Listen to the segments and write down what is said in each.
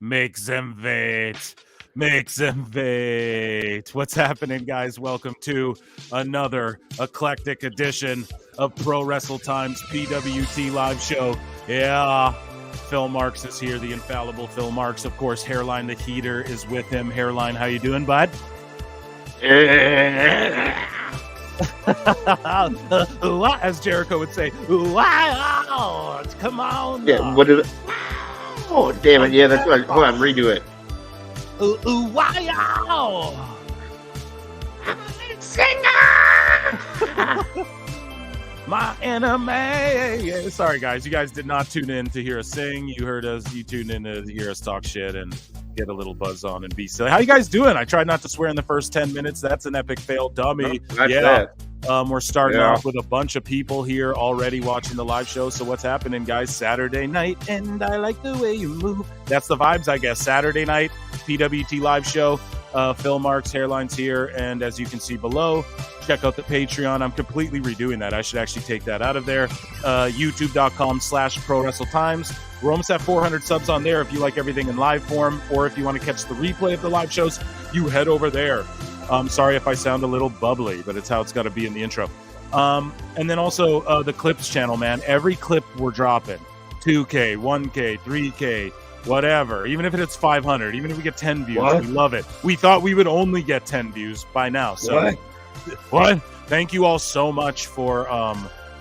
Make them wait. Make them wait. What's happening, guys? Welcome to another eclectic edition of Pro Wrestle Times PWT Live Show. Yeah, Phil Marks is here, the infallible Phil Marks. Of course, Hairline the Heater is with him. Hairline, how you doing, bud? As Jericho would say, wow, come on. Yeah, what is it? Oh, damn it. Yeah, that's right. Hold on, redo it. Wow. Singer! My enemy. Sorry, guys. You guys did not tune in to hear us sing. You heard us. You tuned in to hear us talk shit and get a little buzz on and be silly. How you guys doing? I tried not to swear in the first 10 minutes. That's an epic fail, dummy. Yeah. We're starting off with a bunch of people here already watching the live show. So what's happening, guys? Saturday night, and I like the way you move. That's the vibes, I guess. Saturday night, PWT Live Show. Phil Marks, Hairline's here, and as you can see below, check out the Patreon. I'm completely redoing that. I should actually take that out of there. YouTube.com/ProWrestleTimes. We're almost at 400 subs on there. If you like everything in live form, or if you want to catch the replay of the live shows, you head over there. Sorry if I sound a little bubbly, but it's how it's got to be in the intro. And then also the clips channel, man. Every clip we're dropping, 2K, 1K, 3K, whatever. Even if it's 500, even if we get 10 views, we love it. We thought we would only get 10 views by now. So what? Thank you all so much for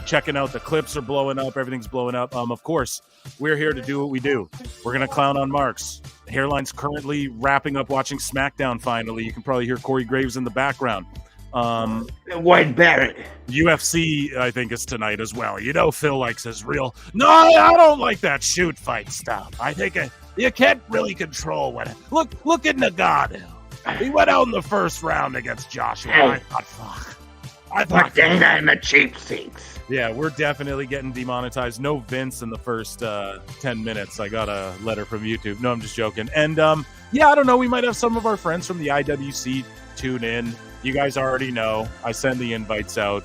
checking out. The clips are blowing up. Everything's blowing up. Of course, we're here to do what we do. We're going to clown on Marks. Hairline's currently wrapping up watching Smackdown finally. You can probably hear Corey Graves in the background. White Barrett. UFC, I think, is tonight as well. You know, Phil likes his real. No, I don't like that shoot fight stuff. I think you can't really control what. Look at Nagano. He went out in the first round against Joshua. Hey. I thought, fuck. I thought Dana and the cheap seats. Yeah, we're definitely getting demonetized. No Vince in the first 10 minutes. I got a letter from YouTube. No, I'm just joking. And yeah, I don't know. We might have some of our friends from the IWC tune in. You guys already know. I send the invites out.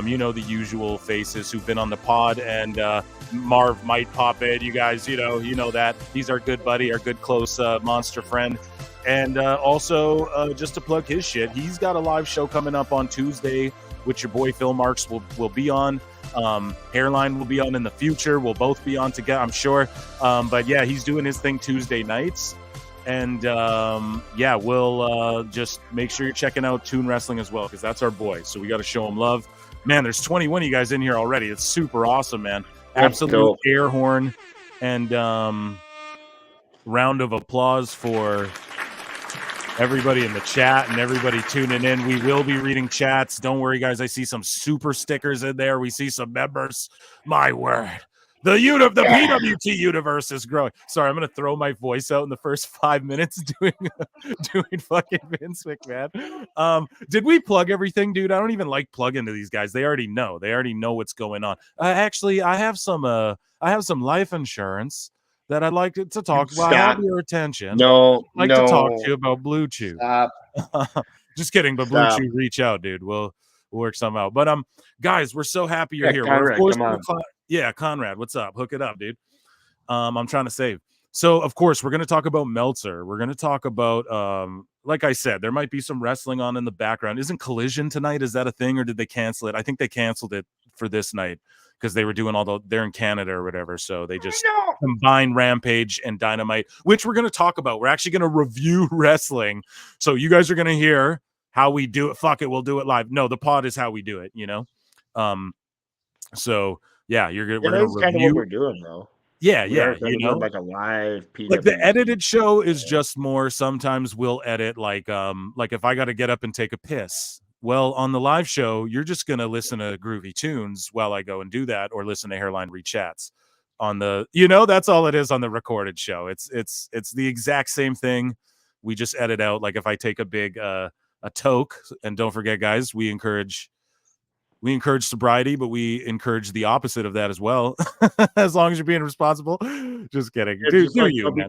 You know the usual faces who've been on the pod, and Marv might pop in. You guys, you know that. He's our good buddy, our good close monster friend. And also, just to plug his shit, he's got a live show coming up on Tuesday, which your boy Phil Marks will be on. Hairline will be on in the future. We'll both be on together, I'm sure. But yeah, he's doing his thing Tuesday nights. And yeah, we'll just make sure you're checking out Toon Wrestling as well, because that's our boy. So we got to show him love. Man, there's 21 of you guys in here already. It's super awesome, man. Absolute air horn and round of applause for everybody in the chat and everybody tuning in. We will be reading chats. Don't worry, guys. I see some super stickers in there. We see some members. My word. The PWT universe is growing. Sorry, I'm going to throw my voice out in the first 5 minutes doing fucking Vince McMahon. Did we plug everything, dude? I don't even like plugging to these guys. They already know. They already know what's going on. Actually, I have some life insurance that I'd like to talk about. I have your attention. No, I'd like to talk to you about Blue Chew. Stop. Just kidding, but Blue Chew, reach out, dude. We'll work something out. But guys, we're so happy you're here. Conrad, of course, yeah, Conrad, what's up? Hook it up, dude. I'm trying to save. So, of course, we're going to talk about Meltzer. We're going to talk about, like I said, there might be some wrestling on in the background. Isn't Collision tonight? Is that a thing, or did they cancel it? I think they canceled it for this night because they were doing they're in Canada or whatever. So they just combined Rampage and Dynamite, which we're going to talk about. We're actually going to review wrestling. So you guys are going to hear how we do it. Fuck it, we'll do it live. No, the pod is how we do it, you know? So yeah, we're going to review. Kind of what we're doing, though. Yeah, you know, like a live PWT. Like the edited show is just more. Sometimes we'll edit like if I got to get up and take a piss. Well, on the live show, you're just gonna listen to groovy tunes while I go and do that, or listen to Hairline read chats. On the, that's all it is on the recorded show. It's the exact same thing. We just edit out. Like if I take a big a toke, and don't forget, guys, we encourage sobriety, but we encourage the opposite of that as well. As long as you're being responsible. Just kidding. Do you, man.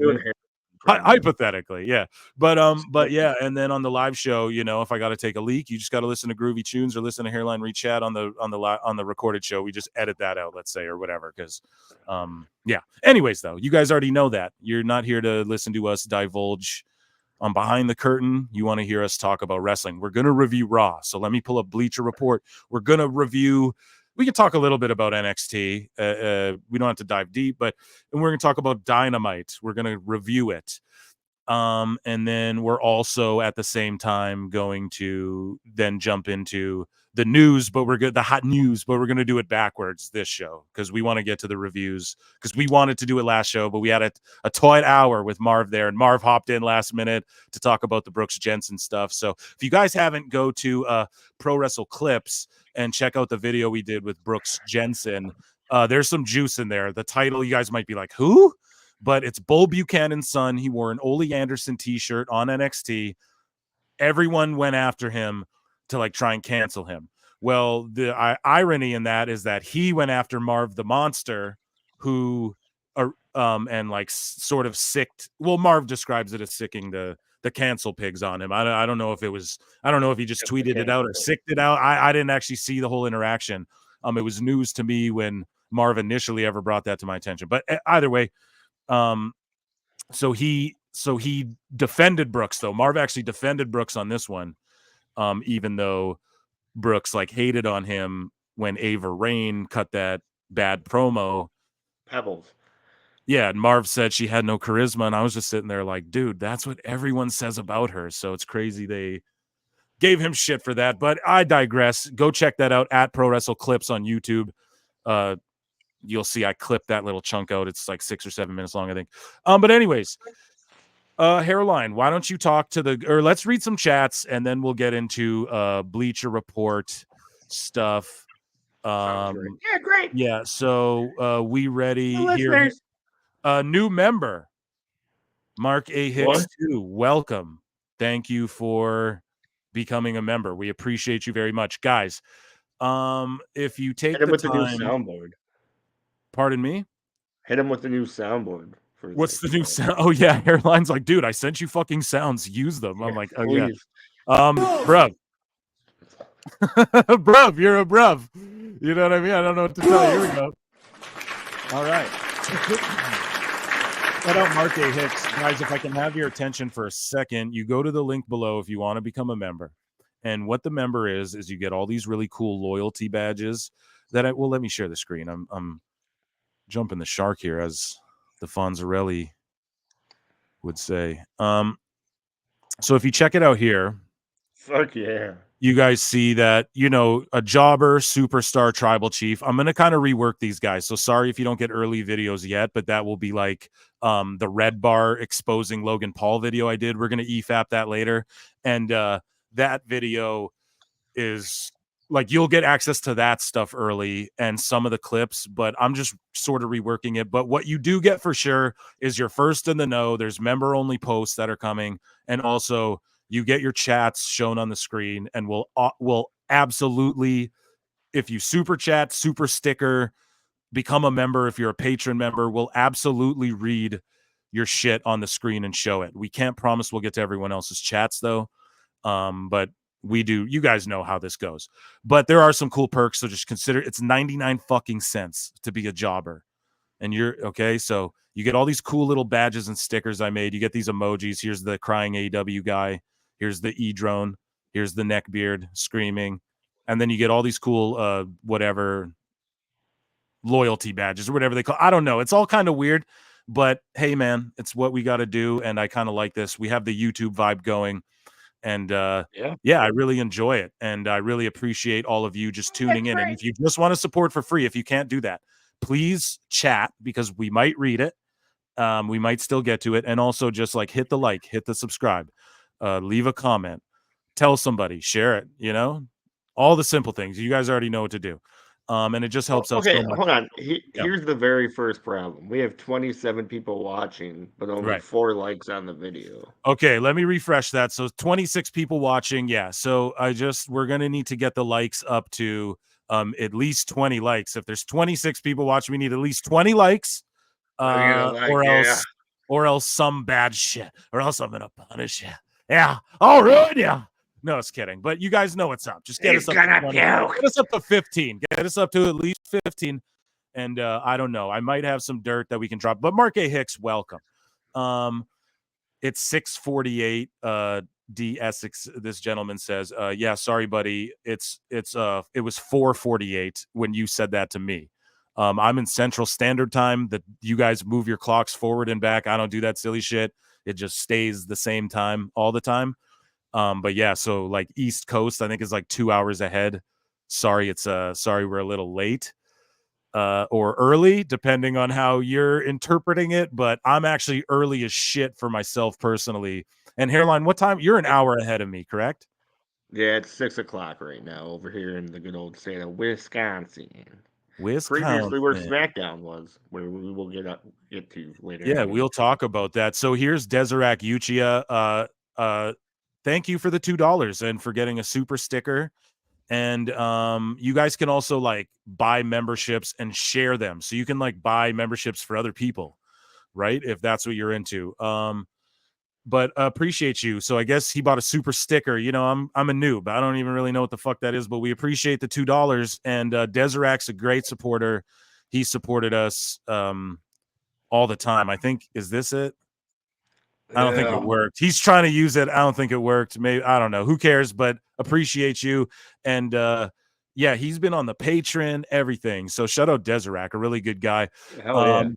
Hypothetically, yeah. But yeah, and then on the live show, if I got to take a leak, you just got to listen to Groovy Tunes or listen to Hairline Rechat on the recorded show. We just edit that out, let's say, or whatever. Because, yeah. Anyways, though, you guys already know that you're not here to listen to us divulge on behind the curtain. You want to hear us talk about wrestling. We're gonna review Raw. So let me pull up Bleacher Report. We're gonna review. We can talk a little bit about NXT. We don't have to dive deep, and we're going to talk about Dynamite. We're going to review it. And then we're also at the same time going to then jump into the news, the hot news, but we're going to do it backwards this show because we want to get to the reviews because we wanted to do it last show, but we had a tight hour with Marv there, and Marv hopped in last minute to talk about the Brooks Jensen stuff. So if you guys haven't, go to Pro Wrestle Clips and check out the video we did with Brooks Jensen. There's some juice in there. The title, you guys might be like, who? But it's Bull Buchanan's son. He wore an Ole Anderson t-shirt on NXT. Everyone went after him to try and cancel him. Well, the irony in that is that he went after Marv the Monster, who sort of sicked. Well, Marv describes it as sicking the cancel pigs on him. I don't know if it was. I don't know if he just tweeted it out or sicked it out. I didn't actually see the whole interaction. It was news to me when Marv initially ever brought that to my attention. But either way, so he defended Brooks though. Marv actually defended Brooks on this one, even though Brooks hated on him when Ava Raine cut that bad promo. Pebbles. Yeah, and Marv said she had no charisma, and I was just sitting there like, dude, that's what everyone says about her. So it's crazy they gave him shit for that. But I digress. Go check that out at Pro Wrestle Clips on YouTube. You'll see I clipped that little chunk out. It's 6 or 7 minutes long, I think. But anyways, Hairline, why don't you talk to let's read some chats, and then we'll get into Bleacher Report stuff. Yeah, great. Yeah, so we ready here. Listeners. New member, Mark A. Hicks, too. Welcome. Thank you for becoming a member. We appreciate you very much. Guys, if you take the time... the new soundboard. Pardon me? Hit him with the new soundboard. What's the new sound? Oh, yeah. Hairline's like, dude, I sent you fucking sounds. Use them. I'm like, oh, yeah. Bruv. Bruv, you're a bruv. You know what I mean? I don't know what to tell you. Here we go. All right. Shout out Mark A. Hicks. Guys, if I can have your attention for a second, you go to the link below if you want to become a member. And what the member is you get all these really cool loyalty badges that let me share the screen. I'm jumping the shark here, as the Fonzarelli would say. So if you check it out here, fuck yeah, you guys see that, a jobber, superstar, tribal chief. I'm going to kind of rework these guys. So sorry if you don't get early videos yet, but that will be the red bar exposing Logan Paul video I did. We're going to EFAP that later. And that video is you'll get access to that stuff early and some of the clips, but I'm just sort of reworking it. But what you do get for sure is you're first in the know. There's member only posts that are coming. And also you get your chats shown on the screen, and we'll absolutely, if you super chat, super sticker, become a member. If you're a patron member, we'll absolutely read your shit on the screen and show it. We can't promise we'll get to everyone else's chats though. But we do. You guys know how this goes, but there are some cool perks. So just consider it's 99 fucking cents to be a jobber, and you're okay. So you get all these cool little badges and stickers I made. You get these emojis. Here's the crying AEW guy. Here's the E-drone. Here's the neckbeard screaming. And then you get all these cool, whatever loyalty badges or whatever they call. I don't know. It's all kind of weird, but hey man, it's what we got to do. And I kind of like this. We have the YouTube vibe going. And yeah, I really enjoy it. And I really appreciate all of you just tuning in. And if you just want to support for free, if you can't do that, please chat, because we might read it. We might still get to it. And also just hit the like, hit the subscribe, leave a comment, tell somebody, share it, all the simple things. You guys already know what to do. And it just helps us. Okay, hold on. Here's the very first problem. We have 27 people watching, but only 4 likes on the video. Okay, let me refresh that. So 26 people watching. Yeah. So we're going to need to get the likes up to at least 20 likes. If there's 26 people watching, we need at least 20 likes. Or else or else some bad shit, or else I'm gonna punish you. Yeah, I'll ruin you. No, it's kidding. But you guys know what's up. Just get us up to 20. Get us up to 15. Get us up to at least 15. And I don't know. I might have some dirt that we can drop. But Mark A. Hicks, welcome. It's 6:48. D Essex, this gentleman says, yeah, sorry, buddy. It was 4:48 when you said that to me. I'm in Central Standard Time. That you guys move your clocks forward and back. I don't do that silly shit. It just stays the same time all the time. But yeah, so like East Coast, I think is like 2 hours ahead. Sorry, we're a little late. Or early, depending on how you're interpreting it. But I'm actually early as shit for myself personally. And Hairline, what time? You're an hour ahead of me, correct? Yeah, it's 6:00 right now over here in the good old state of Wisconsin. Previously, where Smackdown was, where we will get to later. Yeah, we'll talk about that. So here's Deserac Uchiha. Thank you for the $2 and for getting a super sticker. And you guys can also like buy memberships and share them, so you can like buy memberships for other people, right? If that's what you're into. But appreciate you. So I guess he bought a super sticker. You know, I'm a noob. I don't even really know what the fuck that is, but we appreciate the $2. And Deserac's a great supporter. He supported us all the time. I think, is this it? I don't think it worked. He's trying to use it. I don't think it worked. Maybe, I don't know. Who cares? But appreciate you. And yeah, he's been on the Patreon, everything. So shout out Deserac, a really good guy. Yeah.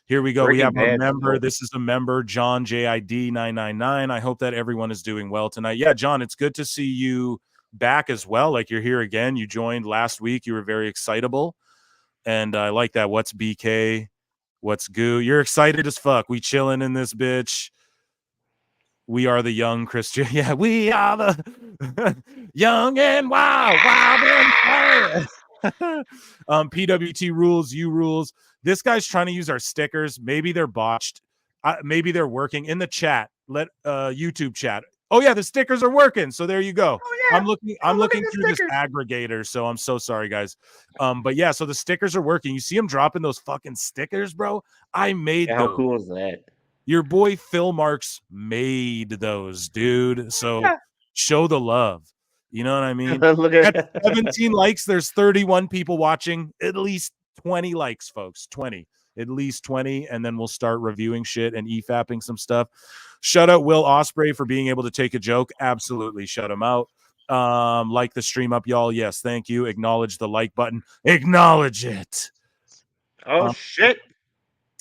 Here we go. We have a member. This is a member, John JID 999. I hope that everyone is doing well tonight. Yeah, John, it's good to see you back as well. Like you're here again. You joined last week. You were very excitable. And I like that. What's BK? What's Goo? You're excited as fuck. We chilling in this bitch. We are the young Christian. Yeah, we are the young and wild and fire. PWT rules, you rules. This guy's trying to use our stickers. Maybe they're botched. Maybe they're working. In the chat, let YouTube chat. Oh yeah, the stickers are working. So there you go. Oh, yeah. I'm looking through this aggregator. So I'm so sorry, guys. But yeah, so the stickers are working. You see him dropping those fucking stickers, bro? I made those. How cool is that? Your boy Phil Marks made those, dude. So show the love. You know what I mean? Look at 17 likes. There's 31 people watching. At least 20 likes, folks. 20. At least 20. And then we'll start reviewing shit and EFAPing some stuff. Shout out Will Ospreay for being able to take a joke. Absolutely. Shut him out. Like the stream up, y'all. Yes, thank you. Acknowledge the like button. Acknowledge it. Oh, shit.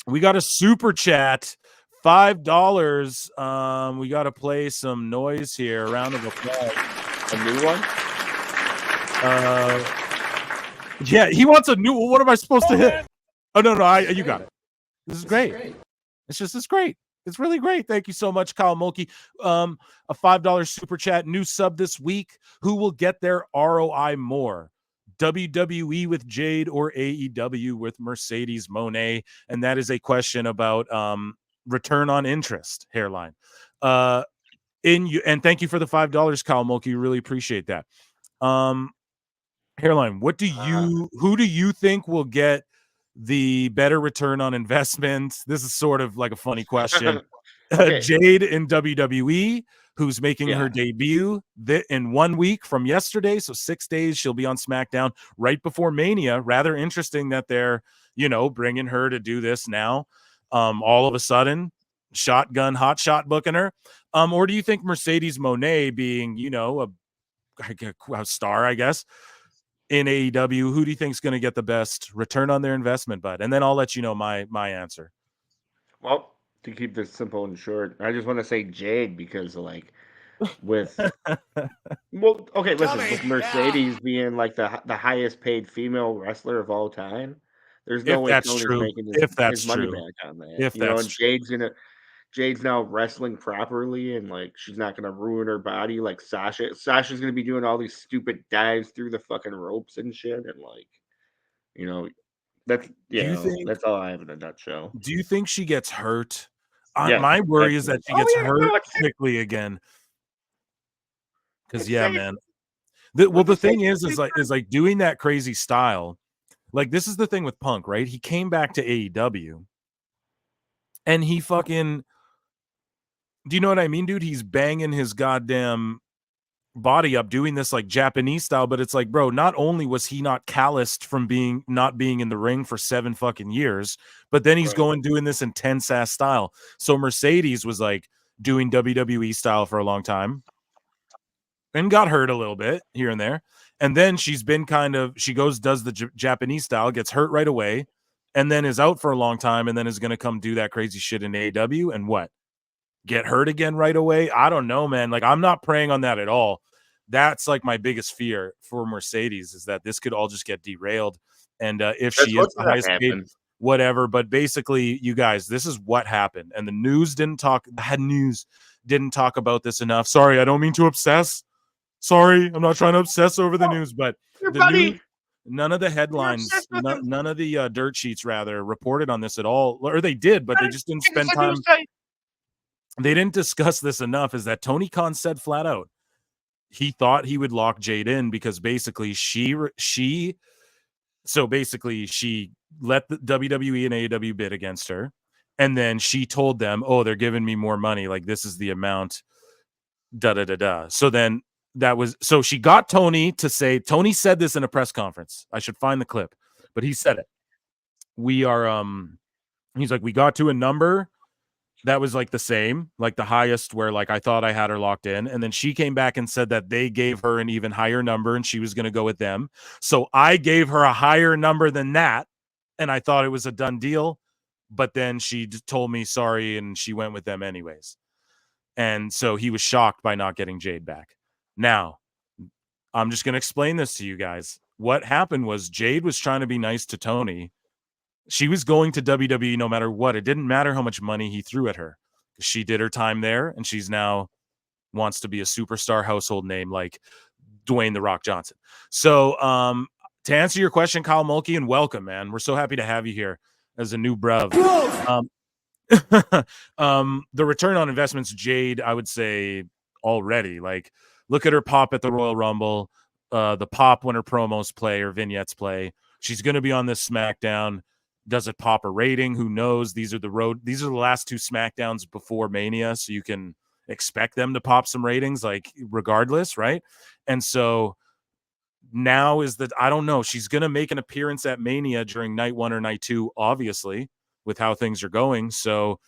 We got a super chat. $5. We got to play some noise here. A round of applause. A new one? Yeah, he wants a new one. What am I supposed to hit? Oh, no, you got it. This is great. It's great. It's really great. Thank you so much, Kyle Mulkey. A $5 super chat. New sub this week. Who will get their ROI more? WWE with Jade or AEW with Mercedes Moné? And that is a question about return on interest, Hairline. And thank you for the $5, Kyle Mulkey. Really appreciate that. Hairline, who do you think will get the better return on investment? This is sort of like a funny question. Okay. Jade in WWE, who's making her debut in 1 week from yesterday. So 6 days she'll be on SmackDown right before Mania. Rather interesting that they're, bringing her to do this now. All of a sudden, shotgun hot shot booking her. Or do you think Mercedes Moné being, a star, I guess, in AEW, who do you think is going to get the best return on their investment, bud? And then I'll let you know my answer. Well, to keep this simple and short, I just want to say Jade because, with with Mercedes being like the highest paid female wrestler of all time, there's no way Tony's making his money back on that. Jade's now wrestling properly, and she's not gonna ruin her body like Sasha. Sasha's gonna be doing all these stupid dives through the fucking ropes and shit, and that's all I have in a nutshell. Do you think she gets hurt? My worry is that she gets hurt quickly again. Because man. The thing is doing that crazy style. Like, this is the thing with Punk, right? He came back to AEW And he fucking, do you know what I mean, dude? He's banging his goddamn body up doing this like Japanese style, but it's like, bro, not only was he not calloused from not being in the ring for 7 fucking years, but then he's going doing this intense ass style. So Mercedes was like doing WWE style for a long time and got hurt a little bit here and there. And then she's been she goes, does the Japanese style, gets hurt right away, and then is out for a long time, and then is going to come do that crazy shit in AEW and what? Get hurt again right away? I don't know, man. Like, I'm not praying on that at all. That's like my biggest fear for Mercedes, is that this could all just get derailed. And if she is the highest paid, whatever. But basically, you guys, this is what happened. And the news didn't talk about this enough. Sorry, I don't mean to obsess. Sorry, I'm not trying to obsess over the news, but the news, none of the headlines, none of the dirt sheets, rather, reported on this at all. Or they did, but they just didn't spend time. They didn't discuss this enough, is that Tony Khan said flat out, he thought he would lock Jade in because basically she let the WWE and AEW bid against her. And then she told them, oh, they're giving me more money. Like, this is the amount, da-da-da-da. So then so she got Tony to say, Tony said this in a press conference. I should find the clip, but he said it. He's like, we got to a number that was like the same, like the highest, where like I thought I had her locked in. And then she came back and said that they gave her an even higher number and she was going to go with them. So I gave her a higher number than that. And I thought it was a done deal. But then she told me sorry and she went with them anyways. And so he was shocked by not getting Jade back. Now, I'm just going to explain this to you guys. What happened was Jade was trying to be nice to Tony. She was going to WWE no matter what. It didn't matter how much money he threw at her. She did her time there, and she's now wants to be a superstar household name like Dwayne "The Rock" Johnson. So to answer your question, Kyle Mulkey, and welcome, man. We're so happy to have you here as a new bruv. The return on investments, Jade, I would say already. Like, look at her pop at the Royal Rumble, the pop when her promos play or vignettes play. She's going to be on this SmackDown. Does it pop a rating? Who knows? These are the last 2 SmackDowns before Mania, so you can expect them to pop some ratings, like, regardless, right? And so now is that, I don't know, she's going to make an appearance at Mania during night 1 or night 2, obviously, with how things are going. So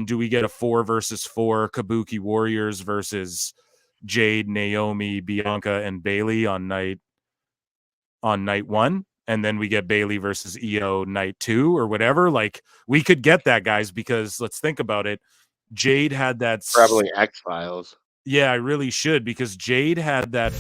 do we get a 4 versus 4 Kabuki Warriors versus Jade, Naomi, Bianca, and Bayley on night 1? And then we get Bayley versus Io night 2 or whatever. Like, we could get that, guys, because let's think about it. Jade had that. Probably X-Files. Yeah, I really should, because Jade had that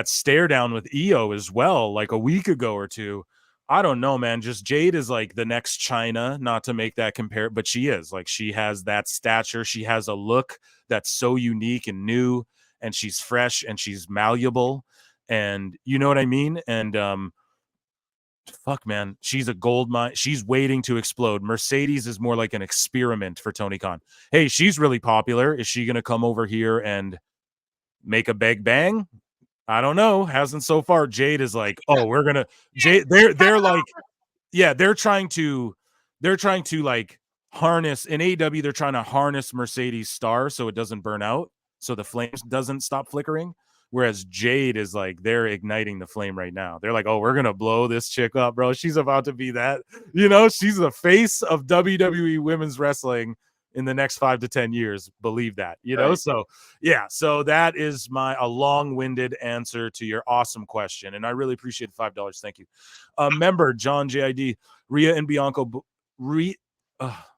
stare down with Io as well, like a week ago or 2. I don't know, man. Just Jade is like the next China, not to make that compare, but she is. Like, she has that stature. She has a look that's so unique and new, and she's fresh and she's malleable. And you know what I mean? And fuck, man, she's a gold mine. She's waiting to explode. Mercedes is more like an experiment for Tony Khan. Hey, she's really popular. Is she going to come over here and make a big bang? I don't know. Hasn't so far. Jade is like, oh, we're going to Jade. They're like, yeah, they're trying to like harness in AEW. They're trying to harness Mercedes' star so it doesn't burn out, so the flames doesn't stop flickering. Whereas Jade is like, they're igniting the flame right now. They're like, oh, we're going to blow this chick up, bro. She's about to be that, she's the face of WWE women's wrestling in the next 5 to 10 years. Believe that, right. So yeah, so that is a long-winded answer to your awesome question. And I really appreciate the $5. Thank you. Member John JID, Rhea and Bianca,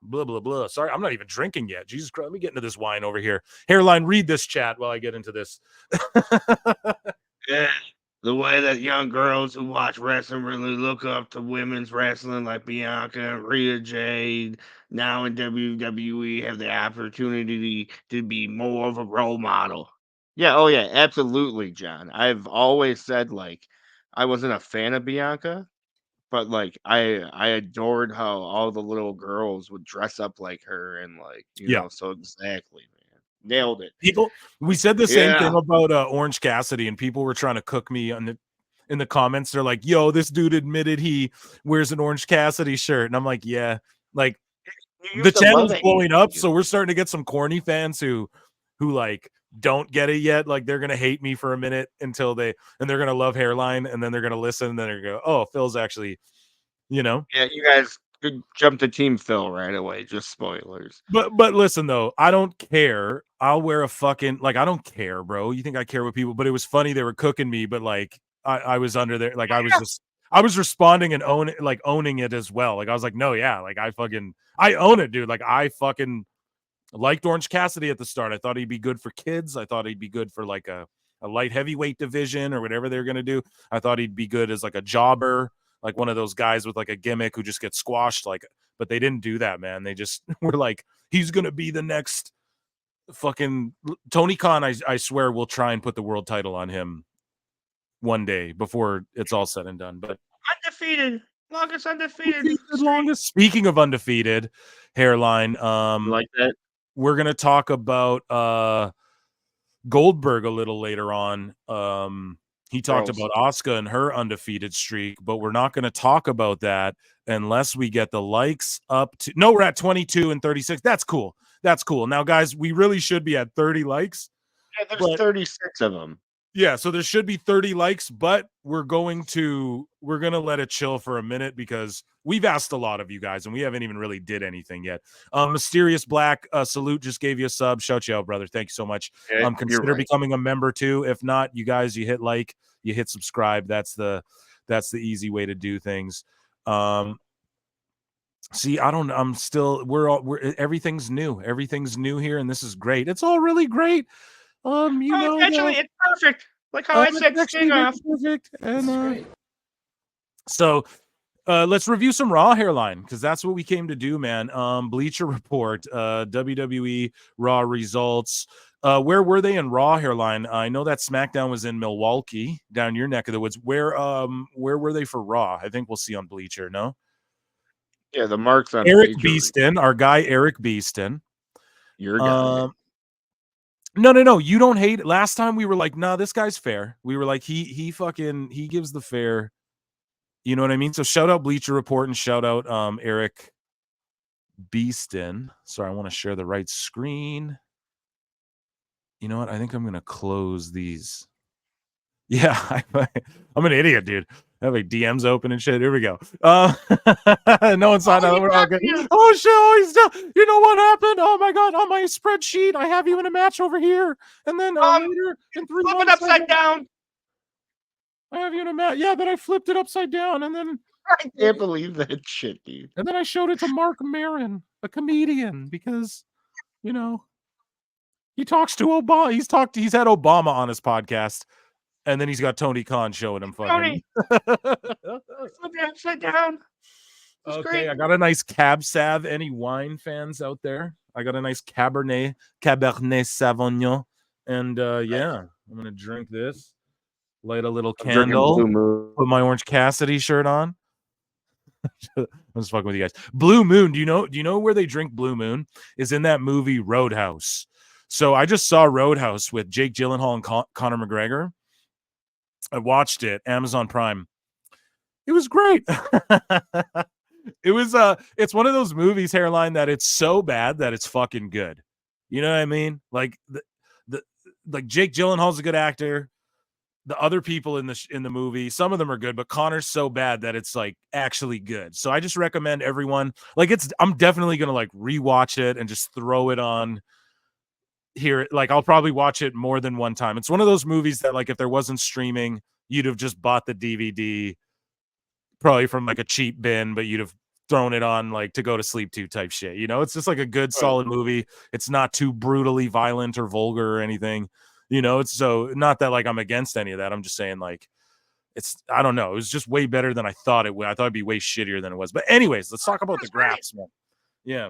blah, blah, blah. Sorry, I'm not even drinking yet. Jesus Christ, let me get into this wine over here. Hairline, read this chat while I get into this. Yeah, the way that young girls who watch wrestling really look up to women's wrestling like Bianca, Rhea, Jade, now in WWE have the opportunity to be more of a role model. Yeah, oh yeah, absolutely, John. I've always said, like, I wasn't a fan of Bianca, but, like, I adored how all the little girls would dress up like her and, like, so exactly, man. Nailed it. We said the same thing about Orange Cassidy, and people were trying to cook me on it. in the comments, they're like, yo, this dude admitted he wears an Orange Cassidy shirt. And I'm like, yeah, like the channel's blowing up. So we're starting to get some corny fans who like don't get it yet. Like they're going to hate me for a minute and they're going to love Hairline. And then they're going to listen. And then they're going to go, oh, Phil's actually, Yeah, you guys could jump to Team Phil right away. Just spoilers. But listen, though, I don't care. I'll wear a fucking, like, I don't care, bro. You think I care what people, but it was funny. They were cooking me, but like, I was under there. Like, I was responding and owning it as well. Like, I was like, no, yeah, like I own it, dude. Like, I fucking liked Orange Cassidy at the start. I thought he'd be good for kids. I thought he'd be good for like a light heavyweight division or whatever they're going to do. I thought he'd be good as like a jobber, like one of those guys with like a gimmick who just gets squashed. Like, but they didn't do that, man. They just were like, he's going to be the next fucking Tony Khan. I swear we'll try and put the world title on him one day before it's all said and done. But undefeated, undefeated. Longest. Speaking of undefeated, Hairline. Like that. We're going to talk about Goldberg a little later on. He talked about Asuka and her undefeated streak, but we're not going to talk about that unless we get the likes up to. No, we're at 22 and 36. That's cool. That's cool. Now, guys, we really should be at 30 likes. Yeah, there's 36 of them. Yeah, so there should be 30 likes, but we're going to let it chill for a minute because we've asked a lot of you guys and we haven't even really did anything yet. Mysterious Black, salute, just gave you a sub. Shout you out, brother. Thank you so much. Yeah, consider becoming a member too. If not, you guys, you hit like, you hit subscribe. That's the easy way to do things. See, everything's new. Everything's new here, and this is great. It's all really great. Actually, it's perfect. Like how I said, Sting off. Perfect. And so let's review some Raw, Hairline, because that's what we came to do, man. Bleacher Report, WWE Raw results. Where were they in Raw, Hairline? I know that SmackDown was in Milwaukee, down your neck of the woods. Where were they for Raw? I think we'll see on Bleacher, no? Yeah, the marks on Eric Beeston, our guy Eric Beeston. Your guy. No. You don't hate it. Last time we were like, nah, this guy's fair. We were like, he gives the fair. You know what I mean? So shout out Bleacher Report and shout out Eric Beeston. Sorry, I want to share the right screen. You know what? I think I'm gonna close these. Yeah, I'm an idiot, dude. I have like DMs open and shit. Here we go. No one saw that. We're all good. Oh shit! Oh, he's still. You know what happened? Oh my god! On my spreadsheet, I have you in a match over here, and then later in 3 months, flip it upside down. I have you in a match. Yeah, then I flipped it upside down, and then I can't believe that shit, dude. And then I showed it to Mark Maron, a comedian, because he talks to Obama. He's had Obama on his podcast. And then he's got Tony Khan showing him fucking. Flip it upside down. Okay, great. I got a nice Cab Sav. Any wine fans out there? I got a nice Cabernet Sauvignon. And yeah, I'm going to drink this. Light a little candle. Put my Orange Cassidy shirt on. I'm just fucking with you guys. Blue Moon. Do you know where they drink Blue Moon? Is in that movie Roadhouse. So I just saw Roadhouse with Jake Gyllenhaal and Conor McGregor. I watched it, Amazon Prime. It was great. It was it's one of those movies, Hairline, that it's so bad that it's fucking good. You know what I mean? Like like Jake Gyllenhaal's a good actor. The other people in the movie, some of them are good, but Connor's so bad that it's like actually good. So I just recommend everyone, like I'm definitely gonna like rewatch it and just throw it on here. Like I'll probably watch it more than one time. It's one of those movies that like if there wasn't streaming, you'd have just bought the DVD probably from like a cheap bin, but you'd have thrown it on like to go to sleep to type shit. It's just like a good solid movie. It's not too brutally violent or vulgar or anything. It's so not that like I'm against any of that. I'm just saying like I don't know. It was just way better than I thought it would. I thought it'd be way shittier than it was. But anyways, let's talk about the graphs, man. Yeah.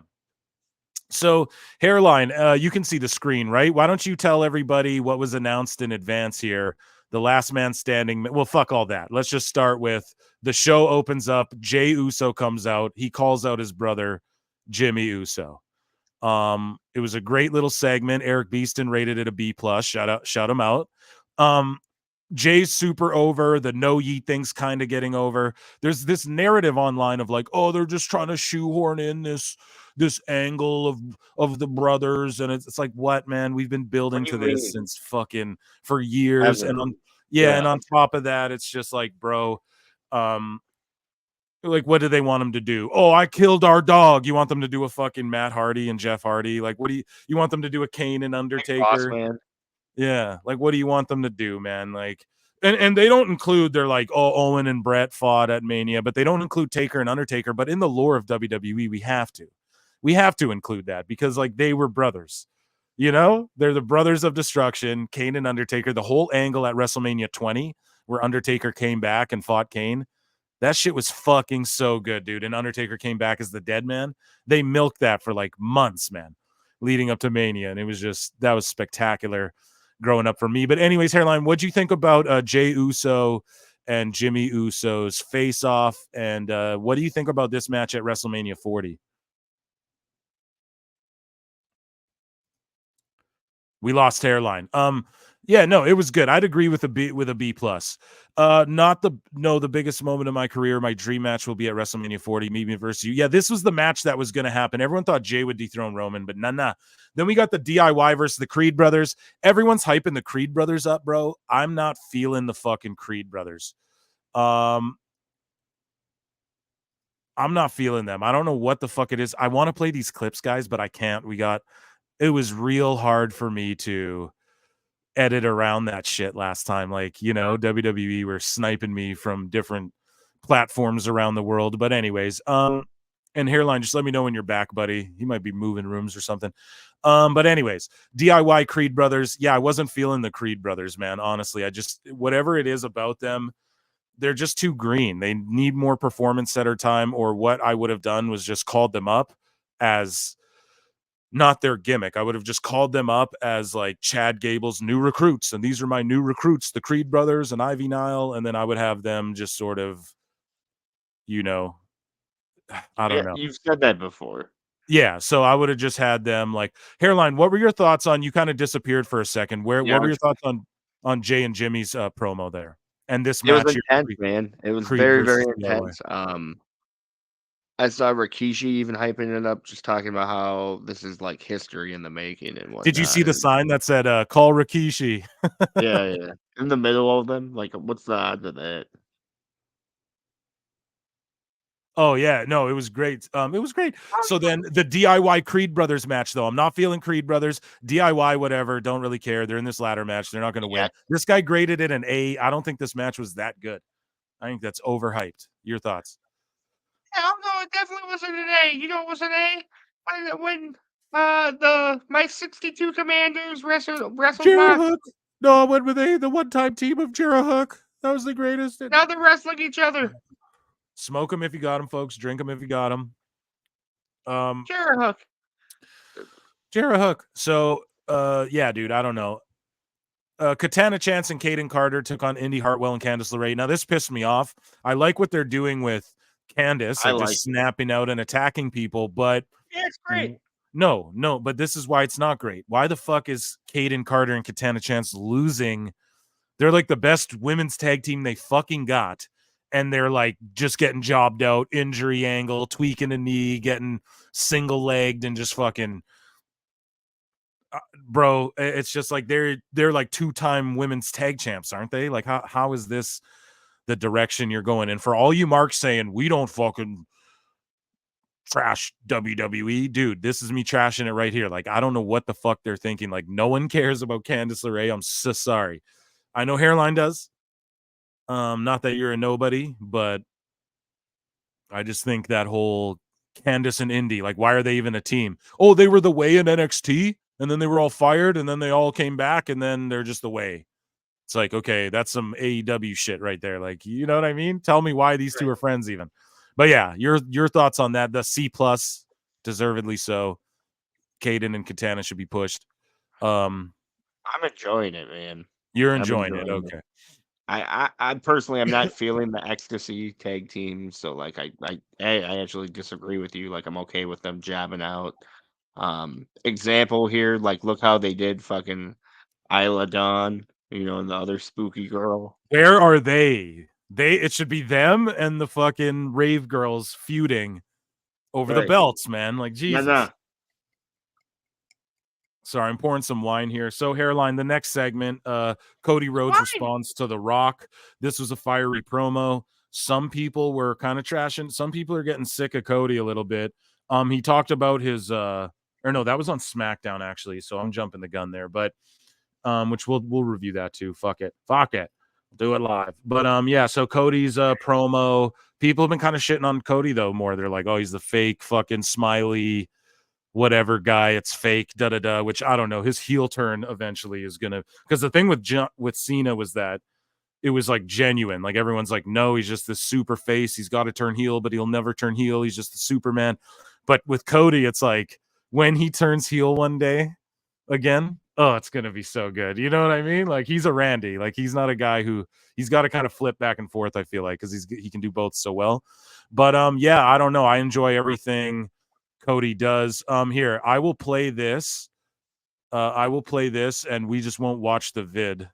So, Hairline, you can see the screen, right? Why don't you tell everybody what was announced in advance here? The last man standing. Well, fuck all that. Let's just start with the show opens up. Jey Uso comes out. He calls out his brother, Jimmy Uso. It was a great little segment. Eric Beeston rated it a B+. Shout him out. Jay's super over. The no yeet thing's kind of getting over. There's this narrative online of like, oh, they're just trying to shoehorn in this angle of the brothers, and it's like, what, man? We've been building to this since fucking for years, Ever. and on top of that, it's just like, bro, like, what do they want them to do? Oh, I killed our dog. You want them to do a fucking Matt Hardy and Jeff Hardy? Like, what do you want them to do a Kane and Undertaker? Boss, man. Yeah, like, what do you want them to do, man? Like, and they don't include, they're like, oh, Owen and Brett fought at Mania, but they don't include Taker and Undertaker. But in the lore of WWE, we have to include that because like they were brothers. You know, they're the brothers of destruction, Kane and Undertaker. The whole angle at WrestleMania 20, where Undertaker came back and fought Kane, that shit was fucking so good, dude. And Undertaker came back as the dead man. They milked that for like months, man, leading up to Mania. And it was just, that was spectacular growing up for me. But anyways, Hairline, what'd you think about Jey Uso and Jimmy Uso's face off? And what do you think about this match at WrestleMania 40? We lost Hairline. Yeah, no, it was good. I'd agree with a B plus. Not the biggest moment of my career. My dream match will be at WrestleMania 40, me versus you. Yeah, this was the match that was going to happen. Everyone thought Jay would dethrone Roman, but nah. Then we got the DIY versus the Creed brothers. Everyone's hyping the Creed brothers up, bro. I'm not feeling the fucking Creed brothers. I'm not feeling them. I don't know what the fuck it is. I want to play these clips, guys, but I can't. It was real hard for me to edit around that shit last time. Like, you know, WWE were sniping me from different platforms around the world. But anyways, and Hairline, just let me know when you're back, buddy. He might be moving rooms or something. But anyways, DIY Creed brothers. Yeah, I wasn't feeling the Creed brothers, man. Honestly, whatever it is about them, they're just too green. They need more performance center time, or what I would have done was just called them up as not their gimmick. I would have just called them up as like Chad Gable's new recruits. And these are my new recruits, the Creed brothers and Ivy Nile. And then I would have them just sort of, you know, I don't know. You've said that before. Yeah. So I would have just had them like Hairline. What were your thoughts on, you kind of disappeared for a second. What were your thoughts on Jay and Jimmy's promo there? And this match? It was intense, man. It was very, very intense. I saw Rikishi even hyping it up, just talking about how this is like history in the making and whatnot. Did you see the sign that said call Rikishi? Yeah. In the middle of them. Like, what's the odds of that? Oh yeah, no, it was great. It was great. So then the DIY Creed brothers match, though, I'm not feeling Creed brothers. DIY, whatever, don't really care. They're in this ladder match. They're not going to win. This guy graded it an A. I don't think this match was that good. I think that's overhyped. Your thoughts? Yeah, no, it definitely wasn't an A. You know, it was an A when my 62 Commanders wrestled Hook. No, when were they the one-time team of Hook? That was the greatest. Now they're wrestling each other. Smoke them if you got them, folks. Drink them if you got them. Hook. Hook. So, yeah, dude, I don't know. Katana Chance and Kaden Carter took on Indy Hartwell and Candice LeRae. Now, this pissed me off. I like what they're doing with Candice and just snapping out and attacking people, but yeah, it's great. No, but this is why it's not great. Why the fuck is Kaden Carter and Katana Chance losing? They're like the best women's tag team they fucking got, and they're like just getting jobbed out, injury angle, tweaking a knee, getting single legged, and just fucking bro. It's just like they're like 2-time women's tag champs, aren't they? Like how is this the direction you're going in? For all you marks saying we don't fucking trash WWE, dude, this is me trashing it right here. Like, I don't know what the fuck they're thinking. Like, no one cares about Candice LeRae. I'm so sorry. I know Hairline does. Not that you're a nobody, but I just think that whole Candice and Indy, like, why are they even a team? Oh, they were the way in NXT, and then they were all fired, and then they all came back, and then they're just the way. It's like, okay, that's some AEW shit right there. Like, you know what I mean? Tell me why these two are friends even. But yeah, your thoughts on that? The C+, deservedly so. Kaden and Katana should be pushed. I'm enjoying it, man. You're enjoying it, okay. I personally am not feeling the ecstasy tag team, so like I actually disagree with you. Like, I'm okay with them jabbing out. Example here, like, look how they did fucking Isla Dawn and the other spooky girl. Where are they? It should be them and the fucking rave girls feuding over the belts, man. Like, Jesus. Nah. Sorry, I'm pouring some wine here. So, Hairline, the next segment, Cody Rhodes responds to The Rock. This was a fiery promo. Some people were kind of trashing. Some people are getting sick of Cody a little bit. He talked about his or no, that was on SmackDown actually. So I'm jumping the gun there, but which we'll review that too. Fuck it. Do it live. But yeah, so Cody's promo. People have been kind of shitting on Cody though more. They're like, oh, he's the fake fucking smiley whatever guy, it's fake, which I don't know. His heel turn eventually is gonna, because the thing with Cena was that it was like genuine. Like everyone's like, no, he's just this super face. He's got to turn heel, but he'll never turn heel. He's just the Superman. But with Cody, it's like when he turns heel one day again, oh, it's gonna be so good. You know what I mean? Like he's a Randy. Like he's not a guy who he's got to kind of flip back and forth. I feel like because he can do both so well. But yeah, I don't know. I enjoy everything Cody does. Here, I will play this. And we just won't watch the vid.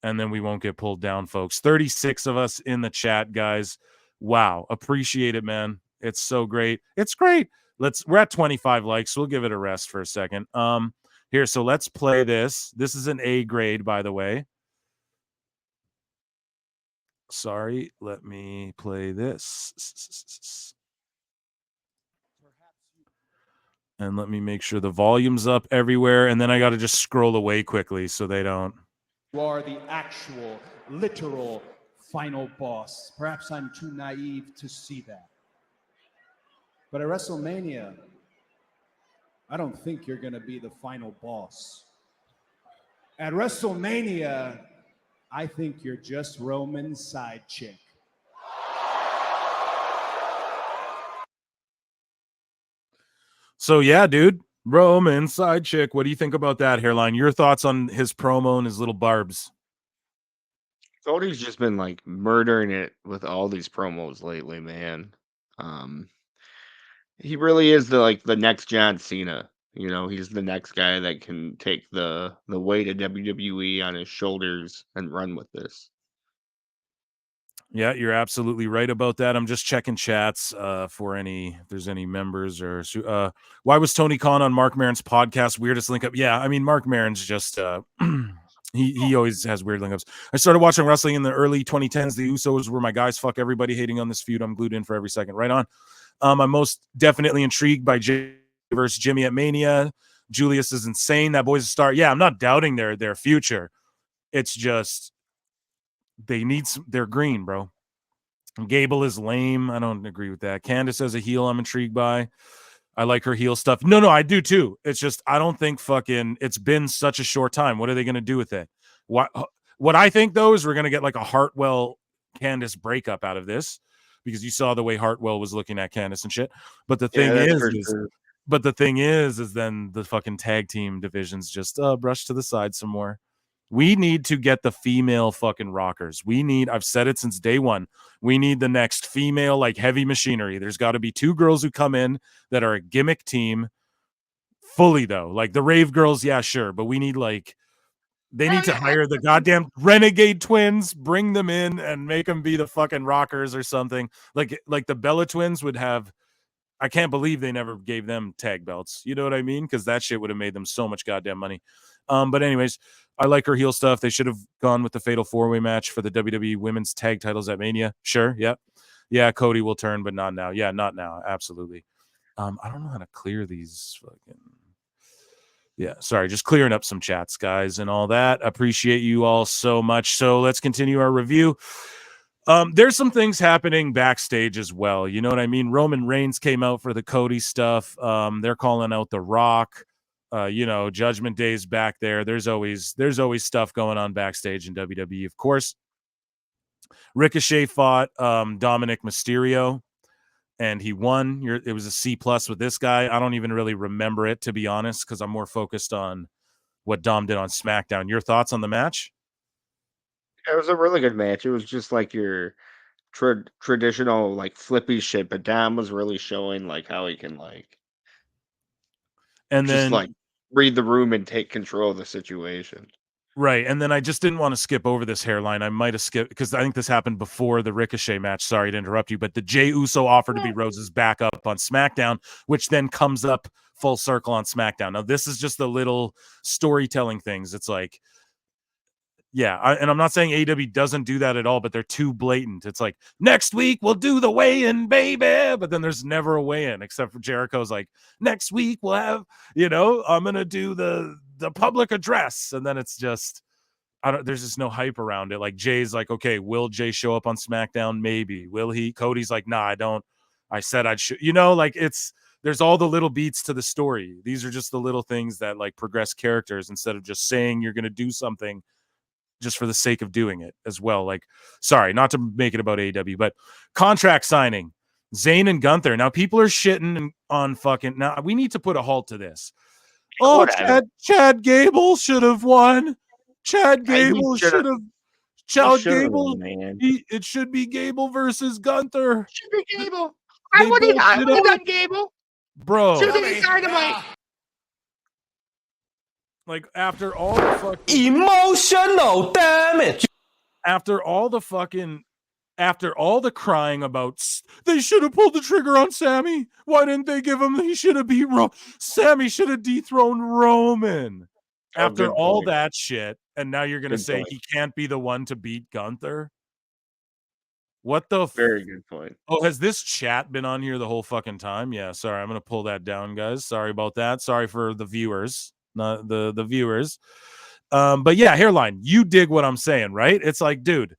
And then we won't get pulled down, folks. 36 of us in the chat, guys. Wow. Appreciate it, man. It's so great. It's great. We're at 25 likes, so we'll give it a rest for a second. Here, so let's play this. This is an A grade, by the way. Sorry, let me play this. And let me make sure the volume's up everywhere. And then I got to just scroll away quickly so they don't. You are the actual, literal final boss. Perhaps I'm too naive to see that. But at WrestleMania, I don't think you're going to be the final boss. At WrestleMania, I think you're just Roman's side chick. So yeah, dude, Roman side chick. What do you think about that, Hairline? Your thoughts on his promo and his little barbs? Cody's just been like murdering it with all these promos lately, man. He really is the next John Cena. He's the next guy that can take the weight of WWE on his shoulders and run with this. Yeah, you're absolutely right about that. I'm just checking chats for if there's any members or why was Tony Khan on Mark Maron's podcast? Weirdest link up. Yeah, I mean Mark Maron's just he always has weird link ups. I started watching wrestling in the early 2010s. The Usos were my guys. Fuck everybody hating on this feud. I'm glued in for every second. Right on. I'm most definitely intrigued by Jey versus Jimmy at Mania. Julius is insane. That boy's a star. Yeah, I'm not doubting their future. It's just they need they're green, bro. Gable is lame. I don't agree with that. Candace as a heel, I'm intrigued by. I like her heel stuff. No, I do too. It's just I don't think it's been such a short time. What are they going to do with it? What I think though is we're going to get like a Hartwell Candace breakup out of this because you saw the way Hartwell was looking at Candace and shit. But the thing is then the fucking tag team divisions just brush to the side some more. We need to get the female fucking rockers. I've said it since day one. We need the next female, like heavy machinery. There's got to be 2 girls who come in that are a gimmick team fully though. Like the Rave girls, yeah, sure. But we need they need to hire the goddamn Renegade twins, bring them in and make them be the fucking rockers or something. Like the Bella twins would have, I can't believe they never gave them tag belts. You know what I mean? Because that shit would have made them so much goddamn money. But anyways, I like her heel stuff. They should have gone with the Fatal 4-Way match for the WWE Women's Tag Titles at Mania. Sure, yep. Yeah, Cody will turn, but not now. Yeah, not now. Absolutely. I don't know how to clear these fucking... Yeah, sorry, just clearing up some chats, guys, and all that. Appreciate you all so much. So let's continue our review. There's some things happening backstage as well. You know what I mean? Roman Reigns came out for the Cody stuff. They're calling out The Rock. Judgment Day's back there. There's always stuff going on backstage in WWE, of course. Ricochet fought Dominic Mysterio, and he won. It was a C+ with this guy. I don't even really remember it, to be honest, because I'm more focused on what Dom did on SmackDown. Your thoughts on the match? It was a really good match. It was just like your traditional like flippy shit, but Dom was really showing like how he can and just then read the room and take control of the situation. Right, and then I just didn't want to skip over this hairline. I might have skipped because I think this happened before the Ricochet match. Sorry to interrupt you, but the Jey Uso offered to be Rose's backup on SmackDown, which then comes up full circle on SmackDown. Now, this is just the little storytelling things. It's like, yeah, and I'm not saying AEW doesn't do that at all, but they're too blatant. It's like, next week we'll do the weigh-in, baby, but then there's never a weigh-in except for Jericho's like, next week we'll have, I'm going to do the public address, and then it's just there's just no hype around it. Like Jay's like, okay, will Jey show up on SmackDown? Maybe. Will he? Cody's like, nah, I don't. I said I'd like there's all the little beats to the story. These are just the little things that like progress characters instead of just saying you're going to do something just for the sake of doing it as well. Like, sorry, not to make it about AEW, but contract signing, Zayn and Gunther. Now people are shitting on fucking, now we need to put a halt to this. Oh, Chad Gable should have won. Chad Gable should have. Chad Gable, it should be Gable versus Gunther. Should be Gable. I would have done Gable. Bro. Should have been Dynamite. Like, after all the fucking emotional damage. After all the crying about they should have pulled the trigger on Sami. Why didn't they give him? He should have beat Sami should have dethroned Roman. After all that shit, and now you're gonna say he can't be the one to beat Gunther? What the very good point. Oh, has this chat been on here the whole fucking time? Yeah, sorry, I'm gonna pull that down, guys. Sorry about that. Sorry for the viewers. Not the viewers. But yeah, hairline, you dig what I'm saying, right? It's like, dude.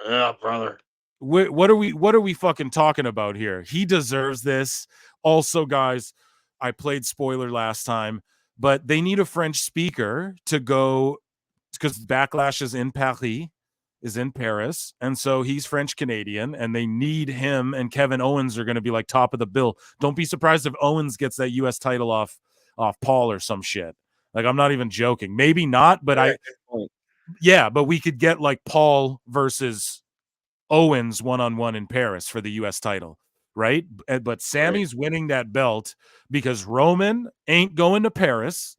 Yeah, brother. What are we fucking talking about here? He deserves this. Also, guys, I played spoiler last time, but they need a French speaker to go because Backlash is in Paris, and so he's French Canadian, and they need him. And Kevin Owens are going to be like top of the bill. Don't be surprised if Owens gets that U.S. title off Paul or some shit. Like, I'm not even joking. Maybe not, but but we could get like Paul versus Owens one-on-one in Paris for the U.S. title, right? But Sami's winning that belt because Roman ain't going to Paris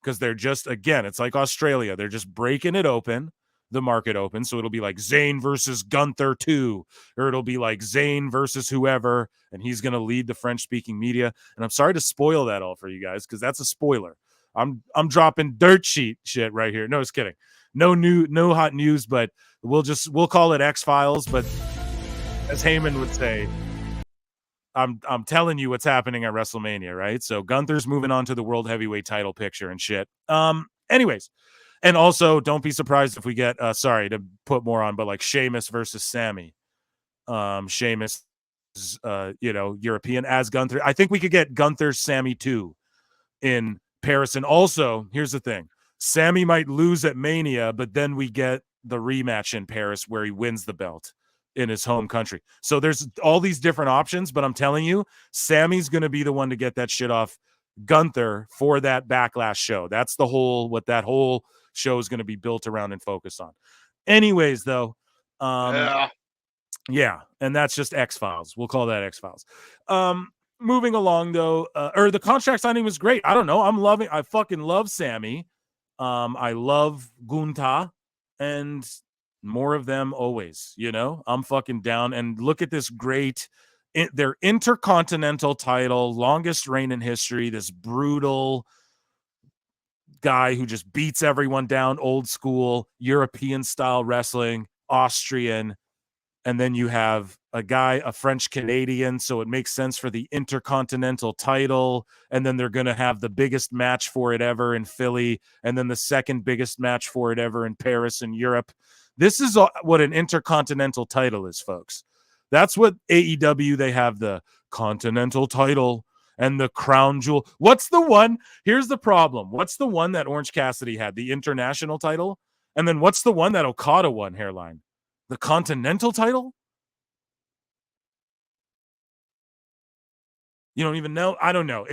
because they're just, again, it's like Australia. They're just breaking it open, the market open. So it'll be like Zayn versus Gunther 2, or it'll be like Zayn versus whoever, and he's going to lead the French-speaking media. And I'm sorry to spoil that all for you guys because that's a spoiler. I'm dropping dirt sheet shit right here. No, just kidding. No hot news, but we'll call it X-Files. But as Heyman would say, I'm telling you what's happening at WrestleMania, right? So Gunther's moving on to the World Heavyweight title picture and shit. Anyways, and also don't be surprised if we get sorry to put more on, but like Sheamus versus Sami. Sheamus is European as Gunther. I think we could get Gunther Sami 2 in Paris. And also, here's the thing. Sami might lose at Mania, but then we get the rematch in Paris where he wins the belt in his home country. So there's all these different options, but I'm telling you, Sami's going to be the one to get that shit off Gunther for that Backlash show. That's what that whole show is going to be built around and focused on. Anyways, though, yeah, and that's just X-Files. We'll call that X-Files. Moving along, though, the contract signing was great. I don't know. I fucking love Sami. I love Gunther, and more of them always, I'm fucking down. And look at this their Intercontinental title, longest reign in history, this brutal guy who just beats everyone down, old school, European style wrestling, Austrian. And then you have a French Canadian, so it makes sense for the Intercontinental title. And then they're going to have the biggest match for it ever in Philly, and then the second biggest match for it ever in Paris and Europe. This is what an Intercontinental title is, folks. That's what AEW, they have the Continental title and the crown jewel. What's the one? Here's the problem. What's the one that Orange Cassidy had? The International title? And then what's the one that Okada won, hairline? The Continental title? You don't even know? I don't know.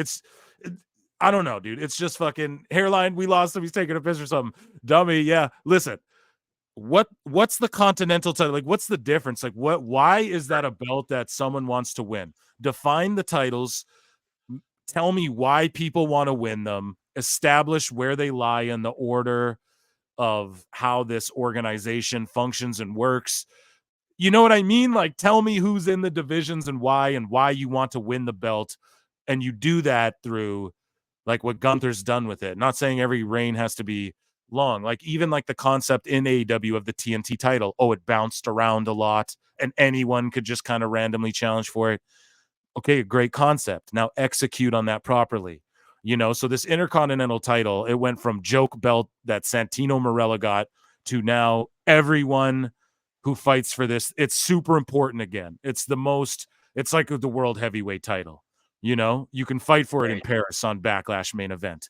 I don't know, dude. It's just fucking hairline. We lost him. He's taking a piss or something. Dummy. Yeah. Listen, what's the Continental title? Like, what's the difference? Like, why is that a belt that someone wants to win? Define the titles. Tell me why people want to win them. Establish where they lie in the order. of how this organization functions and works. You know what I mean? Like, tell me who's in the divisions and why you want to win the belt. And you do that through like what Gunther's done with it. Not saying every reign has to be long. Like even like the concept in AEW of the TNT title. Oh, it bounced around a lot and anyone could just kind of randomly challenge for it. Okay, great concept. Now execute on that properly. You know, so this Intercontinental title, it went from joke belt that Santino Marella got to now everyone who fights for this. It's super important again. It's like the world heavyweight title. You know, you can fight for it in Paris on Backlash main event.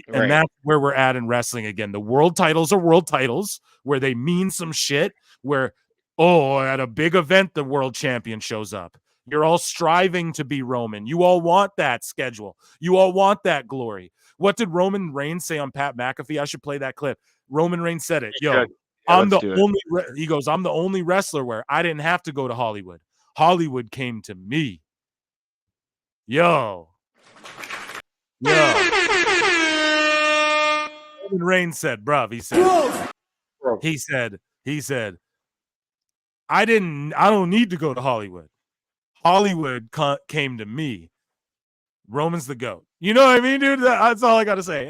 And that's where we're at in wrestling again. The world titles are world titles where they mean some shit, where, at a big event, the world champion shows up. You're all striving to be Roman. You all want that schedule. You all want that glory. What did Roman Reigns say on Pat McAfee? I should play that clip. Roman Reigns said it. I'm the only wrestler where I didn't have to go to Hollywood. Hollywood came to me. Roman Reigns said, bruv, he said, I don't need to go to Hollywood. Hollywood came to me. Roman's the GOAT. You know what I mean, dude? That's all I got to say.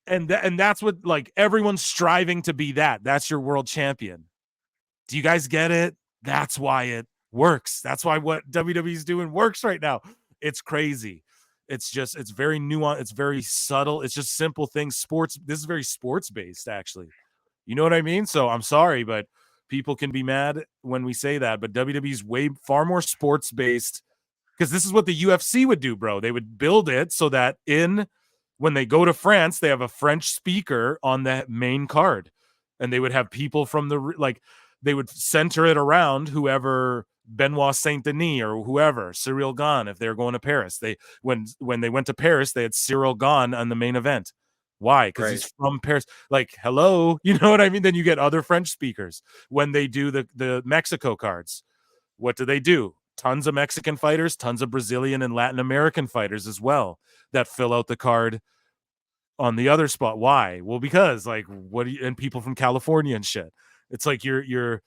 And that's what, like, everyone's striving to be that. That's your world champion. Do you guys get it? That's why it works. That's why what WWE's doing works right now. It's crazy. It's very nuanced. It's very subtle. It's just simple things. This is very sports based, actually. You know what I mean? So I'm sorry, but people can be mad when we say that, but WWE's far more sports based, because this is what the UFC would do, bro. They would build it so that when they go to France, they have a French speaker on the main card, and they would have people from they would center it around whoever, Benoit Saint Denis or whoever, Cyril Gane. If they're going to Paris, when they went to Paris, they had Cyril Gane on the main event. Why? Because he's from Paris. Like, hello, you know what I mean? Then you get other French speakers. When they do the Mexico cards, what do? Tons of Mexican fighters, tons of Brazilian and Latin American fighters as well that fill out the card on the other spot. Why? Well, because and people from California and shit. It's like you're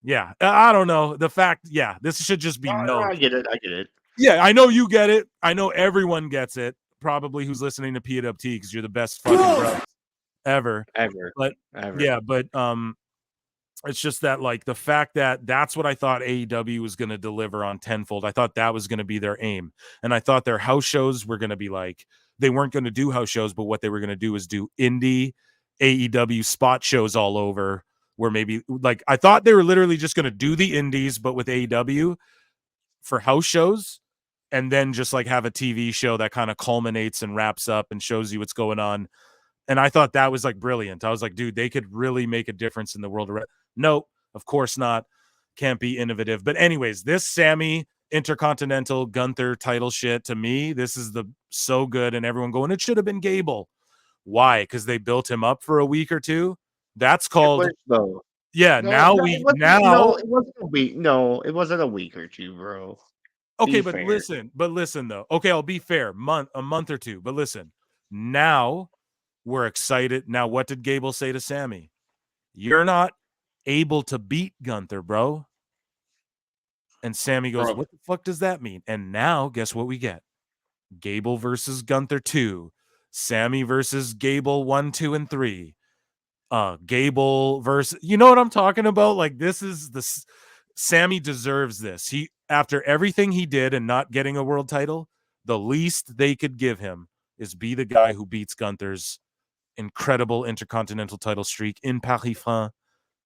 I don't know. The fact, this should just be known. I get it. Yeah, I know you get it. I know everyone gets it. Probably who's listening to PWT, because you're the best fucking bro ever. But it's just that, like, the fact that that's what I thought AEW was going to deliver on tenfold. I thought that was going to be their aim. And I thought their house shows were going to be like, they weren't going to do house shows, but what they were going to do is do indie AEW spot shows all over, where maybe, like, I thought they were literally just going to do the indies, but with AEW for house shows, and then just like have a TV show that kind of culminates and wraps up and shows you what's going on. And I thought that was like brilliant. I was like, dude, they could really make a difference in the world. No, of course not. Can't be innovative. But anyways, this Sami Intercontinental Gunther title shit, to me, this is so good. And everyone going, it should have been Gable. Why? Because they built him up for a week or two. That's called. Yeah. It wasn't a week. No, it wasn't a week or two, bro. Okay, but listen though. Okay, I'll be fair. A month or two. But listen, now we're excited. Now, what did Gable say to Sami? You're not able to beat Gunther, bro. And Sami goes, what the fuck does that mean? And now, guess what we get? Gable versus Gunther 2. Sami versus Gable 1, 2, and 3. Gable versus, you know what I'm talking about? Like, Sami deserves this. After everything he did and not getting a world title, the least they could give him is be the guy who beats Gunther's incredible intercontinental title streak in Paris,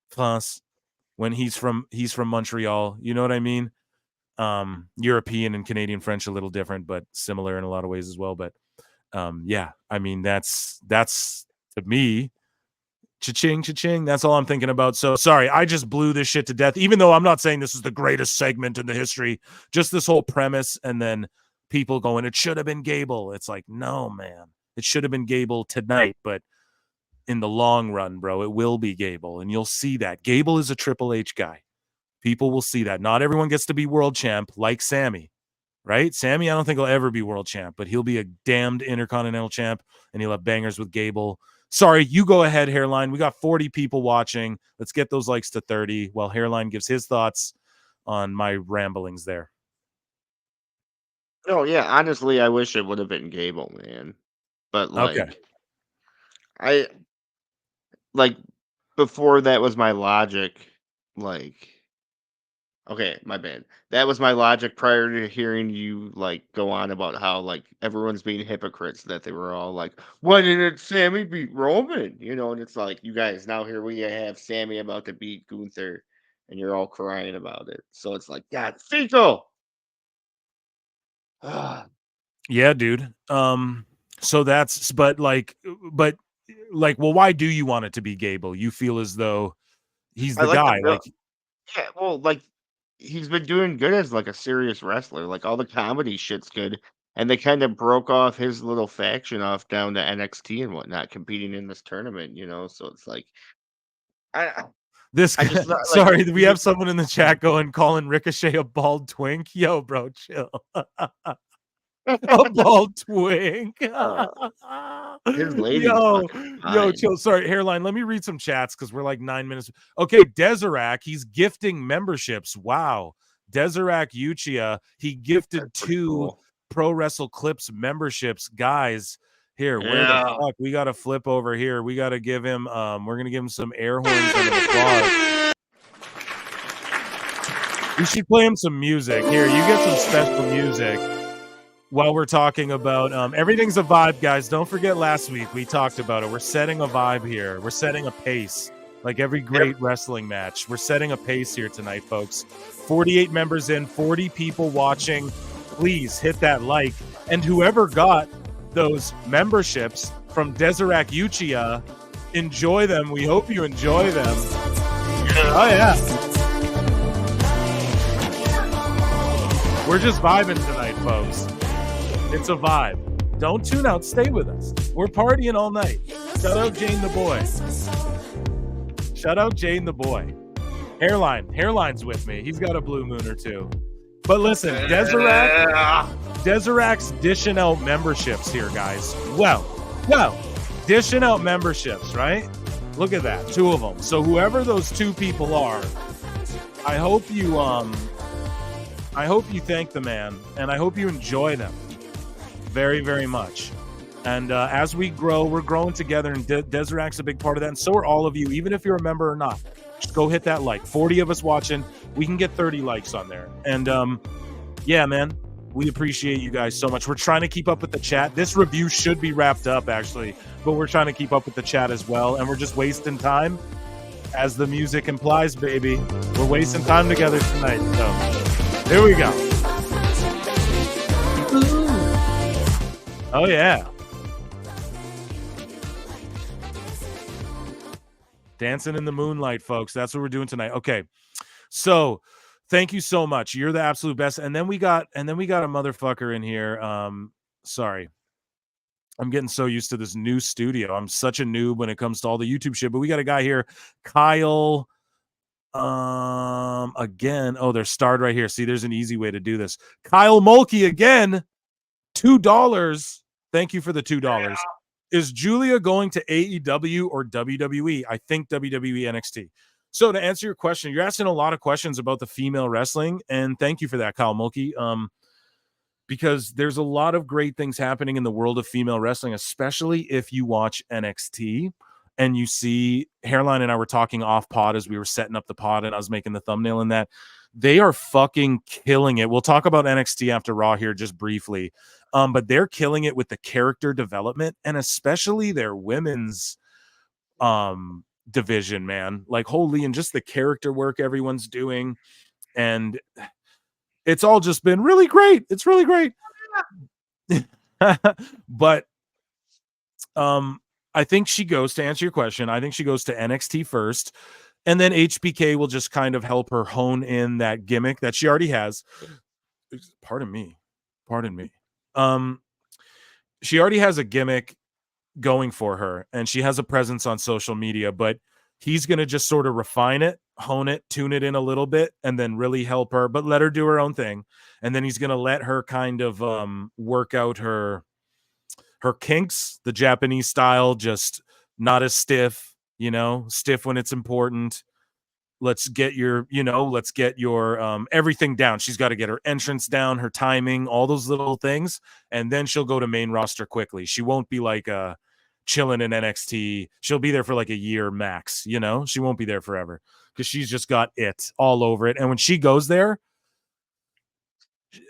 France, when he's from Montreal. You know what I mean? European and Canadian French a little different, but similar in a lot of ways as well. But I mean, that's to me, cha-ching, cha-ching. That's all I'm thinking about. So sorry, I just blew this shit to death, even though I'm not saying this is the greatest segment in the history. Just this whole premise, and then people going, it should have been Gable. It's like, no, man. It should have been Gable tonight, but in the long run, bro, it will be Gable, and you'll see that. Gable is a Triple H guy. People will see that. Not everyone gets to be world champ like Sami, right? Sami, I don't think he'll ever be world champ, but he'll be a damned intercontinental champ, and he'll have bangers with Gable. Sorry, you go ahead, Hairline. We got 40 people watching. Let's get those likes to 30 while Hairline gives his thoughts on my ramblings there. Oh, yeah. Honestly, I wish it would have been Gable, man. But, I before that was my logic. Okay, my bad. That was my logic prior to hearing you go on about how everyone's being hypocrites, that they were all like, why didn't Sami beat Roman? And it's like, you guys, now here we have Sami about to beat Gunther and you're all crying about it. So it's like, God, fecal. Yeah, dude. So that's but well, why do you want it to be Gable? You feel as though he's the guy. Yeah, well, he's been doing good as a serious wrestler. All the comedy shit's good. And they kind of broke off his little faction off down to NXT and whatnot, competing in this tournament, So it's like sorry, we have someone in the chat calling Ricochet a bald twink. Yo, bro, chill. A bald twink. His lady. Yo, chill. Sorry, Hairline. Let me read some chats because we're 9 minutes. Okay, Deserac, he's gifting memberships. Wow. Deserac Uchiha, he gifted 2 cool. Pro Wrestle Clips memberships. Guys, here, where the fuck? We got to flip over here. We got to give him, we're going to give him some air horns and applause. We should play him some music. Here, you get some special music. While we're talking about everything's a vibe, guys. Don't forget last week we talked about it. We're setting a vibe here. We're setting a pace. Like every great wrestling match. We're setting a pace here tonight, folks. 48 members in, 40 people watching. Please hit that like. And whoever got those memberships from Deserac Uchiha, enjoy them. We hope you enjoy them. Oh, yeah. We're just vibing tonight, folks. It's a vibe. Don't tune out. Stay with us. We're partying all night. Shout out Jane the boy. Shout out Jane the boy. Hairline's with me. He's got a blue moon or two. But listen, Deserac's dishing out memberships here, guys. Well, dishing out memberships, right? Look at that. 2 of them. So whoever those 2 people are, I hope you thank the man, and I hope you enjoy them very, very much. And as we grow, we're growing together, and Deserac's a big part of that, and so are all of you, even if you're a member or not. Just go hit that like. 40 of us watching. We can get 30 likes on there. And yeah, man, we appreciate you guys so much. We're trying to keep up with the chat. This review should be wrapped up, actually, but we're trying to keep up with the chat as well, and we're just wasting time, as the music implies, baby. We're wasting time together tonight, so here we go. Oh, yeah. Dancing in the moonlight, folks. That's what we're doing tonight. Okay. So thank you so much. You're the absolute best. And then we got a motherfucker in here. Sorry. I'm getting so used to this new studio. I'm such a noob when it comes to all the YouTube shit, but we got a guy here, Kyle. Again, they're starred right here. See, there's an easy way to do this. Kyle Mulkey again, $2. Thank you for the $2. Yeah. Is Julia going to AEW or WWE? I think WWE NXT. So to answer your question, you're asking a lot of questions about the female wrestling, and thank you for that, Kyle Mulkey. Because there's a lot of great things happening in the world of female wrestling, especially if you watch NXT. And you see, Hairline and I were talking off pod as we were setting up the pod, and I was making the thumbnail in that. They are fucking killing it. We'll talk about NXT after Raw here just briefly. But they're killing it with the character development, and especially their women's division, man. Like, holy, and just the character work everyone's doing. And it's all just been really great. It's really great. But I think she goes, to answer your question, I think she goes to NXT first, and then HBK will just kind of help her hone in that gimmick that she already has. Pardon me. She already has a gimmick going for her, and she has a presence on social media, but he's going to just sort of refine it, hone it, tune it in a little bit, and then really help her, but let her do her own thing. And then he's going to let her kind of work out her kinks, the Japanese style, just not as stiff, stiff when it's important. Let's get your everything down. She's got to get her entrance down, her timing, all those little things, and then she'll go to main roster quickly. She won't be like chilling in NXT. She'll be there for like a year max, She won't be there forever because she's just got it all over it. And when she goes there,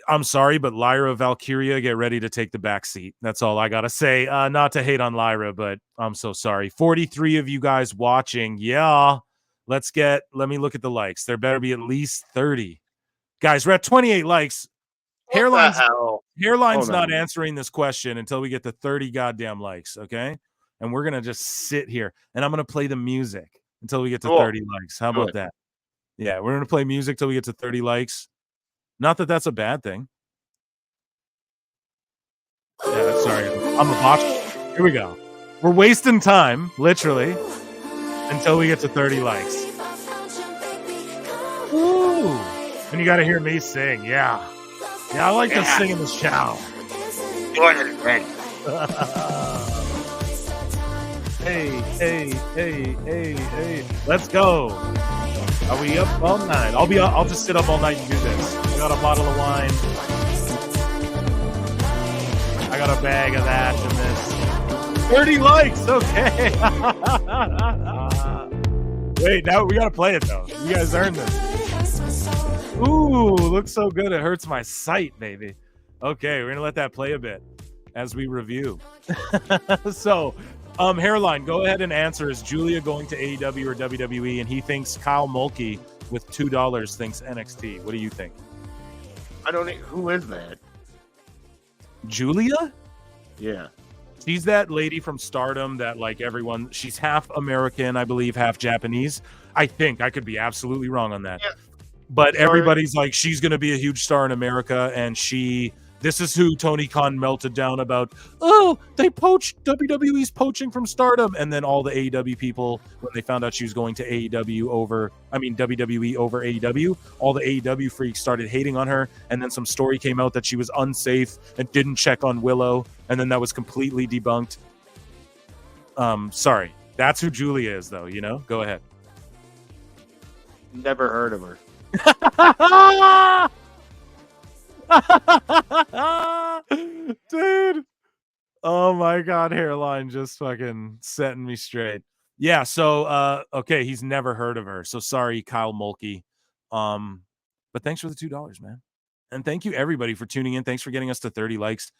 I'm sorry, but Lyra Valkyria, get ready to take the back seat. That's all I got to say. Not to hate on Lyra, but I'm so sorry. 43 of you guys watching. Yeah. Let me look at the likes. There better be at least 30. Guys, we're at 28 likes. Hairline's not answering this question until we get to 30 goddamn likes, okay? And we're going to just sit here, and I'm going to play the music until we get to 30 likes. How about that? Yeah, we're going to play music till we get to 30 likes. Not that that's a bad thing. Yeah, sorry. I'm a botch. Here we go. We're wasting time, literally, until we get to 30 likes. Ooh. And you got to hear me sing. Yeah. Yeah, I like to sing in the shower. Go ahead, Fred. Hey. Let's go. Are we up all night? I'll just sit up all night and do this. I got a bottle of wine. I got a bag of that and this. 30 likes, okay. Wait, now we gotta play it though. You guys earned this. Ooh, looks so good. It hurts my sight, baby. Okay, we're gonna let that play a bit as we review. So, Hairline, go ahead and answer. Is Julia going to AEW or WWE? And he thinks Kyle Mulkey with $2 thinks NXT. What do you think? I don't know. Who is that? Julia? Yeah. She's that lady from Stardom that like everyone, she's half American, I believe, half Japanese. I think. I could be absolutely wrong on that. Yeah. But everybody's like, she's going to be a huge star in America. And this is who Tony Khan melted down about. Oh, they poached, WWE's poaching from Stardom. And then all the AEW people, when they found out she was going to WWE over AEW, all the AEW freaks started hating on her. And then some story came out that she was unsafe and didn't check on Willow. And then that was completely debunked. Sorry. That's who Julia is, though, Go ahead. Never heard of her. Dude, oh my god, Hairline just fucking setting me straight. Yeah, so okay, he's never heard of her, so sorry, Kyle Mulkey. But thanks for the $2, man, and thank you everybody for tuning in. Thanks for getting us to 30 likes.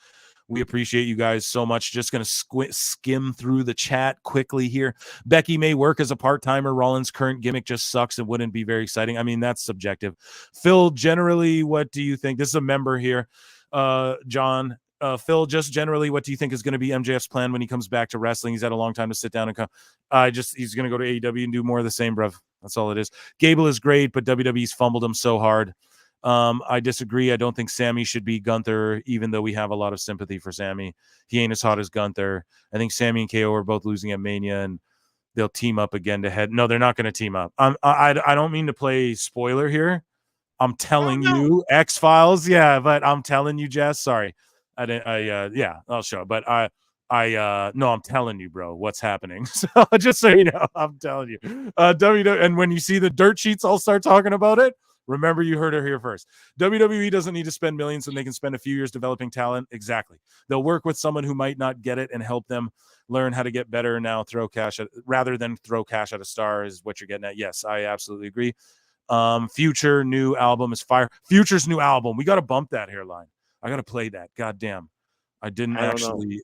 We appreciate you guys so much. Just going to skim through the chat quickly here. Becky may work as a part-timer. Rollins' current gimmick just sucks and wouldn't be very exciting. I mean, that's subjective. Phil, generally, what do you think? This is a member here. John, Phil, just generally, what do you think is going to be MJF's plan when he comes back to wrestling? He's had a long time to sit down and come. He's going to go to AEW and do more of the same, bruv. That's all it is. Gable is great, but WWE's fumbled him so hard. I disagree. I don't think Sami should be Gunther, even though we have a lot of sympathy for Sami. He ain't as hot as Gunther. I think Sami and KO are both losing at Mania, and they'll team up again to head. No, they're not going to team up. I don't mean to play spoiler here. I'm telling you, X-Files. Yeah, but I'm telling you, Jess. Sorry. Yeah, I'll show it. But no, I'm telling you, bro, what's happening. So just so you know, I'm telling you. And when you see the dirt sheets, I'll start talking about it. Remember, you heard her here first. WWE doesn't need to spend millions when they can spend a few years developing talent. Exactly. They'll work with someone who might not get it and help them learn how to get better now, rather than throw cash at a star is what you're getting at. Yes, I absolutely agree. Future new album is fire. Future's new album. We got to bump that, Hairline. I got to play that. God damn. I didn't actually.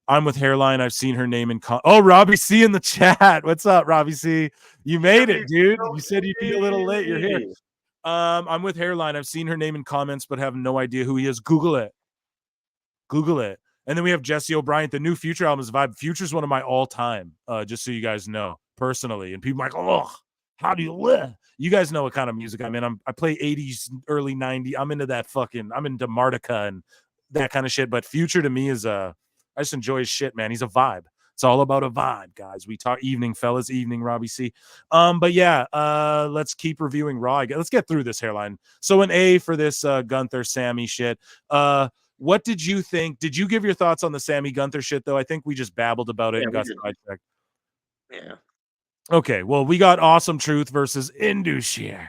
I'm with Hairline. I've seen her name in. Robbie C in the chat. What's up, Robbie C? You made it, dude. You said you'd be a little late. You're here. I'm with Hairline. I've seen her name in comments, but have no idea who he is. Google it. And then we have Jesse O'Brien. The new Future album is Vibe. Future's one of my all-time, just so you guys know, personally. And people are like, oh, how do you live? You guys know what kind of music I'm in. I play 80s, early 90s. I'm into that I'm into Martica and that kind of shit. But Future to me is I just enjoy his shit, man. He's a vibe. It's all about a vibe, guys. We talk evening, fellas. Evening, Robbie C. But yeah, let's keep reviewing Raw. Let's get through this, Hairline. So an A for this Gunther Sami shit. what did you think? Did you give your thoughts on the Sami Gunther shit, though? I think we just babbled about it and got sidetracked. Yeah. Okay, well, we got Awesome Truth versus Indusheer.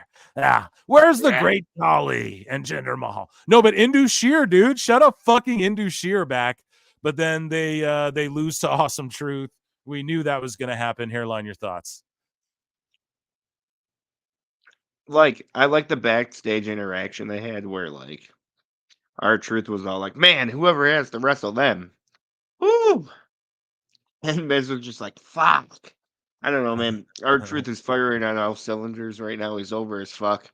Where's the Great Khali and Jinder Mahal? No, but Indusheer, dude, shut up, fucking Indusheer back. But then they lose to Awesome Truth. We knew that was going to happen. Hairline, your thoughts? Like, I like the backstage interaction they had where, like, R-Truth was all like, man, whoever has to wrestle them. Woo! And Miz was just like, fuck. I don't know, man. R-Truth is firing on all cylinders right now. He's over as fuck.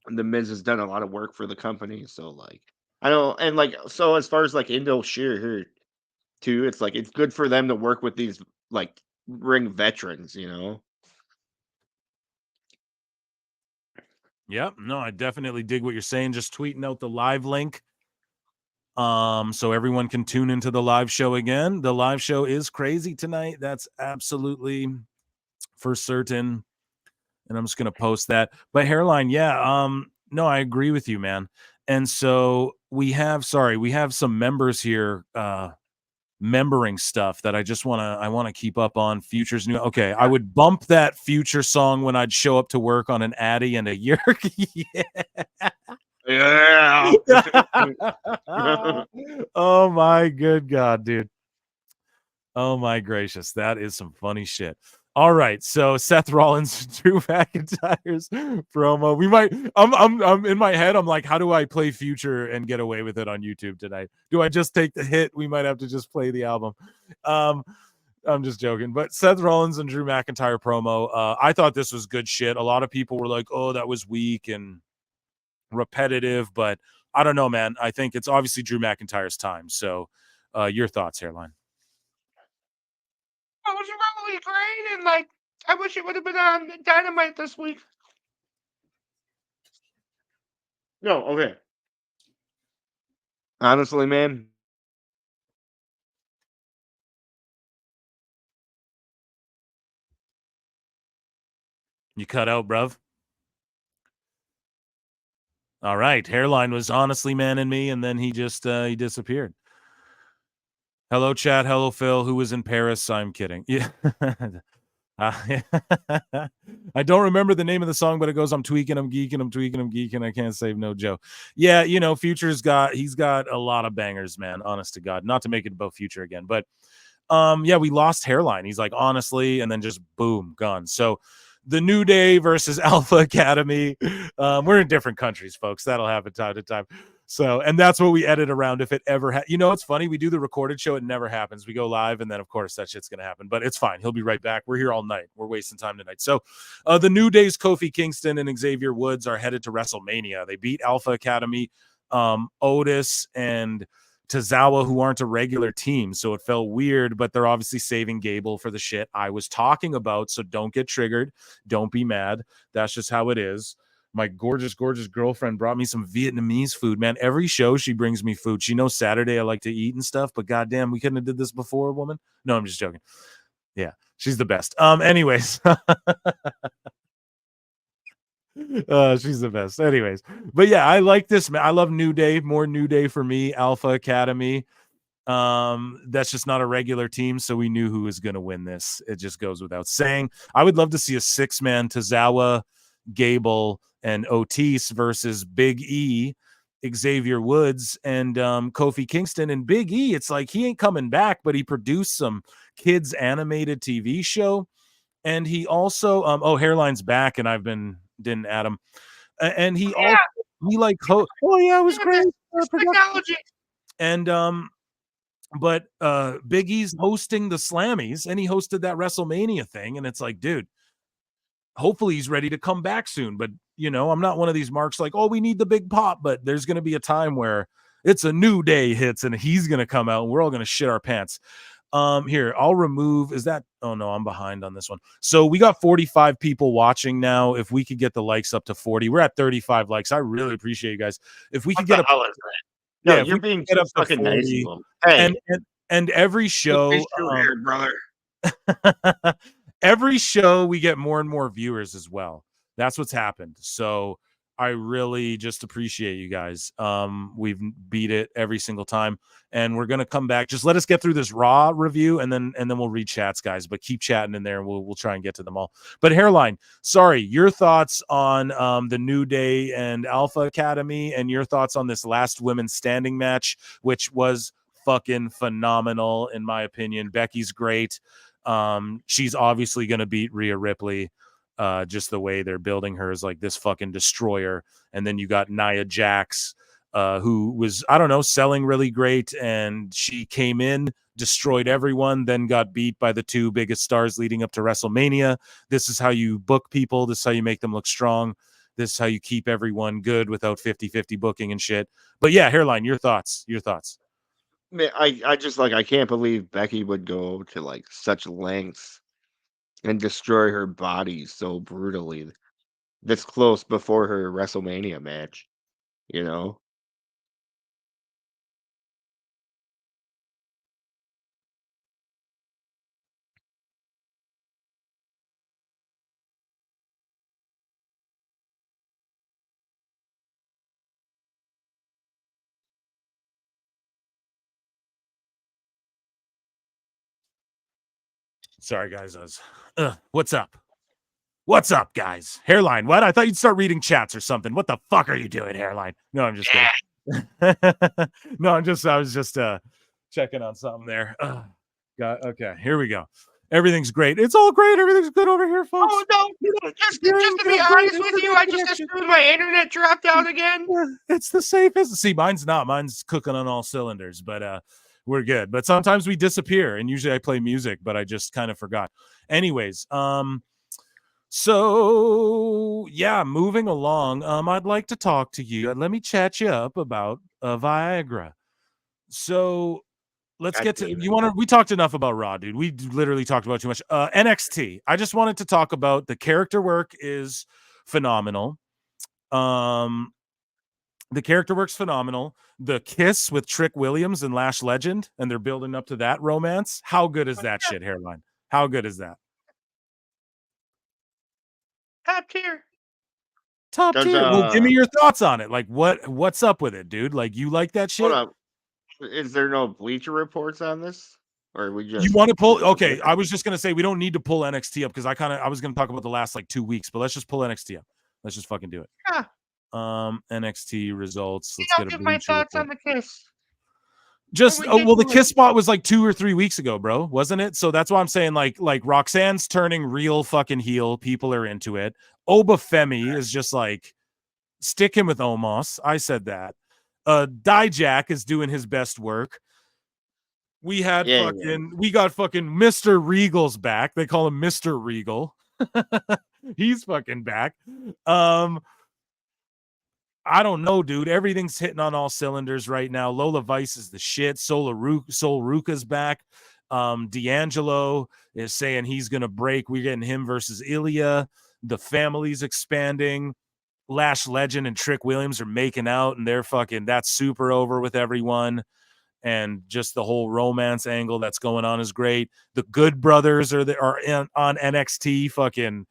And the Miz has done a lot of work for the company. So, like, I don't, and like, so as far as like Indusheer here, too, it's like, it's good for them to work with these, like, ring veterans, you know? Yep. No, I definitely dig what you're saying. Just tweeting out the live link. So everyone can tune into the live show again. The live show is crazy tonight. That's absolutely for certain. And I'm just gonna post that. But Hairline, yeah. No, I agree with you, man. And so we have some members here membering stuff that I want to keep up on. Future's new. Okay, I would bump that Future song when I'd show up to work on an Addy and a Yerk. Yeah. Oh my good God, dude. Oh my gracious. That is some funny shit. All right, so Seth Rollins, Drew McIntyre's promo. We might. I'm in my head. I'm like, how do I play Future and get away with it on YouTube tonight? Do I just take the hit? We might have to just play the album. I'm just joking. But Seth Rollins and Drew McIntyre promo. I thought this was good shit. A lot of people were like, "Oh, that was weak and repetitive," but I don't know, man. I think it's obviously Drew McIntyre's time. So, your thoughts, Hairline? It was really great, and like, I wish it would have been on Dynamite this week. No, okay. Honestly, man. You cut out, bruv. All right. Hairline was honestly man and me, and then he just he disappeared. Hello, chat. Hello, Phil. Who was in Paris? I'm kidding. Yeah. I don't remember the name of the song, but it goes, I'm tweaking, I'm geeking, I'm tweaking, I'm geeking. I can't save no Joe. Yeah, you know, Future's he's got a lot of bangers, man. Honest to God. Not to make it about Future again, but yeah, we lost Hairline. He's like, honestly, and then just boom, gone. So the New Day versus Alpha Academy. We're in different countries, folks. That'll happen time to time. So, and that's what we edit around if it ever you know, it's funny. We do the recorded show. It never happens. We go live, and then, of course, that shit's going to happen. But it's fine. He'll be right back. We're here all night. We're wasting time tonight. So the New Day's Kofi Kingston and Xavier Woods are headed to WrestleMania. They beat Alpha Academy, Otis, and Tozawa, who aren't a regular team. So it felt weird, but they're obviously saving Gable for the shit I was talking about. So don't get triggered. Don't be mad. That's just how it is. My gorgeous, gorgeous girlfriend brought me some Vietnamese food, man. Every show she brings me food. She knows Saturday I like to eat and stuff, but goddamn, we couldn't have did this before, woman. No, I'm just joking. Yeah, she's the best. Anyways. She's the best. Anyways, but yeah, I like this, man. I love New Day. More New Day for me. Alpha Academy. That's just not a regular team, so we knew who was going to win this. It just goes without saying. I would love to see a 6-man Tozawa, Gable, and Otis versus Big E, Xavier Woods, and Kofi Kingston. And Big E, it's like he ain't coming back, but he produced some kids animated TV show, and he also Hairline's back, and didn't add him, and he also he like it was great technology. And but Big E's hosting the Slammies, and he hosted that WrestleMania thing, and it's like, dude, hopefully he's ready to come back soon. But you know, I'm not one of these marks like, oh, we need the big pop, but there's going to be a time where it's a New Day hits and he's going to come out and we're all going to shit our pants. Here, I'll remove, oh no, I'm behind on this one. So we got 45 people watching now. If we could get the likes up to 40, we're at 35 likes. I really appreciate you guys. If we could get no, you're being too fucking nice. Hey, and every show, brother. Every show we get more and more viewers as well. That's what's happened. So I really just appreciate you guys. We've beat it every single time, and we're gonna come back. Just let us get through this Raw review, and then we'll read chats, guys. But keep chatting in there, and we'll try and get to them all. But Hairline, sorry, your thoughts on the New Day and Alpha Academy, and your thoughts on this last women's standing match, which was fucking phenomenal in my opinion. Becky's great. She's obviously gonna beat Rhea Ripley. Just the way they're building her is like this fucking destroyer. And then you got Nia Jax, who was, I don't know, selling really great. And she came in, destroyed everyone, then got beat by the two biggest stars leading up to WrestleMania. This is how you book people. This is how you make them look strong. This is how you keep everyone good without 50-50 booking and shit. But yeah, Hairline, your thoughts. Man, I just like, I can't believe Becky would go to like such lengths and destroy her body so brutally this close before her WrestleMania match, you know? Sorry, guys. What's up? What's up, guys? Hairline, what? I thought you'd start reading chats or something. What the fuck are you doing, Hairline? No, I'm just kidding. No, I was just checking on something there. Okay, here we go. Everything's great. It's all great. Everything's good over here, folks. Oh, no. Just to be honest with you, I just assumed my internet dropped out again. It's the safest. See, mine's not. Mine's cooking on all cylinders, but we're good. But sometimes we disappear, and usually I play music, but I just kind of forgot. Anyways, so yeah, moving along. I'd like to talk to you. Let me chat you up about Viagra. So let's get to we talked enough about Raw, dude. We literally talked about too much. NXT. I just wanted to talk about the character work is phenomenal. The character work's phenomenal. The kiss with Trick Williams and Lash Legend, and they're building up to that romance. How good is that shit, Hairline? How good is that? Top tier. Well, give me your thoughts on it. Like, what's up with it, dude? Like, you like that shit? Hold on. Is there no Bleacher Reports on this? Or we just you want to pull? Okay, I was just gonna say we don't need to pull NXT up because I was gonna talk about the last like 2 weeks, but let's just pull NXT up. Let's just fucking do it. Yeah. NXT results. Let's get a give my thoughts report. On the kiss. The kiss spot was like 2 or 3 weeks ago, bro, wasn't it? So that's why I'm saying like Roxanne's turning real fucking heel. People are into it. Obafemi is just like stick him with Omos. I said that. Dijak is doing his best work. We had we got fucking Mr. Regal's back. They call him Mr. Regal. He's fucking back. I don't know, dude. Everything's hitting on all cylinders right now. Lola Vice is the shit. Sol Ruka's back. D'Angelo is saying he's going to break. We're getting him versus Ilya. The family's expanding. Lash Legend and Trick Williams are making out, and they're fucking, that's super over with everyone. And just the whole romance angle that's going on is great. The Good Brothers are on NXT. Fucking,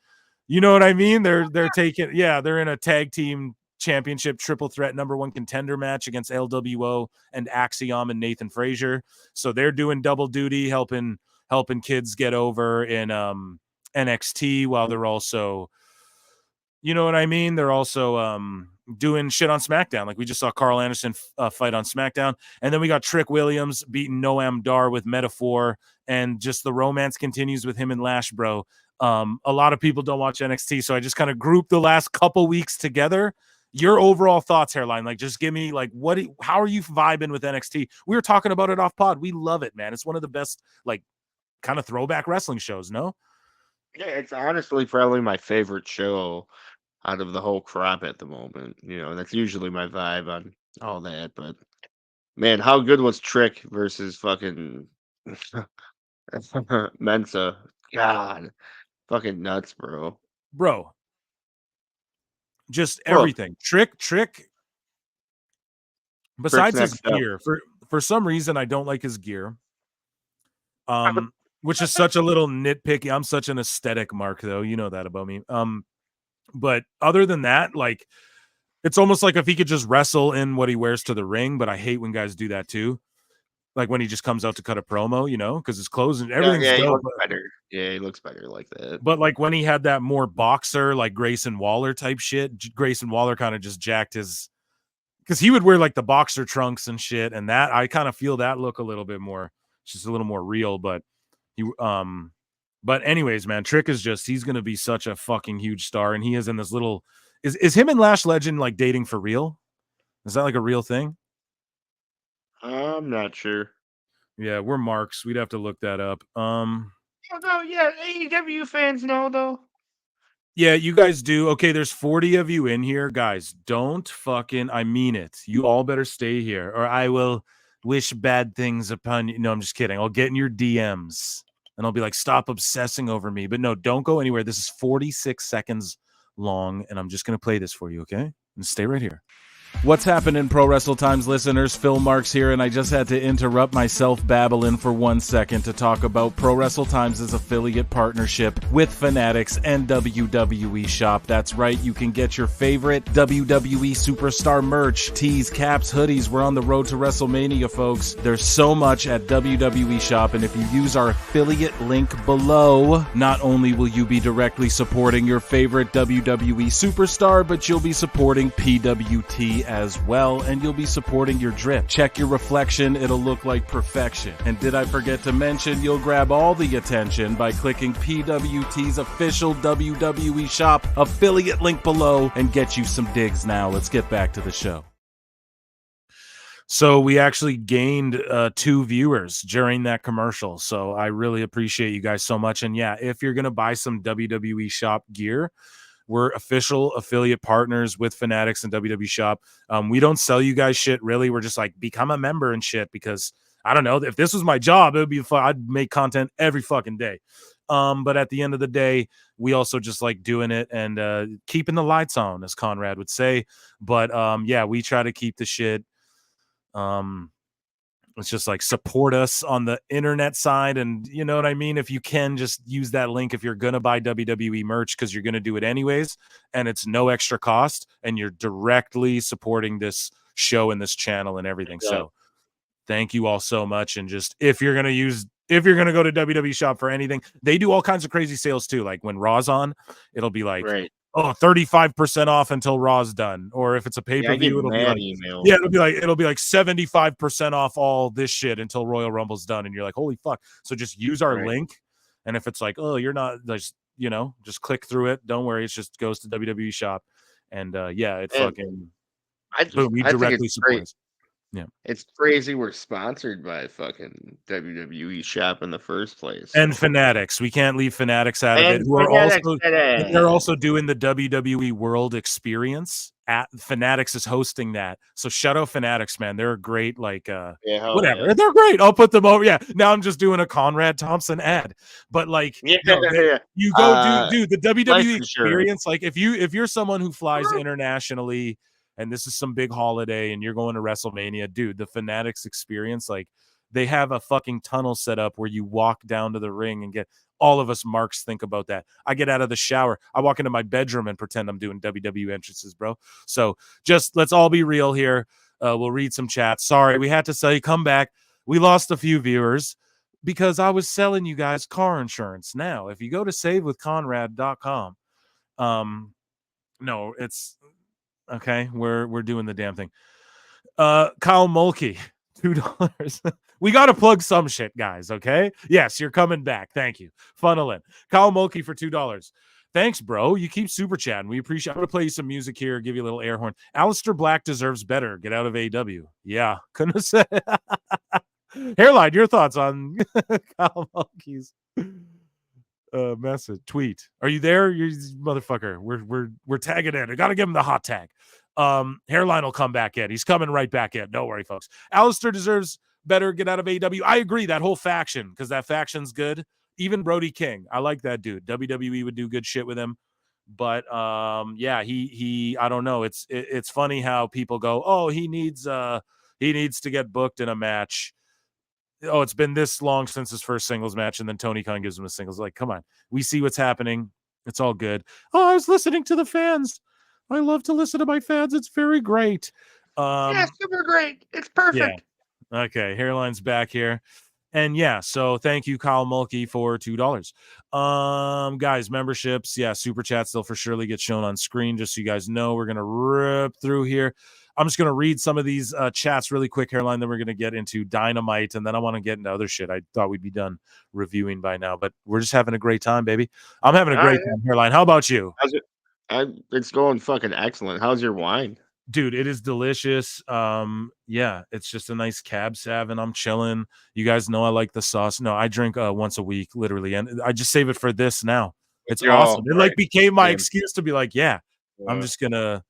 you know what I mean? They're in a tag team championship triple threat #1 contender match against LWO and Axiom and Nathan Frazier. So they're doing double duty, helping kids get over in NXT while they're also, you know what I mean? They're also doing shit on SmackDown. Like we just saw Carl Anderson fight on SmackDown. And then we got Trick Williams beating Noam Dar with Metaphor. And just the romance continues with him and Lash, bro. A lot of people don't watch NXT. So I just kind of grouped the last couple weeks together. Your overall thoughts, Hairline, like just give me like how are you vibing with NXT? We were talking about it off pod. We love it, man. It's one of the best like kind of throwback wrestling shows, no? Yeah, it's honestly probably my favorite show out of the whole crop at the moment. You know, that's usually my vibe on all that. But man, how good was Trick versus fucking Mensa? God, fucking nuts, bro. Just everything. Trick. Besides his gear, for some reason, I don't like his gear. Which is such a little nitpicky. I'm such an aesthetic mark, though. You know that about me. But other than that, like It's almost like if he could just wrestle in what he wears to the ring, but I hate when guys do that too. Like when he just comes out to cut a promo, because his clothes and everything's he dope, looks better. Yeah, he looks better like that. But like when he had that more boxer, like Grayson Waller type shit, Grayson Waller kind of just jacked his, because he would wear like the boxer trunks and shit, and that I kind of feel that look a little bit more, just a little more real. But but anyways, man, Trick is he's gonna be such a fucking huge star, and he is in this little. Is him and Lash Legend like dating for real? Is that like a real thing? I'm not sure. Yeah, we're marks. We'd have to look that up. Oh, no, yeah, AEW fans know though. Yeah, you guys do. Okay, there's 40 of you in here. Guys, don't fucking, I mean it. You all better stay here, or I will wish bad things upon you. No, I'm just kidding. I'll get in your DMs, and I'll be like, stop obsessing over me. But no, don't go anywhere. This is 46 seconds long, and I'm just going to play this for you, okay? And stay right here. What's happening, Pro Wrestle Times listeners? Phil Marks here, and I just had to interrupt myself babbling for 1 second to talk about Pro Wrestle Times' affiliate partnership with Fanatics and WWE Shop. That's right, you can get your favorite WWE superstar merch, tees, caps, hoodies. We're on the road to WrestleMania, folks. There's so much at WWE Shop, and if you use our affiliate link below, not only will you be directly supporting your favorite WWE superstar, but you'll be supporting PWT as well, and you'll be supporting your drip. Check your reflection, it'll look like perfection. And did I forget to mention, you'll grab all the attention by clicking PWT's official WWE Shop affiliate link below and get you some digs now. Let's get back to the show. So we actually gained 2 viewers during that commercial, so I really appreciate you guys so much. And yeah, if you're gonna buy some WWE Shop gear, we're official affiliate partners with Fanatics and WWE Shop. We don't sell you guys shit, really. We're just like, become a member and shit, because I don't know, if this was my job, it would be fun. I'd make content every fucking day. But at the end of the day, we also just like doing it and keeping the lights on, as Conrad would say. But yeah, we try to keep the shit. It's just like, support us on the internet side, and you know what I mean? If you can, just use that link if you're going to buy WWE merch, because you're going to do it anyways, and it's no extra cost, and you're directly supporting this show and this channel and everything. Yeah. So thank you all so much. And just, if you're going to go to WWE Shop for anything, they do all kinds of crazy sales too. Like when Raw's on, it'll be like, right, 35% off until Raw's done. Or if it's a pay-per-view, it'll be like 75% off all this shit until Royal Rumble's done. And you're like, holy fuck. So just use our link. And if it's like, oh, you're not, just click through it. Don't worry. It just goes to WWE Shop. And yeah, it fucking, we directly support us. Yeah, it's crazy we're sponsored by fucking WWE Shop in the first place. And Fanatics. We can't leave Fanatics out of it. They're also doing the WWE World Experience. Fanatics is hosting that. So shout out Fanatics, man. They're a great, whatever. Yeah. They're great. I'll put them over. Yeah. Now I'm just doing a Conrad Thompson ad. But you go do the WWE Experience. Sure. Like if you're someone who flies internationally, and this is some big holiday and you're going to WrestleMania, dude, the Fanatics Experience, like they have a fucking tunnel set up where you walk down to the ring and get, all of us marks think about that. I get out of the shower, I walk into my bedroom and pretend I'm doing WWE entrances, bro. So just, let's all be real here. We'll read some chats. Sorry, we had to say, come back. We lost a few viewers because I was selling you guys car insurance. Now, if you go to savewithconrad.com, no, it's, okay, we're doing the damn thing. Kyle Mulkey, $2. We got to plug some shit, guys, okay? Yes, you're coming back. Thank you. Funnel in. Kyle Mulkey for $2. Thanks, bro. You keep super chatting. We appreciate it. I'm going to play you some music here, give you a little air horn. Aleister Black deserves better. Get out of AEW. Yeah, couldn't have said. Hairline, your thoughts on Kyle Mulkey's message, tweet. Are you there? You motherfucker. We're tagging in. I gotta give him the hot tag. Hairline will come back in. He's coming right back in. Don't worry, folks. Aleister deserves better. Get out of AEW. I agree, that whole faction, because that faction's good. Even Brody King, I like that dude. WWE would do good shit with him. But yeah, he I don't know. It's funny how people go, oh, he needs to get booked in a match. Oh, it's been this long since his first singles match, and then Tony Khan gives him a singles. Like, come on. We see what's happening. It's all good. Oh, I was listening to the fans. I love to listen to my fans. It's very great. Yeah, super great. It's perfect. Yeah. Okay, Hairline's back here. And yeah, so thank you, Kyle Mulkey, for $2. Guys, memberships, yeah, super chats, they'll for surely get shown on screen, just so you guys know. We're gonna rip through here. I'm just gonna read some of these chats really quick, Hairline, then we're gonna get into Dynamite, and then I want to get into other shit. I thought we'd be done reviewing by now, but we're just having a great time, baby. I'm having a great time, Hairline. How about you? How's it? It's going fucking excellent. How's your wine? Dude, it is delicious. Yeah, it's just a nice cab sav, and I'm chilling. You guys know I like the sauce. No, I drink once a week, literally, and I just save it for this now. It's awesome. It like became my excuse to be like, yeah, I'm just gonna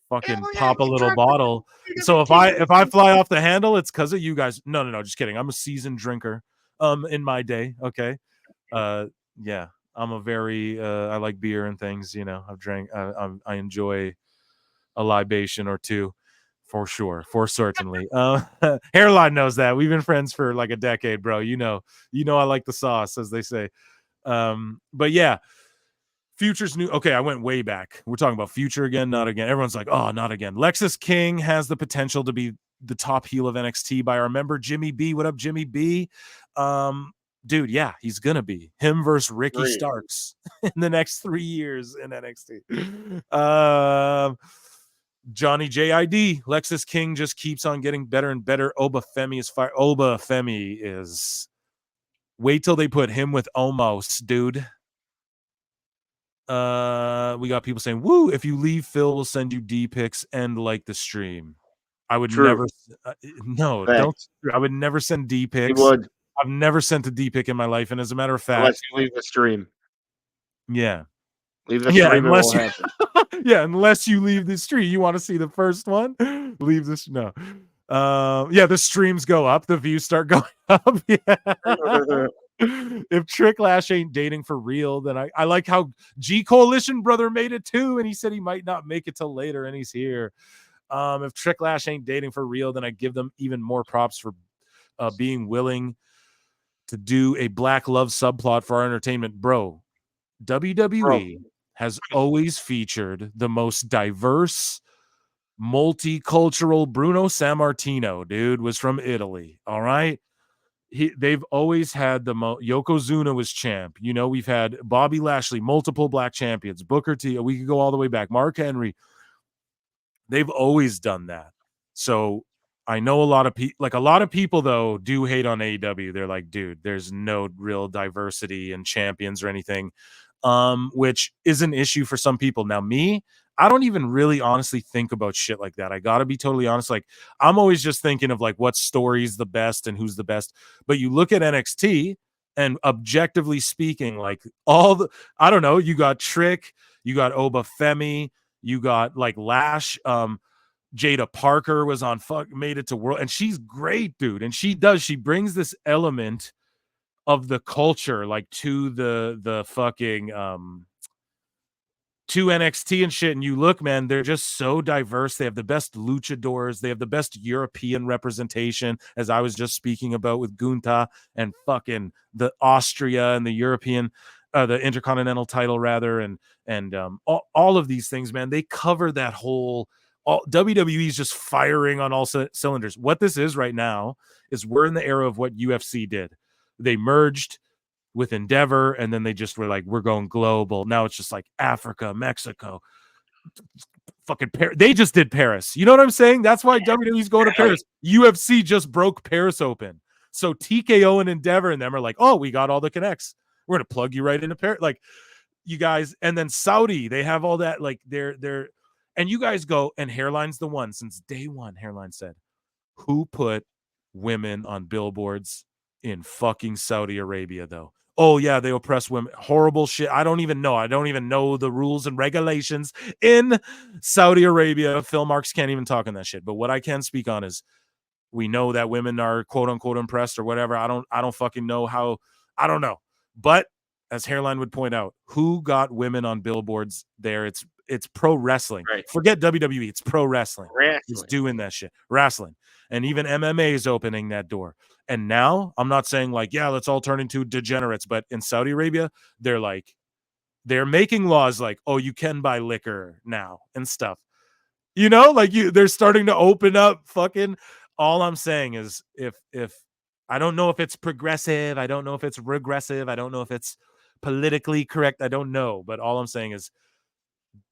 fucking pop a little bottle. So if I fly off the handle, it's because of you guys. No, just kidding. I'm a seasoned drinker. In my day, okay. Yeah, I'm a very I like beer and things. You know, I've drank. I enjoy a libation or two, for sure, for certainly. Hairline knows that. We've been friends for like a decade, bro. You know, I like the sauce, as they say. But yeah, Future's new. Okay, I went way back. We're talking about Future again, not again. Everyone's like, oh, not again. Lexus King has the potential to be the top heel of NXT by our member Jimmy B. What up, Jimmy B? Dude, yeah, he's gonna be him versus Ricky Starks in the next 3 years in NXT. Johnny JID, Lexus King just keeps on getting better and better. Oba Femi is fire. Oba Femi is. Wait till they put him with Omos, dude. We got people saying, "Woo! If you leave, Phil will send you D pics and like the stream." I would never. No, don't. I would never send D pics. I've never sent a D pic in my life, and as a matter of fact, unless you leave the stream. Yeah. Leave the stream, unless you unless you leave the stream. You want to see the first one? Leave this. No. Yeah, the streams go up, the views start going up. Yeah. If Trick Lash ain't dating for real, then I like how G Coalition brother made it too, and he said he might not make it till later, and he's here. If Trick Lash ain't dating for real, then I give them even more props for being willing to do a black love subplot for our entertainment, bro. WWE has always featured the most diverse, multicultural. Bruno Sammartino, dude, was from Italy. All right. They've always had the Yokozuna was champ. You know, we've had Bobby Lashley, multiple black champions, Booker T. We could go all the way back. Mark Henry. They've always done that. So I know a lot of people though do hate on AEW. They're like, dude, there's no real diversity in champions or anything. Which is an issue for some people. Now, me, I don't even really honestly think about shit like that. I gotta be totally honest. Like, I'm always just thinking of like what story's the best and who's the best. But you look at NXT, and objectively speaking, like I don't know, you got Trick, you got Oba Femi, you got like Lash, Jada Parker was on made it to World, and she's great, dude. And she brings this element of the culture, like to the fucking to NXT and shit. And you look, man, they're just so diverse. They have the best luchadors. They have the best European representation, as I was just speaking about with Gunther and fucking the Austria and the European, the Intercontinental title rather, and all of these things, man. They cover that whole. WWE is just firing on all cylinders. What this is right now is we're in the era of what UFC did. They merged with Endeavor, and then they just were like, we're going global. Now it's just like Africa, Mexico, fucking Paris. They just did Paris. You know what I'm saying? That's why WWE's going to Paris. UFC just broke Paris open. So TKO and Endeavor and them are like, oh, we got all the connects. We're going to plug you right into Paris. Like, you guys, and then Saudi, they have all that. Like, they're, and you guys go, and Hairline's the one since day one. Hairline said, who put women on billboards in fucking Saudi Arabia, though? Oh, yeah, they oppress women. Horrible shit. I don't even know the rules and regulations in Saudi Arabia. Phil Marks can't even talk on that shit. But what I can speak on is we know that women are quote unquote impressed or whatever. I don't fucking know how. I don't know. But as Hairline would point out, who got women on billboards there? It's pro wrestling. Right. Forget WWE. It's pro wrestling. It's doing that shit. Wrestling. And even MMA is opening that door. And now I'm not saying like, yeah, let's all turn into degenerates. But in Saudi Arabia, they're like, they're making laws like, oh, you can buy liquor now and stuff. You know, like they're starting to open up fucking. All I'm saying is if I don't know if it's progressive, I don't know if it's regressive, I don't know if it's politically correct, I don't know, but all I'm saying is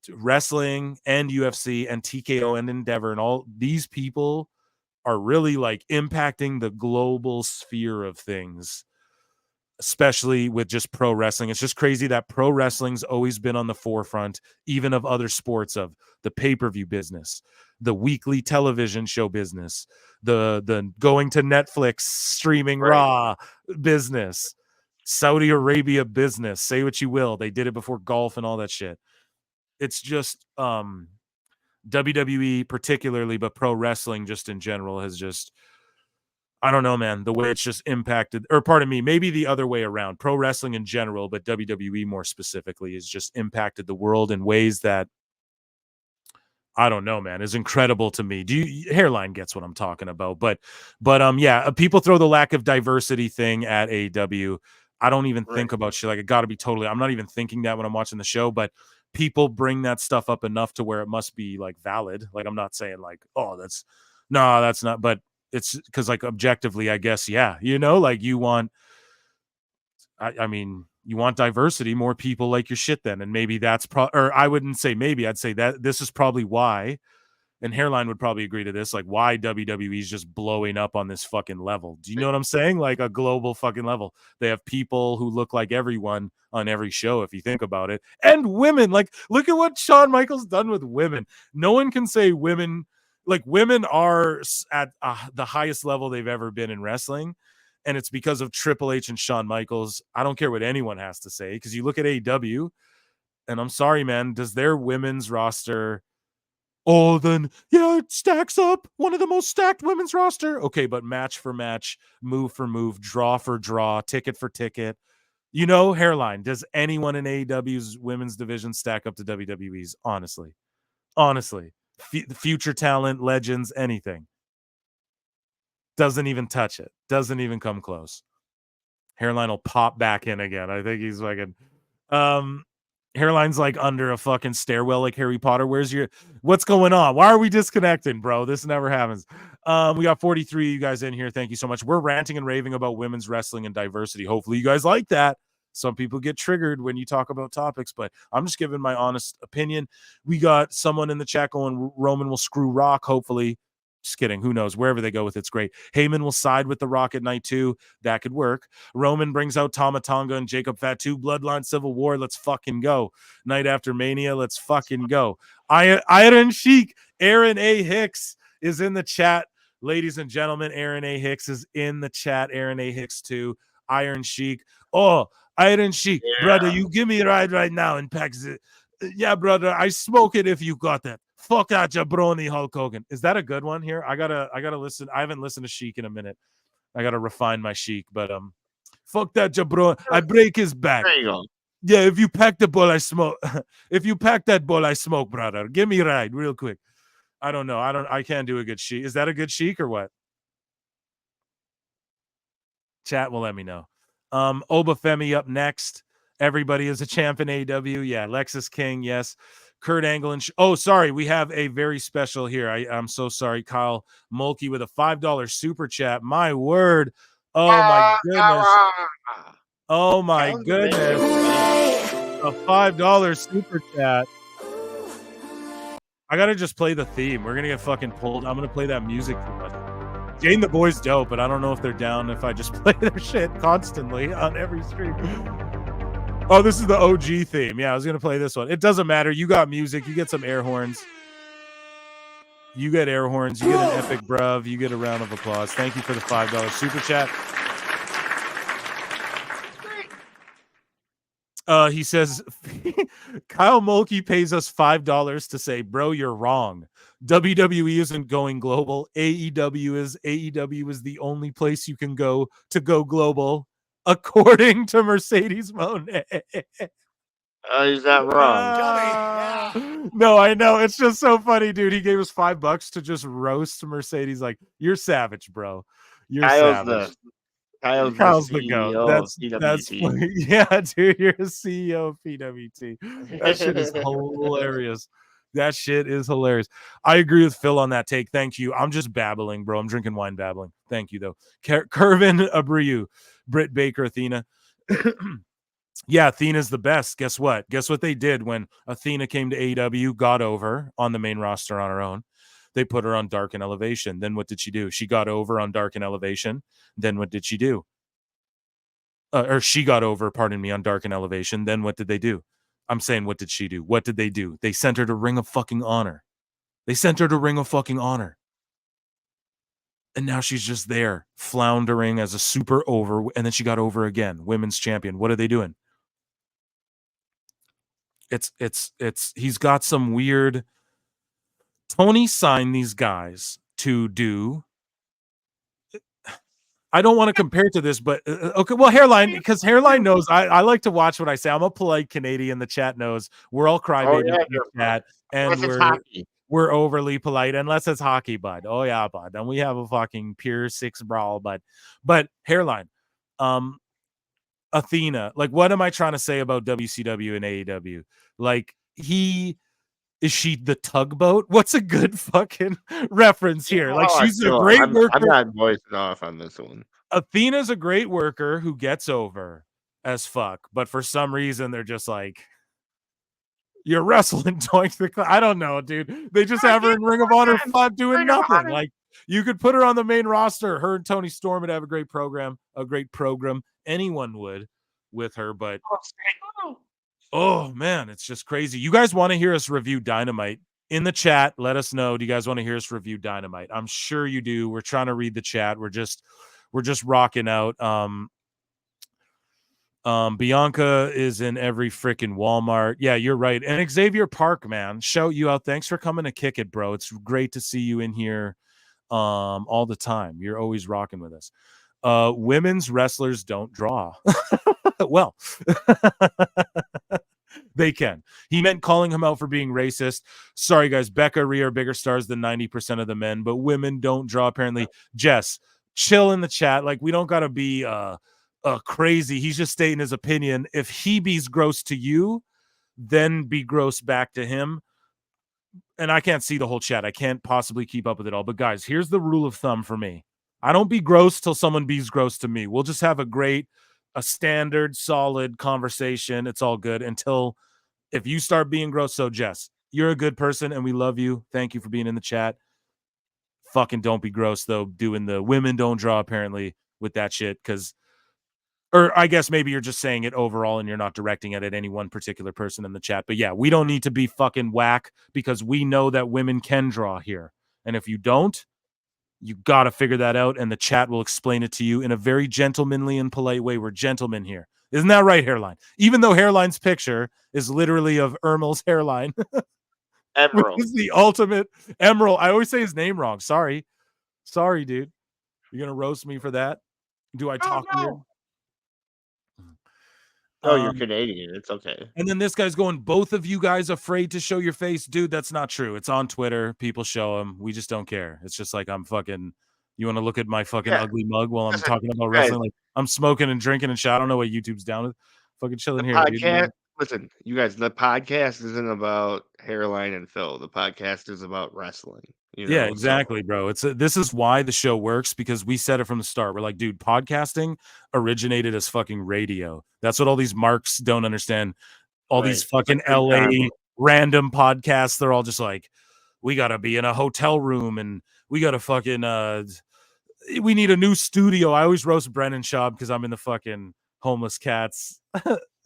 wrestling and UFC and TKO and Endeavor and all these people are really like impacting the global sphere of things, especially with just pro wrestling. It's just crazy that pro wrestling's always been on the forefront, even of other sports, of the pay-per-view business, the weekly television show business, the going to Netflix streaming Raw business, Saudi Arabia business. Say what you will. They did it before golf and all that shit. It's just WWE particularly, but pro wrestling just in general has just, I don't know, man, the way it's just impacted, or pardon me, maybe the other way around. Pro wrestling in general, but WWE more specifically, has just impacted the world in ways that, I don't know, man, is incredible to me. Hairline gets what I'm talking about, but yeah, people throw the lack of diversity thing at AEW. I don't even think about shit like it. Got to be totally. I'm not even thinking that when I'm watching the show, but people bring that stuff up enough to where it must be like valid. Like I'm not saying like, oh, that's not, but it's because like objectively, I guess, yeah, you know, like you want, I mean, you want diversity, more people like your shit then. And maybe that's or I wouldn't say maybe, I'd say that this is probably why, and Hairline would probably agree to this, like why WWE is just blowing up on this fucking level. Do you know what I'm saying? Like a global fucking level. They have people who look like everyone on every show, if you think about it. And women, like look at what Shawn Michaels done with women. No one can say women, like women are at the highest level they've ever been in wrestling. And it's because of Triple H and Shawn Michaels. I don't care what anyone has to say, because you look at AEW, and I'm sorry, man, does their women's roster, oh, then, yeah, it stacks up. One of the most stacked women's roster. Okay, but match for match, move for move, draw for draw, ticket for ticket. You know, Hairline, does anyone in AEW's women's division stack up to WWE's? Honestly. Future talent, legends, anything. Doesn't even touch it. Doesn't even come close. Hairline will pop back in again. I think he's fucking Hairline's like under a fucking stairwell like Harry Potter. What's going on? Why are we disconnecting, bro? This never happens. We got 43 of you guys in here. Thank you so much. We're ranting and raving about women's wrestling and diversity. Hopefully you guys like that. Some people get triggered when you talk about topics, but I'm just giving my honest opinion. We got someone in the chat going, Roman will screw Rock, hopefully. Just kidding. Who knows? Wherever they go with it's great. Heyman will side with The Rock at night 2. That could work. Roman brings out Tama Tonga and Jacob Fatu. Bloodline Civil War. Let's fucking go. Night after Mania. Let's fucking go. Iron Sheik. Aaron A. Hicks is in the chat. Ladies and gentlemen, Aaron A. Hicks is in the chat. Aaron A. Hicks too. Iron Sheik. Oh, Iron Sheik. Yeah. Brother, you give me a ride right now in Pax. Yeah, brother, I smoke it if you got that. Fuck that jabroni Hulk Hogan. Is that a good one here? I gotta listen. I haven't listened to Sheik in a minute. I gotta refine my Sheik, but fuck that jabroni. I break his back. There you go. Yeah, if you pack the ball, I smoke. If you pack that ball, I smoke, brother. Give me a ride real quick. I don't know. I can't do a good Sheik. Is that a good Sheik or what? Chat will let me know. Obafemi up next. Everybody is a champ in AEW. Yeah, Lexus King, yes. Kurt Angle and sorry, we have a very special here. I'm so sorry, Kyle Mulkey with a $5 super chat. My word. Oh my goodness. Oh my goodness. A $5 super chat. I gotta just play the theme. We're gonna get fucking pulled. I'm gonna play that music too much. Jane the Boy's dope, but I don't know if they're down if I just play their shit constantly on every stream. Oh, this is the OG theme. Yeah, I was going to play this one. It doesn't matter. You got music. You get some air horns. You get air horns. You get an epic bruv. You get a round of applause. Thank you for the $5 super chat. He says, Kyle Mulkey pays us $5 to say, bro, you're wrong. WWE isn't going global. AEW is. AEW is the only place you can go to go global. According to Mercedes Moné. He's not wrong. No, I know. It's just so funny, dude. He gave us $5 to just roast Mercedes. Like, you're savage, bro. You're savage. Kyle's the goat. CEO That's funny. Yeah, dude, you're a CEO of PWT. That shit is hilarious. That shit is hilarious. I agree with Phil on that take. Thank you. I'm just babbling, bro. I'm drinking wine babbling. Thank you, though. Curvin Abreu, Britt Baker, Athena. Yeah, Athena's the best. Guess what? Guess what they did when Athena came to AEW, got over on the main roster on her own. They put her on Dark and Elevation. Then what did she do? She got over on Dark and Elevation. Then what did she do? Or she got over, pardon me, on Dark and Elevation. Then what did they do? I'm saying, what did she do? What did they do? They sent her to Ring of fucking Honor. They sent her to Ring of fucking Honor. And now she's just there, floundering as a super over. And then she got over again, women's champion. What are they doing? He's got some weird. Tony signed these guys to do. I don't want to compare to this, but okay. Well, Hairline, because Hairline knows I like to watch what I say. I'm a polite Canadian. The chat knows we're all crybabies in the chat, and we're overly polite unless it's hockey, bud. Oh yeah, bud. And we have a fucking pure 6 brawl, bud. But Hairline, Athena, like, what am I trying to say about WCW and AEW? Like, is she the tugboat? What's a good fucking reference here? Like, she's a great worker. I'm not voicing off on this one. Athena's a great worker who gets over as fuck, but for some reason they're just like, you're wrestling doink. I don't know, dude. They just have her in Ring of Honor fun doing nothing. Like, you could put her on the main roster. Her and Tony Storm would have a great program. Anyone would with her, but oh man, it's just crazy. You guys want to hear us review Dynamite? In the chat, let us know. Do you guys want to hear us review Dynamite? I'm sure you do. We're trying to read the chat. We're just rocking out. Bianca is in every freaking Walmart. Yeah, you're right. And Xavier Park, man, shout you out. Thanks for coming to kick it, bro. It's great to see you in here all the time. You're always rocking with us. Women's wrestlers don't draw. Well, they can. He meant calling him out for being racist. Sorry, guys. Becca, Rhea are bigger stars than 90% of the men, but women don't draw, apparently. Jess, chill in the chat. Like, we don't got to be crazy. He's just stating his opinion. If he be's gross to you, then be gross back to him. And I can't see the whole chat. I can't possibly keep up with it all. But guys, here's the rule of thumb for me. I don't be gross till someone be's gross to me. We'll just have a standard, solid conversation. It's all good until if you start being gross. So Jess, you're a good person and we love you. Thank you for being in the chat. Fucking don't be gross though, doing the women don't draw apparently with that shit. Or I guess maybe you're just saying it overall and you're not directing it at any one particular person in the chat. But yeah, we don't need to be fucking whack because we know that women can draw here. And if you don't, you got to figure that out. And the chat will explain it to you in a very gentlemanly and polite way. We're gentlemen here. Isn't that right, Hairline? Even though Hairline's picture is literally of Ermel's hairline. Emerald. Which is the ultimate Emerald. I always say his name wrong. Sorry, dude. You're going to roast me for that? Do I talk weird? Oh, you're Canadian. It's okay. And then this guy's going, both of you guys afraid to show your face? Dude, that's not true. It's on Twitter. People show them. We just don't care. It's just like I'm fucking, you want to look at my fucking ugly mug while I'm talking about wrestling? Like I'm smoking and drinking and shit. I don't know what YouTube's down with. Fucking chilling here. Podcast, listen, you guys, the podcast isn't about Hairline and Phil. The podcast is about wrestling. You know? Yeah, exactly, bro. This is why the show works, because we said it from the start. We're like, dude, podcasting originated as fucking radio. That's what all these marks don't understand. All these fucking LA random podcasts, they're all just like, we gotta be in a hotel room and we gotta fucking we need a new studio. I always roast Brennan Schaub because I'm in the fucking homeless cats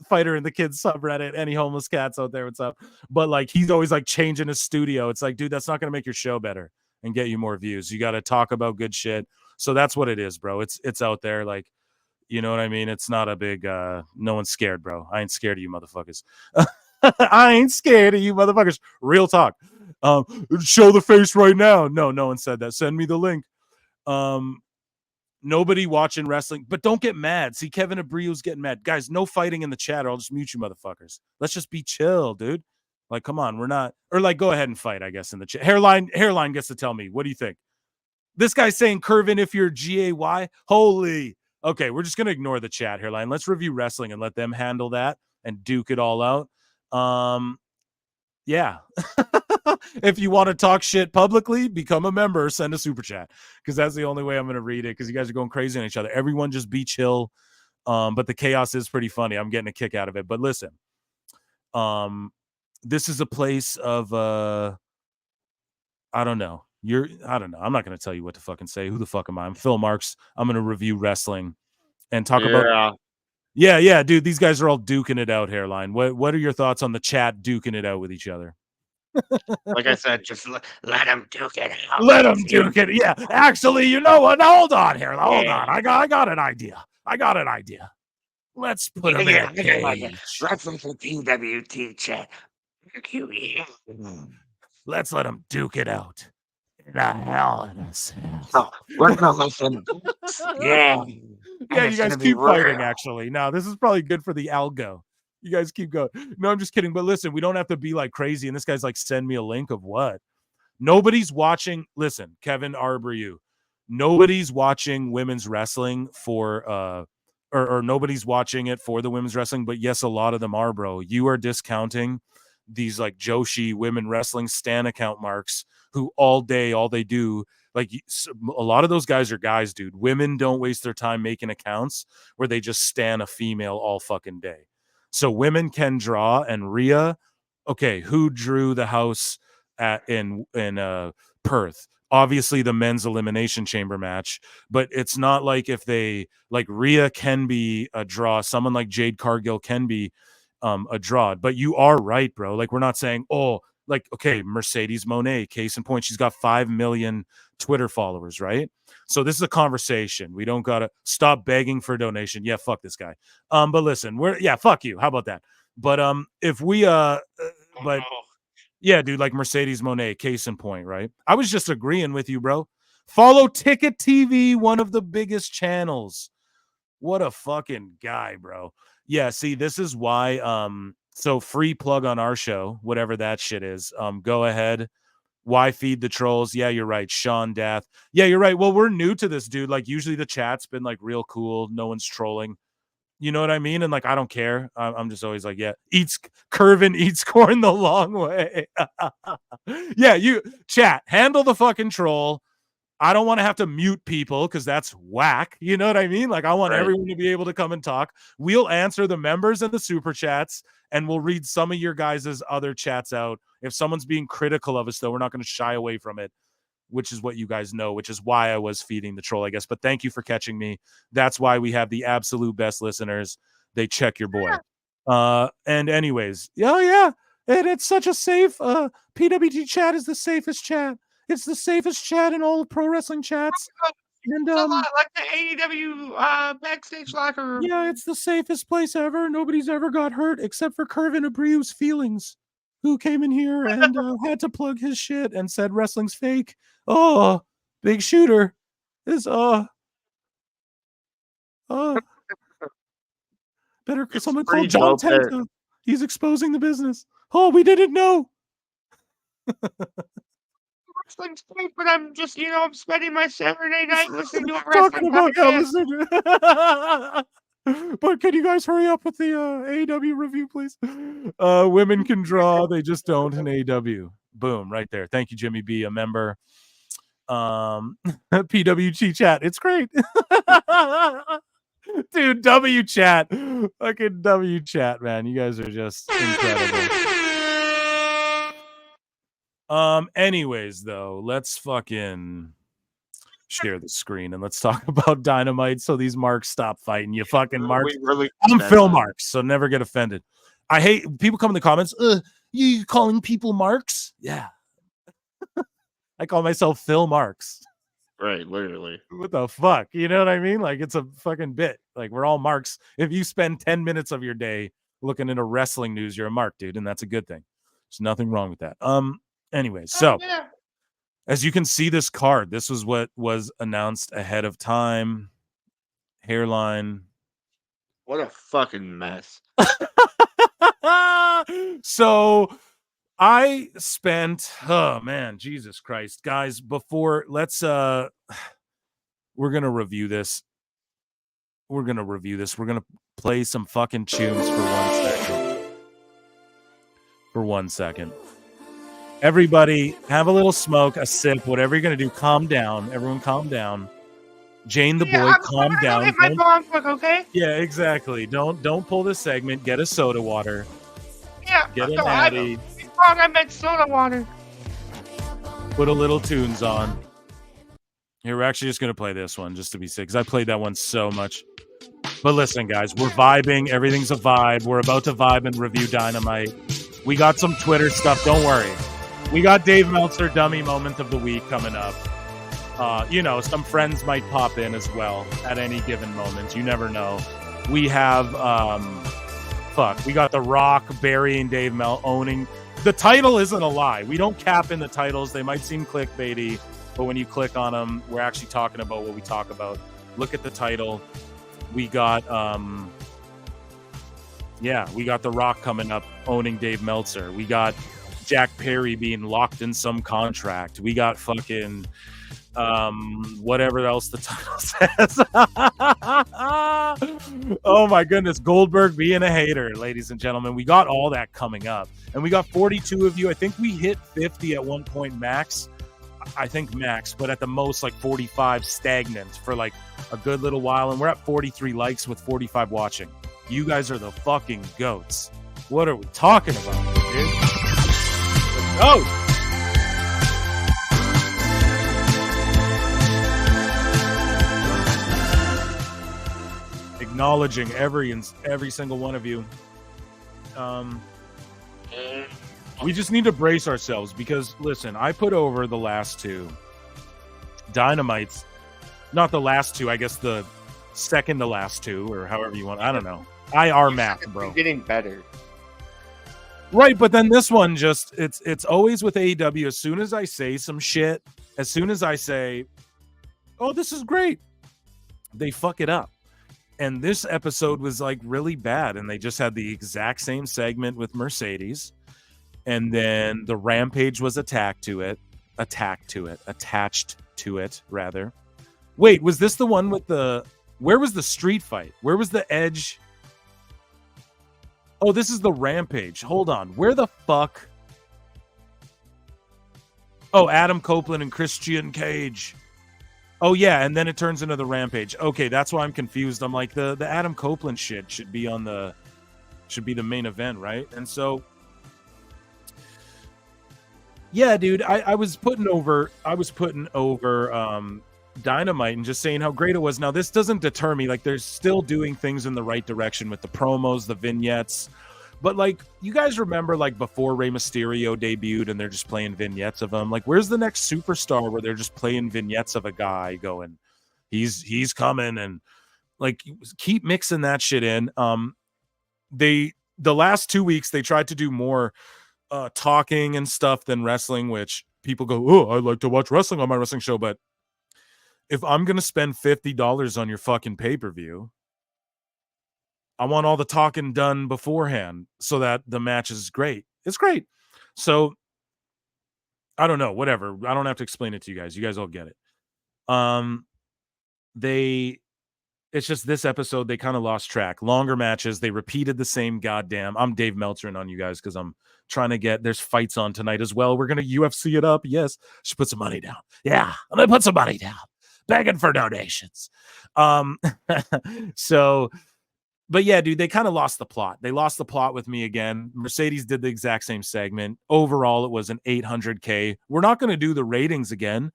fighter in the kids subreddit. Any homeless cats out there, what's up? But like, he's always like changing his studio. It's like, dude, that's not gonna make your show better and get you more views. You got to talk about good shit. So that's what it is, bro. It's out there. Like, you know what I mean? It's not a big no one's scared, bro. I ain't scared of you motherfuckers. I ain't scared of you motherfuckers. Real talk. Show the face right now. No one said that. Send me the link. Nobody watching wrestling, but don't get mad. See, Kevin Abreu's getting mad. Guys, no fighting in the chat or I'll just mute you motherfuckers. Let's just be chill, dude. Like, come on, we're not, or like, go ahead and fight, I guess, in the chat. Hairline gets to tell me. What do you think? This guy's saying, Curvin, if you're GAY, holy, Okay, we're just gonna ignore the chat, Hairline. Let's review wrestling and let them handle that and duke it all out. Yeah. If you want to talk shit publicly, become a member, send a super chat, because that's the only way I'm going to read it, because you guys are going crazy on each other. Everyone just be chill. But the chaos is pretty funny. I'm getting a kick out of it. But listen, this is a place of I don't know. I don't know. I'm not going to tell you what to fucking say. Who the fuck am I? I'm Phil Marks. I'm going to review wrestling and talk about. Yeah, dude. These guys are all duking it out, Hairline. What are your thoughts on the chat duking it out with each other? Like I said, just let them duke it out. Let them duke it. Yeah, actually, you know what? Hold on here. Hold on. I got an idea. Let's put them in a cage. Let's let the PWT chat. Let's let them duke it out. In a hell in a cell. Oh, we're gonna listen. Yeah, you guys keep fighting. Actually, now this is probably good for the algo. You guys keep going. No, I'm just kidding. But listen, we don't have to be like crazy. And this guy's like, send me a link of what? Nobody's watching. Listen, Kevin Arbrew, nobody's watching women's wrestling for or nobody's watching it for the women's wrestling. But yes, a lot of them are, bro. You are discounting these like Joshi women wrestling stan account marks who all they do. Like a lot of those guys are guys, dude. Women don't waste their time making accounts where they just stan a female all fucking day. So women can draw. And Rhea, okay, who drew the house in Perth? Obviously the men's elimination chamber match, but it's not like if they like Rhea can be a draw. Someone like Jade Cargill can be a draw. But you are right, bro. Like we're not saying, oh, like, okay, Mercedes Moné, case in point, she's got 5 million Twitter followers, right? So this is a conversation. We don't gotta stop begging for a donation. Yeah, fuck this guy. But listen, fuck you. How about that? But if we but yeah, dude, like Mercedes Moné, case in point, right? I was just agreeing with you, bro. Follow Ticket TV, one of the biggest channels. What a fucking guy, bro. Yeah, see, this is why so free plug on our show, whatever that shit is. Go ahead. Why feed the trolls? Yeah, you're right. Sean Dath. Yeah, you're right. Well, we're new to this, dude. Like usually the chat's been like real cool. No one's trolling. You know what I mean? And like, I don't care. I'm just always like, yeah, Curvin eats corn the long way. Yeah, you chat, handle the fucking troll. I don't want to have to mute people because that's whack. You know what I mean? Like I want everyone to be able to come and talk. We'll answer the members and the super chats, and we'll read some of your guys' other chats out. If someone's being critical of us, though, we're not going to shy away from it, which is what you guys know, which is why I was feeding the troll, I guess. But thank you for catching me. That's why we have the absolute best listeners. They check your boy. And anyways, yeah. And it's such a safe PWT chat is the safest chat. It's the safest chat in all of pro wrestling chats. And it's a lot like the AEW backstage locker room. Yeah, it's the safest place ever. Nobody's ever got hurt except for Curvin Abreu's feelings, who came in here and had to plug his shit and said wrestling's fake. Oh, big shooter is better someone call John Tenka. He's exposing the business. Oh, we didn't know. Wrestling's great, but I'm just, I'm spending my Saturday night listening to a wrestling podcast. But can you guys hurry up with the AEW review, please? Women can draw, they just don't in AEW. Boom, right there. Thank you, Jimmy B, a member. PWT chat, it's great. Dude, W chat. Fucking W chat, man. You guys are just incredible. Anyways, though, let's fucking share the screen and let's talk about Dynamite so these marks stop fighting. You fucking marks. I'm Phil Marks, so never get offended. I hate people come in the comments, you calling people marks? Yeah. I call myself Phil Marks. Right, literally. What the fuck? You know what I mean? Like it's a fucking bit. Like we're all marks. If you spend 10 minutes of your day looking into wrestling news, you're a mark, dude, and that's a good thing. There's nothing wrong with that. Anyways, so as you can see this card, this was what was announced ahead of time. Hairline. What a fucking mess. So I spent, oh man, Jesus Christ, guys, before let's we're gonna review this. we're going to review this. We're going to play some fucking tunes for 1 second. For 1 second. Everybody, have a little smoke, a sip, whatever you're going to do. Calm down. Everyone calm down. Jane the boy, calm down. Hit my bong quick, okay? Yeah, exactly. Don't pull this segment. Get a soda water. Yeah. Get a natty. I meant soda water. Put a little tunes on. Here, we're actually just going to play this one just to be sick, because I played that one so much. But listen, guys, we're vibing. Everything's a vibe. We're about to vibe and review Dynamite. We got some Twitter stuff. Don't worry. We got Dave Meltzer dummy moment of the week coming up. Some friends might pop in as well at any given moment. You never know. We have, we got The Rock, Barry, and Dave Mel owning. The title isn't a lie. We don't cap in the titles. They might seem clickbaity, but when you click on them, we're actually talking about what we talk about. Look at the title. We got, we got The Rock coming up owning Dave Meltzer. We got Jack Perry being locked in some contract. We got fucking whatever else the title says. Oh my goodness, Goldberg being a hater, ladies and gentlemen. We got all that coming up, and we got 42 of you. I think we hit 50 at one point max. I think max, but at the most like 45 stagnant for like a good little while, and we're at 43 likes with 45 watching. You guys are the fucking goats. What are we talking about, dude? Let's go. Acknowledging every single one of you. We just need to brace ourselves because, listen, I put over the last two Dynamites, not the last two, I guess the second to last two, or however you want. I don't know. IR math, bro. Getting better. Right, but then this one just, it's always with AEW. As soon as I say some shit, as soon as I say, oh, this is great, they fuck it up. And this episode was like really bad, and they just had the exact same segment with Mercedes, and then the Rampage was attached to it rather. Wait, was this the one with where was the street fight? Where was the Edge? Oh, this is the Rampage. Hold on. Where the fuck? Oh, Adam Copeland and Christian Cage. Oh, yeah, and then it turns into the Rampage. Okay, that's why I'm confused. I'm like, the Adam Copeland shit should be the main event, right? And so, yeah, dude, I was putting over Dynamite and just saying how great it was. Now, this doesn't deter me. Like, they're still doing things in the right direction with the promos, the vignettes. But, like, you guys remember, like, before Rey Mysterio debuted and they're just playing vignettes of him? Like, where's the next superstar where they're just playing vignettes of a guy going, he's coming, and, like, keep mixing that shit in. The last 2 weeks, they tried to do more talking and stuff than wrestling, which people go, oh, I like to watch wrestling on my wrestling show, but if I'm going to spend $50 on your fucking pay-per-view, I want all the talking done beforehand so that the match is great. It's great. So, I don't know, whatever. I don't have to explain it to you guys. You guys all get it. It's just this episode, they kind of lost track. Longer matches. They repeated the same goddamn. I'm Dave Meltzer on you guys because I'm trying to there's fights on tonight as well. We're going to UFC it up. Yes. Should put some money down. Yeah. I'm going to put some money down. Begging for donations. But yeah, dude, they kind of lost the plot. They lost the plot with me again. Mercedes did the exact same segment. Overall, it was an 800K. We're not going to do the ratings again.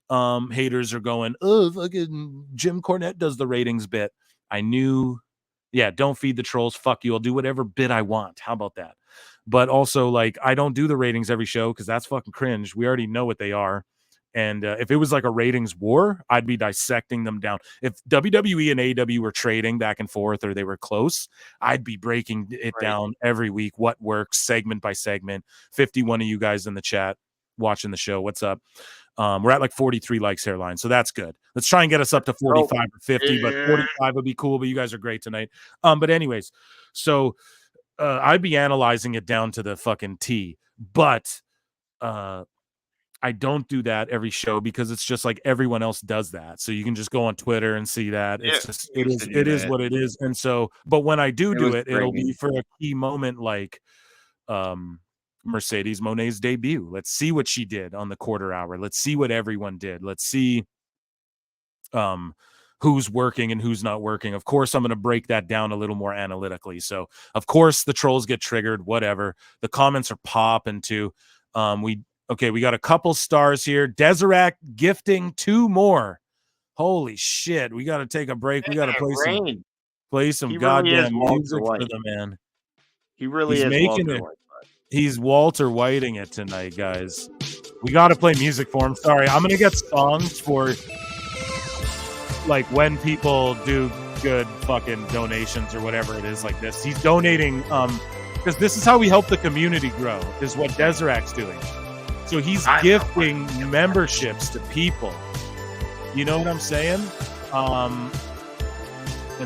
Haters are going, oh, fucking Jim Cornette does the ratings bit. I knew, yeah, don't feed the trolls. Fuck you. I'll do whatever bit I want. How about that? But also, like, I don't do the ratings every show because that's fucking cringe. We already know what they are. And if it was like a ratings war, I'd be dissecting them down. If WWE and AEW were trading back and forth or they were close, I'd be breaking it down every week. What works, segment by segment. 51 of you guys in the chat watching the show. What's up? We're at like 43 likes, Hairline. So that's good. Let's try and get us up to 45 or 50, but 45 would be cool. But you guys are great tonight. But anyways, so I'd be analyzing it down to the fucking T. But I don't do that every show because it's just like everyone else does that. So you can just go on Twitter and see that. It's just it is what it is. And so, but when I do it, it'll be for a key moment like Mercedes Monet's debut. Let's see what she did on the quarter hour. Let's see what everyone did. Let's see who's working and who's not working. Of course, I'm going to break that down a little more analytically. So, of course, the trolls get triggered, whatever. The comments are popping too. We got a couple stars here. Deserac gifting 2 more. Holy shit. We got to take a break. We got to play some goddamn music for the man. He really is making it. He's Walter Whiting it tonight, guys. We got to play music for him. Sorry, I'm going to get songs for like when people do good fucking donations or whatever it is like this. He's donating because this is how we help the community grow, is what Deserac's doing. So he's gifting memberships to people. You know what I'm saying? And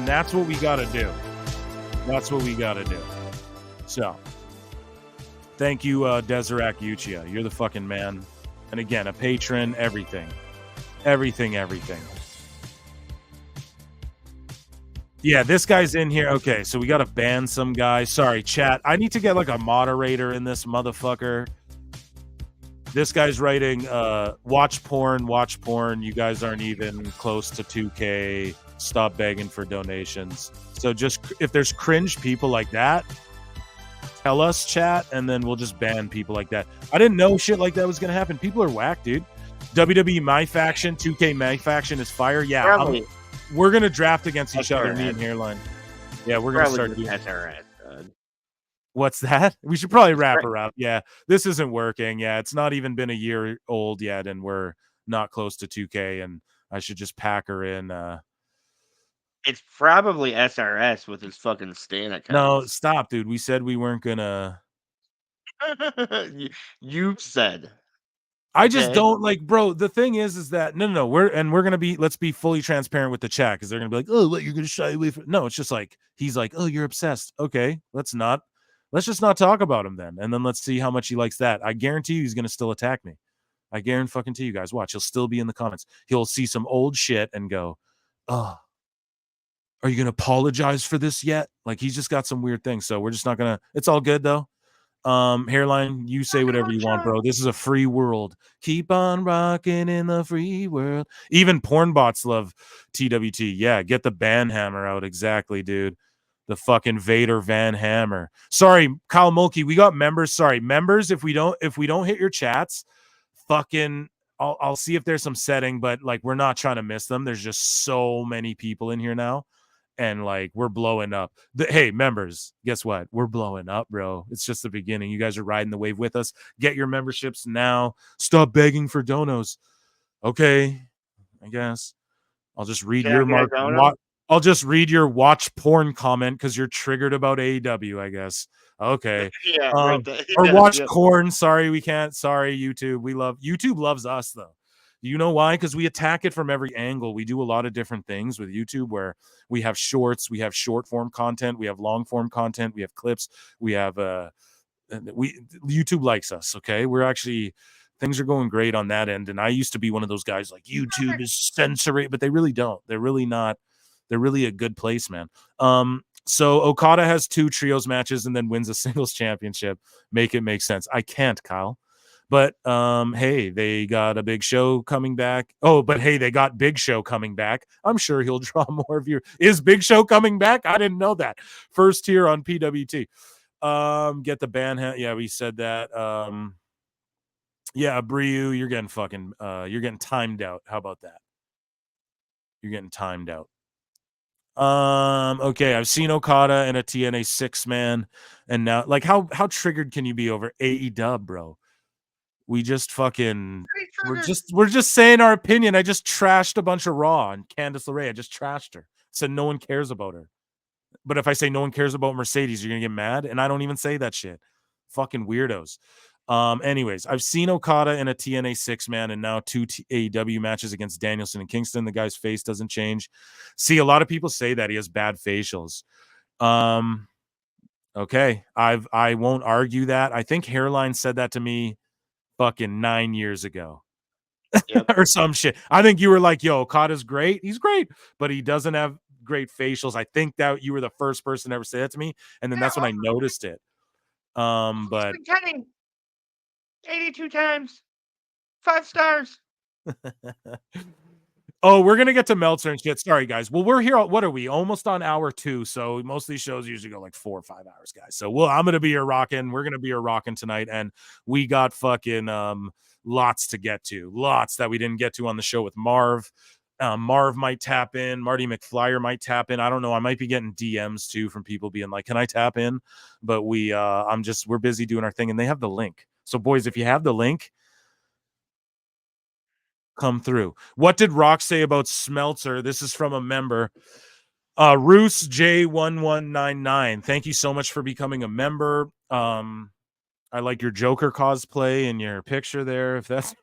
that's what we got to do. That's what we got to do. So thank you, Deserac Uchia. You're the fucking man. And again, a patron, everything. Everything. Yeah, this guy's in here. Okay, so we got to ban some guy. Sorry, chat. I need to get like a moderator in this motherfucker. This guy's writing, watch porn. You guys aren't even close to 2K. Stop begging for donations. So just, if there's cringe people like that, tell us, chat, and then we'll just ban people like that. I didn't know shit like that was going to happen. People are whack, dude. WWE My Faction, 2K My Faction is fire. Yeah, we're going to draft against each other, me and Hairline. Yeah, we're going to start doing SRS. What's that? We should probably wrap her up. Yeah, this isn't working. Yeah, it's not even been a year old yet, and we're not close to 2K, and I should just pack her in. It's probably SRS with his fucking Stan account. No, stop, dude. We said we weren't gonna. You said. I just don't like, bro. The thing is that no. We're gonna be. Let's be fully transparent with the chat because they're gonna be like, oh, what, you're gonna shy away from? No, it's just like he's like, oh, you're obsessed. Okay, let's just not talk about him then, and then let's see how much he likes that. I guarantee you, he's gonna still attack me. I guarantee you guys. Watch, he'll still be in the comments. He'll see some old shit and go, oh. Are you going to apologize for this yet? Like, he's just got some weird things. So we're just not going to, it's all good though. Hairline, you say whatever you want, bro. This is a free world. Keep on rocking in the free world. Even porn bots love TWT. Yeah. Get the ban hammer out. Exactly, dude. The fucking Vader Van Hammer. Sorry, Kyle Mulkey. We got members. Sorry, members. If we don't hit your chats, fucking, I'll see if there's some setting, but like, we're not trying to miss them. There's just so many people in here now. And like, we're blowing up. Hey, members, guess what? We're blowing up, bro. It's just the beginning. You guys are riding the wave with us. Get your memberships now. Stop begging for donos. Okay, I guess I'll just read I'll just read your watch porn comment because you're triggered about AEW, I guess. Okay. Yeah. Or watch corn. Sorry, we can't. Sorry, YouTube. YouTube loves us though. You know why? Because we attack it from every angle. We do a lot of different things with YouTube where we have shorts, we have short form content, we have long form content, we have clips, we have YouTube likes us. Okay. We're actually, things are going great on that end. And I used to be one of those guys like YouTube is censoring, but they really don't. They're really not. They're really a good place, man. So Okada has 2 trios matches and then wins a singles championship. Make it make sense. I can't, Kyle. But hey, they got a Big Show coming back. Oh, but hey, they got Big Show coming back. I'm sure he'll draw more viewers. Is Big Show coming back? I didn't know that. First here on PWT. Get the ban. Yeah, we said that. Yeah, Briu, you're getting fucking you're getting timed out. How about that? You're getting timed out. Okay, I've seen Okada in a TNA 6-man, and now like how triggered can you be over AEW, bro? We just fucking we're just saying our opinion. I just trashed a bunch of Raw and Candice LeRae. I just trashed her. Said no one cares about her. But if I say no one cares about Mercedes, you're gonna get mad. And I don't even say that shit. Fucking weirdos. Anyways, I've seen Okada in a TNA 6-man and now 2 AEW matches against Danielson and Kingston. The guy's face doesn't change. See, a lot of people say that he has bad facials. Okay, I won't argue that. I think Hairline said that to me fucking 9 years ago. Yep. Or some shit. I think you were like, yo, Okada's great. He's great, but he doesn't have great facials. I think that you were the first person to ever say that to me. And then that's when I noticed it. But 82 times, 5 stars. Oh, we're gonna get to Meltzer and shit. Sorry, guys. Well, we're here. What are we? Almost on hour 2. So most of these shows usually go like 4 or 5 hours, guys. So I'm gonna be here rocking. We're gonna be here rocking tonight, and we got fucking lots to get to. Lots that we didn't get to on the show with Marv. Marv might tap in. Marty McFlyer might tap in. I don't know. I might be getting DMs too from people being like, "Can I tap in?" But we're busy doing our thing, and they have the link. So, boys, if you have the link, come through. What did Rock say about Smeltzer? This is from a member. Roos J1199. Thank you so much for becoming a member. I like your Joker cosplay and your picture there. If that's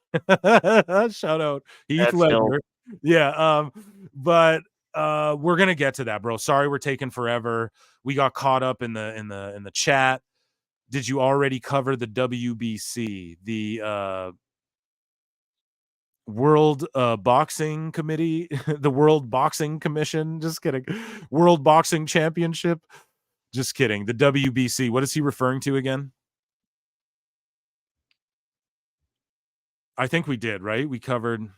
shout out Heath Ledger. Yeah. But we're gonna get to that, bro. Sorry we're taking forever. We got caught up in the chat. Did you already cover the WBC? The World Boxing Committee, the World Boxing Commission. Just kidding. World Boxing Championship. Just kidding. The WBC. What is he referring to again? I think we did, right? We covered.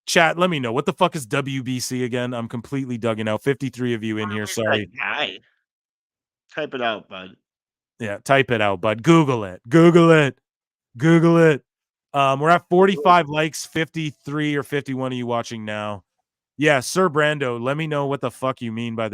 Chat, let me know. What the fuck is WBC again? I'm completely dugging out. 53 of you in here. Sorry. Type it out, bud. Yeah, type it out, bud. Google it. Google it. Google it. We're at 45 likes, 53 or 51 of you watching now. Yeah, Sir Brando, let me know what the fuck you mean by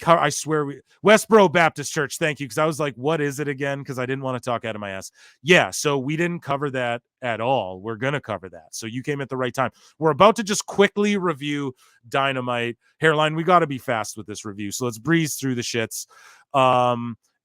I swear Westboro Baptist Church, thank you, because I was like, what is it again? Because I didn't want to talk out of my ass. Yeah, so we didn't cover that at all. We're going to cover that. So you came at the right time. We're about to just quickly review Dynamite. Hairline, we got to be fast with this review, so let's breeze through the shits.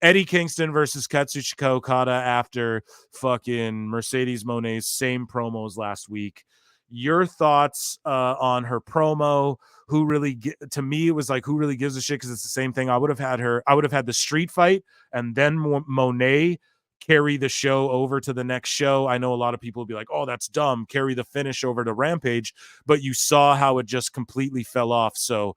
Eddie Kingston versus Katsuchika Okada after fucking Mercedes Moné's same promos last week. Your thoughts on her promo? To me, it was like, who really gives a shit? Because it's the same thing. I would have had the street fight and then Moné carry the show over to the next show. I know a lot of people will be like, oh, that's dumb. Carry the finish over to Rampage. But you saw how it just completely fell off. So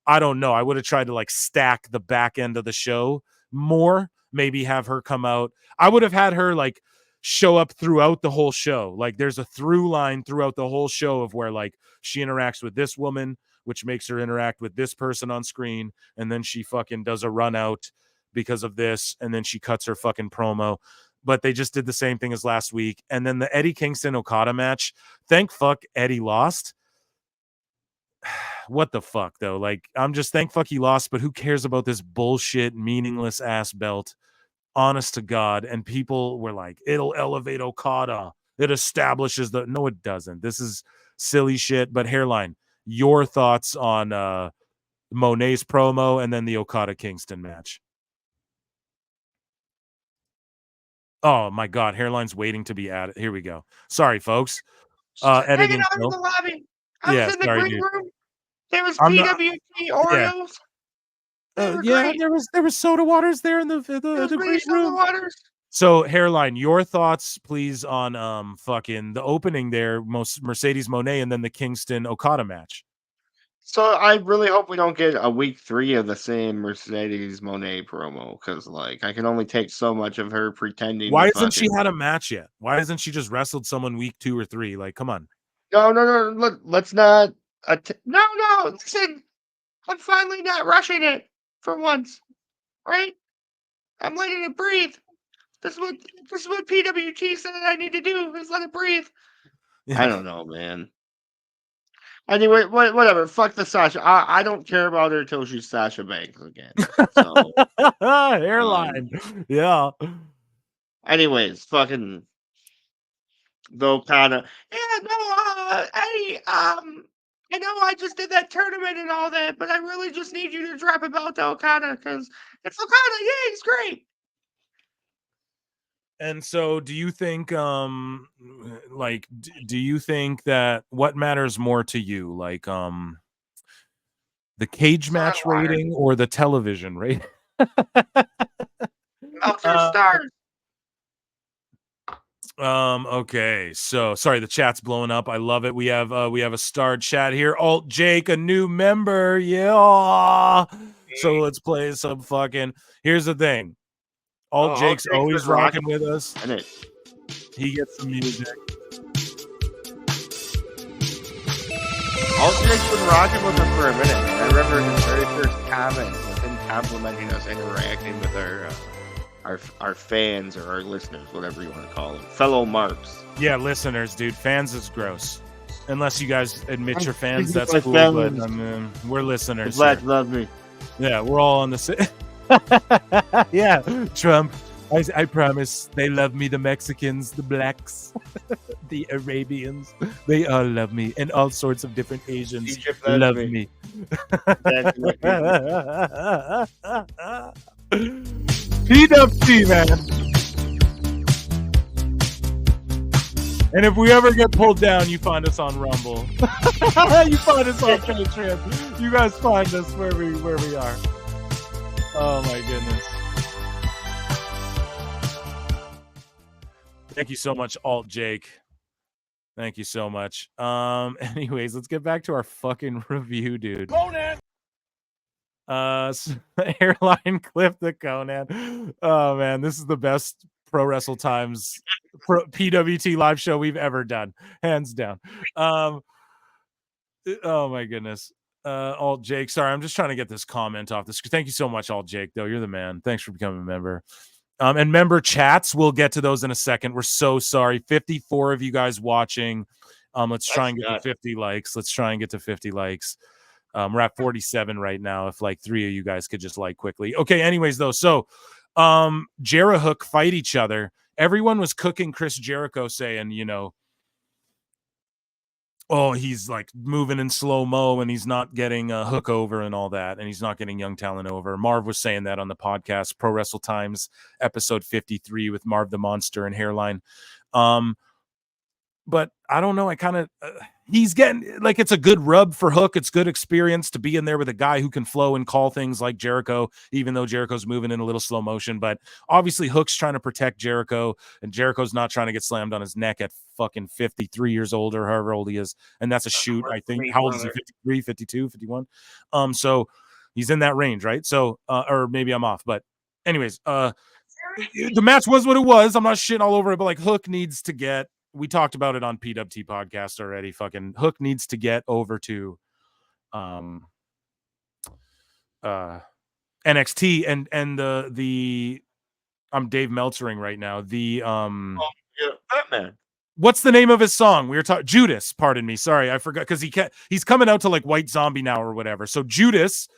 I don't know. I would have tried to like stack the back end of the show more, maybe have her come out. I would have had her like show up throughout the whole show. Like there's a through line throughout the whole show of where like she interacts with this woman, which makes her interact with this person on screen, and then she fucking does a run out because of this, and then she cuts her fucking promo. But they just did the same thing as last week. And then the Eddie Kingston Okada match, thank fuck Eddie lost. What the fuck though? Like, I'm just thank fuck he lost, but who cares about this bullshit meaningless ass belt? Honest to God. And people were like, it'll elevate Okada. It establishes no, it doesn't. This is silly shit. But Hairline, your thoughts on Moné's promo and then the Okada Kingston match. Oh my God, Hairline's waiting to be added. Here we go. Sorry, folks. Editing. Hanging out in the lobby. I was in the green room. There was PWT Oreos. Yeah, there was soda waters there in the green room. Waters. So Hairline, your thoughts, please, on fucking the opening there, Mercedes Moné, and then the Kingston Okada match. So I really hope we don't get a week 3 of the same Mercedes Moné promo, because like I can only take so much of her pretending. Why hasn't she had a match yet? Why hasn't she just wrestled someone week 2 or 3? Like, come on. No. Let's not. No. Listen, I'm finally not rushing it for once, right? I'm letting it breathe. This is what PWT said I need to do, is let it breathe. Yeah. I don't know, man. Anyway, whatever. Fuck the Sasha. I don't care about her until she's Sasha Banks again. So, Hairline. Yeah. Anyways, fucking the Okada. Yeah, no, Eddie, I know I just did that tournament and all that, but I really just need you to drop a belt to Okada, because it's Okada. Yeah, he's great. And so do you think do you think that what matters more to you, like the cage match rating or the television rating? Meltzer stars. Okay, so sorry, the chat's blowing up. I love it. We have a starred chat here. Alt Jake, a new member. Yeah. So let's play some fucking. Here's the thing. Alt Jake's always rocking with us. He gets some music. Alt Jake's been rocking with us for a minute. I remember his very first comment with him complimenting us interacting with our fans or our listeners, whatever you want to call them, fellow marks. Yeah, listeners, dude. Fans is gross. Unless you guys admit you're fans, that's cool. But I mean, we're listeners. Black love me. Yeah, we're all on the same. Yeah, Trump. I promise they love me. The Mexicans, the blacks, the Arabians, they all love me, and all sorts of different Asians love me. PWT, man. And if we ever get pulled down, you find us on Rumble. You find us on Patreon. You guys find us where we are. Oh my goodness. Thank you so much, Alt Jake. Thank you so much. Anyways, let's get back to our fucking review, dude. Conan! Hairline clip the Conan. Oh man, this is the best Pro Wrestle Times PWT live show we've ever done, hands down. Oh my goodness. Alt Jake, sorry, I'm just trying to get this comment off the screen. Thank you so much, Alt Jake, though. You're the man. Thanks for becoming a member. And member chats, we'll get to those in a second. We're so sorry. 54 of you guys watching. Let's try and get to 50 likes. Let's try and get to 50 likes. We're at 47 right now. If like 3 of you guys could just like quickly. Okay, anyways, though. So Jericho fight each other. Everyone was cooking Chris Jericho, saying, you know, oh, he's like moving in slow-mo and he's not getting a Hook over and all that, and he's not getting young talent over. Marv was saying that on the podcast, Pro Wrestle Times, episode 53 with Marv the Monster and Hairline. But I don't know. I kind of he's getting like, it's a good rub for Hook. It's good experience to be in there with a guy who can flow and call things like Jericho, even though Jericho's moving in a little slow motion. But obviously Hook's trying to protect Jericho, and Jericho's not trying to get slammed on his neck at fucking 53 years old or however old he is. And that's a shoot, I think. How old is he? 53, 52, 51? So he's in that range, right? So, or maybe I'm off. But anyways, the match was what it was. I'm not shitting all over it, but like Hook needs to get, we talked about it on PWT podcast already. Fucking Hook needs to get over to NXT and the I'm Dave Meltzering right now. The Batman. What's the name of his song? We were talking Judas, pardon me. Sorry, I forgot, because he's coming out to like White Zombie now or whatever. So Judas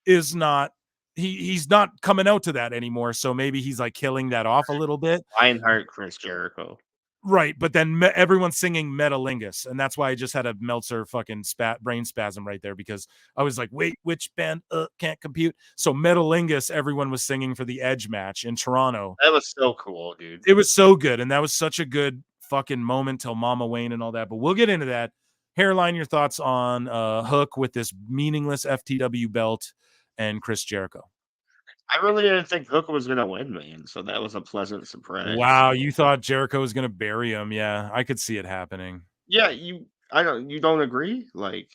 is not he's not coming out to that anymore. So maybe he's like killing that off a little bit. Lionheart, Chris Jericho. Right, but then everyone's singing Metalingus, and that's why I just had a Meltzer fucking brain spasm right there, because I was like, wait, which band can't compute? So Metalingus, everyone was singing for the Edge match in Toronto. That was so cool, dude. It was so good, and that was such a good fucking moment till Mama Wayne and all that, but we'll get into that. Hairline, your thoughts on Hook with this meaningless FTW belt and Chris Jericho? I really didn't think Hook was going to win, man. So that was a pleasant surprise. Wow, you thought Jericho was going to bury him? Yeah, I could see it happening. Yeah, you don't agree? Like,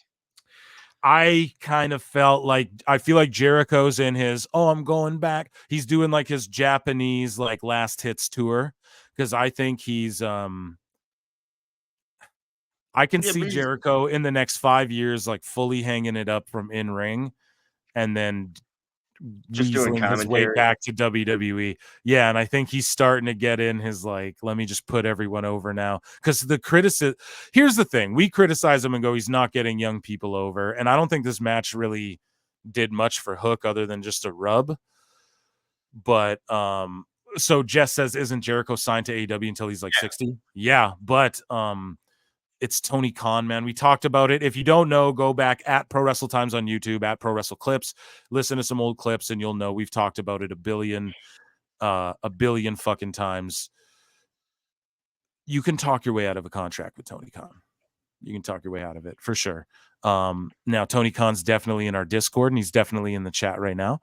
I kind of felt like, I feel like Jericho's in his, I'm going back. He's doing like his Japanese like last hits tour, because I think he's I can see Jericho in the next 5 years like fully hanging it up from in ring, and then just doing his way back to WWE. Yeah, and I think he's starting to get in his like, let me just put everyone over now. Because the criticism, here's the thing, we criticize him and go, he's not getting young people over, and I don't think this match really did much for Hook other than just a rub. But so Jess says, isn't Jericho signed to AEW until he's like 60? Yeah, but it's Tony Khan, man. We talked about it. If you don't know, go back at Pro Wrestle Times on YouTube, at Pro Wrestle Clips. Listen to some old clips, and you'll know we've talked about it a billion fucking times. You can talk your way out of a contract with Tony Khan. You can talk your way out of it for sure. Now, Tony Khan's definitely in our Discord, and he's definitely in the chat right now.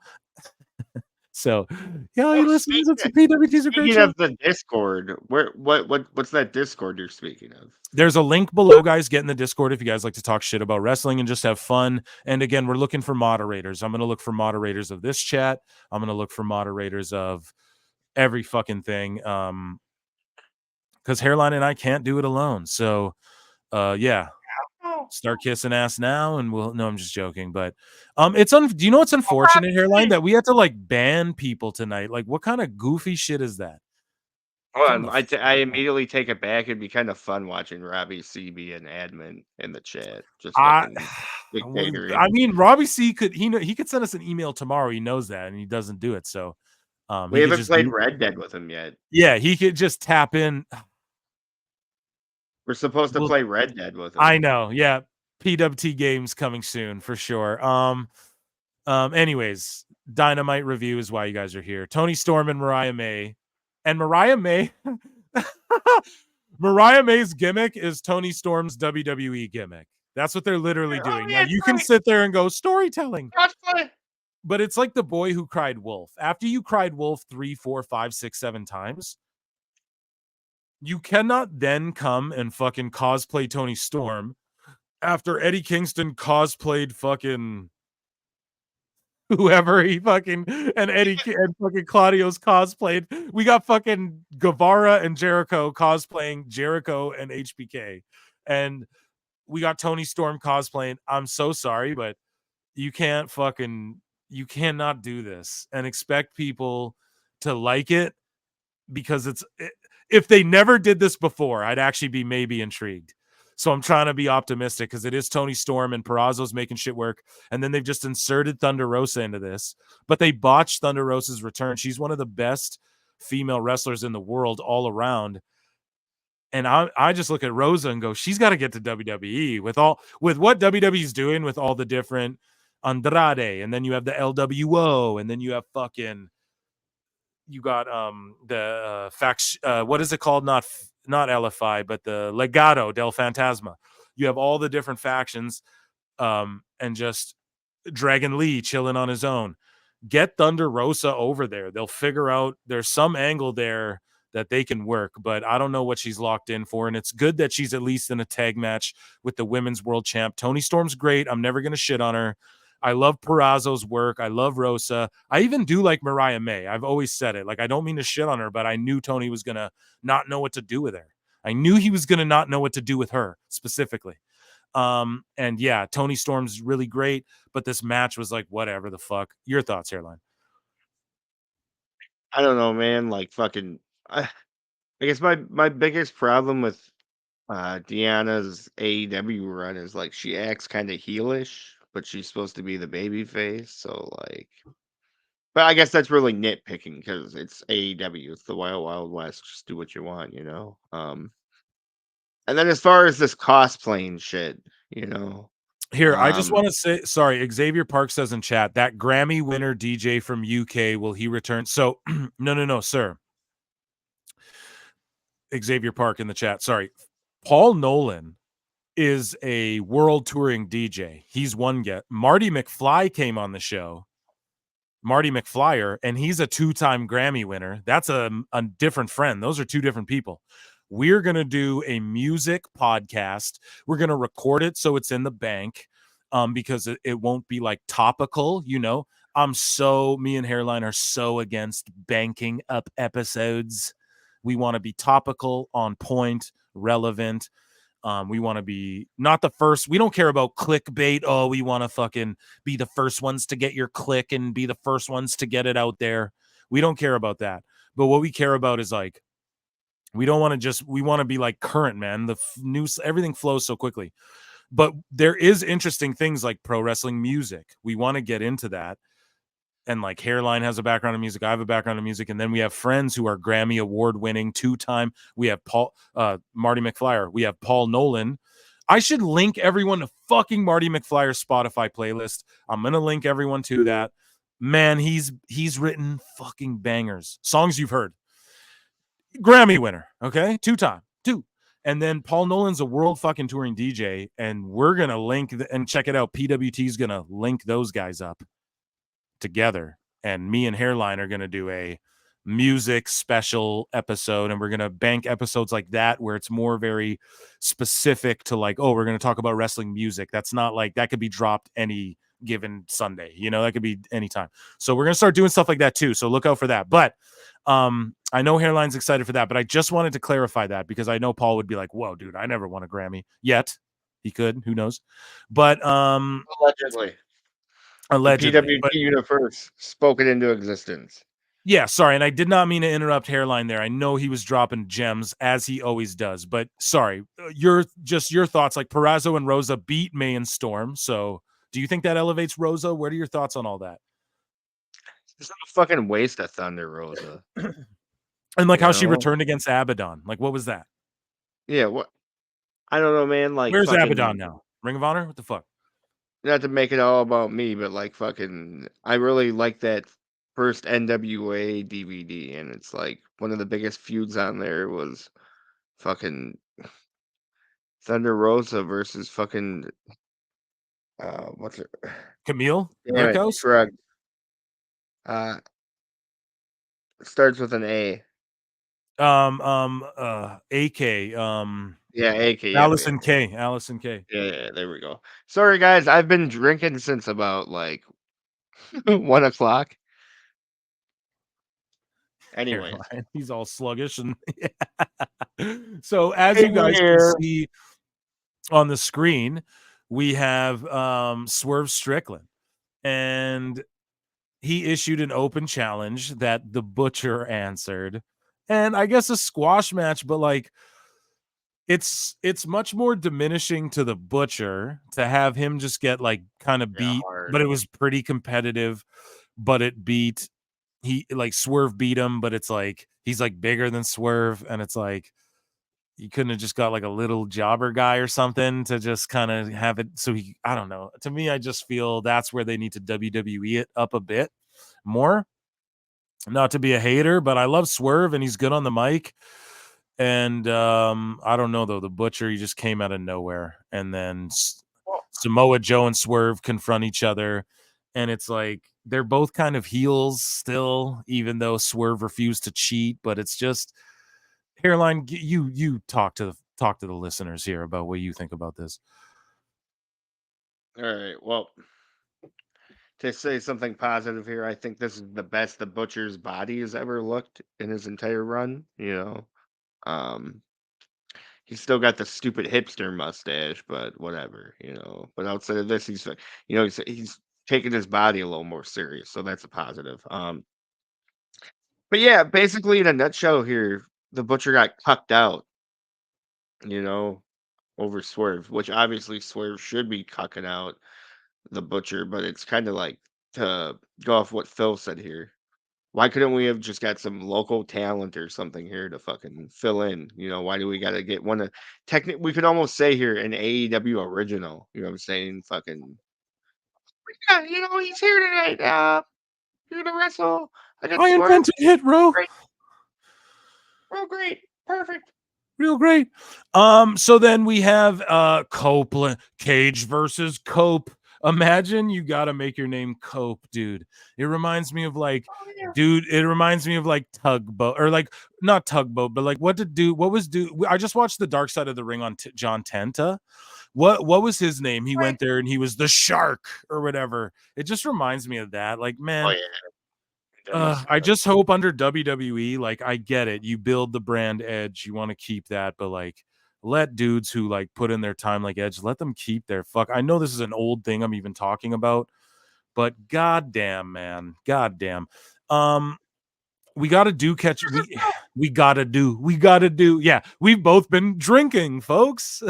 So, yeah, you listen to some PWTs are great. Speaking of the Discord, what's that Discord you're speaking of? There's a link below, guys. Get in the Discord if you guys like to talk shit about wrestling and just have fun. And again, we're looking for moderators. I'm going to look for moderators of this chat. I'm going to look for moderators of every fucking thing. Because Hairline and I can't do it alone. So, yeah. Start kissing ass now, and we'll. No, I'm just joking. But, do you know what's unfortunate, Hairline, that we had to like ban people tonight? Like, what kind of goofy shit is that? Well, I immediately take it back. It'd be kind of fun watching Robbie C be an admin in the chat. Just I mean, Robbie C could he could send us an email tomorrow. He knows that, and he doesn't do it. So we haven't played Red Dead with him yet. Yeah, he could just tap in. We're supposed to play Red Dead with him. I know. Yeah, PWT games coming soon for sure. Anyways, Dynamite review is why you guys are here. Toni Storm and Mariah May. And Mariah May, Mariah May's gimmick is Toni Storm's WWE gimmick. That's what they're literally doing. Now, you can sit there and go, storytelling. That's funny. But it's like the boy who cried wolf. After you cried wolf 3, 4, 5, 6, 7 times, you cannot then come and fucking cosplay Toni Storm after Eddie Kingston cosplayed fucking whoever he fucking and Eddie and fucking Claudio's cosplayed. We got fucking Guevara and Jericho cosplaying Jericho and HBK, and we got Toni Storm cosplaying. I'm so sorry, but you cannot do this and expect people to like it, because if they never did this before, I'd actually be maybe intrigued. So I'm trying to be optimistic because it is Toni Storm and Purrazzo's making shit work. And then they've just inserted Thunder Rosa into this. But they botched Thunder Rosa's return. She's one of the best female wrestlers in the world all around. And I just look at Rosa and go, she's got to get to WWE with what WWE's doing with all the different Andrade. And then you have the LWO. And then you have you got what is it called? Not LFI, but the Legado del Fantasma. You have all the different factions, and just Dragon Lee chilling on his own. Get Thunder Rosa over there. They'll figure out there's some angle there that they can work, but I don't know what she's locked in for. And it's good that she's at least in a tag match with the women's world champ. Toni Storm's great. I'm never going to shit on her. I love Purrazzo's work. I love Rosa. I even do like Mariah May. I've always said it. Like, I don't mean to shit on her, but I knew Tony was going to not know what to do with her. I knew he was going to not know what to do with her specifically. And yeah, Toni Storm's really great, but this match was like, whatever the fuck. Your thoughts, Hairline? I don't know, man. Like, fucking, I guess my biggest problem with Deanna's AEW run is like she acts kind of heelish, but she's supposed to be the baby face. So like, but I guess that's really nitpicking because it's AEW. It's the Wild Wild West. Just do what you want, you know? And then as far as this cosplaying shit, you know. Here, I just want to say, sorry, Xavier Park says in chat, that Grammy winner DJ from UK, will he return? So, no, sir. Xavier Park in the chat. Sorry. Paul Nolan is a world touring DJ. He's one get. Marty McFly came on the show. Marty McFlyer, and he's a 2-time Grammy winner. That's a different friend. Those are two different people. We're going to do a music podcast. We're going to record it so it's in the bank, because it won't be like topical, you know. Me and Hairline are so against banking up episodes. We want to be topical, on point, relevant. We want to be not the first. We don't care about clickbait. Oh, we want to fucking be the first ones to get your click and be the first ones to get it out there. We don't care about that. But what we care about is like, we want to be like current, man. The news, everything flows so quickly. But there is interesting things like pro wrestling music. We want to get into that. And like Hairline has a background in music. I have a background in music. And then we have friends who are Grammy award winning 2-time. We have Marty McFlyer. We have Paul Nolan. I should link everyone to fucking Marty McFlyer's Spotify playlist. I'm going to link everyone to that. Man, he's written fucking bangers. Songs you've heard. Grammy winner. Okay. 2-time. 2. And then Paul Nolan's a world fucking touring DJ. And we're going to link and check it out. PWT's going to link those guys up together. and me and Hairline are going to do a music special episode, and we're going to bank episodes like that where it's more very specific to like, oh, we're going to talk about wrestling music. That's not like that could be dropped any given Sunday, that could be anytime. So we're going to start doing stuff like that too. So look out for that. But I know Hairline's excited for that, but I just wanted to clarify that because I know Paul would be like, whoa, dude, I never won a Grammy yet. He could, who knows? But allegedly. The PWT universe spoken into existence. Yeah, sorry, and I did not mean to interrupt Hairline there. I know he was dropping gems as he always does, but sorry, your thoughts. Like Purrazzo and Rosa beat May and Storm, so do you think that elevates Rosa? What are your thoughts on all that? It's a fucking waste of Thunder Rosa, and like how she returned against Abaddon. Like, what was that? Yeah, what? I don't know, man. Like, where's Abaddon now? Ring of Honor? What the fuck? Not to make it all about me, but like fucking, I really like that first NWA DVD, and it's like one of the biggest feuds on there was fucking Thunder Rosa versus fucking what's it? Camille? Yeah, correct. Starts with an A. AK. Yeah, AK. Allison K. Allison K. Yeah, there we go. Sorry guys, I've been drinking since about like 1 o'clock. Anyway, he's all sluggish and so as you guys can see on the screen, we have Swerve Strickland, and he issued an open challenge that the Butcher answered, and I guess a squash match, but like it's much more diminishing to the Butcher to have him just get like kind of beat, but it was pretty competitive, but it beat. He like Swerve beat him, but it's like he's like bigger than Swerve, and it's like you couldn't have just got like a little jobber guy or something to just kind of have it. So I don't know. To me, I just feel that's where they need to WWE it up a bit more. Not to be a hater, but I love Swerve and he's good on the mic. And I don't know though. The Butcher, he just came out of nowhere, and then Samoa Joe and Swerve confront each other, and it's like they're both kind of heels still, even though Swerve refused to cheat. But it's just Hairline. You talk to the listeners here about what you think about this. All right. Well, to say something positive here, I think this is the best the Butcher's body has ever looked in his entire run. He's still got the stupid hipster mustache, but whatever. But outside of this, he's taking his body a little more serious, so that's a positive. But yeah, basically in a nutshell here, the Butcher got cucked out, over Swerve, which obviously Swerve should be cucking out the Butcher, but it's kind of like, to go off what Phil said here, why couldn't we have just got some local talent or something here to fucking fill in? Why do we got to get one of we could almost say here an AEW original, you know what I'm saying? Fucking yeah, he's here tonight. Here to wrestle. I invented Hit Row. Real great. Perfect. Real great. So then we have Copeland, Cage versus Cope. Imagine you got to make your name Cope, dude. It reminds me of like, it reminds me of like Tugboat, or like not Tugboat, but like what was I just watched The Dark Side of the Ring on John Tenta. What was his name? He went there and he was the Shark or whatever. It just reminds me of that. Like, man, I just hope under WWE, like, I get it. You build the brand Edge, you want to keep that, but like, let dudes who like put in their time like Edge, let them keep their I know this is an old thing I'm even talking about, but goddamn, man, goddamn. We gotta do we gotta do. Yeah, we've both been drinking, folks.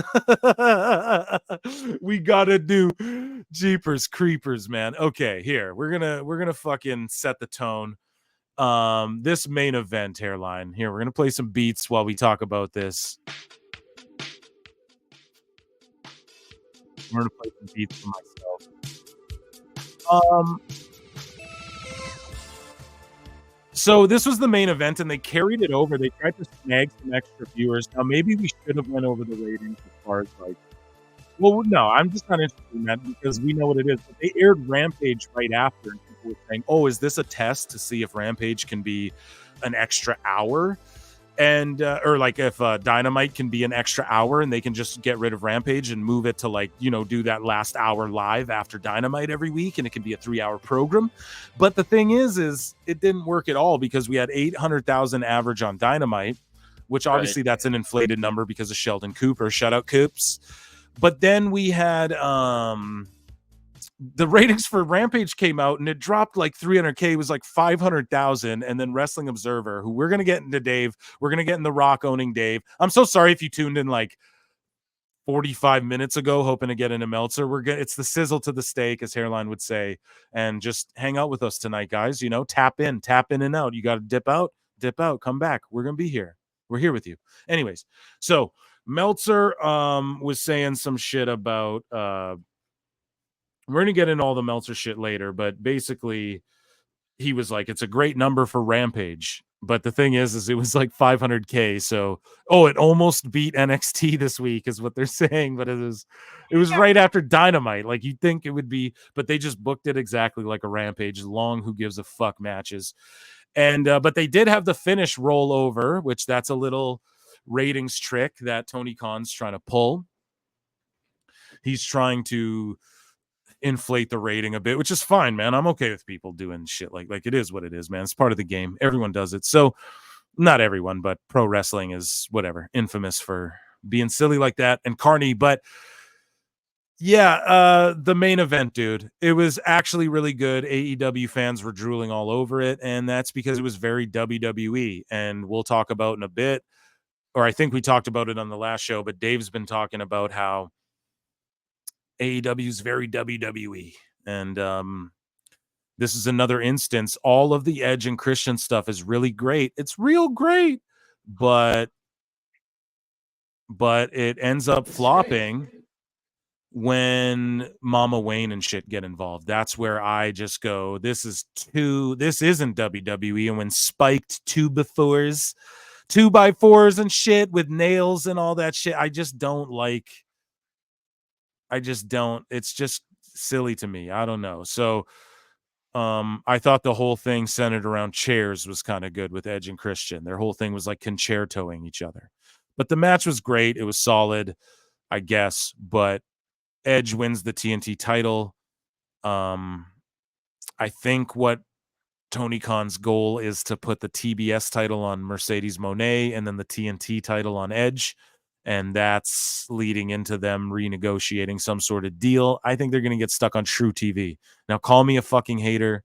We gotta do Jeepers Creepers, man. Okay, here we're gonna fucking set the tone. This main event, Hairline. Here, we're gonna play some beats while we talk about this. I'm gonna play some beats for myself. So this was the main event, and they carried it over. They tried to snag some extra viewers. Now, maybe we should have went over the ratings as far as like, well, no, I'm just not interested in that because we know what it is. But they aired Rampage right after, and were saying, "Oh, is this a test to see if Rampage can be an extra hour?" And or like if Dynamite can be an extra hour and they can just get rid of Rampage and move it to like, you know, do that last hour live after Dynamite every week, and it can be a 3-hour program. But the thing is it didn't work at all, because we had 800,000 average on Dynamite, which obviously that's an inflated number because of Sheldon Cooper. Shout out Coops. But then we had the ratings for Rampage came out and it dropped like 300K. It was like 500,000. And then Wrestling Observer, who we're going to get into Dave, we're going to get in the Rock owning Dave. I'm so sorry if you tuned in like 45 minutes ago, hoping to get into Meltzer. It's the sizzle to the steak, as Hairline would say, and just hang out with us tonight, guys. You know, tap in and out. You got to dip out, come back. We're going to be here. We're here with you. Anyways, so Meltzer was saying some shit about we're going to get into all the Meltzer shit later, but basically he was like, it's a great number for Rampage. But the thing is it was like 500K. So, it almost beat NXT this week is what they're saying. But it was right after Dynamite. Like you'd think it would be, but they just booked it exactly like a Rampage, long who gives a fuck matches. And, but they did have the finish roll over, which that's a little ratings trick that Tony Khan's trying to pull. He's trying to inflate the rating a bit, which is fine, man. I'm okay with people doing shit like it is what it is, man. It's part of the game. Everyone does it. So not everyone, but pro wrestling is infamous for being silly like that and carny. But yeah, the main event, dude, it was actually really good. AEW fans were drooling all over it, and that's because it was very WWE. And we'll talk about in a bit, or I think we talked about it on the last show, but Dave's been talking about how AEW is very WWE. And this is another instance. All of the Edge and Christian stuff is really great. It's real great, but it ends up flopping when Mama Wayne and shit get involved. That's where I just go, this isn't WWE. And when spiked 2x4s and shit with nails and all that shit, I just don't. It's just silly to me. I don't know. So I thought the whole thing centered around chairs was kind of good with Edge and Christian. Their whole thing was like concertoing each other. But the match was great. It was solid, I guess. But Edge wins the TNT title. I think what Tony Khan's goal is to put the TBS title on Mercedes Moné and then the TNT title on Edge. And that's leading into them renegotiating some sort of deal. I think they're going to get stuck on True TV. Now, call me a fucking hater.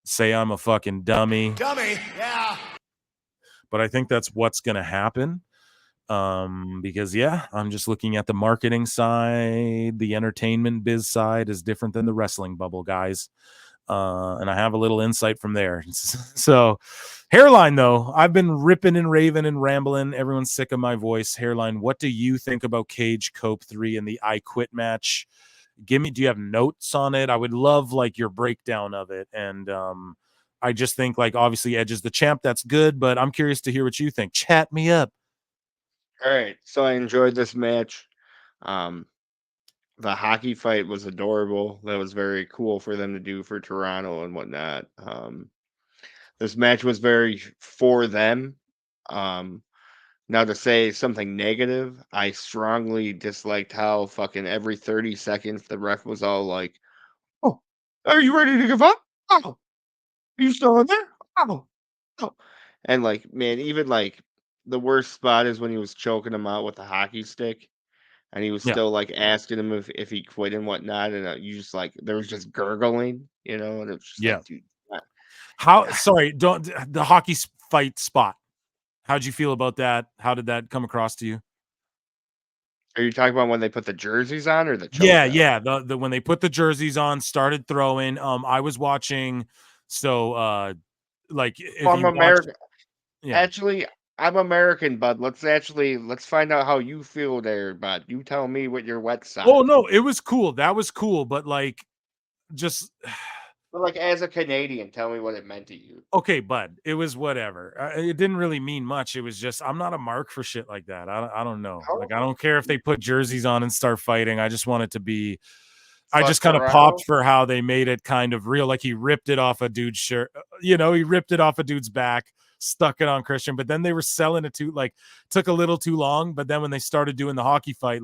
Say I'm a fucking dummy. Yeah. But I think that's what's going to happen. Because, I'm just looking at the marketing side. The entertainment biz side is different than the wrestling bubble, guys. And I have a little insight from there. So, Hairline, though, I've been ripping and raving and rambling. Everyone's sick of my voice. Hairline, what do you think about Cage Cope 3 and the I Quit match? Do you have notes on it? I would love your breakdown of it. And I just think obviously Edge is the champ. That's good, but I'm curious to hear what you think. Chat me up. All right. So I enjoyed this match. The hockey fight was adorable. That was very cool for them to do for Toronto and whatnot. This match was very for them. Now to say something negative, I strongly disliked how fucking every 30 seconds the ref was all like, "Oh, are you ready to give up? Oh, are you still in there? Oh, oh." And man, even the worst spot is when he was choking him out with the hockey stick. And he was still asking him if he quit and whatnot, and you just there was just gurgling, and it's just dude. Sorry, the hockey fight spot. How'd you feel about that? How did that come across to you? Are you talking about when they put the jerseys on or the choke down? The when they put the jerseys on, started throwing. I was watching. So, if I'm American. Actually, I'm American, bud. Let's find out how you feel there, bud. You tell me what your wet side. Oh no, it was cool. That was cool, but just. But as a Canadian, tell me what it meant to you. Okay, bud. It was whatever. It didn't really mean much. It was just I'm not a mark for shit like that. I don't know. I don't care if they put jerseys on and start fighting. I just want it to be I just kind of popped for how they made it kind of real. Like he ripped it off a dude's shirt, he ripped it off a dude's back, stuck it on Christian, but then they were selling it to took a little too long. But then when they started doing the hockey fight,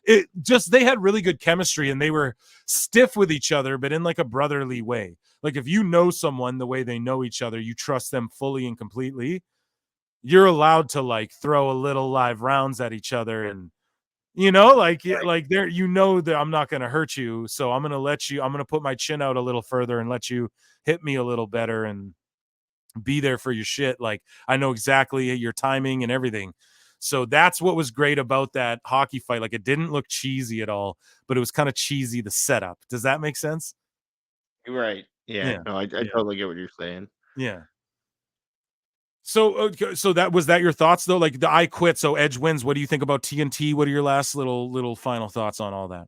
they had really good chemistry and they were stiff with each other, but in like a brotherly way. Like if you know someone the way they know each other, you trust them fully and completely. You're allowed to throw a little live rounds at each other and, there, that I'm not going to hurt you. So I'm going to put my chin out a little further and let you hit me a little better and be there for your shit. Like I know exactly your timing and everything. So that's what was great about that hockey fight. Like it didn't look cheesy at all, but it was kind of cheesy, the setup. Does that make sense? You're right. Yeah. No, I totally get what you're saying. Yeah. So that your thoughts though? Like the I Quit, so Edge wins. What do you think about TNT? What are your last little final thoughts on all that?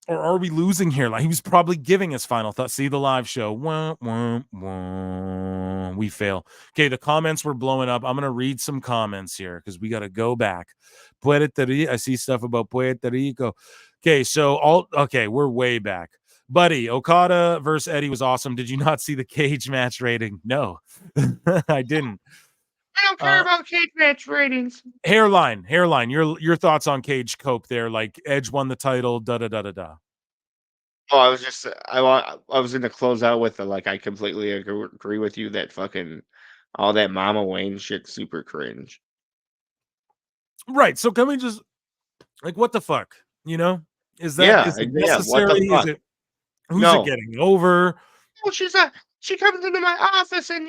Or are we losing here? Like he was probably giving his final thoughts. See the live show. Wah, wah, wah. We fail. Okay, the comments were blowing up. I'm gonna read some comments here because we gotta go back. Puerto Rico. I see stuff about Puerto Rico. Okay, we're way back. Buddy, Okada versus Eddie was awesome. Did you not see the cage match rating? No, I didn't. I don't care about cage match ratings. Hairline. Your thoughts on Cage Coke there? Like Edge won the title. Da da da da da. Oh, I was going to close out with I completely agree with you that fucking all that Mama Wayne shit super cringe. Right. So can we just what the fuck? Is it necessary? Is it who's it getting over? Well, she comes into my office and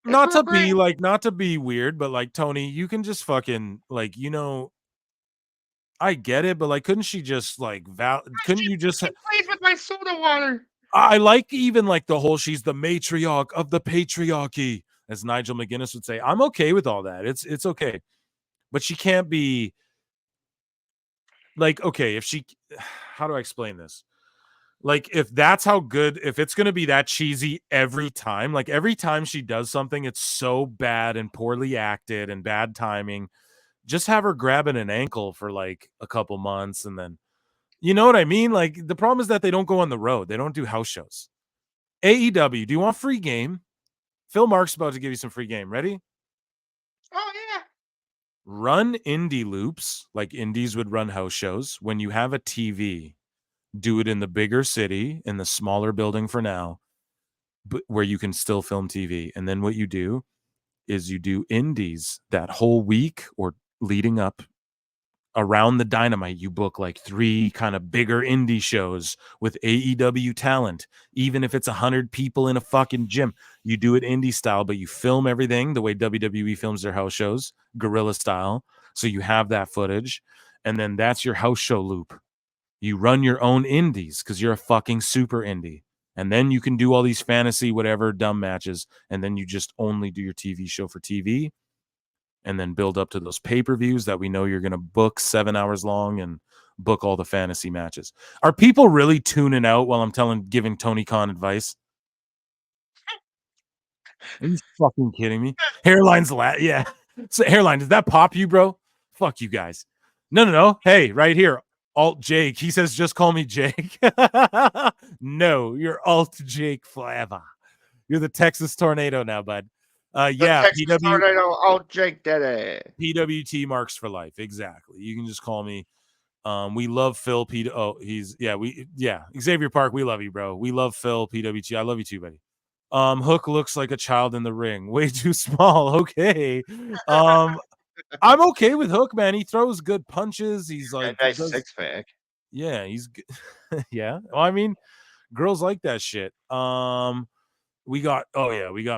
not to be weird, but Tony, you can just fucking I get it, but couldn't she just couldn't you just plays with my soda water? I even the whole she's the matriarch of the patriarchy, as Nigel McGuinness would say. I'm okay with all that. It's okay. But she can't be okay, if she how do I explain this? If that's how good, if it's going to be that cheesy every time, every time she does something, it's so bad and poorly acted and bad timing. Just have her grabbing an ankle for a couple months and then, you know what I mean? The problem is that they don't go on the road. They don't do house shows. AEW, do you want free game? Phil Marks about to give you some free game. Ready? Oh, yeah. Run indie loops like indies would run house shows. When you have a TV, do it in the bigger city, in the smaller building for now, but where you can still film TV. And then what you do is you do indies that whole week or leading up around the Dynamite. You book 3 kind of bigger indie shows with AEW talent, even if it's 100 people in a fucking gym. You do it indie style, but you film everything the way WWE films their house shows, guerrilla style. So you have that footage, and then that's your house show loop. You run your own indies because you're a fucking super indie. And then you can do all these fantasy, whatever, dumb matches. And then you just only do your TV show for TV. And then build up to those pay-per-views that we know you're going to book 7 hours long and book all the fantasy matches. Are people really tuning out while I'm giving Tony Khan advice? Are you fucking kidding me? Hairline's yeah. So Hairline, does that pop you, bro? Fuck you guys. No. Hey, right here. Alt Jake. He says, just call me Jake. No, you're Alt Jake forever. You're the Texas Tornado now, bud. PWT Jake Daddy. PWT Marks for life. Exactly. You can just call me. We love Phil. Xavier Park. We love you, bro. We love Phil. PWT. I love you too, buddy. Hook looks like a child in the ring. Way too small. Okay. I'm okay with Hook, man. He throws good punches. He's nice 6-pack. Yeah, he's good. Yeah. Well, I mean, girls like that shit. We got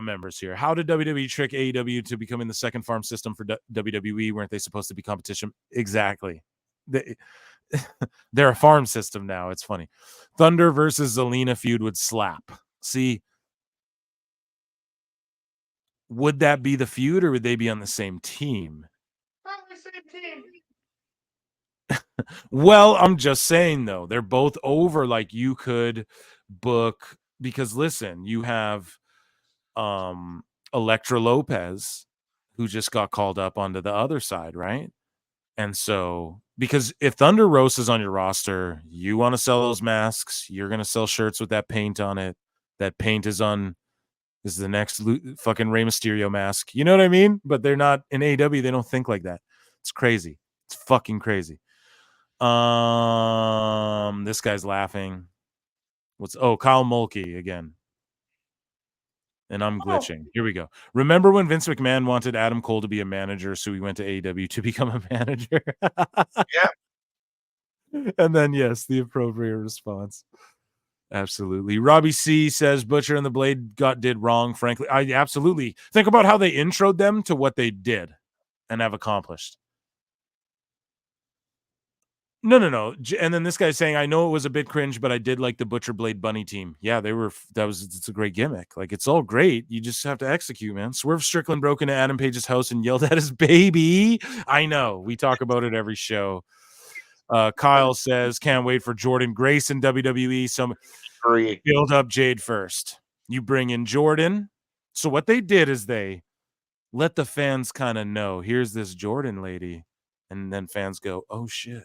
members here. How did WWE trick AEW to becoming the second farm system for WWE? Weren't they supposed to be competition? Exactly. They're a farm system now. It's funny. Thunder versus Zelina feud would slap. See, would that be the feud or would they be on the same team? Probably same team. Well, I'm just saying, though, they're both over. You could book, because listen, you have Elektra Lopez, who just got called up onto the other side, right? And so, because if Thunder Rosa is on your roster, you want to sell those masks. You're going to sell shirts with that paint on it. That paint is the next fucking Rey Mysterio mask. You know what I mean? But they're not in AEW. They don't think like that. It's crazy. It's fucking crazy. This guy's laughing. Kyle Mulkey again. And I'm glitching. Here we go. Remember when Vince McMahon wanted Adam Cole to be a manager, so he went to AEW to become a manager? Yeah. And then, yes, the appropriate response. Absolutely. Robbie C says Butcher and the Blade did wrong, frankly. I absolutely. Think about how they introed them to what they did and have accomplished. No. And then this guy's saying, I know it was a bit cringe, but I did like the Butcher Blade Bunny team. Yeah, it's a great gimmick. Like, it's all great. You just have to execute, man. Swerve Strickland broke into Adam Page's house and yelled at his baby. I know. We talk about it every show. Kyle says, can't wait for Jordan Grace in WWE. Some build up Jade first. You bring in Jordan. So what they did is they let the fans kind of know, here's this Jordan lady. And then fans go, oh, shit.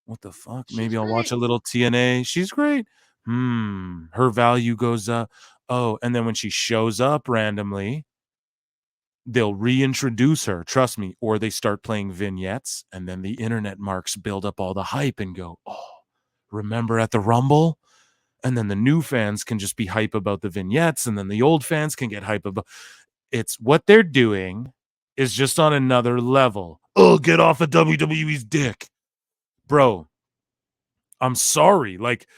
What the fuck? Maybe I'll watch a little TNA. She's great. Her value goes up. Oh, and then when she shows up randomly, they'll reintroduce her. Trust me. Or they start playing vignettes, and then the internet marks build up all the hype and go, oh, remember at the Rumble? And then the new fans can just be hype about the vignettes, and then the old fans can get hype about. It's what they're doing is just on another level. Oh, get off of WWE's dick. Bro, I'm sorry. Like,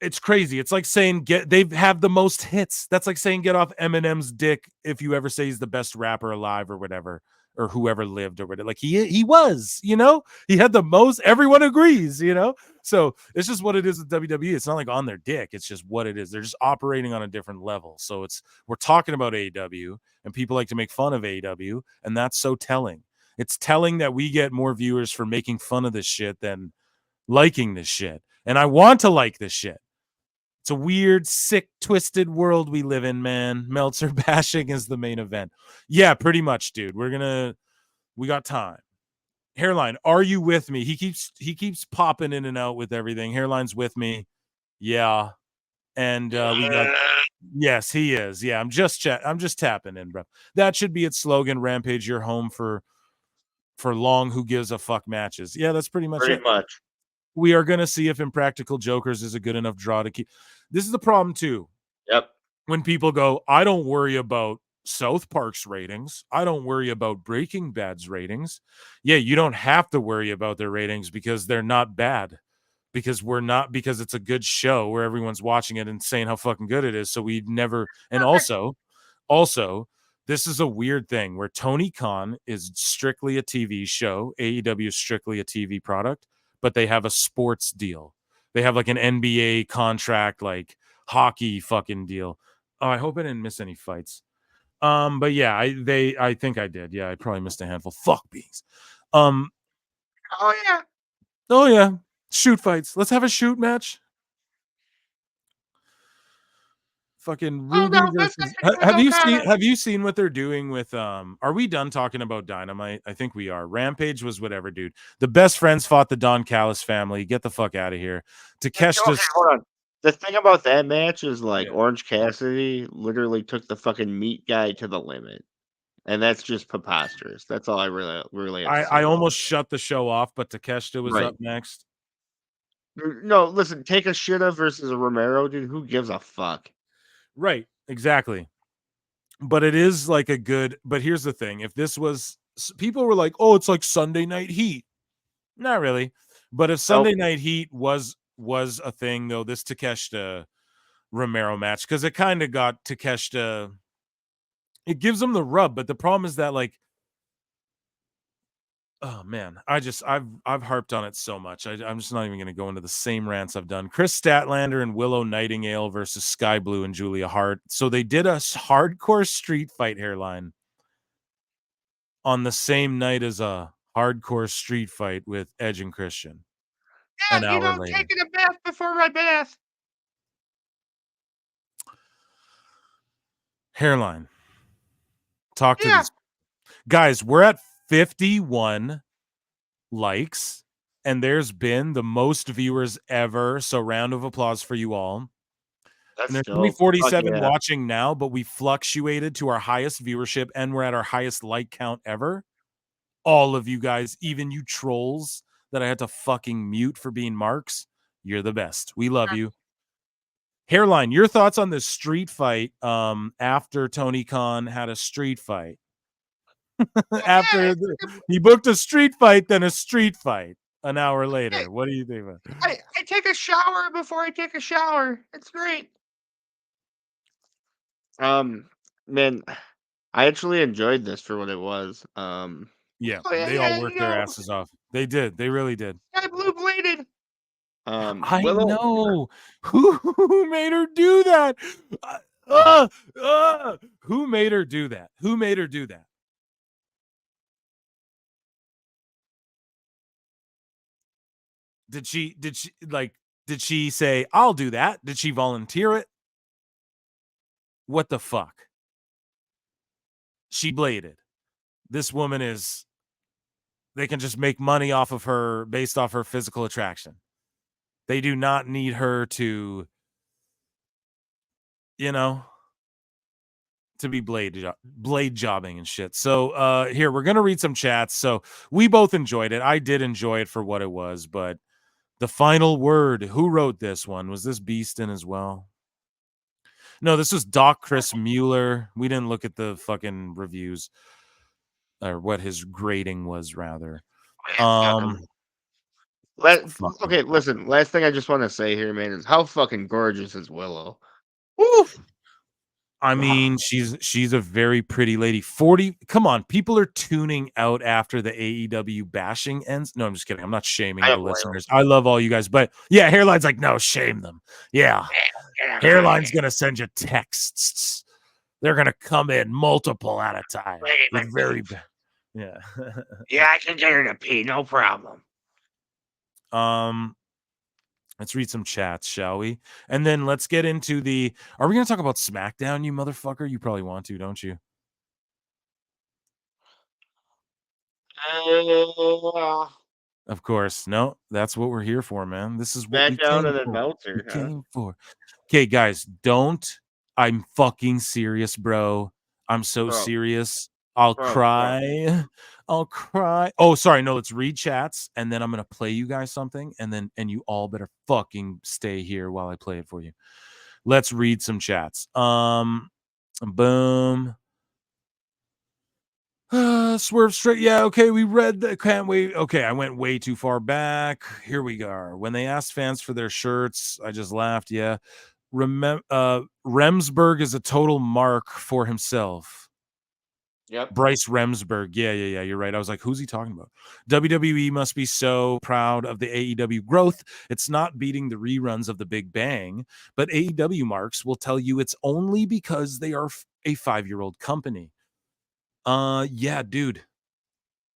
it's crazy. It's like saying they have the most hits. That's like saying get off Eminem's dick if you ever say he's the best rapper alive or whatever, or whoever lived or whatever. Like he was, you know, he had the most. Everyone agrees, you know. So it's just what it is with WWE. It's not like on their dick. It's just what it is. They're just operating on a different level. So we're talking about AEW, and people like to make fun of AEW, and that's so telling. It's telling that we get more viewers for making fun of this shit than liking this shit. And I want to like this shit. It's a weird, sick, twisted world we live in, man. Meltzer bashing is the main event. Yeah, pretty much, dude. We got time. Hairline, are you with me? He keeps popping in and out with everything. Hairline's with me. Yeah. And we got yes, he is. Yeah, I'm just tapping in, bro. That should be its slogan, Rampage, you're home for long who gives a fuck matches. Yeah, that's pretty much it. Much. We are going to see if Impractical Jokers is a good enough draw to keep. This is the problem, too. Yep. When people go, I don't worry about South Park's ratings. I don't worry about Breaking Bad's ratings. Yeah, you don't have to worry about their ratings because they're not bad. Because it's a good show where everyone's watching it and saying how fucking good it is. So we never. And also, this is a weird thing where Tony Khan is strictly a TV show. AEW is strictly a TV product, but they have a sports deal. They have like an NBA contract, like hockey fucking deal. Oh, I hope I didn't miss any fights. But yeah, I think I did. Yeah, I probably missed a handful. Fuck beans. Oh yeah. Shoot fights. Let's have a shoot match. Fucking Ruby versus. Have you seen what they're doing with are we done talking about Dynamite? I think we are. Rampage was whatever, dude. The Best Friends fought the Don Callis family. Get the fuck out of here. Takeshita's hold on. The thing about that match is like Orange Cassidy literally took the fucking meat guy to the limit. And that's just preposterous. That's all I really I almost shut the show off, but Takeshita was up next. No, listen, take a Shida versus a Romero, dude. Who gives a fuck? Right, exactly. But it is like a good. But here's the thing: if this was, people were like, "Oh, it's like Sunday Night Heat." Not really. But if Sunday Night Heat was a thing, though, this Takeshita Romero match, because it kind of got Takeshita. It gives him the rub, but the problem is that, like, oh man, I've harped on it so much. I'm just not even going to go into the same rants I've done. Chris Statlander and Willow Nightingale versus Sky Blue and Julia Hart. So they did a hardcore street fight, Hairline, on the same night as a hardcore street fight with Edge and Christian. Yeah, an hour later. Taking a bath before my bath. Hairline. Talk to these guys. We're at 51 likes, and there's been the most viewers ever. So round of applause for you all. That's and there's only 47 watching now, but we fluctuated to our highest viewership, and we're at our highest like count ever. All of you guys, even you trolls that I had to fucking mute for being marks, you're the best. We love you. Hairline, your thoughts on this street fight after Tony Khan had a street fight? After he booked a street fight, then a street fight an hour later. What do you think about it? I take a shower before I take a shower. It's great. Man, I actually enjoyed this for what it was. Yeah, they all worked their asses off. They did. They really did. I blue-bladed. I know. Who made her do that? Who made her do that? Who made her do that? Did she say, I'll do that? Did she volunteer it? What the fuck? She bladed. This woman they can just make money off of her based off her physical attraction. They do not need her to, to be blade jobbing and shit. So here, we're going to read some chats. So we both enjoyed it. I did enjoy it for what it was, but the final word, who wrote this one? Was this Beaston as well? No, this was Doc Chris Mueller. We didn't look at the fucking reviews or what his grading was, rather. Okay, listen. Last thing I just want to say here, man, is how fucking gorgeous is Willow? Woof. I mean, she's a very pretty lady. 40. Come on, people are tuning out after the AEW bashing ends. No, I'm just kidding. I'm not shaming the listeners. I love all you guys, but yeah, Hairline's like, no, shame them. Yeah, Hairline's gonna send you texts. They're gonna come in multiple at a time. Very bad. Yeah. Yeah, I can get her to pee, no problem. Let's read some chats, shall we? And then let's get into are we going to talk about Smackdown, you motherfucker? You probably want to, don't you? Of course. No, that's what we're here for, man. This is what we came for. Okay, guys, I'm fucking serious, bro. I'm so serious. I'll cry. I'll cry. Oh, sorry. No, let's read chats, and then I'm gonna play you guys something, and you all better fucking stay here while I play it for you. Let's read some chats. Boom. Swerve straight. Yeah, okay. We read that. Can't wait. Okay, I went way too far back. Here we go. When they asked fans for their shirts, I just laughed. Yeah. Remsburg is a total mark for himself. Yep. Bryce Remsburg. Yeah. You're right. I was like, who's he talking about? WWE must be so proud of the AEW growth. It's not beating the reruns of the Big Bang, but AEW marks will tell you it's only because they are a 5-year-old company. Yeah, dude.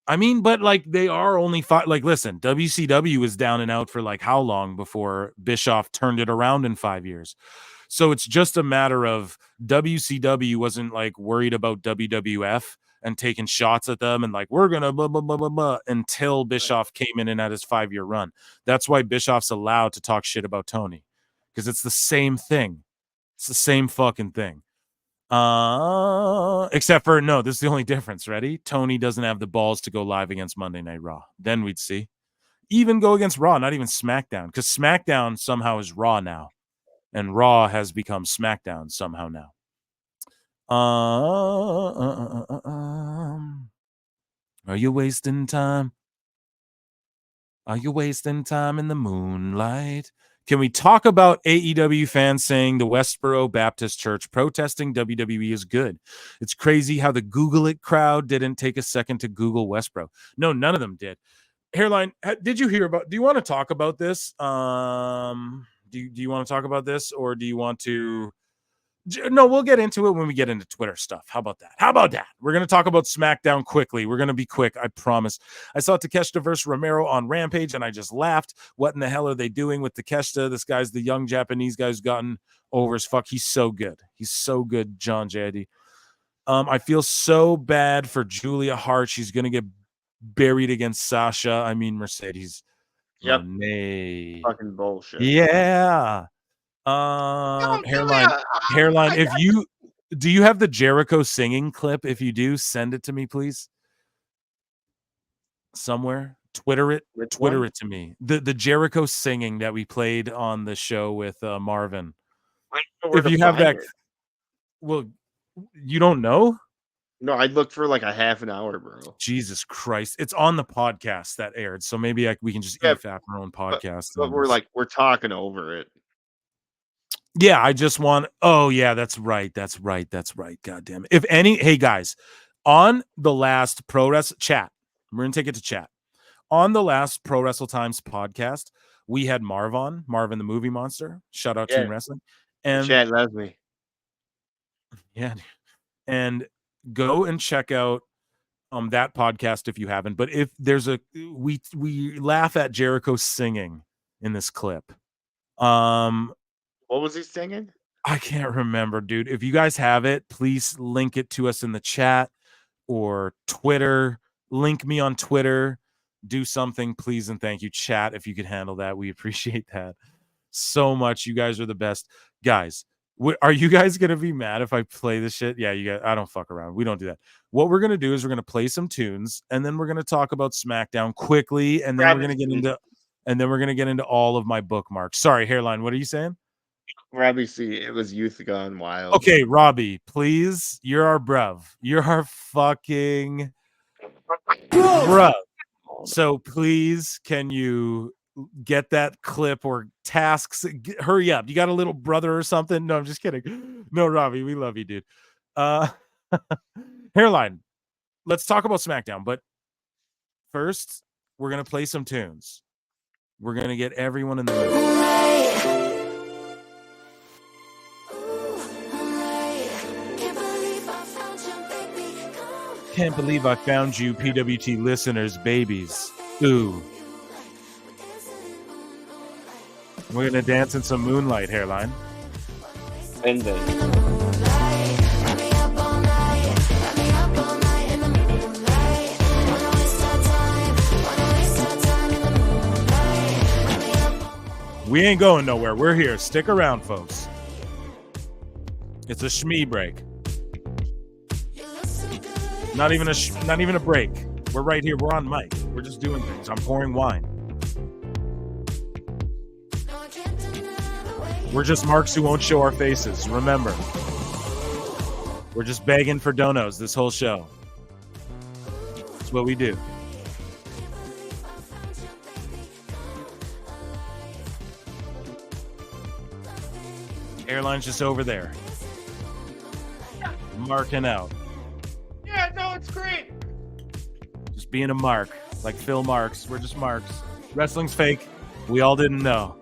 I mean, but they are only 5. Listen, WCW was down and out for how long before Bischoff turned it around in 5 years. So it's just a matter of WCW wasn't worried about WWF and taking shots at them and we're gonna blah blah blah blah blah until Bischoff came in and had his 5-year run. That's why Bischoff's allowed to talk shit about Tony, because it's the same thing. It's the same fucking thing. Except for this is the only difference. Ready? Tony doesn't have the balls to go live against Monday Night Raw. Then we'd see. Even go against Raw, not even SmackDown, because SmackDown somehow is Raw now. And Raw has become SmackDown somehow now. Are you wasting time? Are you wasting time in the moonlight? Can we talk about AEW fans saying the Westboro Baptist Church protesting WWE is good? It's crazy how the Google it crowd didn't take a second to Google Westboro. No, none of them did. Hairline, did you hear about? Do you want to talk about this? Do you want to talk about this, or do you want to? No, we'll get into it when we get into Twitter stuff. How about that? We're going to talk about SmackDown quickly. We're going to be quick, I promise. I saw Takeshita versus Romero on Rampage, and I just laughed. What in the hell are they doing with Takeshita? This guy's the young Japanese guy who's gotten over as fuck. He's so good. He's so good, John Jaddy. I feel so bad for Julia Hart. She's going to get buried against Sasha. I mean, Mercedes. Yep. Monet. Fucking bullshit. Yeah. Hairline. Do you have the Jericho singing clip? If you do, send it to me, please. Somewhere. Twitter it to me. The Jericho singing that we played on the show with Marvin. If you have that, well, you don't know? No, I looked for like a half an hour, bro. Jesus Christ. It's on the podcast that aired. So maybe we can just EFAP our own podcast. But we're talking over it. Yeah, I just want. Oh, yeah, that's right. God damn it. Hey guys, on the last Pro Wrestle chat, we're going to take it to chat. On the last Pro Wrestle Times podcast, we had Marvin the Movie Monster. Shout out Team Wrestling. And chat loves me. Yeah. And go and check out that podcast if you haven't. But if there's we laugh at Jericho singing in this clip. What was he singing? I can't remember, dude. If you guys have it, please link it to us in the chat or Twitter. Link me on Twitter. Do something, please, and thank you, chat. If you could handle that, we appreciate that so much. You guys are the best, guys. Are you guys gonna be mad if I play this shit? Yeah, you guys. I don't fuck around. We don't do that. What we're gonna do is we're gonna play some tunes, and then we're gonna talk about SmackDown quickly, and then we're gonna get into all of my bookmarks. Sorry, Hairline. What are you saying? Robbie C, it was Youth Gone Wild. Okay, Robbie, please. You're our bruv. You're our fucking bruv. So please, can you get that clip or tasks? Hurry up. You got a little brother or something? No, I'm just kidding. No, Robbie, we love you, dude. Hairline, let's talk about SmackDown. But first, we're going to play some tunes. We're going to get everyone in the mood. Can't believe I found you, PWT listeners, babies. Ooh. We're going to dance in some moonlight, Hairline. And then. We ain't going nowhere. We're here. Stick around, folks. It's a shmee break. Not even a break. We're right here. We're on mic. We're just doing things. I'm pouring wine. We're just marks who won't show our faces. Remember. We're just begging for donos this whole show. That's what we do. Airline's just over there. Marking out. Yeah, no, it's great. Just being a mark. Like Phil Marks. We're just marks. Wrestling's fake. We all didn't know.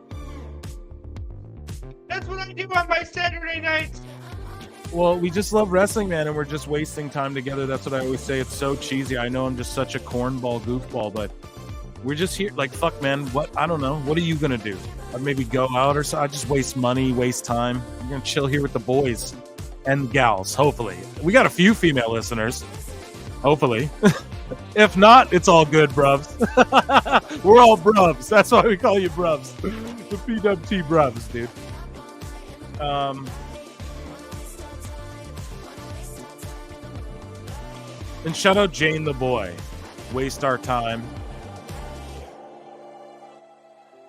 That's what I do on my Saturday nights. Well, we just love wrestling, man, and we're just wasting time together. That's what I always say. It's so cheesy. I know I'm just such a cornball goofball, but we're just here. Like, fuck, man. What? I don't know. What are you going to do? I'd maybe go out or so. I just waste money, waste time. I'm going to chill here with the boys and the gals, hopefully. We got a few female listeners. Hopefully. If not, it's all good, bruvs. We're all bruvs. That's why we call you bruvs. The PWT bruvs, dude. And shout out Jane the boy. Waste our time.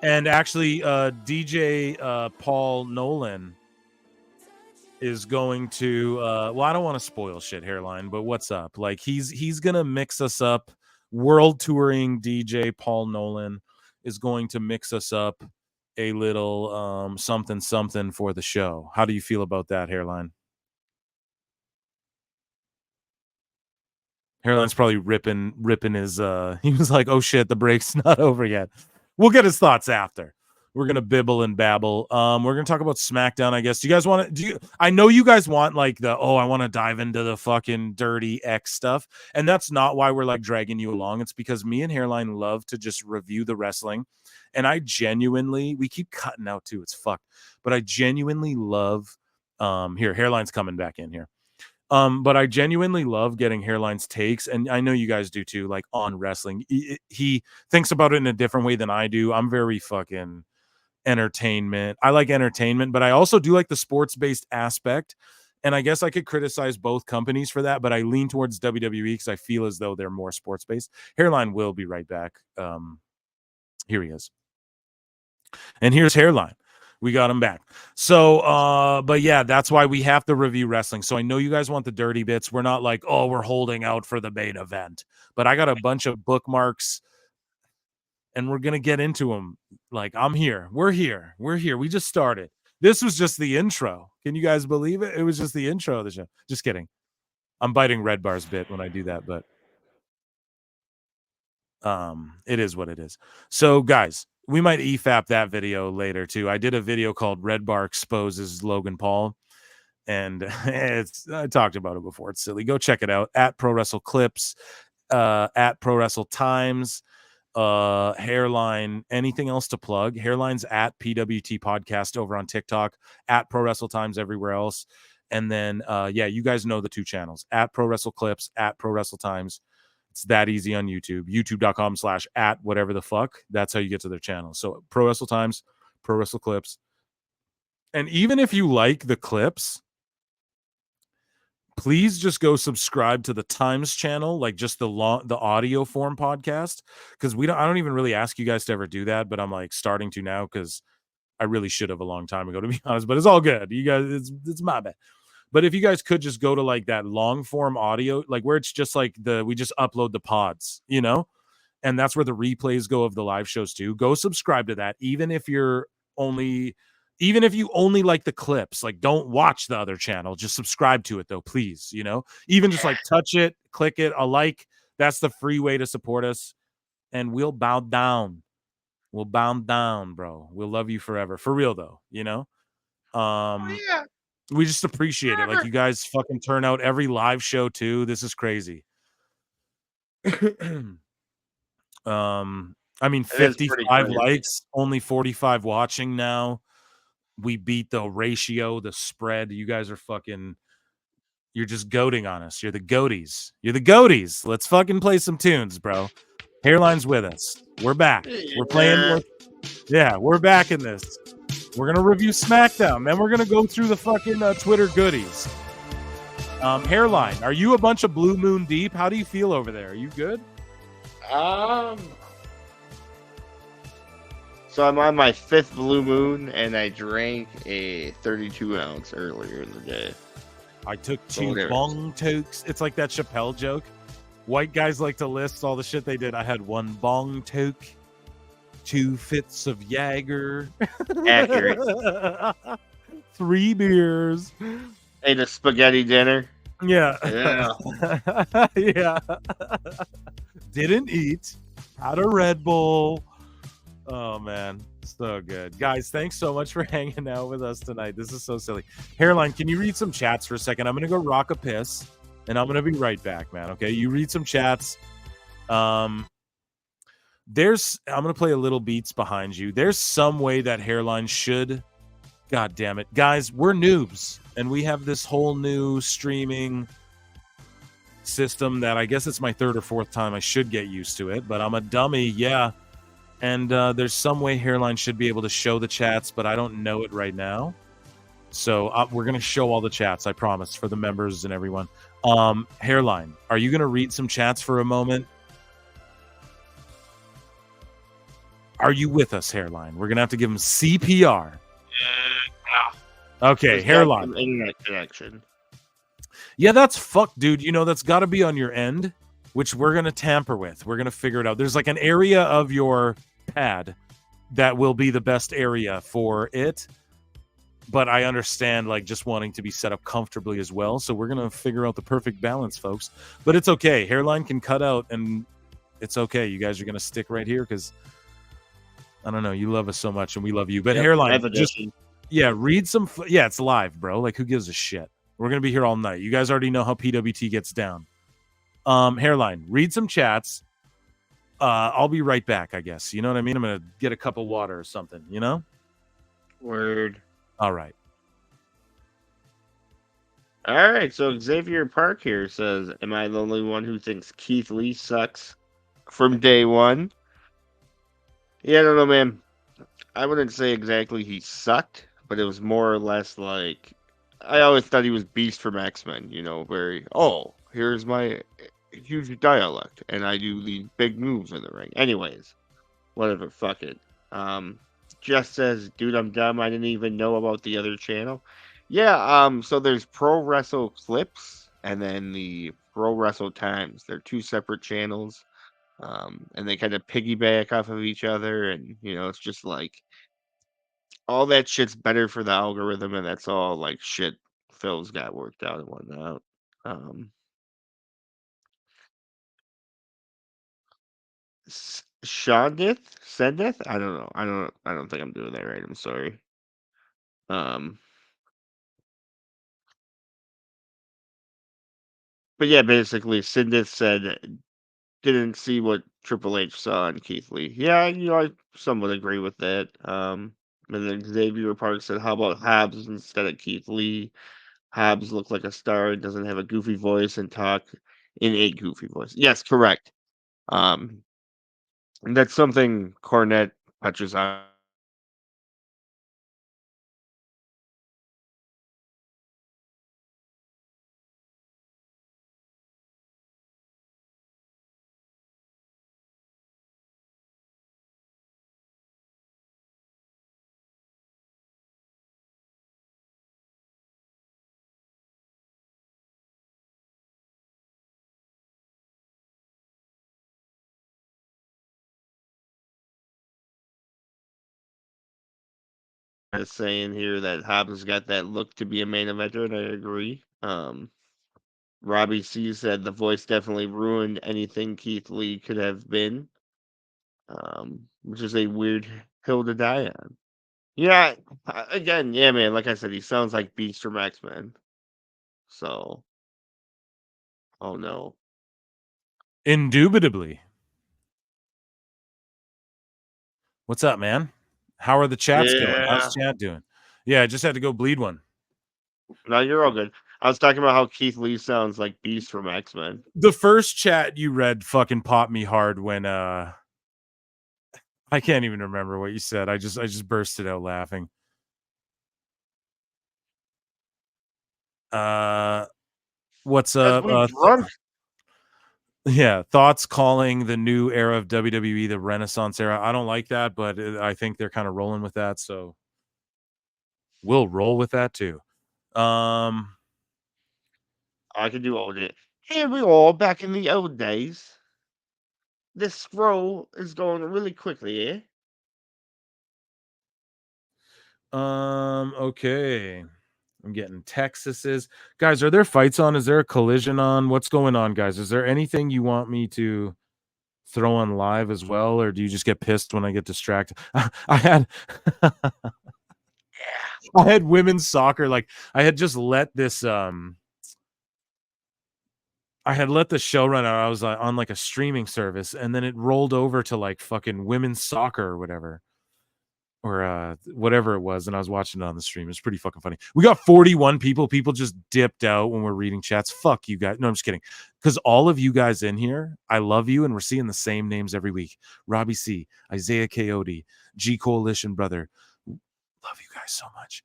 And actually, DJ Paul Nolan is going to well, I don't want to spoil shit, Hairline, but what's up? Like he's gonna mix us up. World touring DJ Paul Nolan is going to mix us up a little something for the show. How do you feel about that, Hairline? Hairline's probably ripping his he was like, oh shit, the break's not over yet. We'll get his thoughts after. We're gonna bibble and babble. We're gonna talk about SmackDown, I guess. Do you guys want to? I know you guys want like I want to dive into the fucking dirty X stuff, and that's not why we're like dragging you along. It's because me and Hairline love to just review the wrestling, and I genuinely, we keep cutting out too. It's fucked, but I genuinely love. Here, Hairline's coming back in here. But I genuinely love getting Hairline's takes, and I know you guys do too, like on wrestling. He thinks about it in a different way than I do. I'm very fucking entertainment. I like entertainment, but I also do like the sports-based aspect. And I guess I could criticize both companies for that, but I lean towards WWE because I feel as though they're more sports-based. Hairline will be right back. Here he is. And here's Hairline. We got him back. So, but yeah, that's why we have to review wrestling. So I know you guys want the dirty bits. We're not like, oh, we're holding out for the main event. But I got a bunch of bookmarks, and we're going to get into them. Like, I'm here. We're here. We're here. We just started. This was just the intro. Can you guys believe it? It was just the intro of the show. Just kidding. I'm biting Red Bar's bit when I do that, but it is what it is. So, guys, we might EFAP that video later too. I did a video called Red Bar Exposes Logan Paul, and I talked about it before. It's silly. Go check it out at Pro Wrestle Clips, at Pro Wrestle Times, Hairline. Anything else to plug? Hairline's at PWT Podcast over on TikTok, at Pro Wrestle Times everywhere else, and then yeah, you guys know the two channels at Pro Wrestle Clips, at Pro Wrestle Times. It's that easy on YouTube. YouTube.com/@ whatever the fuck. That's how you get to their channel. So Pro Wrestle Times, Pro Wrestle Clips. And even if you like the clips, please just go subscribe to the Times channel, like just the audio form podcast. Because I don't even really ask you guys to ever do that, but I'm like starting to now because I really should have a long time ago, to be honest. But it's all good. You guys, it's my bad. But if you guys could just go to like that long form audio, like where it's just like we just upload the pods, you know, and that's where the replays go of the live shows too. Go subscribe to that. Even if you only like the clips, like don't watch the other channel, just subscribe to it though, please. You know, even just like touch it, click it, a like. That's the free way to support us. And we'll bow down. We'll bow down, bro. We'll love you forever. For real though, you know? Yeah. We just appreciate it. Like you guys fucking turn out every live show too. This is crazy. I mean, 55 likes, only 45 watching now. We beat the ratio, the spread. You guys are fucking, you're just goating on us. You're the goaties. You're the goaties. Let's fucking play some tunes, bro. Hairline's with us. We're back. We're playing more. Yeah, we're back in this. We're going to review Smackdown. Then we're going to go through the fucking Twitter goodies. Hairline, are you a bunch of Blue Moon deep? How do you feel over there? Are you good? So I'm on my 5th Blue Moon, and I drank a 32-ounce earlier in the day. I took 2 bong tokes. It's like that Chappelle joke. White guys like to list all the shit they did. I had 1 bong toke. 2 fifths of Jaeger. Accurate. 3 beers. Ate a spaghetti dinner. Yeah. Yeah. Didn't eat. Had a Red Bull. Oh, man. So good. Guys, thanks so much for hanging out with us tonight. This is so silly. Hairline, can you read some chats for a second? I'm going to go rock a piss, and I'm going to be right back, man. Okay? You read some chats. I'm going to play a little beats behind you. There's some way that Hairline should. God damn it. Guys, we're noobs, and we have this whole new streaming system that I guess it's my 3rd or 4th time. I should get used to it, but I'm a dummy. Yeah. And there's some way Hairline should be able to show the chats, but I don't know it right now. So we're going to show all the chats, I promise, for the members and everyone. Hairline, are you going to read some chats for a moment? Are you with us, Hairline? We're going to have to give him CPR. Okay, Hairline. Internet connection. Yeah, that's fucked, dude. You know, that's got to be on your end, which we're going to tamper with. We're going to figure it out. There's like an area of your pad that will be the best area for it. But I understand like just wanting to be set up comfortably as well. So we're going to figure out the perfect balance, folks. But it's okay. Hairline can cut out and it's okay. You guys are going to stick right here because I don't know. You love us so much and we love you. But Hairline, just, read some. It's live, bro. Like who gives a shit? We're going to be here all night. You guys already know how PWT gets down. Hairline, read some chats. I'll be right back, I guess. You know what I mean? I'm going to get a cup of water or something, you know? Word. All right. All right, so Xavier Park here says, "Am I the only one who thinks Keith Lee sucks from day one?" Yeah, I don't know, man. I wouldn't say exactly he sucked, but it was more or less like I always thought he was Beast from X-Men. Very here's my huge dialect, and I do these big moves in the ring. Anyways, whatever, fuck it. Just says, dude, I'm dumb. I didn't even know about the other channel. Yeah, so there's Pro Wrestle Clips and then the Pro Wrestle Times. They're two separate channels. And they kind of piggyback off of each other, and it's just like all that shit's better for the algorithm, and that's all like shit Phil's got worked out and whatnot. Sendeth? I don't know. I don't think I'm doing that right. I'm sorry. But yeah, basically, Sindith said didn't see what Triple H saw in Keith Lee. Yeah, I somewhat agree with that. And then Xavier Park said, "How about Hobbs instead of Keith Lee? Hobbs looked like a star and doesn't have a goofy voice and talk in a goofy voice." Yes, correct. And that's something Cornette touches on. Saying here that Hobbs got that look to be a main eventer, and I agree. Robbie C said the voice definitely ruined anything Keith Lee could have been, which is a weird hill to die on. Yeah, again, yeah, man. Like I said, he sounds like Beast from X-Men. So, oh no, Indubitably. What's up, man? How are the chats going? How's chat doing? Yeah, I just had to go bleed one. No, you're all good. I was talking about how Keith Lee sounds like Beast from X-Men. The first chat you read fucking popped me hard when I can't even remember what you said. I just bursted out laughing. What's up? Yeah, thoughts calling the new era of WWE the Renaissance era. I don't like that, but I think they're kind of rolling with that, so we'll roll with that too. I can do all that. Here we are back in the old days. This scroll is going really quickly, eh? Okay. I'm getting Texas's. Guys, are there fights on? Is there a collision on? What's going on, guys? Is there anything you want me to throw on live as well, or do you just get pissed when I get distracted? I had I had women's soccer. Like I had just let this I had let the show run out. I was on like a streaming service, and then it rolled over to like fucking women's soccer or whatever. Or whatever it was, and I was watching it on the stream. It's pretty fucking funny. We got 41 people. People just dipped out when we're reading chats. Fuck you guys. No, I'm just kidding. Because all of you guys in here, I love you, and we're seeing the same names every week. Robbie C, Isaiah Coyote, G Coalition Brother. Love you guys so much.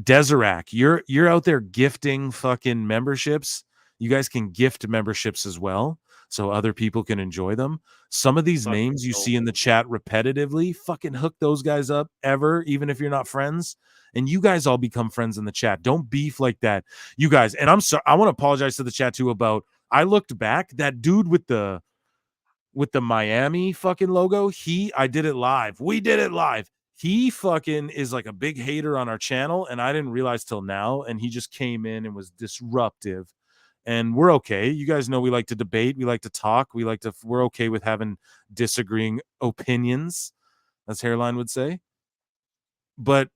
Deserac, you're out there gifting fucking memberships. You guys can gift memberships as well, so other people can enjoy them. Some of these names you see in the chat repetitively, fucking hook those guys up even if you're not friends. And you guys all become friends in the chat. Don't beef like that, you guys. And I'm sorry, I want to apologize to the chat too about, I looked back, that dude with the Miami fucking logo, I did it live. We did it live. He fucking is like a big hater on our channel, and I didn't realize till now, and he just came in and was disruptive. And we're okay. You guys know we like to debate. We like to talk. We're okay with having disagreeing opinions, as Hairline would say. But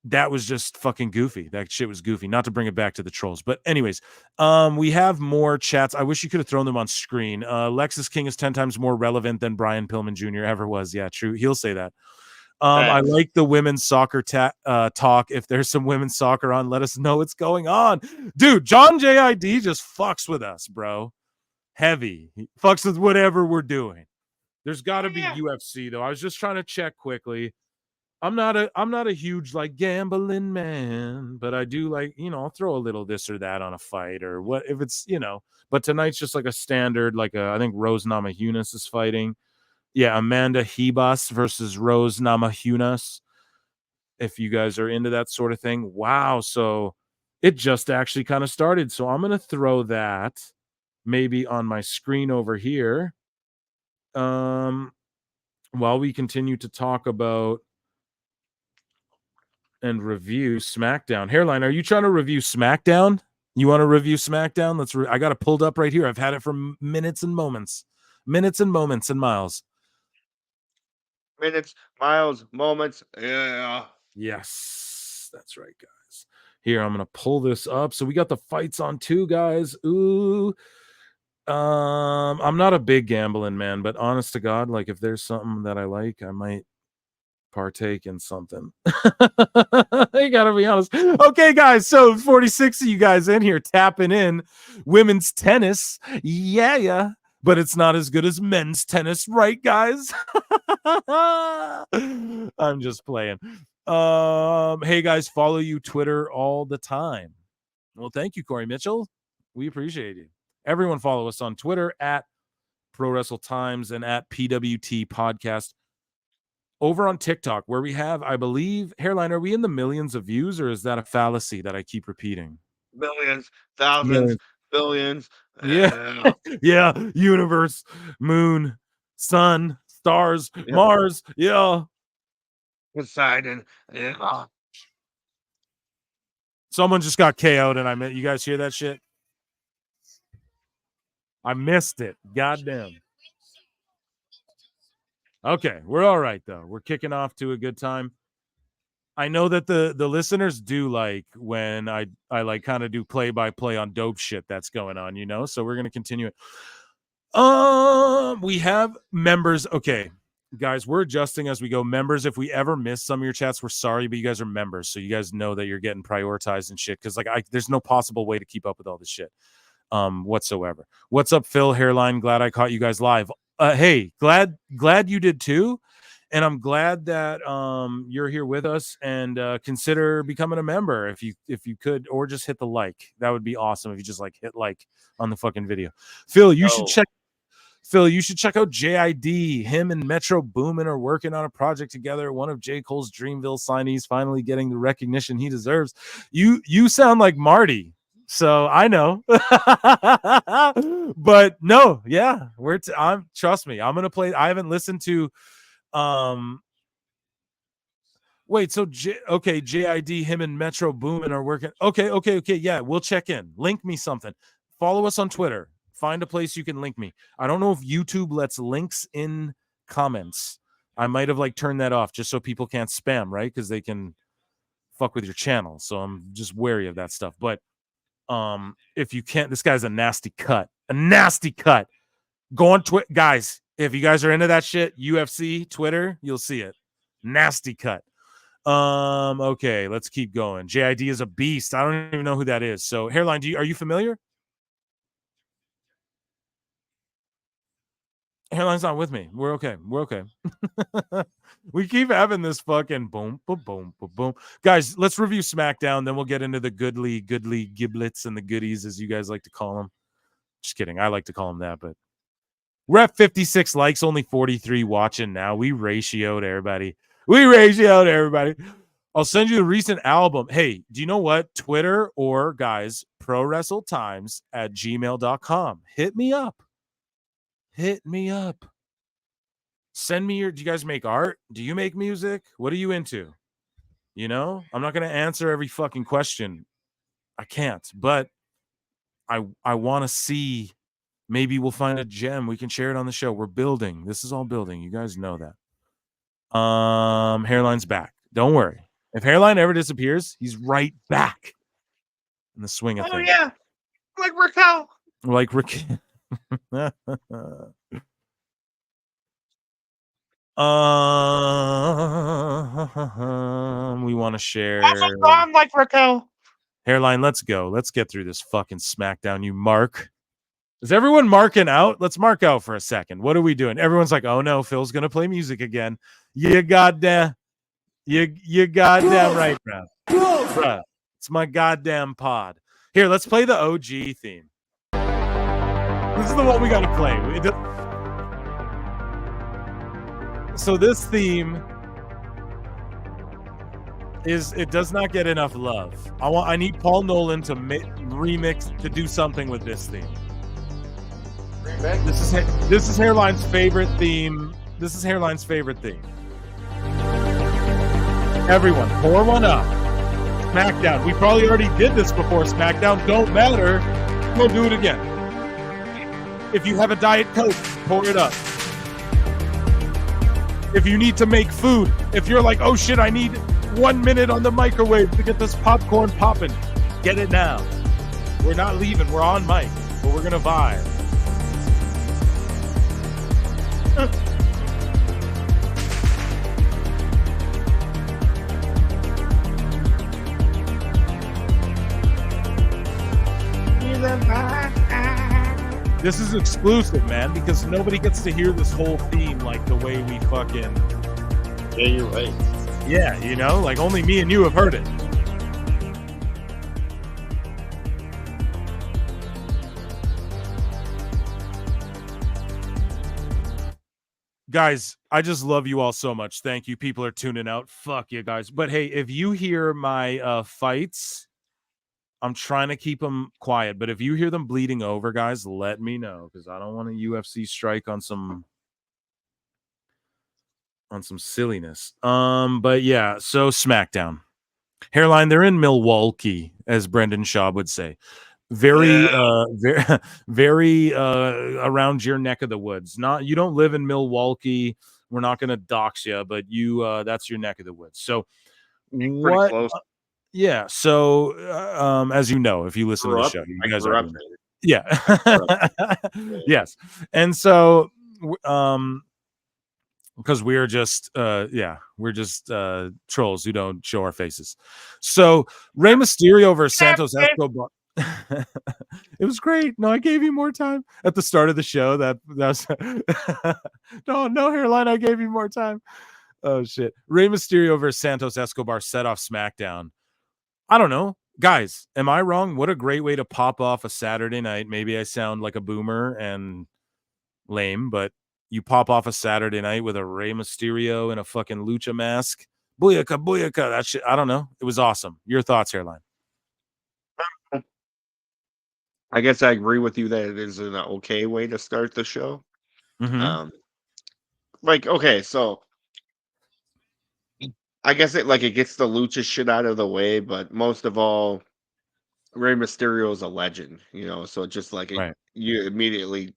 that was just fucking goofy. That shit was goofy. Not to bring it back to the trolls. But anyways, we have more chats. I wish you could have thrown them on screen. Lexus King is 10 times more relevant than Brian Pillman Jr. ever was. Yeah, true. He'll say that. I like the women's soccer talk. If there's some women's soccer on, let us know what's going on. Dude, John JID just fucks with us, bro. Heavy. He fucks with whatever we're doing. There's got to be UFC, though. I was just trying to check quickly. I'm not a huge like gambling man, but I do like, I'll throw a little this or that on a fight or what if it's, but tonight's just like a standard, I think Rose Namajunas is fighting. Yeah, Amanda Hebas versus Rose Namajunas. If you guys are into that sort of thing. Wow, so it just actually kind of started. So I'm going to throw that maybe on my screen over here. While we continue to talk about and review SmackDown. Hairline, are you trying to review SmackDown? You want to review SmackDown? I got it pulled up right here. I've had it for minutes and moments and miles. Minutes, miles, moments. Yeah. Yes, that's right, guys. Here, I'm going to pull this up. So we got the fights on too, guys. Ooh. I'm not a big gambling man, but honest to God, like if there's something that I like, I might partake in something. You gotta be honest. Okay, guys, so 46 of you guys in here tapping in women's tennis. Yeah, but it's not as good as men's tennis, right, guys? I'm just playing. Hey guys, follow you Twitter all the time. Well, thank you, Corey Mitchell. We appreciate you. Everyone follow us on Twitter at Pro Wrestle Times and at PWT Podcast. Over on TikTok, where we have, I believe, Hairline, are we in the millions of views, or is that a fallacy that I keep repeating? Millions, thousands, billions. Yeah. Yeah. Universe, moon, sun, stars, Mars. Yeah. Poseidon. Yeah. Someone just got KO'd, and you guys hear that shit? I missed it. Goddamn. Okay, we're all right though. We're kicking off to a good time. I know that the listeners do like when I like kind of do play-by-play on dope shit that's going on, so we're gonna continue it. We have members. Okay, guys, we're adjusting as we go. Members, if we ever miss some of your chats, we're sorry, but you guys are members, so you guys know that you're getting prioritized and shit. Because there's no possible way to keep up with all this shit, whatsoever. What's up, Phil Hairline? Glad I caught you guys live. Hey, glad you did too. And I'm glad that you're here with us, and consider becoming a member if you could, or just hit the like. That would be awesome if you just hit like on the fucking video. Phil, you should check out JID. Him and Metro Boomin are working on a project together. One of J. Cole's Dreamville signees finally getting the recognition he deserves. You sound like Marty. So I know, but no, yeah, trust me. I'm gonna play. I haven't listened to. Wait, so JID, him and Metro Boomin are working. Okay. Yeah, we'll check in. Link me something. Follow us on Twitter. Find a place you can link me. I don't know if YouTube lets links in comments. I might have turned that off just so people can't spam, right? Because they can fuck with your channel. So I'm just wary of that stuff. But if you can't, this guy's a nasty cut. Go on Twitter, guys. If you guys are into that shit, UFC, Twitter, you'll see it. Nasty cut. Okay, let's keep going. JID is a beast. I don't even know who that is. So, Hairline, are you familiar? Hairline's not with me. We're okay. We keep having this fucking boom, boom, boom, boom, boom. Guys, let's review SmackDown. Then we'll get into the goodly giblets and the goodies, as you guys like to call them. Just kidding. I like to call them that, but we're at 56 likes, only 43 watching now. We ratioed everybody. I'll send you the recent album. Hey, do you know what? Twitter or, guys, prowrestletimes@gmail.com. Hit me up. Send me do you guys make art? Do you make music? What are you into? I'm not going to answer every fucking question. I can't, but I want to see. Maybe we'll find a gem. We can share it on the show. We're building. This is all building. You guys know that. Hairline's back. Don't worry. If Hairline ever disappears, he's right back in the swing of things. Oh, yeah. Raquel. Like Raquel. We want to share. I'm like Raquel. Hairline, let's go. Let's get through this fucking SmackDown. You mark. Is everyone marking out? Let's mark out for a second. What are we doing? Everyone's like, oh no, Phil's gonna play music again. You goddamn right, bruh. It's my goddamn pod. Here, let's play the OG theme. This is the one we gotta play. So this theme it does not get enough love. I need Paul Nolan to remix, to do something with this theme. Remix? This is Hairline's favorite theme. Everyone, pour one up. SmackDown. We probably already did this before SmackDown. Don't matter. We'll do it again. If you have a Diet Coke, pour it up. If you need to make food, if you're like, oh shit, I need 1 minute on the microwave to get this popcorn popping, get it now. We're not leaving. We're on mic, but we're gonna vibe. This is exclusive, man, because nobody gets to hear this whole theme like the way we fucking. Yeah, you're right. Yeah, you know, like only me and you have heard it. Guys, I just love you all so much. Thank you. People are tuning out. Fuck you guys. But hey, if you hear my fights, I'm trying to keep them quiet. But if you hear them bleeding over, guys, let me know, because I don't want a UFC strike on some silliness. But yeah, so SmackDown. Hairline, they're in Milwaukee, as Brendan Schaub would say. Very around your neck of the woods. You don't live in Milwaukee. We're not going to dox you, but you that's your neck of the woods. So pretty close. Yeah. So as you know, if you listen to the show, you guys are yes. And so because we're just trolls who don't show our faces. So Rey Mysterio versus Santos Escobar. It was great. No, I gave you more time at the start of the show. That was no Hairline. I gave you more time. Oh shit. Rey Mysterio versus Santos Escobar set off SmackDown. I don't know. Guys, am I wrong? What a great way to pop off a Saturday night. Maybe I sound like a boomer and lame, but you pop off a Saturday night with a Rey Mysterio in a fucking lucha mask. Booyaka, booyaka. That shit. I don't know. It was awesome. Your thoughts, Hairline? I guess I agree with you that it is an okay way to start the show. Mm-hmm. Okay, so I guess it gets the lucha shit out of the way, but most of all, Rey Mysterio is a legend, so just you immediately,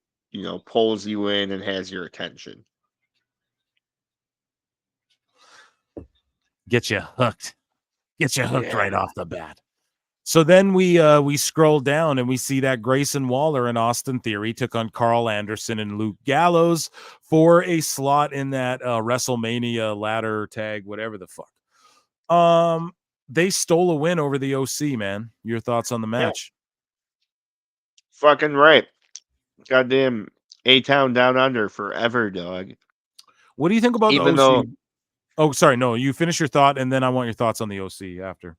pulls you in and has your attention. Get you hooked. Right off the bat. So then we scroll down and we see that Grayson Waller and Austin Theory took on Carl Anderson and Luke Gallows for a slot in that WrestleMania ladder tag, whatever the fuck. They stole a win over the OC, man. Your thoughts on the match? Yeah. Fucking right. Goddamn A-Town Down Under forever, dog. What do you think about the OC? Oh, sorry. No, you finish your thought, and then I want your thoughts on the OC after.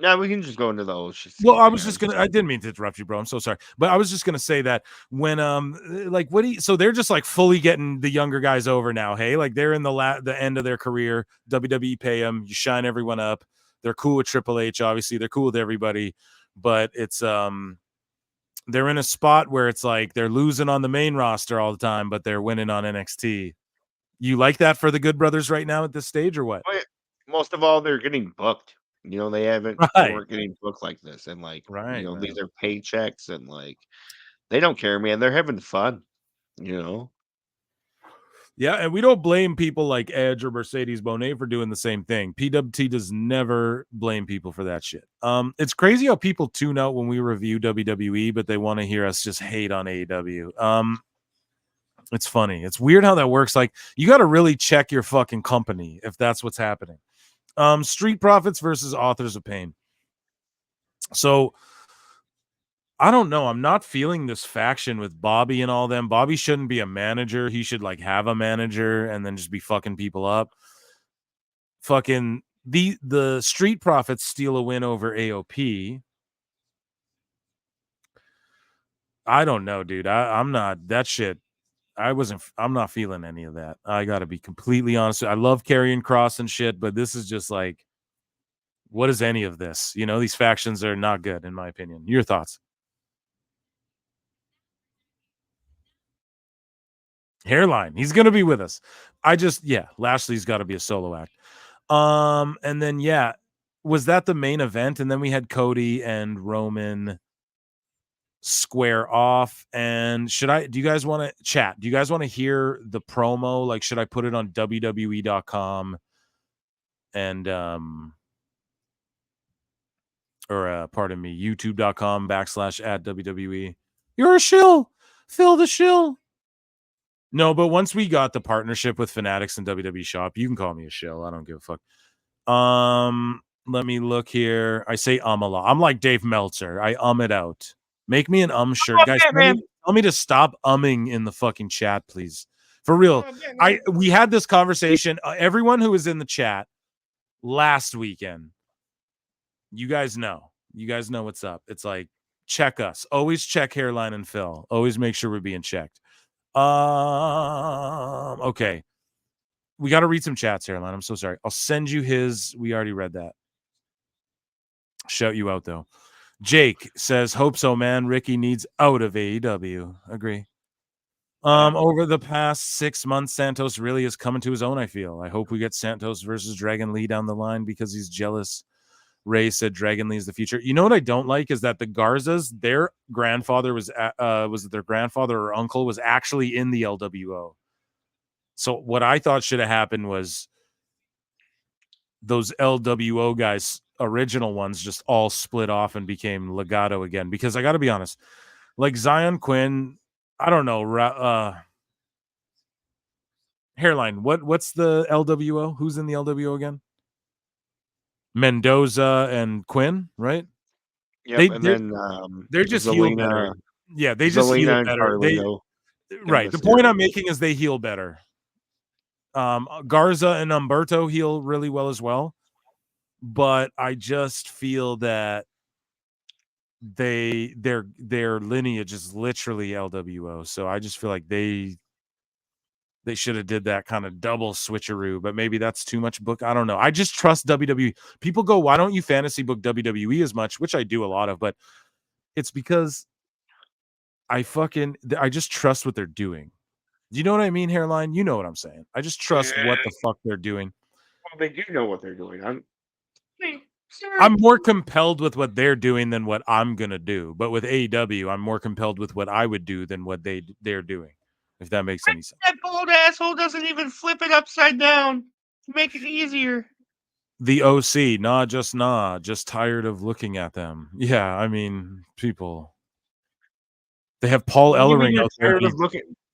Yeah, we can just go into the OC. Well, I didn't mean to interrupt you, bro. I'm so sorry. But I was just gonna say that when so they're just like fully getting the younger guys over now, hey? Like they're in the end of their career. WWE pay them, you shine everyone up. They're cool with Triple H, obviously. They're cool with everybody, but it's they're in a spot where it's like they're losing on the main roster all the time, but they're winning on NXT. You like that for the Good Brothers right now at this stage, or what? Most of all, they're getting booked. They weren't getting booked like this, and these are paychecks, and they don't care, man. They're having fun, Yeah, and we don't blame people like Edge or Mercedes Moné for doing the same thing. PWT does never blame people for that shit. It's crazy how people tune out when we review WWE, but they want to hear us just hate on AEW. It's funny. It's weird how that works. Like, you got to really check your fucking company if that's what's happening. Street Profits versus Authors of Pain. So I don't know. I'm not feeling this faction with Bobby and all them. Bobby shouldn't be a manager. He should like have a manager and then just be fucking people up. Fucking the Street Profits steal a win over AOP. I don't know, dude. I'm not that shit. I'm not feeling any of that. I gotta be completely honest. I love Karrion Kross and shit, but this is just like, what is any of this? You know, these factions are not good, in my opinion. Your thoughts? Hairline. He's gonna be with us. Lashley's got to be a solo act. And then was that the main event? And then we had Cody and Roman square off. And do you guys want to chat? Do you guys want to hear the promo? Like, should I put it on WWE.com and pardon me, youtube.com/@WWE? You're a shill, Phil the shill. No, but once we got the partnership with Fanatics and WWE Shop, you can call me a shill. I don't give a fuck. Let me look here. I say a lot. I'm like Dave Meltzer. I it out. Make me an shirt. Guys, tell me to stop umming in the fucking chat, please. For real. We had this conversation. Everyone who was in the chat last weekend, you guys know what's up. It's like, check us. Always check Hairline and Phil. Always make sure we're being checked. Okay. We got to read some chats, Hairline. I'm so sorry. I'll send you his. We already read that. Shout you out, though. Jake says, hope so, man. Ricky needs out of AEW. Agree. Over the past 6 months, Santos really is coming to his own, I feel. I hope we get Santos versus Dragon Lee down the line because he's jealous. Ray said Dragon Lee is the future. You know what I don't like is that the Garzas, their grandfather was it their grandfather or uncle was actually in the LWO. So what I thought should have happened was those LWO guys, original ones, just all split off and became Legado again. Because I got to be honest, like Zion Quinn, I don't know. Hairline, what's the LWO? Who's in the LWO again? Mendoza and Quinn, right? Yep, they're just heal better. Yeah, they just heal better. Right. The point I'm making is they heal better. Garza and Humberto heal really well as well, but I just feel that their lineage is literally LWO. So I just feel like they should have did that kind of double switcheroo, but maybe that's too much book. I don't know. I just trust WWE. People go, why don't you fantasy book WWE as much? Which I do a lot of, but it's because I just trust what they're doing. Do you know what I mean, Hairline? You know what I'm saying. I just trust what the fuck they're doing. Well, they do know what they're doing. I'm more compelled with what they're doing than what I'm gonna do. But with AEW, I'm more compelled with what I would do than what they're doing. If that makes any sense. That bold asshole doesn't even flip it upside down to make it easier. The OC, just tired of looking at them. Yeah, I mean, people. They have Paul Ellering out there.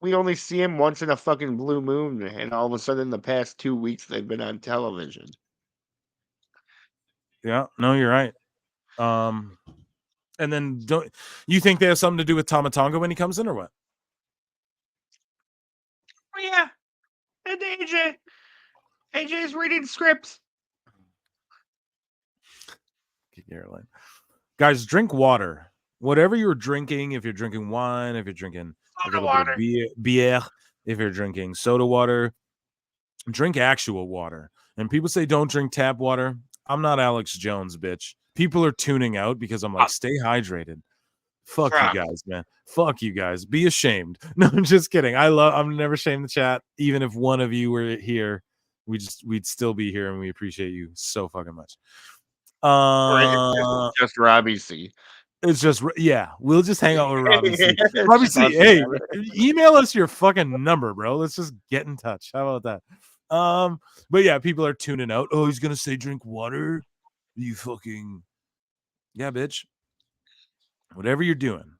We only see him once in a fucking blue moon, and all of a sudden, the past 2 weeks, they've been on television. Yeah, no, you're right. And then don't you think they have something to do with Tama Tonga when he comes in, or what? Oh, yeah, and AJ is reading scripts. Airline. Guys, drink water. Whatever you're drinking, if you're drinking wine, if you're drinking soda water, beer, if you're drinking soda water, drink actual water. And people say don't drink tap water. I'm not Alex Jones, bitch. People are tuning out because I'm like, stay hydrated. Fuck you guys, man. Fuck you guys. Be ashamed. No, I'm just kidding. I'm never ashamed the chat. Even if one of you were here, we'd still be here, and we appreciate you so fucking much. Just Robbie C. It's just, we'll just hang out with Robbie C. Robbie C, hey, email us your fucking number, bro. Let's just get in touch. How about that? But yeah, people are tuning out. Oh, he's gonna say drink water. You fucking bitch. Whatever you're doing.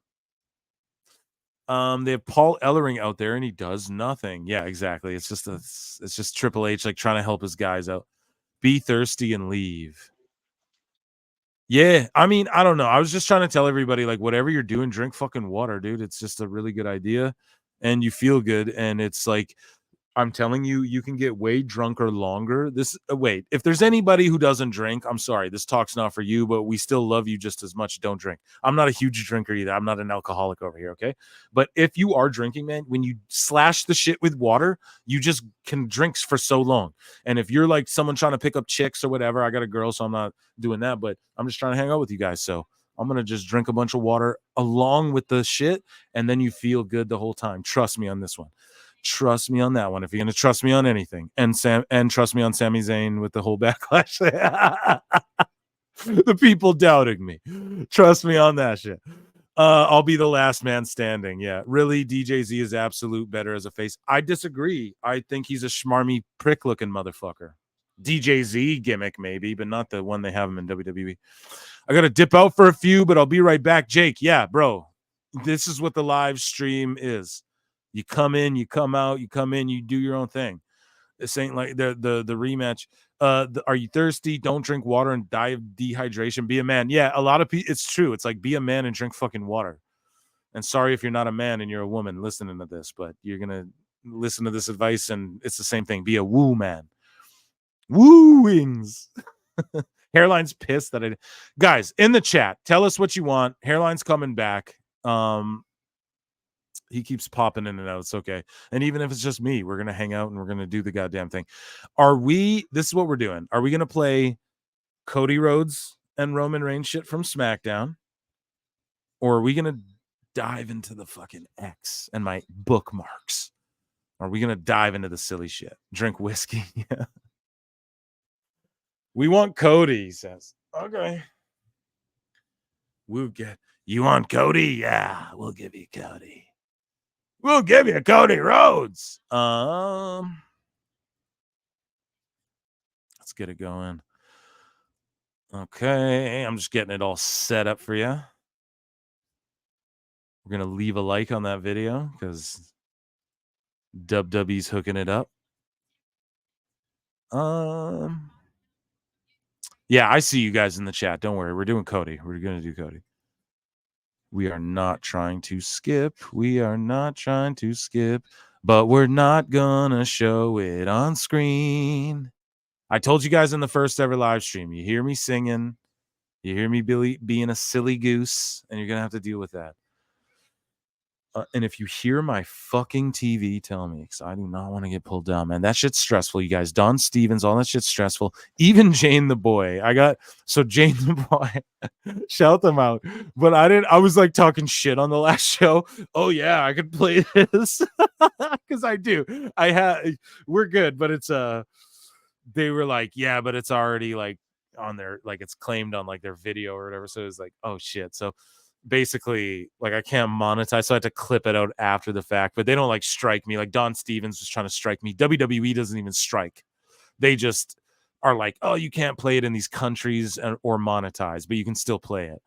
They have Paul Ellering out there, and he does nothing. Yeah, exactly. It's just Triple H like trying to help his guys out. Be thirsty and leave. Yeah, I mean, I don't know. I was just trying to tell everybody, like, whatever you're doing, drink fucking water, dude. It's just a really good idea, and you feel good, and it's like, I'm telling you, you can get way drunker longer. Wait, if there's anybody who doesn't drink, I'm sorry, this talk's not for you, but we still love you just as much. Don't drink. I'm not a huge drinker either. I'm not an alcoholic over here, okay? But if you are drinking, man, when you slash the shit with water, you just can drink for so long. And if you're like someone trying to pick up chicks or whatever, I got a girl, so I'm not doing that, but I'm just trying to hang out with you guys. So I'm going to just drink a bunch of water along with the shit, and then you feel good the whole time. Trust me on this one. Trust me on that one if you're going to trust me on anything. And trust me on Sami Zayn with the whole backlash. The people doubting me. Trust me on that shit. I'll be the last man standing. Yeah, really, DJZ is absolute better as a face. I disagree. I think he's a schmarmy prick looking motherfucker. DJZ gimmick maybe, but not the one they have him in WWE. I got to dip out for a few, but I'll be right back. Jake, yeah, bro, this is what the live stream is. You come in, you come out, you come in, you do your own thing. This ain't like the rematch. Are you thirsty? Don't drink water and die of dehydration. Be a man. Yeah, a lot of people. It's true. It's like be a man and drink fucking water. And sorry if you're not a man and you're a woman listening to this, but you're gonna listen to this advice and it's the same thing. Be a woo man. Wooings. Hairline's pissed that guys in the chat. Tell us what you want. Hairline's coming back. He keeps popping in and out. It's okay. And even if it's just me, we're going to hang out and we're going to do the goddamn thing. This is what we're doing. Are we going to play Cody Rhodes and Roman Reigns shit from SmackDown? Or are we going to dive into the fucking X and my bookmarks? Are we going to dive into the silly shit? Drink whiskey? Yeah. We want Cody, he says. Okay. You want Cody? Yeah, we'll give you Cody. We'll give you Cody Rhodes. Let's get it going. Okay, I'm just getting it all set up for you. We're going to leave a like on that video because WWE's hooking it up. Yeah, I see you guys in the chat. Don't worry. We're doing Cody. We're going to do Cody. We are not trying to skip. We are not trying to skip, but we're not going to show it on screen. I told you guys in the first ever live stream, you hear me singing, you hear me being a silly goose, and you're going to have to deal with that. And if you hear my fucking TV, tell me, because I do not want to get pulled down, man. That shit's stressful, you guys. Don Stevens, all that shit's stressful. Even Jane the Boy. Jane the Boy, shout them out. But I was like talking shit on the last show. Oh, yeah, I could play this. Because I do. We're good, but it's they were like, yeah, but it's already like on their, like it's claimed on like their video or whatever. So it was like, oh shit. So basically, like I can't monetize, so I had to clip it out after the fact. But they don't like strike me. Like Don Stevens was trying to strike me. WWE doesn't even strike. They just are like, oh, you can't play it in these countries or monetize, but you can still play it.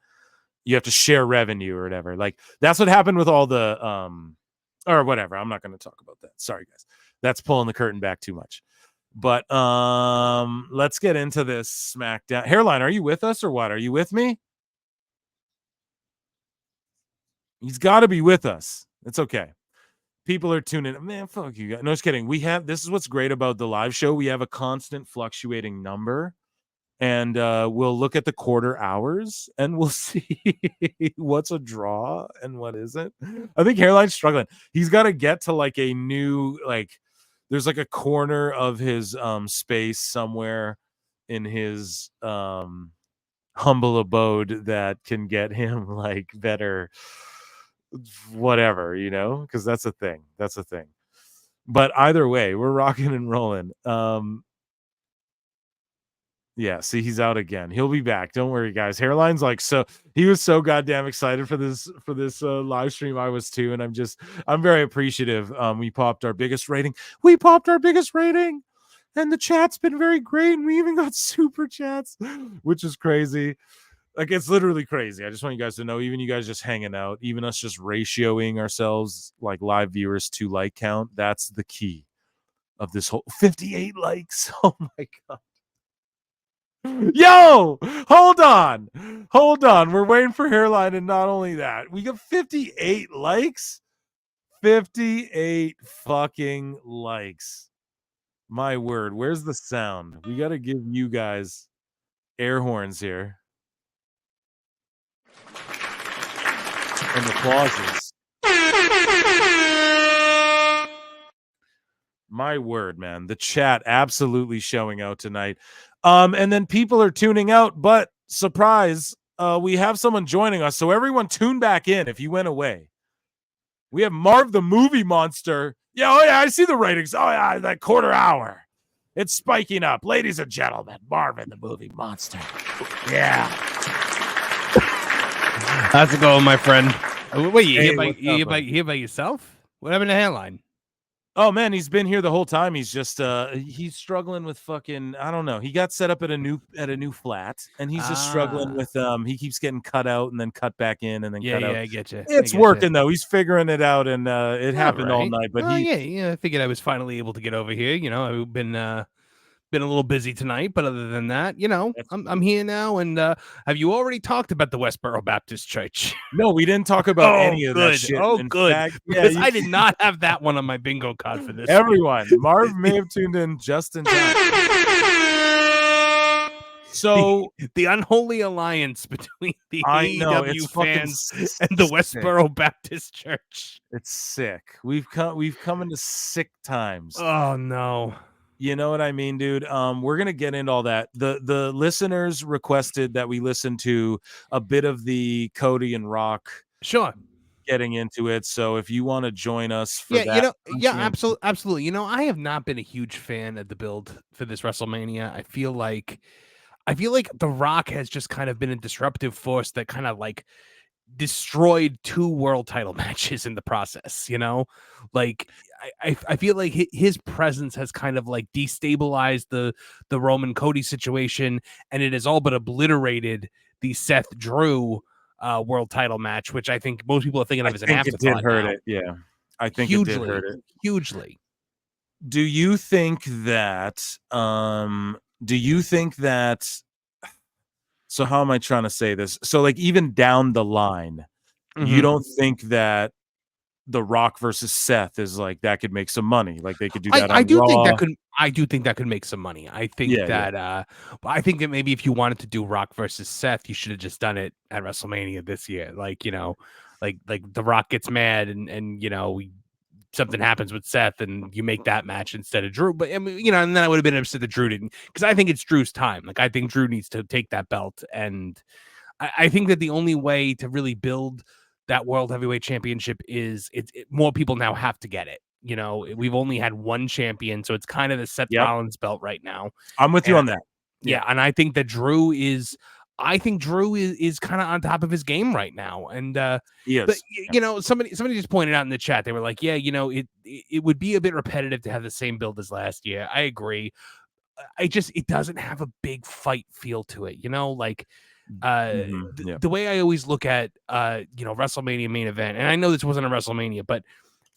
You have to share revenue or whatever. Like that's what happened with all the or whatever. I'm not going to talk about that. Sorry, guys. That's pulling the curtain back too much. But let's get into this SmackDown. Hairline, are you with us or what? Are you with me? He's got to be with us. It's okay. People are tuning in. Man, fuck you guys. No, just kidding. This is what's great about the live show. We have a constant fluctuating number, and we'll look at the quarter hours and we'll see what's a draw and what isn't. I think Hairline's struggling. He's got to get to like a new, like, there's like a corner of his space somewhere in his humble abode that can get him like better whatever, because that's a thing. But either way, we're rocking and rolling. Yeah, see, he's out again. He'll be back. Don't worry, guys. Hairline's like, so he was so goddamn excited for this live stream. I was too, and I'm very appreciative. We popped our biggest rating. And the chat's been very great, and we even got super chats, which is crazy. Like, it's literally crazy. I just want you guys to know, even you guys just hanging out, even us just ratioing ourselves like live viewers to like count, that's the key of this whole 58 likes. Oh my God. Yo, hold on. We're waiting for Hairline, and not only that, we got 58 likes. 58 fucking likes. My word, where's the sound? We got to give you guys air horns here. And applauses. My word, man. The chat absolutely showing out tonight. And then people are tuning out, but surprise, we have someone joining us. So everyone tune back in if you went away. We have Marv the Movie Monster. Yeah, oh yeah, I see the ratings. Oh yeah, that quarter hour. It's spiking up. Ladies and gentlemen, Marvin the Movie Monster. Yeah. How's it going, my friend? Wait, you here by yourself? What happened to Hairline? Oh man, he's been here the whole time. He's just he's struggling with fucking, I don't know. He got set up at a new flat, and he's just struggling with he keeps getting cut out and then cut back in and then cut out. Yeah, I get you. It's working though. He's figuring it out, and it happened all night. But I figured I was finally able to get over here. You know, I've been a little busy tonight, but other than that, you know, I'm here now. And have you already talked about the Westboro Baptist Church? No, we didn't talk about any of that shit. Oh, good. Fact, because I did not have that one on my bingo card for this. Everyone, Marv may have tuned in just in time. So the unholy alliance between the AEW fans and the Westboro Baptist Church. It's sick. We've come into sick times. Oh no. You know what I mean, dude? We're gonna get into all that. The listeners requested that we listen to a bit of the Cody and Rock. Sure. Getting into it. So if you want to join us for that. Absolutely. You know, I have not been a huge fan of the build for this WrestleMania. I feel like The Rock has just kind of been a disruptive force that kind of like destroyed 2 world title matches in the process, you know? Like I feel like his presence has kind of like destabilized the Roman Cody situation, and it has all but obliterated the Seth Drew world title match, which I think most people are thinking of as an afterthought. It did hurt it. Yeah. I think it did hurt it. Hugely. Do you think that so how am I trying to say this? So like even down the line, you don't think that The Rock versus Seth is like that could make some money? Like they could do that. I do think that could make some money. I think I think that maybe if you wanted to do Rock versus Seth, you should have just done it at WrestleMania this year. Like, you know, like The Rock gets mad and you know, something happens with Seth and you make that match instead of Drew. But I mean, you know, and then I would have been upset that Drew didn't, because I think it's Drew's time. Like I think Drew needs to take that belt, and I think that the only way to really build that World Heavyweight Championship is more people now have to get it. You know, we've only had one champion, so it's kind of the Seth Rollins belt right now. I'm with you on that. Yeah, and I think that Drew is kind of on top of his game right now. And but, you know, somebody just pointed out in the chat, they were like, yeah, you know, it would be a bit repetitive to have the same build as last year. I agree. It doesn't have a big fight feel to it, you know, like the way I always look at you know, WrestleMania main event, and I know this wasn't a WrestleMania, but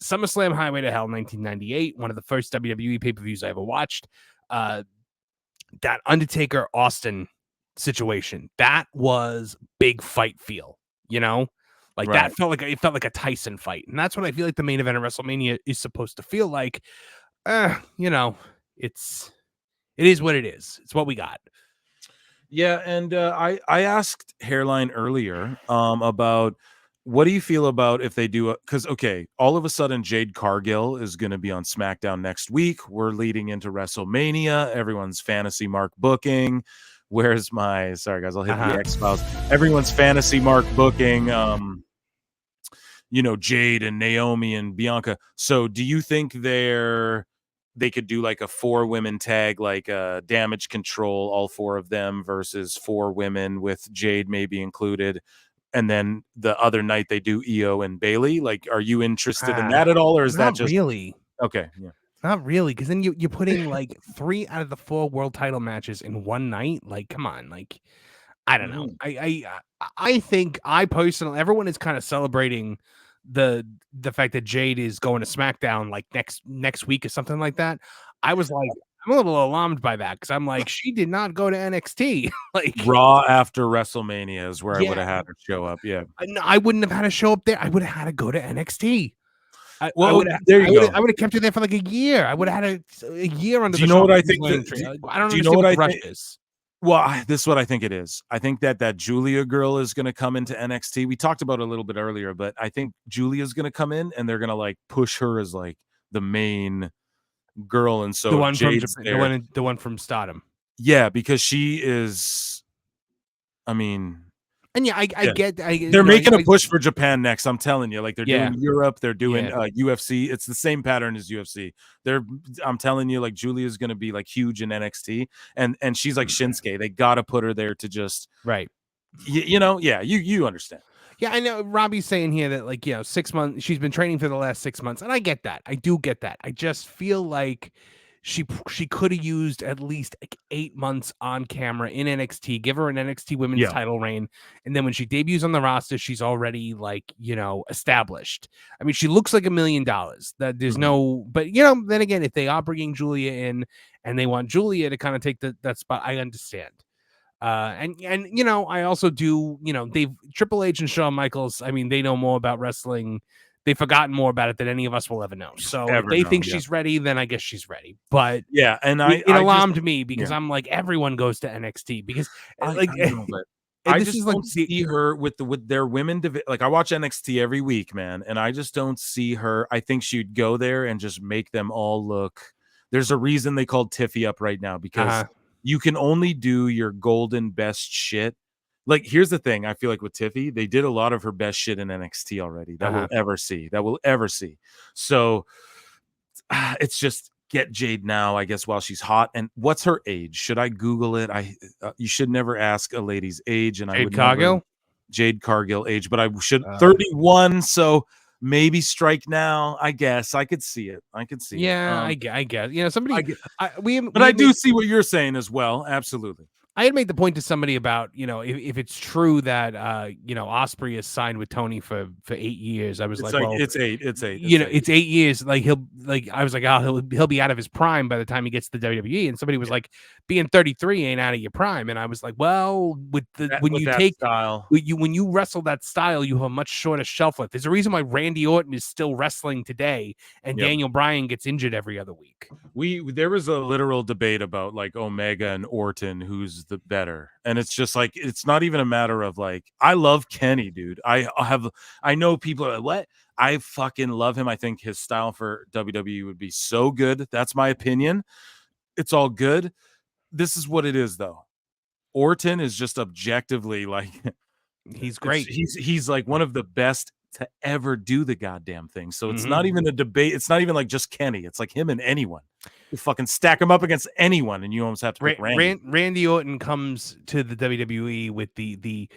SummerSlam Highway to Hell 1998, one of the first WWE pay-per-views I ever watched, that Undertaker Austin situation, that was big fight feel, you know, like that felt like a Tyson fight, and that's what I feel like the main event of WrestleMania is supposed to feel like. You know, it is what it is. It's what we got. Yeah, and I asked Hairline earlier about what do you feel about if they do because okay, all of a sudden Jade Cargill is going to be on SmackDown next week. We're leading into WrestleMania. Everyone's fantasy mark booking. Where's my sorry guys, I'll hit the X-Files. Everyone's fantasy mark booking. You know, Jade and Naomi and Bianca. So do you think they could do like a 4-women tag, like Damage Control, all 4 of them versus 4 women with Jade maybe included, and then the other night they do Io and Bailey? Like, are you interested in that at all, or is that just really okay? Yeah, not really, because then you're putting like 3 out of the 4 world title matches in one night. Like, come on, like I don't know. I think I personally, everyone is kind of celebrating the fact that Jade is going to SmackDown like next week or something like that. I was like, I'm a little alarmed by that because I'm like, she did not go to NXT. Like Raw after WrestleMania is where I would have had her show up. Yeah, I wouldn't have had to show up there. I would have had to go to NXT. There you go. I would have kept her there for like a year. I would have had a year under. Do you know what I think? I don't know what the rush is. Well, this is what I think it is. I think that Julia girl is going to come into NXT. We talked about it a little bit earlier, but I think Julia's going to come in and they're going to like push her as like the main girl. And so the one from Stardom. Yeah, because she is. I mean. And yeah, I get. They're making a push for Japan next. I'm telling you, like they're doing Europe, they're doing UFC. It's the same pattern as UFC. I'm telling you, like Julia's going to be like huge in NXT, and she's like Shinsuke. They got to put her there to just you understand. Yeah, I know. Robbie's saying here that like 6 months. She's been training for the last 6 months, and I get that. I do get that. I just feel like she could have used at least like 8 months on camera in NXT, give her an NXT women's title reign. And then when she debuts on the roster, she's already like, established. I mean, she looks like $1 million. That there's no, but then again, if they are bringing Julia in and they want Julia to kind of take that spot, I understand. And I also do, Triple H and Shawn Michaels, I mean, they know more about wrestling. They've forgotten more about it than any of us will ever know. So if they think she's ready, then I guess she's ready. But and it alarmed me because I'm like, everyone goes to NXT because I just don't see her with their women. Like I watch NXT every week, man, and I just don't see her. I think she'd go there and just make them all look. There's a reason they called Tiffy up right now because you can only do your golden best shit. Like, here's the thing. I feel like with Tiffy, they did a lot of her best shit in NXT already that we'll ever see. So it's just get Jade now, I guess, while she's hot. And what's her age? Should I Google it? You should never ask a lady's age. And Jade Cargill age, but I should 31. So maybe strike now. I guess I could see it. I guess. Somebody. I do see what you're saying as well. Absolutely. I had made the point to somebody about, if it's true that, Ospreay is signed with Tony for 8 years. I was well, it's eight. It's 8 years. Like I was like, oh, he'll be out of his prime by the time he gets to the WWE. And somebody was like, being 33 ain't out of your prime. And I was like, well, when you wrestle that style, you have a much shorter shelf life. There's a reason why Randy Orton is still wrestling today and Daniel Bryan gets injured every other week. There was a literal debate about like Omega and Orton, who's the better, and it's just like it's not even a matter of like I love Kenny, dude. I know people are like, what? I fucking love him. I think his style for WWE would be so good. That's my opinion. It's all good. This is what it is, though. Orton is just objectively like he's great. He's like one of the best to ever do the goddamn thing. So it's not even a debate. It's not even like just Kenny. It's like him and anyone. You fucking stack him up against anyone, and you almost have to pick Randy. Randy Orton comes to the WWE with the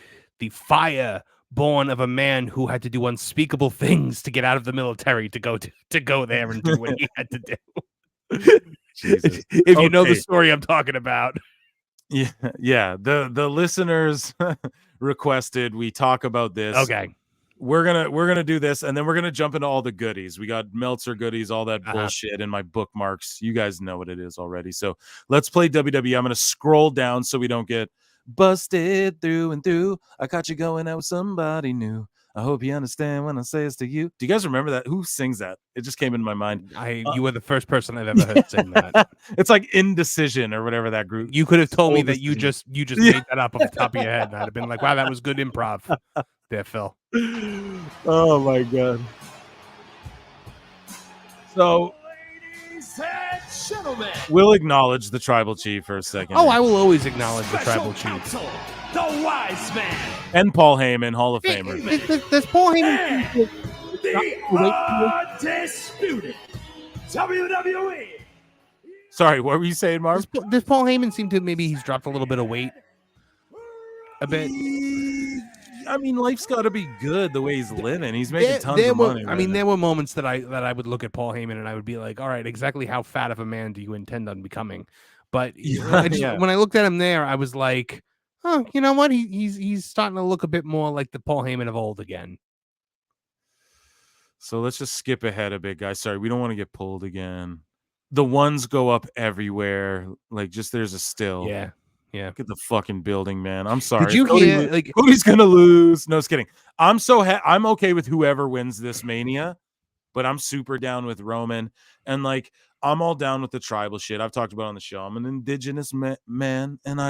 fire born of a man who had to do unspeakable things to get out of the military to go there and do what he had to do. If you know the story I'm talking about. Yeah. The listeners requested we talk about this. Okay. We're gonna do this, and then we're gonna jump into all the goodies. We got Meltzer goodies, all that bullshit in my bookmarks. You guys know what it is already. So let's play WWE. I'm gonna scroll down so we don't get busted through and through. I caught you going out with somebody new. I hope you understand when I say this to you. Do you guys remember that? Who sings that? It just came into my mind. You were the first person I've ever heard sing that. It's like Indecision or whatever that group. You could have told me that you just made that up off the top of your head, and I'd have been like, wow, that was good improv there, Phil. Oh my god. So ladies and gentlemen, we'll acknowledge the tribal chief for a second. Oh, I will always acknowledge the tribal chief. The wise man. And Paul Heyman, Hall of Famer. Does Paul Heyman the undisputed WWE. Sorry, what were you saying, Marv? Does Paul Heyman seem to maybe he's dropped a little bit of weight? A bit. I mean, life's got to be good the way he's living. He's making tons of money. I mean, there were moments that I would look at Paul Heyman and I would be like, all right, exactly how fat of a man do you intend on becoming? But when I looked at him there, I was like, oh, you know what? He's starting to look a bit more like the Paul Heyman of old again. So let's just skip ahead a bit, guys. Sorry, we don't want to get pulled again. The ones go up everywhere. Like, just there's a still. Yeah. Get the fucking building, man. I'm sorry. Did you hear? Like, Cody's gonna lose. No, just kidding. I'm okay with whoever wins this Mania, but I'm super down with Roman, and like I'm all down with the tribal shit. I've talked about on the show. I'm an indigenous man, and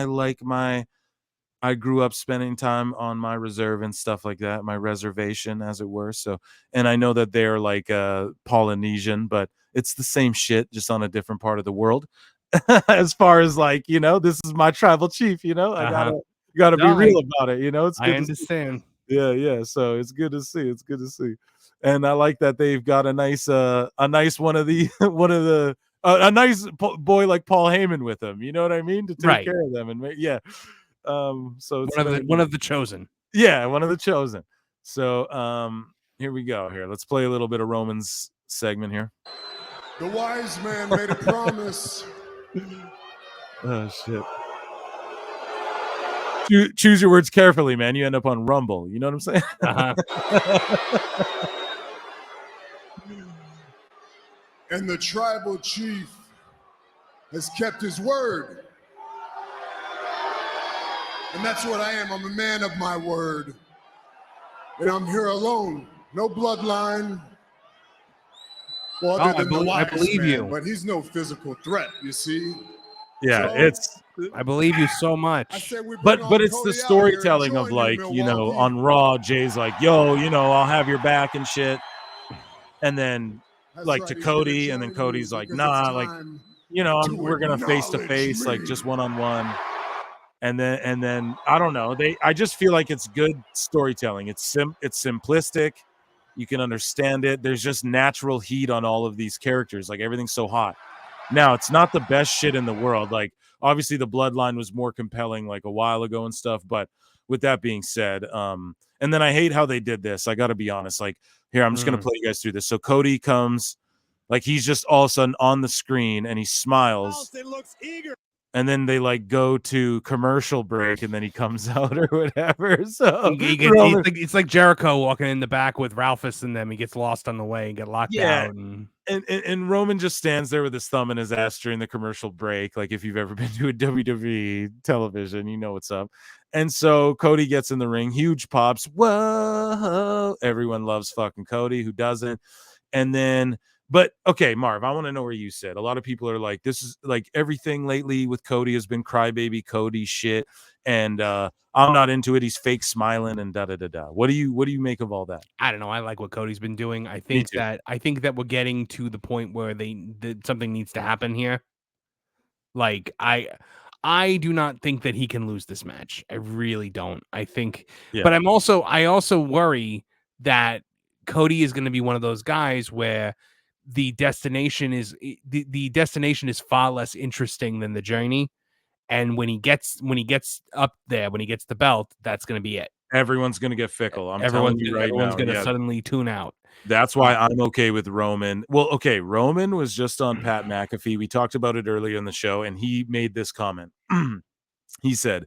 I grew up spending time on my reserve and stuff like that, my reservation, as it were. So, and I know that they're like Polynesian, but it's the same shit, just on a different part of the world. As far as like, this is my tribal chief, I gotta be real about it, It's good I understand. Yeah. So it's good to see. And I like that they've got a nice one of the a nice boy like Paul Heyman with them. You know what I mean? To take care of them and so it's one of the chosen. Yeah, one of the chosen. So here we go. Here, let's play a little bit of Roman's segment here. The wise man made a promise. Oh shit. Choose your words carefully, man. You end up on Rumble. You know what I'm saying? And the tribal chief has kept his word. And that's what I am. I'm a man of my word. And I'm here alone. No bloodline. Well, other than I believe you. But he's no physical threat, you see. Yeah, I believe you so much. But it's the storytelling of like, on Raw, Jay's like, yo, I'll have your back and shit. And then like to Cody, and then Cody's like, nah, like, we're gonna face to face, like just one-on-one. And then I don't know. I just feel like it's good storytelling. It's simplistic. You can understand it. There's just natural heat on all of these characters. Like everything's so hot. Now, it's not the best shit in the world. Like obviously the Bloodline was more compelling like a while ago and stuff. But with that being said, and then I hate how they did this. I got to be honest. Like here, I'm just going to play you guys through this. So Cody comes, like he's just all of a sudden on the screen and he smiles. It looks eager. And then they like go to commercial break, and then he comes out or whatever. So it's like Jericho walking in the back with Ralphus and them. He gets lost on the way and get locked out. And Roman just stands there with his thumb in his ass during the commercial break. Like if you've ever been to a WWE television, you know what's up. And so Cody gets in the ring, huge pops. Whoa! Everyone loves fucking Cody. Who doesn't? And then. But okay, Marv, I want to know where you sit. A lot of people are like, this is like everything lately with Cody has been crybaby Cody shit. And I'm not into it. He's fake smiling and da-da-da-da. What do you make of all that? I don't know. I like what Cody's been doing. I think that we're getting to the point where something needs to happen here. Like I do not think that he can lose this match. I really don't. I think, but I also worry that Cody is going to be one of those guys where the destination is far less interesting than the journey, and when he gets up there, when he gets the belt, that's going to be it. Everyone's going to get fickle. Everyone's going to suddenly tune out. That's why I'm okay with Roman. Well, okay, Roman was just on Pat McAfee. We talked about it earlier in the show, and he made this comment. He said,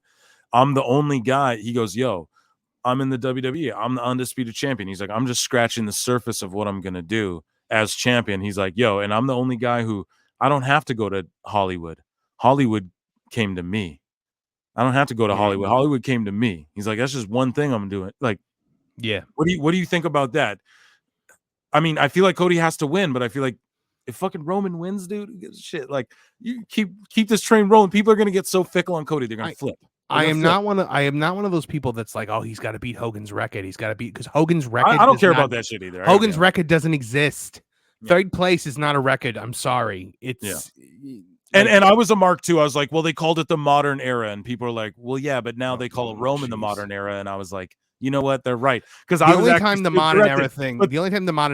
"I'm the only guy." He goes, "Yo, I'm in the WWE. I'm the undisputed champion." He's like, "I'm just scratching the surface of what I'm going to do as champion." He's like, yo, and I'm the only guy who I don't have to go to Hollywood. Hollywood came to me. I don't have to go to Hollywood. Hollywood came to me. He's like, that's just one thing I'm doing. Like, yeah. What do you think about that? I mean, I feel like Cody has to win, but I feel like if fucking Roman wins, dude, shit, like you keep this train rolling. People are gonna get so fickle on Cody, they're gonna flip. I am not one of those people that's like, oh, he's got to beat Hogan's record. He's got to beat, because Hogan's record. I don't care about that shit either. Hogan's record doesn't exist. Third place is not a record. I'm sorry. It's and I was a mark too. I was like, well, they called it the modern era, and people are like, well, yeah, but now they call it Roman the modern era, and I was like, you know what? They're right. Because the only time the modern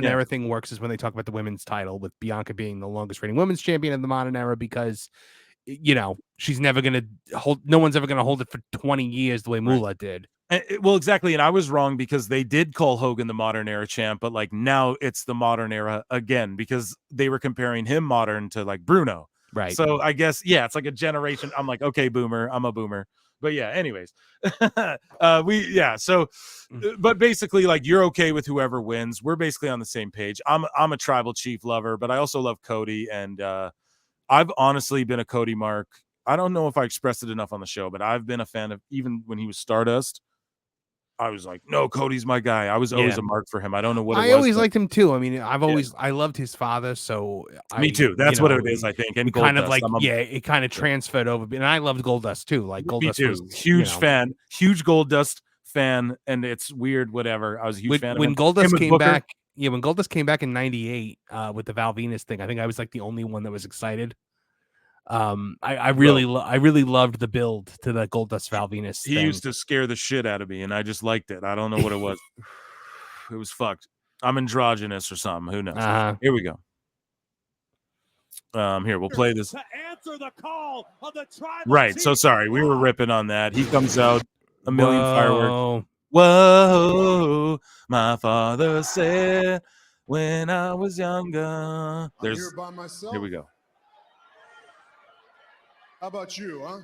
era thing works is when they talk about the women's title, with Bianca being the longest reigning women's champion in the modern era, because she's never going to hold. No one's ever going to hold it for 20 years the way Moolah did. Well, exactly. And I was wrong, because they did call Hogan the modern era champ, but like now it's the modern era again, because they were comparing him modern to like Bruno. Right. So I guess, it's like a generation. I'm like, okay, boomer. I'm a boomer. But yeah, anyways, but basically, like, you're okay with whoever wins. We're basically on the same page. I'm a Tribal Chief lover, but I also love Cody, and I've honestly been a Cody mark. I don't know if I expressed it enough on the show, but I've been a fan of, even when he was Stardust, I was like, no, Cody's my guy. I was always a mark for him. I don't know what it was. I always liked him too. I mean, I loved his father, so me too. That's what it is, I think. And kind of like, it kind of transferred over. And I loved Goldust too. Like, Goldust was huge fan, huge Goldust fan, and it's weird, whatever. I was a huge fan of when him. Goldust came back. Yeah, when Goldust came back in '98 with the Val Venus thing, I think I was like the only one that was excited. I really loved the build to the Goldust Val Venus thing. He used to scare the shit out of me, and I just liked it. I don't know what it was. It was fucked. I'm androgynous or something. Who knows? Here we go. Here, we'll play this. To answer the call of the right. So sorry, we were ripping on that. He comes out, a million fireworks. Whoa, my father said when I was younger. There's here by myself. Here we go. How about you, huh?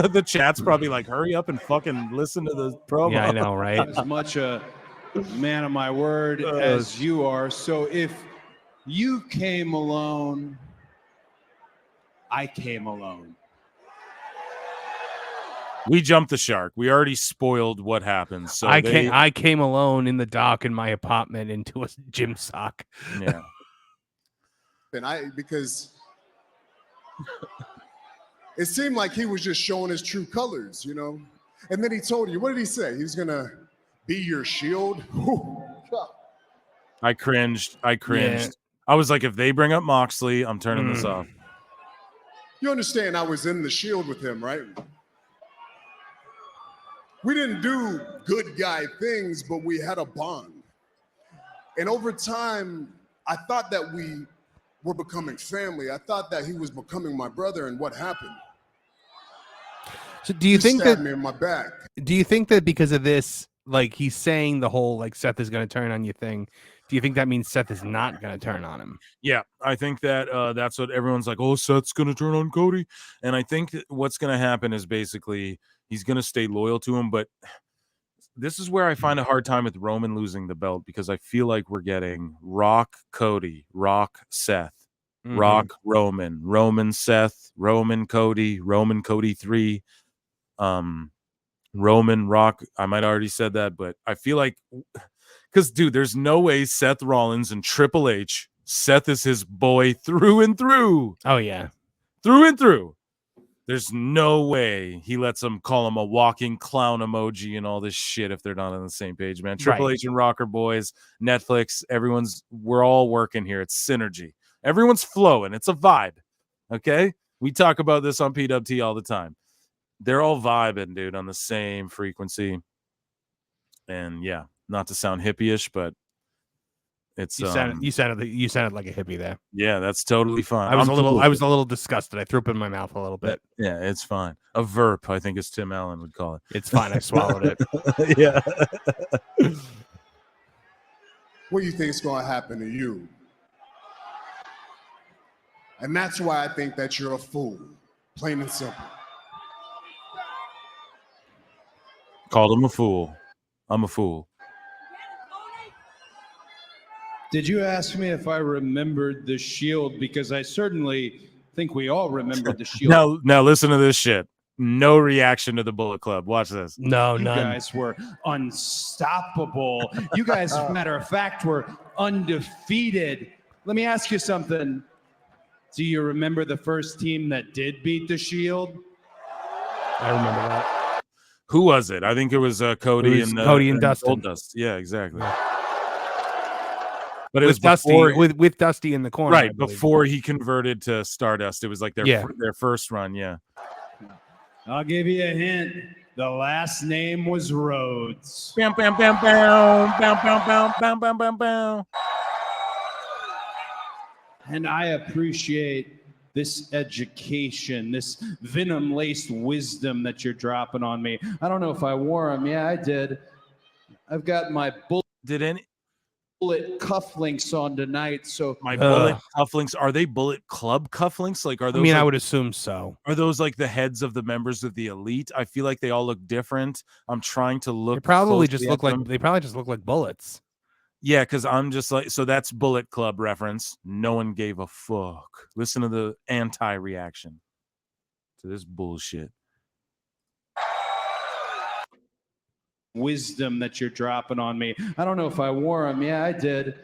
The chat's probably like, hurry up and fucking listen to the promo. Yeah, I know, right? As much a man of my word as you are. So if you came alone, I came alone. We jumped the shark. We already spoiled what happens. So I came alone in the dark in my apartment into a gym sock. Yeah. And because it seemed like he was just showing his true colors, you know? And then he told you, what did he say? He was going to be your shield? I cringed. Yeah. I was like, if they bring up Moxley, I'm turning this off. You understand I was in the shield with him, right? We didn't do good guy things, but we had a bond. And over time, I thought that we were becoming family. I thought that he was becoming my brother, and what happened? So do you think that me in my back? Do you think that because of this, like, he's saying the whole like Seth is going to turn on you thing, do you think that means Seth is not going to turn on him? Yeah, I think that that's what everyone's like, oh, Seth's going to turn on Cody. And I think that what's going to happen is basically he's going to stay loyal to him. But this is where I find a hard time with Roman losing the belt, because I feel like we're getting Rock Cody, Rock Seth, Rock Roman, Roman Seth, Roman Cody, Roman Cody 3, Roman Rock. I might already said that, but I feel like, because dude, there's no way Seth Rollins and Triple H, Seth is his boy through and through. Oh yeah, through and through. There's no way he lets them call him a walking clown emoji and all this shit if they're not on the same page, man. Triple H and Rocker Boys, Netflix, we're all working here. It's synergy. Everyone's flowing. It's a vibe. Okay? We talk about this on PWT all the time. They're all vibing, dude, on the same frequency. And yeah, not to sound hippie-ish, but it's you sounded like a hippie there. Yeah, that's totally fine. I was a little disgusted. I threw up in my mouth a little bit. Yeah, it's fine. A verp, I think, as Tim Allen would call it. It's fine. I swallowed it. Yeah. What do you think is going to happen to you? And that's why I think that you're a fool, plain and simple. Called him a fool. I'm a fool. Did you ask me if I remembered the Shield? Because I certainly think we all remembered the Shield. Now listen to this shit. No reaction to the Bullet Club. Watch this. No, you none. guys were unstoppable. You guys, as a matter of fact, were undefeated. Let me ask you something. Do you remember the first team that did beat the Shield? I remember that. Who was it? I think it was Cody and Dustin. Goldust. Yeah, exactly. But it was Dusty with Dusty in the corner, right before he converted to Stardust. It was like their first run. Yeah. I'll give you a hint. The last name was Rhodes. Bam, bam, bam, bam, bam, bam, bam, bam, bam, bam, bam. And I appreciate this education, this venom-laced wisdom that you're dropping on me. I don't know if I wore them. Yeah, I did. I've got my bull. Did bullet cufflinks on tonight. So my bullet cufflinks, are they Bullet Club cufflinks? Like, are those? I mean, like, I would assume so. Are those like the heads of the members of the Elite? I feel like they all look different. I'm trying to look. They probably just look like bullets. Yeah, because I'm just like, so that's Bullet Club reference. No one gave a fuck. Listen to the anti-reaction to this bullshit. Wisdom that you're dropping on me. I don't know if I wore them. Yeah, I did.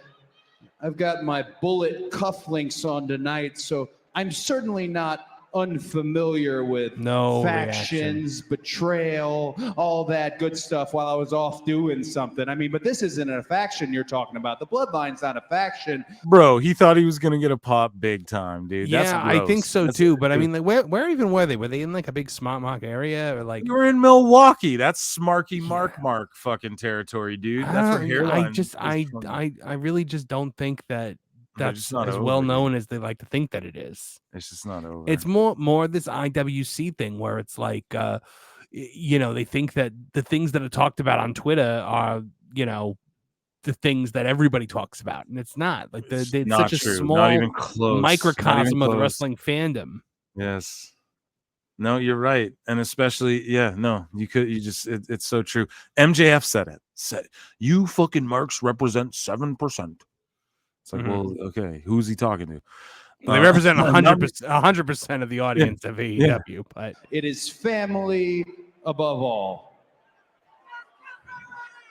I've got my bullet cufflinks on tonight, so I'm certainly not unfamiliar with factions, betrayal, all that good stuff while I was off doing something. I mean, but this isn't a faction you're talking about. The Bloodline's not a faction. Bro, he thought he was going to get a pop big time, dude. Yeah, That's I think so too. But I mean, like, where even were they? Were they in like a big smart mark area or like? You were in Milwaukee. That's Smarky Mark fucking territory, dude. That's where Hairline. I really just don't think that that's as well known as they like to think that it is. It's just not over. It's more this IWC thing where it's like, they think that the things that are talked about on Twitter are, the things that everybody talks about, and it's not. Like it's such a small, not even close microcosm of the wrestling fandom. Yes. No, you're right, and especially, it's so true. MJF said you fucking marks represent 7%. It's like, well, okay, who's he talking to? They represent 100% of the audience of AEW, but it is family above all.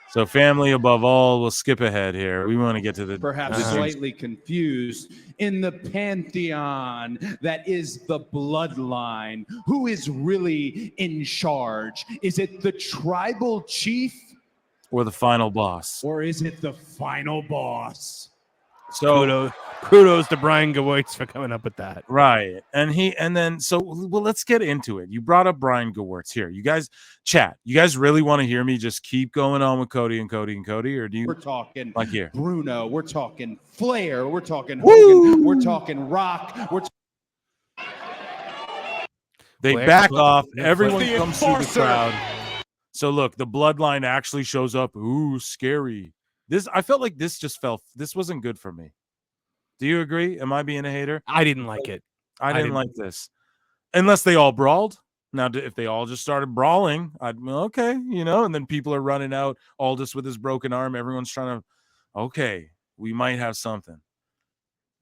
So family above all. We'll skip ahead here. We want to get to the perhaps slightly confused in the pantheon that is the Bloodline. Who is really in charge? Is it the tribal chief, or the final boss, or is it the final boss? So kudos to Brian Gewirtz for coming up with that. Right. Let's get into it. You brought up Brian Gewirtz here. You guys chat. You guys really want to hear me just keep going on with Cody, or do you? We're talking like here Bruno, we're talking Flair, we're talking Hogan, we're talking Rock, they back off. Everyone comes through the crowd. So look, the Bloodline actually shows up. Ooh, scary. I felt like this wasn't good for me. Do you agree? Am I being a hater? I didn't like it. I didn't like this. Unless they all brawled. Now, if they all just started brawling, okay, and then people are running out, Aldis with his broken arm. Everyone's trying to, okay, we might have something.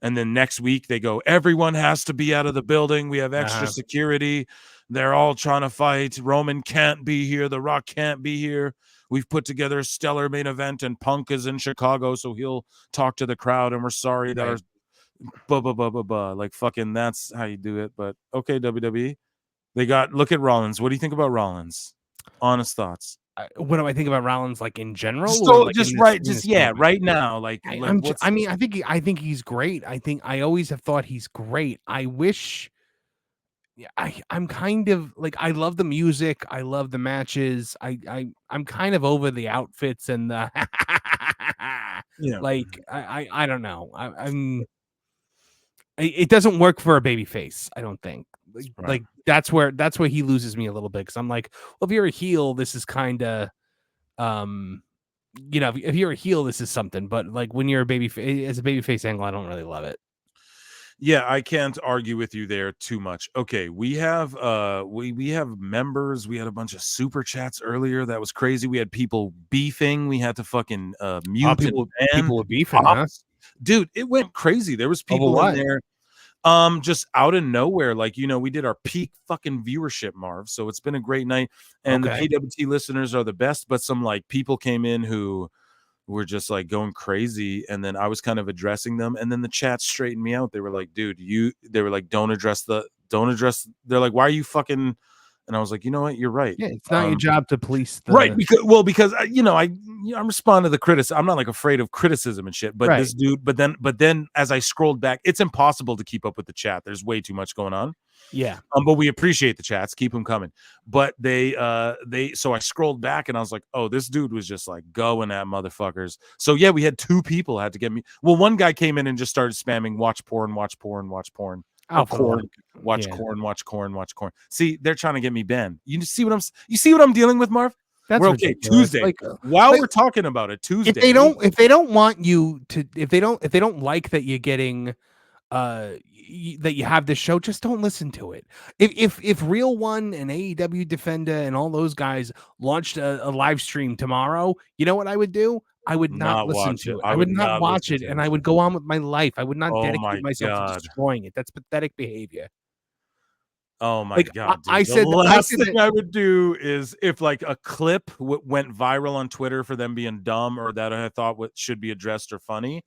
And then next week they go, everyone has to be out of the building. We have extra security. They're all trying to fight. Roman can't be here. The Rock can't be here. We've put together a stellar main event, and Punk is in Chicago, so he'll talk to the crowd, and we're sorry that our blah, blah, blah, blah, blah. Like, fucking, that's how you do it. But, okay, WWE. Look at Rollins. What do you think about Rollins? Honest thoughts. What do I think about Rollins, like, in general? So, right now. Like, I think he's great. I always have thought he's great. I wish... I'm kind of like, I love the music, I love the matches. I'm kind of over the outfits and the like I don't know. It doesn't work for a baby face, I don't think. Like that's where he loses me a little bit, because I'm like, well, if you're a heel, this is kind of if you're a heel, this is something, but like when you're a baby as a baby face angle, I don't really love it. Yeah, I can't argue with you there too much. Okay, we have we have members. We had a bunch of super chats earlier. That was crazy. We had people beefing. We had to fucking mute people were beefing, huh? Dude, it went crazy. There was people in there just out of nowhere. Like, we did our peak fucking viewership, Marv. So it's been a great night. And the PWT listeners are the best, but some like people came in who were just like going crazy, and then I was kind of addressing them, and then the chat straightened me out. They were like, dude, they were like, don't address, they're like, why are you fucking, and I was like, you know what, you're right. Yeah, it's not your job to police right, because I'm responding to the criticism. I'm not like afraid of criticism and shit, but this dude, but then as I scrolled back, it's impossible to keep up with the chat. There's way too much going on. Yeah. But we appreciate the chats. Keep them coming. But so I scrolled back and I was like, oh, this dude was just like going at motherfuckers. So yeah, we had two people had to get me. Well, one guy came in and just started spamming watch porn, watch porn, watch porn. Corn, watch corn, watch corn, watch corn. See, they're trying to get me banned. You see what I'm dealing with, Marv? That's we're okay. ridiculous. Tuesday. While we're talking about it, Tuesday. If they don't want you to, if they don't like that you're getting, that you have this show, just don't listen to it. If Real One and AEW Defender and all those guys launched a live stream tomorrow, you know what I would do? I would not listen to it. I would not watch it, and I would go on with my life. I would not dedicate myself to destroying it. That's pathetic behavior. Oh my God! Dude. The last thing I would do is if like a clip went viral on Twitter for them being dumb or that I thought what should be addressed or funny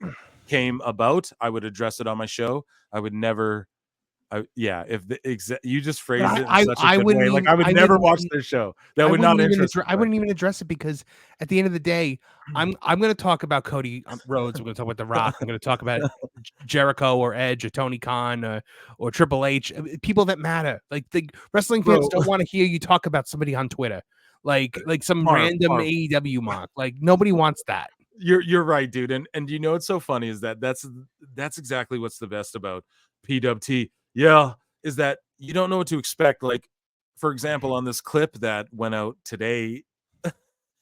came about, I would address it on my show. I would never. If you just phrased it in such a good way, like I would never watch their show. That would not interest me. I wouldn't even address it because at the end of the day, I'm going to talk about Cody Rhodes. I'm going to talk about The Rock. I'm going to talk about Jericho or Edge or Tony Khan or Triple H. People that matter. Like the wrestling fans don't want to hear you talk about somebody on Twitter, like some random AEW mock. Like nobody wants that. You're right, dude. And you know what's so funny is that's exactly what's the best about PWT. Yeah, is that you don't know what to expect. Like, for example, on this clip that went out today,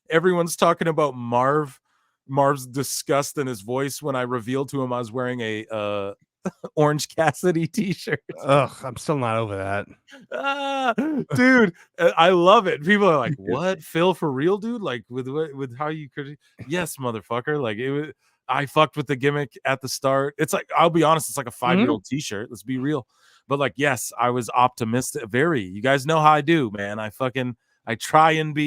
everyone's talking about Marv's disgust in his voice when I revealed to him I was wearing a Orange Cassidy t-shirt. Ugh, I'm still not over that. Dude, I love it. People are like, "What, Phil, for real, dude? Like with how you could?" Yes, motherfucker. Like it was. I fucked with the gimmick at the start. It's like, I'll be honest, it's like a 5-year-old t-shirt. Let's be real. But like, yes, I was optimistic. You guys know how I do, man. I try and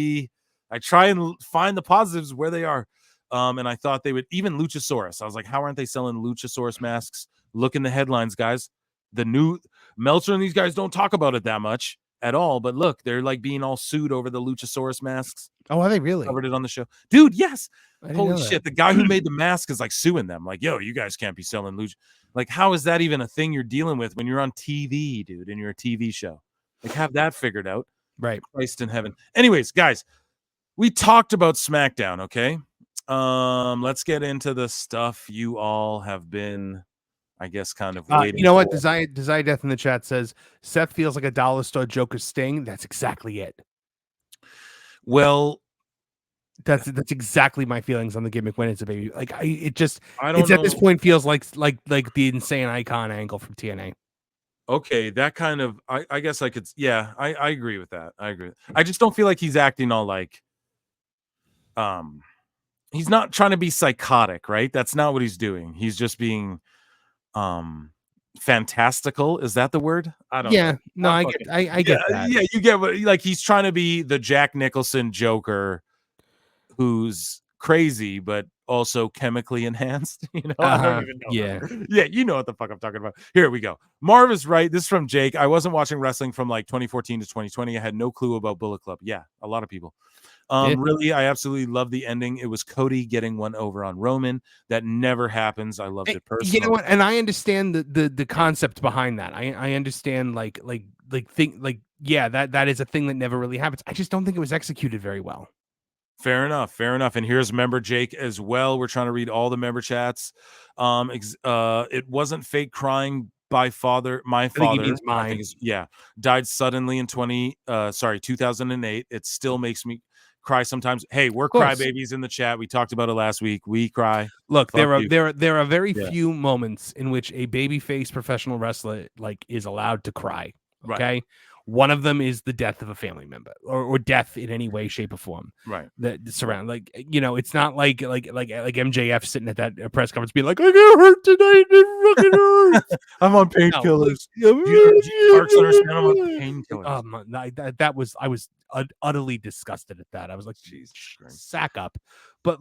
find the positives where they are. And I thought they would, even Luchasaurus. I was like, how aren't they selling Luchasaurus masks? Look in the headlines, guys. The new Meltzer and these guys don't talk about it that much at all. But look, they're like being all sued over the Luchasaurus masks. Oh, are they really? Covered it on the show. Dude, yes. Holy shit. The guy who made the mask is like suing them. Like, yo, you guys can't be selling Lucha. Like, how is that even a thing you're dealing with when you're on TV, dude, and you're a TV show? Like, have that figured out. Right. Christ in heaven. Anyways, guys, we talked about Smackdown, okay? Let's get into the stuff you all have been, I guess, kind of waiting You know for. what? Desire Death in the chat says, Seth feels like a dollar store Joker Sting. That's exactly it. Well, that's exactly my feelings on the gimmick when it's a baby. Like it's at this point feels like the insane icon angle from TNA. Okay, that kind of I guess I could I agree with that. I just don't feel like he's acting all like he's not trying to be psychotic, right? That's not what he's doing. He's just being fantastical. Is that the word? I don't know. No, I get that. Yeah, you get what, like he's trying to be the Jack Nicholson Joker who's crazy but also chemically enhanced. You know, I don't even know. Yeah, you know what the fuck I'm talking about. Here we go. Marv is right. This is from Jake. I wasn't watching wrestling from like 2014 to 2020. I had no clue about Bullet Club. Yeah, a lot of people. Really, I absolutely love the ending. It was Cody getting one over on Roman. That never happens. I loved it personally. You know what? And I understand the concept behind that. I understand that is a thing that never really happens. I just don't think it was executed very well. Fair enough. And here's member Jake as well. We're trying to read all the member chats. It wasn't fake crying by my father. Died suddenly in 2008. It still makes me cry sometimes. Hey, we're crybabies in the chat. We talked about it last week. We cry. Look, there are very few moments in which a babyface professional wrestler is allowed to cry. Okay. Right. One of them is the death of a family member or death in any way, shape, or form. Right. That surround, it's not like MJF sitting at that press conference being like, I got hurt tonight. It fucking hurts. I'm on painkillers. Parks understand I'm on painkillers. I was utterly disgusted at that. I was like, jeez, sack up. But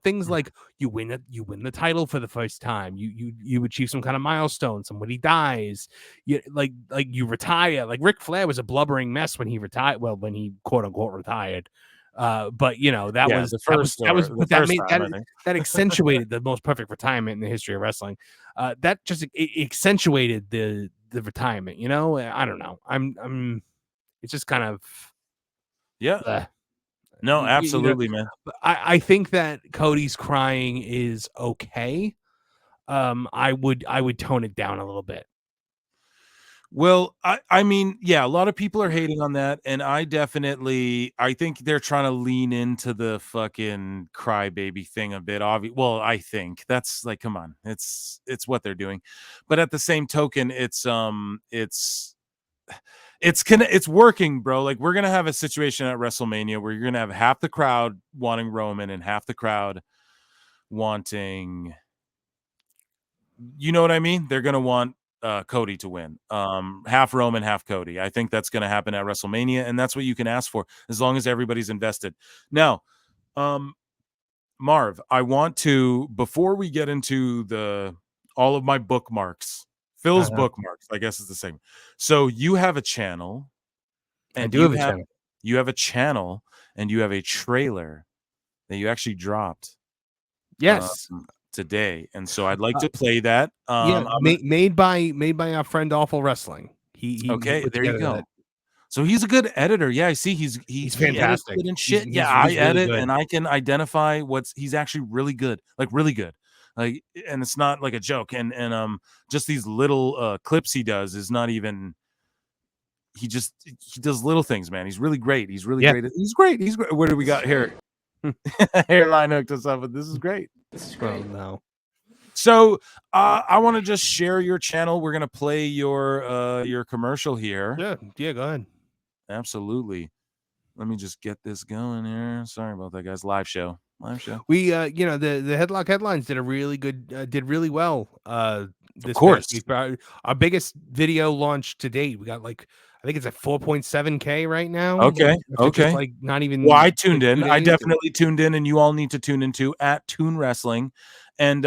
things like you win the title for the first time, you achieve some kind of milestone, somebody dies, you retire. Like Ric Flair was a blubbering mess when he retired. Well, when he quote unquote retired. But that accentuated the most perfect retirement in the history of wrestling. That just accentuated the retirement. I don't know. It's just kind of No, absolutely, man. I think that Cody's crying is okay. I would tone it down a little bit. Well, I mean, yeah, a lot of people are hating on that, and I think they're trying to lean into the fucking crybaby thing a bit. Well, I think that's like, come on, it's what they're doing, but at the same token, it's working, bro. Like, we're gonna have a situation at WrestleMania where you're gonna have half the crowd wanting Roman and half the crowd wanting, you know what I mean? They're gonna want Cody to win. Half Roman, half Cody. I think that's going to happen at WrestleMania, and that's what you can ask for as long as everybody's invested. Now, Marv, I want to, before we get into all of my bookmarks, Phil's bookmarks, I guess is the same. So you have a channel, and I do have a channel. You have a channel, and you have a trailer that you actually dropped. Yes. Today, and so I'd like to play that. Made by our friend Awful Wrestling. He okay, there you go. So he's a good editor. Yeah, I see he's fantastic and shit. He's I really edit good. And I can identify he's actually really good, like really good. Like, and it's not like a joke. And just these little clips he does is not even. He does little things, man. He's really great. He's really great. He's great. He's great. What do we got here? Hairline hooked us up, but this is great. Well, no. So I want to just share your channel. We're gonna play your commercial here. Yeah, go ahead. Absolutely. Let me just get this going here. Sorry about that, guys. Live show. We the Headlock Headlines did really well. This of course, our biggest video launch to date. We got I think it's at 4.7K right now. Okay. Like not even. Well, I tuned in. I definitely tuned in, and you all need to tune into at Toon Wrestling. And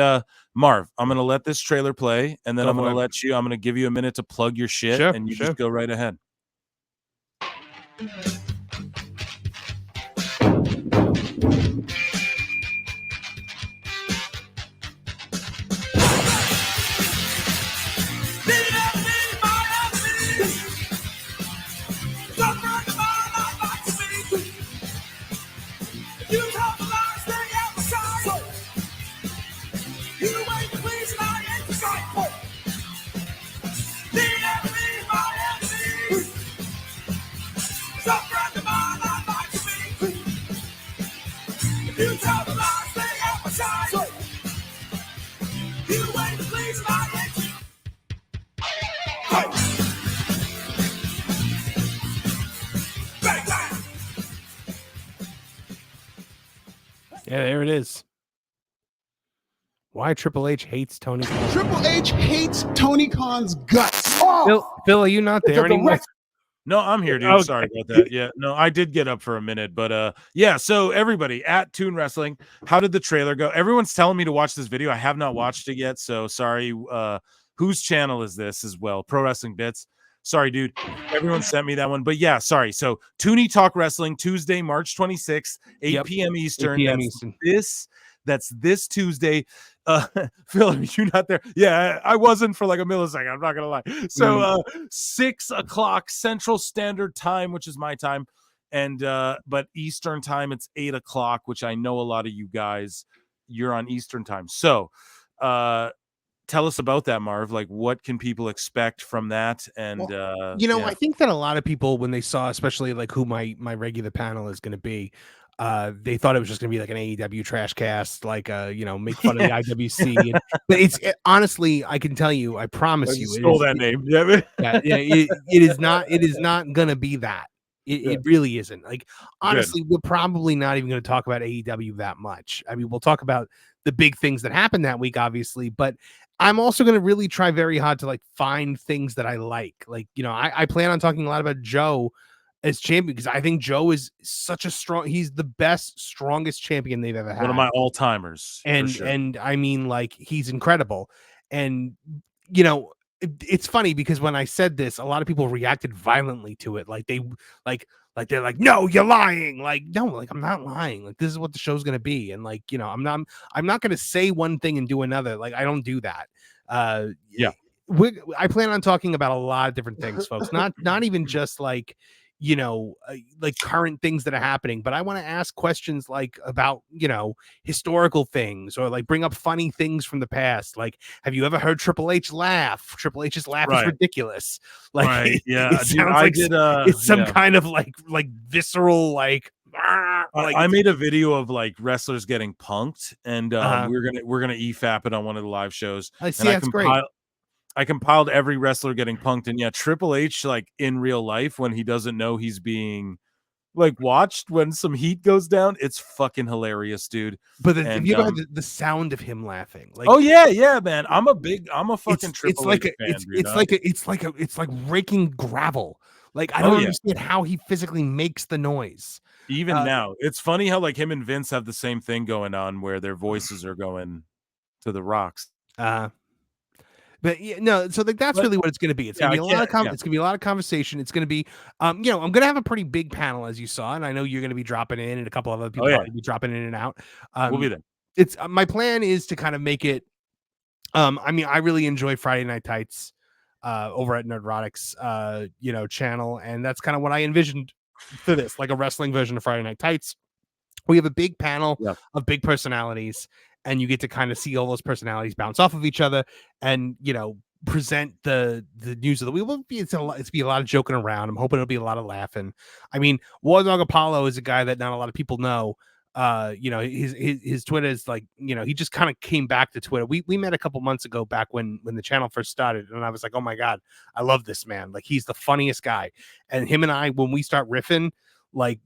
Marv, I'm gonna let this trailer play, and then I'm gonna give you a minute to plug your shit, and you just go right ahead. Yeah, there it is. Why Triple H hates Tony Khan. Triple H hates Tony Khan's guts. Phil, are you not there anymore? No, I'm here, dude. Okay. Sorry about that. Yeah, no, I did get up for a minute, but yeah. So everybody at Toon Wrestling, how did the trailer go? Everyone's telling me to watch this video. I have not watched it yet, so sorry. Whose channel is this as well? Pro Wrestling Bits. Sorry, dude. Everyone sent me that one, but yeah, sorry. So Toonie Talk Wrestling, Tuesday, March 26th, 8 p.m. Eastern. 8 p.m. Eastern. That's this Tuesday. Phil, are you not there? Yeah, I wasn't for like a millisecond. I'm not gonna lie. So 6 o'clock Central Standard Time, which is my time, and but Eastern Time it's 8 o'clock, which I know a lot of you guys, you're on Eastern Time. So tell us about that, Marv. Like, what can people expect from that? And I think that a lot of people, when they saw, especially like who my regular panel is going to be, they thought it was just going to be like an AEW trash cast, like make fun of the IWC. But honestly, I can tell you, I promise you, stole that name. It is not. It is not going to be that. It really isn't. Like, honestly, we're probably not even going to talk about AEW that much. I mean, we'll talk about the big things that happened that week, obviously, but I'm also going to really try very hard to like find things that I like. Like, I plan on talking a lot about Joe as champion because I think Joe is such a he's the best, strongest champion they've ever had. One of my all-timers. And I mean, like, he's incredible. And, it's funny because when I said this, a lot of people reacted violently to it. Like they're like, no, you're lying. Like, no, like I'm not lying. Like, this is what the show's going to be. And like, I'm not going to say one thing and do another. Like, I don't do that. I plan on talking about a lot of different things, folks. Not even just like, like current things that are happening, but I want to ask questions like about, historical things, or like bring up funny things from the past. Like, have you ever heard Triple H laugh? Triple H's laugh is ridiculous. Like, right. Yeah. It sounds like it's some kind of like visceral, like, I made a video of like wrestlers getting punked, and we're gonna EFAP it on one of the live shows. I see, that's great. I compiled every wrestler getting punked, and yeah, Triple H, like in real life, when he doesn't know he's being like watched, when some heat goes down, it's fucking hilarious, dude. But have you ever heard the sound of him laughing? Like, oh yeah, man, I'm a fucking Triple H fan. It's like raking gravel. Like, I don't understand how he physically makes the noise. Even now, it's funny how like him and Vince have the same thing going on, where their voices are going to the rocks. But no, so like that's really what it's going to be. It's going to be it's going to be a lot of conversation. It's going to be, I'm going to have a pretty big panel, as you saw, and I know you're going to be dropping in, and a couple of other people will be dropping in and out. We'll be there. It's my plan is to kind of make it. I mean, I really enjoy Friday Night Tights over at Nerdrotics, channel, and that's kind of what I envisioned for this, like a wrestling version of Friday Night Tights. We have a big panel of big personalities, and you get to kind of see all those personalities bounce off of each other, and present the news of the week. It's be a lot of joking around. I'm hoping it'll be a lot of laughing. I mean, War Dog Apollo is a guy that not a lot of people know. His Twitter is like, he just kind of came back to Twitter. We met a couple months ago, back when the channel first started, and I was like, oh my God, I love this man. Like, he's the funniest guy. And him and I, when we start riffing, like,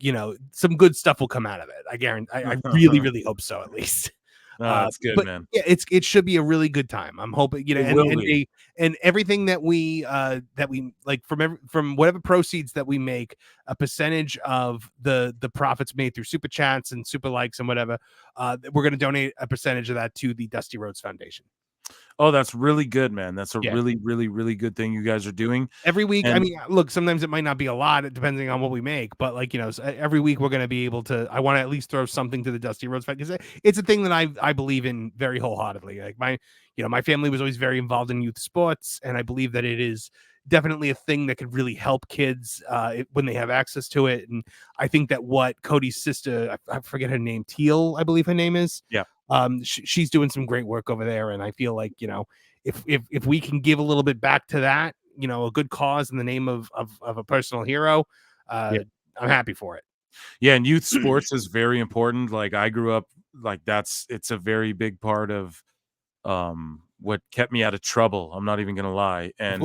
some good stuff will come out of it. I guarantee. I really, really hope so, at least. That's good, man. Yeah, it should be a really good time. I'm hoping, and everything that we like from whatever proceeds that we make, a percentage of the profits made through super chats and super likes and whatever, we're going to donate a percentage of that to the Dusty Rhodes Foundation. Oh, that's really good, man. That's a really, really, really good thing you guys are doing every week. I mean, look, sometimes it might not be a lot, depending on what we make, but like, every week we're going to be able to, I want to at least throw something to the Dusty Rhodes Fund, because it's a thing that I believe in very wholeheartedly. Like, my family was always very involved in youth sports, and I believe that it is definitely a thing that could really help kids when they have access to it. And I think that what Cody's sister, I forget her name, Teal, I believe her name is. Yeah. She's doing some great work over there, and I feel like, if we can give a little bit back to that, a good cause in the name of a personal hero, I'm happy for it. Yeah, and youth sports is very important. Like, I grew up like it's a very big part of what kept me out of trouble. I'm not even gonna lie. And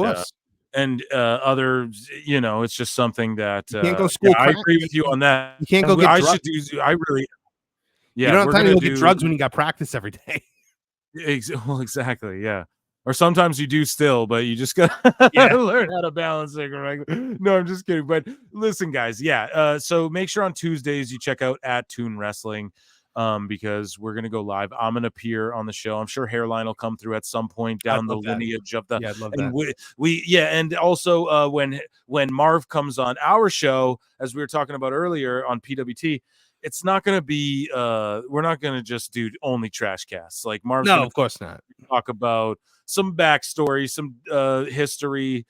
others, it's just something that you can't go school. I agree with you on that. You can't go get drugs. Yeah, you don't have time to go get drugs when you got practice every day. Well, exactly. Yeah. Or sometimes you do still, but you just gotta learn how to balance it correctly. No, I'm just kidding. But listen, guys, so make sure on Tuesdays you check out @Toon Wrestling, because we're gonna go live. I'm gonna appear on the show. I'm sure Hairline will come through at some point down the lineage of the. Yeah, I'd love and that. And also when Marv comes on our show, as we were talking about earlier on PWT. It's not going to be, we're not going to just do only trash casts. Like, Marv's no, of course not. Talk about some backstory, some history,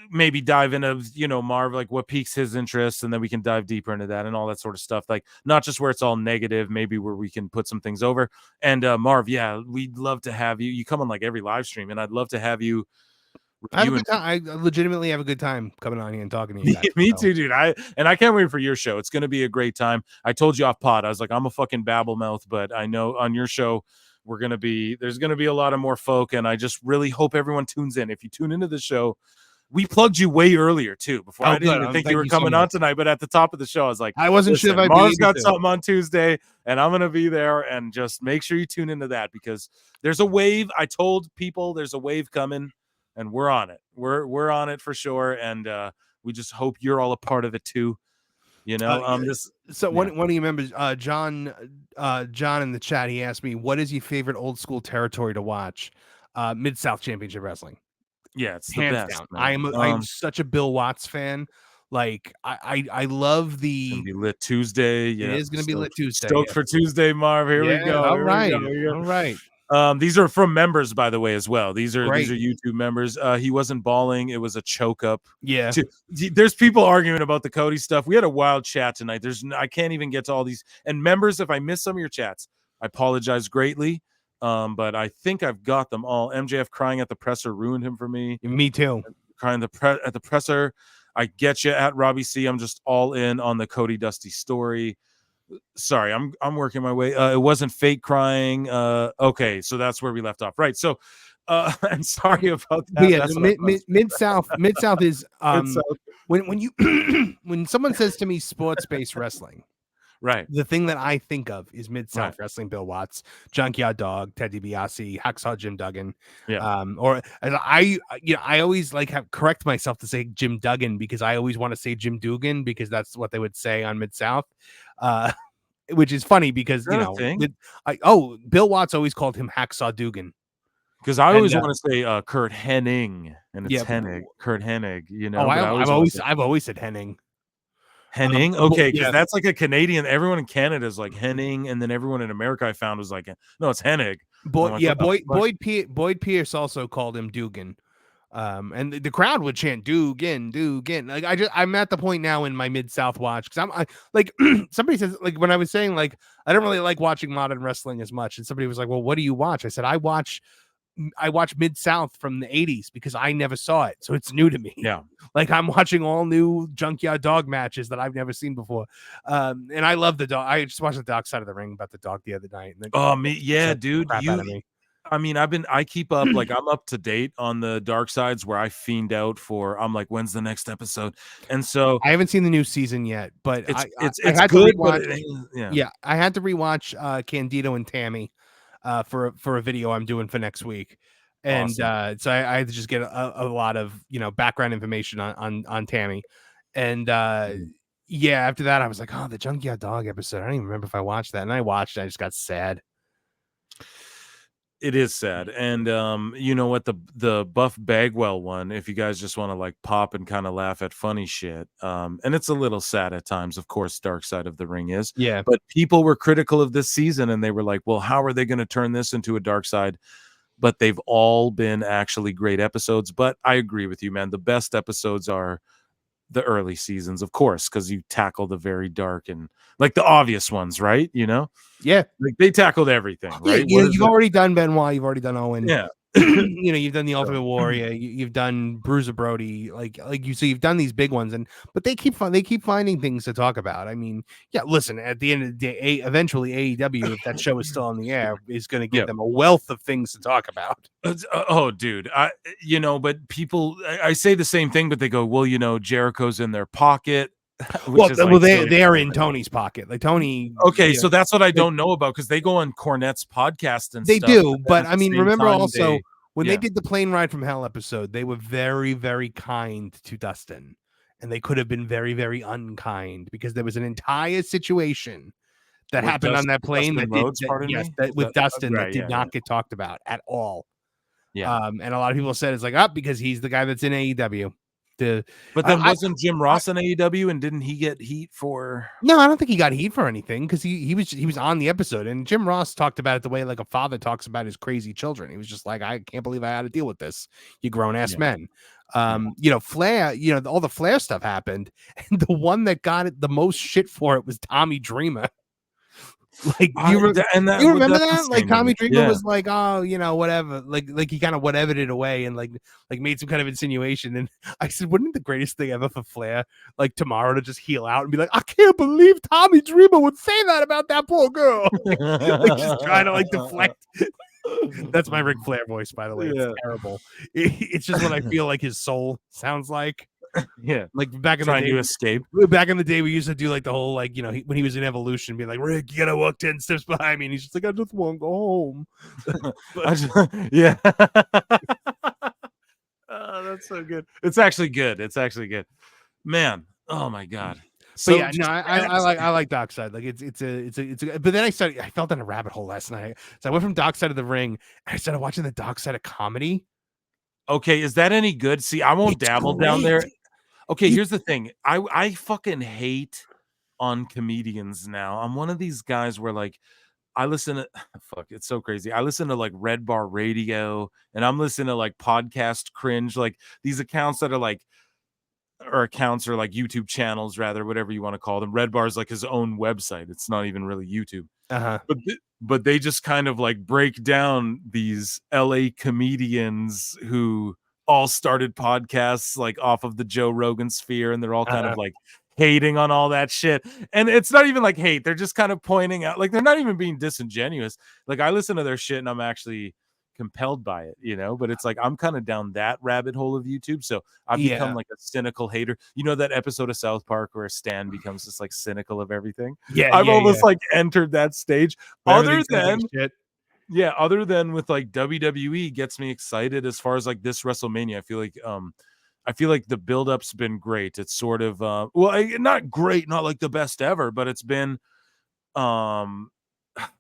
maybe dive into, Marv, like what piques his interest, and then we can dive deeper into that and all that sort of stuff. Like, not just where it's all negative, maybe where we can put some things over. And Marv, we'd love to have you. You come on like every live stream, and I'd love to have you. I legitimately have a good time coming on here and talking to you guys. Me too, dude. I can't wait for your show. It's going to be a great time. I told you off pod, I was like, I'm a fucking babble mouth, but I know on your show there's going to be a lot of more folk, and I just really hope everyone tunes in. If you tune into the show, we plugged you way earlier too. Before I didn't even think you were coming on tonight, but at the top of the show, I was like, I wasn't sure if I'd Marv's got something on Tuesday, and I'm going to be there, and just make sure you tune into that, because there's a wave. I told people there's a wave coming. And we're on it. We're on it for sure, and we just hope you're all a part of it too. One of you members, John in the chat, he asked me, "What is your favorite old school territory to watch?" Mid-South Championship Wrestling. Yeah, it's the hands best, down. Man. I'm such a Bill Watts fan. Like, I love the. It's gonna be lit Tuesday. Yeah, it is gonna be lit Tuesday. Stoked for Tuesday, Marv. Here we go. All right. These are from members, by the way, as well. These are YouTube members. He wasn't balling; it was a choke up. Yeah. There's people arguing about the Cody stuff. We had a wild chat tonight. I can't even get to all these. And members, if I miss some of your chats, I apologize greatly. But I think I've got them all. MJF crying at the presser ruined him for me. Me too. Crying at the presser. I get you at Robbie C. I'm just all in on the Cody Dusty story. Sorry, I'm working my way. It wasn't fake crying. Okay, so that's where we left off. Right. So I'm sorry about that. Yeah, Mid-South is when you when someone says to me sports-based wrestling, right? The thing that I think of is Mid-South Wrestling, Bill Watts, Junkyard Dog, Ted DiBiase, Hacksaw Jim Duggan. Yeah. Or as I always correct myself to say Jim Duggan because I always want to say Jim Dugan because that's what they would say on Mid-South. Which is funny because Bill Watts always called him Hacksaw Dugan. Because I always want to say Kurt Hennig, and it's Hennig. Kurt Hennig, I've always said Hennig. Hennig, okay, because that's like a Canadian. Everyone in Canada is like Hennig, and then everyone in America I found was like, no, it's Hennig. Boyd Pierce also called him Dugan. And the crowd would chant Dugan. Like I'm at the point now in my Mid-South watch because somebody says when I was saying I don't really like watching modern wrestling as much, and somebody was like, well, what do you watch? I said I watch Mid-South from the 80s because I never saw it, so it's new to me. Yeah, I'm watching all new Junkyard Dog matches that I've never seen before. And I love the dog. I just watched the Dark Side of the Ring about the dog the other night. And dude, I keep up, I'm up to date on the dark sides where I fiend out for, I'm like, when's the next episode? And so I haven't seen the new season yet, but it's good. I had to rewatch Candido and Tammy for a video I'm doing for next week. And awesome. So I had to just get a lot of, background information on Tammy. And after that I was like, oh, the Junkyard Dog episode. I don't even remember if I watched that. And I watched it. I just got sad. It is sad. And you know what, the Buff Bagwell one, if you guys just want to pop and kind of laugh at funny shit, and it's a little sad at times, of course, Dark Side of the Ring is, but people were critical of this season and they were like, well, how are they going to turn this into a dark side? But they've all been actually great episodes. But I agree with you, man, the best episodes are the early seasons, of course, because you tackle the very dark and the obvious ones, right? They tackled everything, right? You've already done Benoit, you've already done Owen, Yeah. You've done the Ultimate Warrior, you've done Bruiser Brody, so you've done these big ones, but they keep finding things to talk about. I mean, listen, at the end of the day, eventually AEW, if that show is still on the air, is going to give them a wealth of things to talk about. Oh, dude, but people, I say the same thing, but they go, well, Jericho's in their pocket. They are in Tony's pocket. Tony. Okay, so that's what I don't know about because they go on Cornette's podcast and they stuff. They do, but I mean, remember also when they did the Plane Ride from Hell episode, they were very, very kind to Dustin, and they could have been very, very unkind because there was an entire situation that happened on that plane with Dustin that did not get talked about at all. Yeah, and a lot of people said it's because he's the guy that's in AEW. But then wasn't Jim Ross in AEW and didn't he get heat for? No, I don't think he got heat for anything because he was on the episode and Jim Ross talked about it the way a father talks about his crazy children. He was just like, I can't believe I had to deal with this. You grown ass men. Flair, all the Flair stuff happened, and the one that got it the most shit for it was Tommy Dreamer. You remember that? Tommy Dreamer was like, oh, whatever. He kind of whatevered it away and made some kind of insinuation. And I said, wouldn't it the greatest thing ever for Flair, tomorrow to just heel out and be like, I can't believe Tommy Dreamer would say that about that poor girl. Just trying to deflect. That's my Ric Flair voice, by the way. It's terrible. It's just what I feel like his soul sounds like. Yeah, back in trying the day, to escape. Back in the day, we used to do the whole when he was in Evolution, be like, Rick, you gotta walk 10 steps behind me, and he's just like, I just want to go home. Yeah. Oh, that's so good. It's actually good. Man, oh my god. So I like Dark Side. It's a but then I fell down a rabbit hole last night. So I went from Dark Side of the Ring and I started watching the Dark Side of Comedy. Okay, is that any good? See, I won't dabble down there. Okay, here's the thing. I fucking hate on comedians now. I'm one of these guys where I listen to fuck, it's so crazy. I listen to like Red Bar Radio, and I'm listening to like Podcast Cringe, like these accounts that are like, or accounts or like YouTube channels, rather, whatever you want to call them. Red Bar is like his own website. It's not even really YouTube. But they just kind of like break down these LA comedians who all started podcasts like off of the Joe Rogan sphere, and they're all kind of like hating on all that shit. And it's not even like hate, they're just kind of pointing out, like they're not even being disingenuous. Like I listen to their shit and I'm actually compelled by it, you know, but it's like I'm kind of down that rabbit hole of YouTube, so I've become like a cynical hater. You know that episode of South Park where Stan becomes just like cynical of everything? I've almost like entered that stage. Other than with like WWE gets me excited as far as like this WrestleMania. I feel like the build-up's been great. It's sort of not great, not like the best ever, but it's been I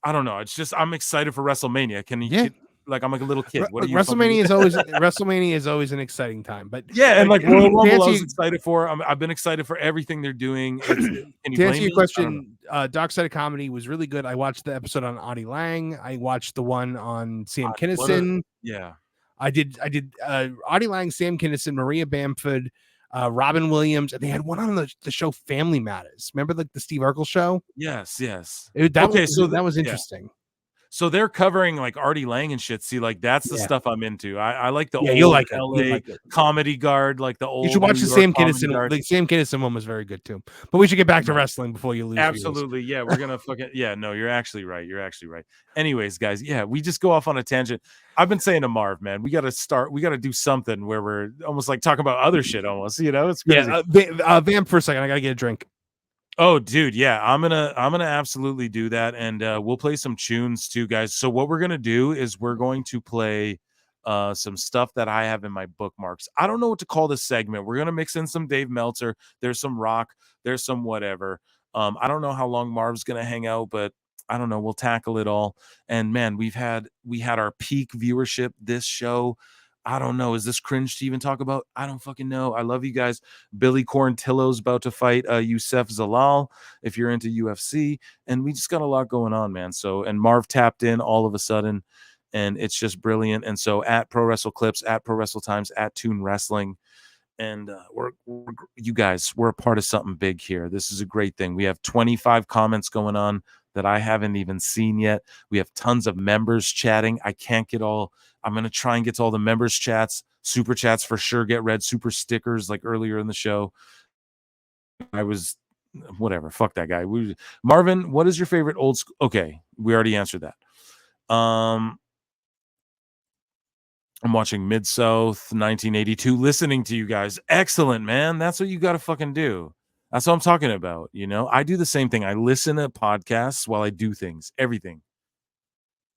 don't know. It's just I'm excited for WrestleMania. Like I'm like a little kid. What are you? WrestleMania is always an exciting time. But yeah, and like Royal Rumble, I was excited for. I've been excited for everything they're doing. To answer your question, Dark Side of Comedy was really good. I watched the episode on Audie Lang. I watched the one on Sam Kinison. I did Audie Lang, Sam Kinison, Maria Bamford, Robin Williams, and they had one on the show Family Matters. Remember the Steve Urkel show? Yes. That was interesting. So they're covering like Artie Lang and shit. See, like that's the stuff I'm into. I like the old you'll like LA comedy guard, like the old. You should watch the Sam Kinison. The Sam Kinison one was very good too. But we should get back to wrestling before you lose. Absolutely, yeah. We're gonna fucking no. You're actually right. Anyways, guys, we just go off on a tangent. I've been saying to Marv, man, we got to do something where we're almost like talking about other shit. Almost, you know, it's crazy. Vamp for a second. I gotta get a drink. Oh, dude, yeah, I'm gonna absolutely do that, and we'll play some tunes too, guys. So what we're gonna do is we're going to play some stuff that I have in my bookmarks. I don't know what to call this segment. We're gonna mix in some Dave Meltzer. There's some rock. There's some whatever. I don't know how long Marv's gonna hang out, but I don't know. We'll tackle it all. And man, we had our peak viewership this show. I don't know. Is this cringe to even talk about? I don't fucking know. I love you guys. Billy Quarantillo's about to fight Youssef Zalal if you're into UFC. And we just got a lot going on, man. So, and Marv tapped in all of a sudden, and it's just brilliant. And so at Pro Wrestle Clips, at Pro Wrestle Times, at Toon Wrestling. And you guys, we're a part of something big here. This is a great thing. We have 25 comments going on that I haven't even seen yet. We have tons of members chatting. I can't get all. I'm going to try and get to all the members chats. Super chats for sure get read. Super stickers like earlier in the show. Whatever. Fuck that guy. Marvin, what is your favorite old school? Okay, we already answered that. I'm watching Mid-South 1982, listening to you guys. Excellent, man. That's what you got to fucking do. That's what I'm talking about. You know, I do the same thing. I listen to podcasts while I do things, everything.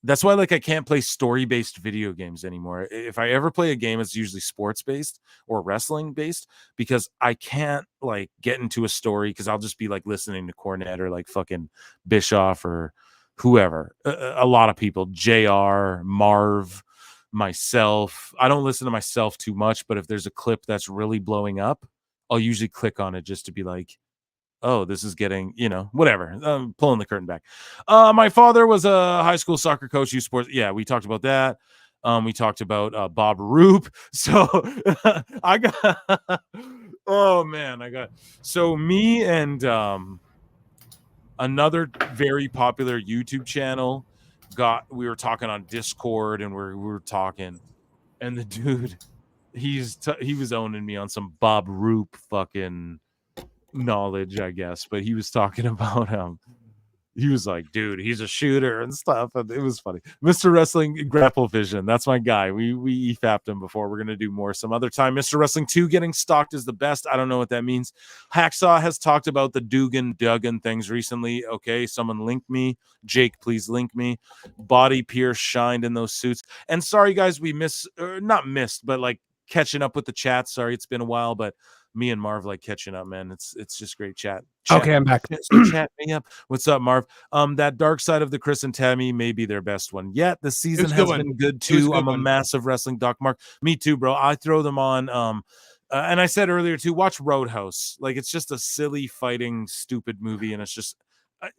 That's why, like, I can't play story-based video games anymore. If I ever play a game, it's usually sports-based or wrestling-based, because I can't, like, get into a story because I'll just be, like, listening to Cornette or, like, fucking Bischoff or whoever. A lot of people. JR, Marv, myself. I don't listen to myself too much, but if there's a clip that's really blowing up, I'll usually click on it just to be like, oh, this is getting, you know, whatever. I'm pulling the curtain back. My father was a high school soccer coach, youth sports. Yeah, we talked about that. We talked about Bob Roop. So I got, oh man, so me and another very popular YouTube channel we were talking on Discord, and we were talking, and the dude, he was owning me on some Bob Roop fucking knowledge, I guess, but he was talking about he was like, dude, he's a shooter and stuff, and it was funny. Mr. Wrestling Grapple Vision, that's my guy. We EFAP'd him before. We're gonna do more some other time. Mr. Wrestling 2 getting stalked is the best. I don't know what that means. Hacksaw has talked about the Duggan things recently. Okay, someone link me. Jake, please link me. Body Pierce shined in those suits. And sorry guys, we not missed, but like catching up with the chat. Sorry, it's been a while, but me and Marv like catching up, man. It's just great chat. Okay, I'm back. Chat me up. What's up, Marv? That Dark Side of the Chris and Tammy may be their best one yet. The season has been good too. I'm a massive wrestling Doc Mark. Me too, bro. I throw them on. And I said earlier too, watch Roadhouse. Like, it's just a silly fighting stupid movie, and it's just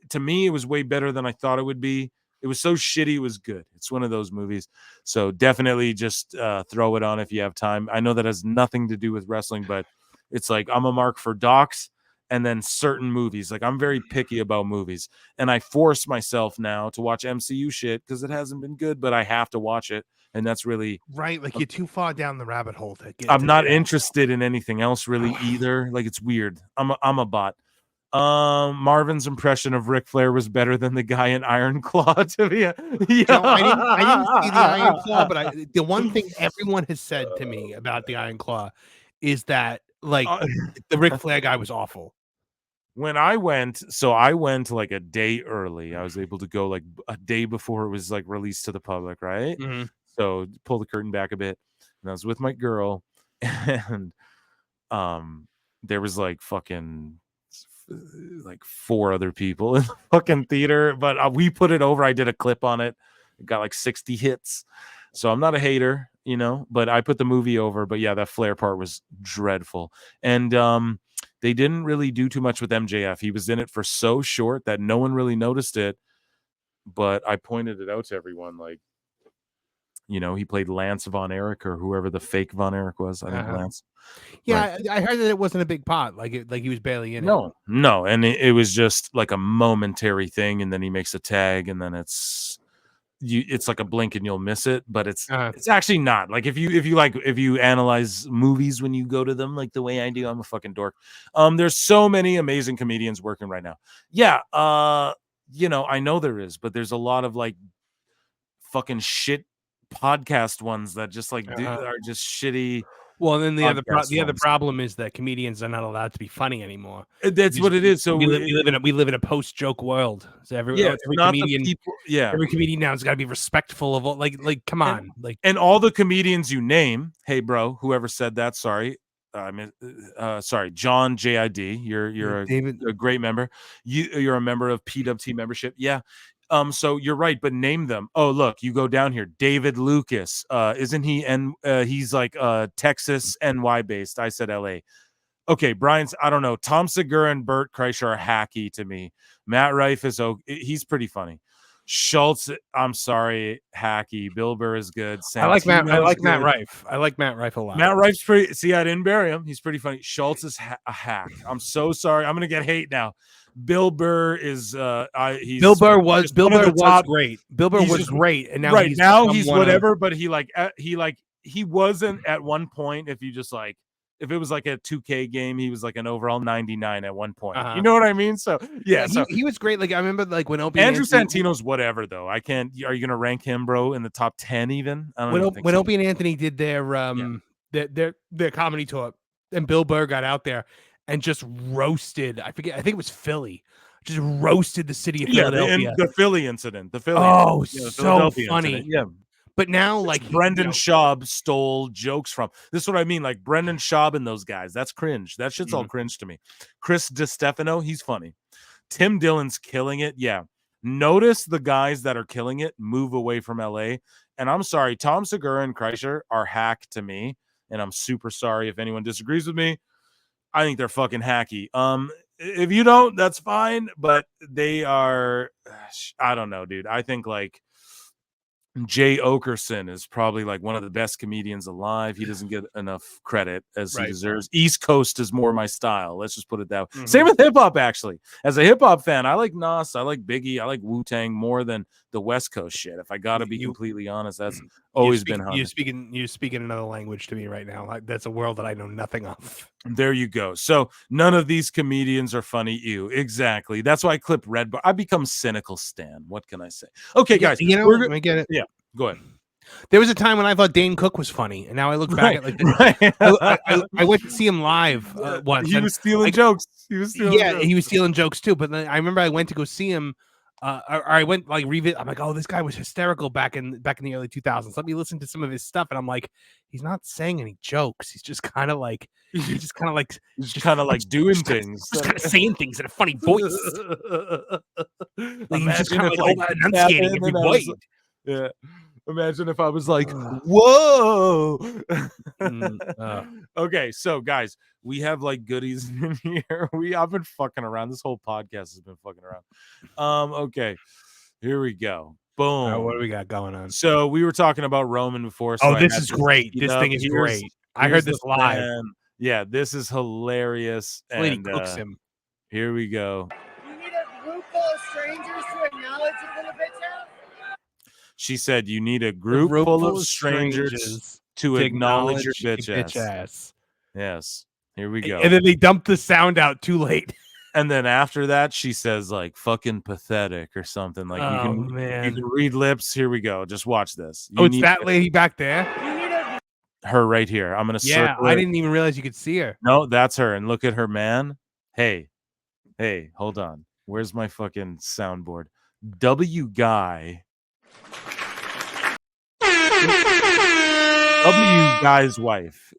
to me it was way better than I thought it would be. It was so shitty, it was good. It's one of those movies. So definitely just throw it on if you have time. I know that has nothing to do with wrestling, but it's like I'm a mark for docs and then certain movies. Like I'm very picky about movies, and I force myself now to watch MCU shit because it hasn't been good, but I have to watch it, and that's really right. Like you're too far down the rabbit hole to get. I'm not interested in anything else really either. Like it's weird. I'm a bot. Marvin's impression of Ric Flair was better than the guy in Iron Claw. To be, I didn't see the Iron Claw, but the one thing everyone has said to me about the Iron Claw is that like the Ric Flair guy was awful. When I went like a day early. I was able to go like a day before it was like released to the public, right? Mm-hmm. So pull the curtain back a bit, and I was with my girl, and there was like fucking like 4 other people in the fucking theater, but we put it over. I did a clip on it. It got like 60 hits. So I'm not a hater, but I put the movie over. But yeah, that Flair part was dreadful. And they didn't really do too much with MJF. He was in it for so short that no one really noticed it. But I pointed it out to everyone, like, he played Lance Von Erich or whoever the fake Von Erich was. I think Lance. Yeah, right. I heard that it wasn't a big pot. Like he was barely in it. No, and it was just like a momentary thing, and then he makes a tag, and then it's like a blink and you'll miss it, but it's actually not. Like if you analyze movies when you go to them, like the way I do, I'm a fucking dork. There's so many amazing comedians working right now. Yeah, I know there is, but there's a lot of like fucking shit podcast ones that just like are just shitty. Well, then the other problem is that comedians are not allowed to be funny anymore. That's what it is. So we live in a post joke world. So every comedian now has got to be respectful of all. Like come on, and all the comedians you name. Hey, bro, whoever said that, sorry. Sorry, John JID. You're a great member. You're a member of PWT membership. Yeah. So you're right, but name them. Oh, look, you go down here. David Lucas, isn't he? And he's like Texas NY based. I said LA. Okay, Brian's. I don't know. Tom Segura and Bert Kreischer are hacky to me. Matt Rife he's pretty funny. Schultz, I'm sorry, hacky. Bill Burr is good. I like Matt Rife. I like Matt Rife a lot. Matt Rife's pretty. See, I didn't bury him. He's pretty funny. Schultz is a hack. I'm so sorry. I'm gonna get hate now. Bill Bill Burr was great. Bill Burr was great, and now he's whatever. But he wasn't at one point. If it was like a 2K game, he was like an overall 99 at one point. You know what I mean? So yeah, he was great. Like I remember, like when Andrew Santino's whatever though. I can't. Are you gonna rank him, bro, in the top 10 even? I don't when Opie and Anthony did their comedy tour, and Bill Burr got out there and just roasted. I think it was Philly. Just roasted the city of Philadelphia. And the Philly incident. So funny. Incident. Yeah. But now, like Brendan Schaub stole jokes from. This is what I mean. Like Brendan Schaub and those guys. That's cringe. That shit's all cringe to me. Chris DiStefano, he's funny. Tim Dillon's killing it. Yeah. Notice the guys that are killing it move away from LA. And I'm sorry, Tom Segura and Kreischer are hack to me. And I'm super sorry if anyone disagrees with me. I think they're fucking hacky. If you don't, that's fine. But they are. I don't know, dude. I think like Jay Okerson is probably like one of the best comedians alive. He doesn't get enough credit as he deserves. East Coast is more my style. Let's just put it that way. Mm-hmm. Same with hip hop, actually. As a hip hop fan, I like Nas, I like Biggie, I like Wu-Tang more than the West Coast shit. If I got to be completely honest, that's always been hard. You're speaking another language to me right now. That's a world that I know nothing of. There you go. So none of these comedians are funny. Exactly. That's why I clip Red Bar. I become cynical, Stan. What can I say? Okay, guys. I get it. Yeah. Go ahead. There was a time when I thought Dane Cook was funny, and now I look back at like I went to see him live once. He was stealing jokes. He was stealing jokes too. But then I remember I went to go see him. Or I went like revisit. I'm like, oh, this guy was hysterical back in the early 2000s. Let me listen to some of his stuff, and I'm like, he's not saying any jokes. He's just kind of like doing things, just kind of saying things in a funny voice. Like he's just kind of like enunciating every word. Yeah. Imagine if I was like, whoa. Okay, so guys, we have like goodies in here. I've been fucking around. This whole podcast has been fucking around. Okay, here we go. Boom. What do we got going on? So we were talking about Roman before. So this is great. This thing is great. I heard this live. Fan. Yeah, this is hilarious. This lady cooks him. Here we go. You need a group full of strangers to acknowledge a little bitch out? She said you need a group full of strangers to acknowledge your bitch ass. Yes. Here we go. And then they dump the sound out too late. And then after that, she says like fucking pathetic or something. Like you can read lips. Here we go. Just watch this. It's that lady back there. Her right here. I'm gonna circle I didn't even realize you could see her. No, that's her. And look at her, man. Hey, hold on. Where's my fucking soundboard? W Guy. W Guy's wife.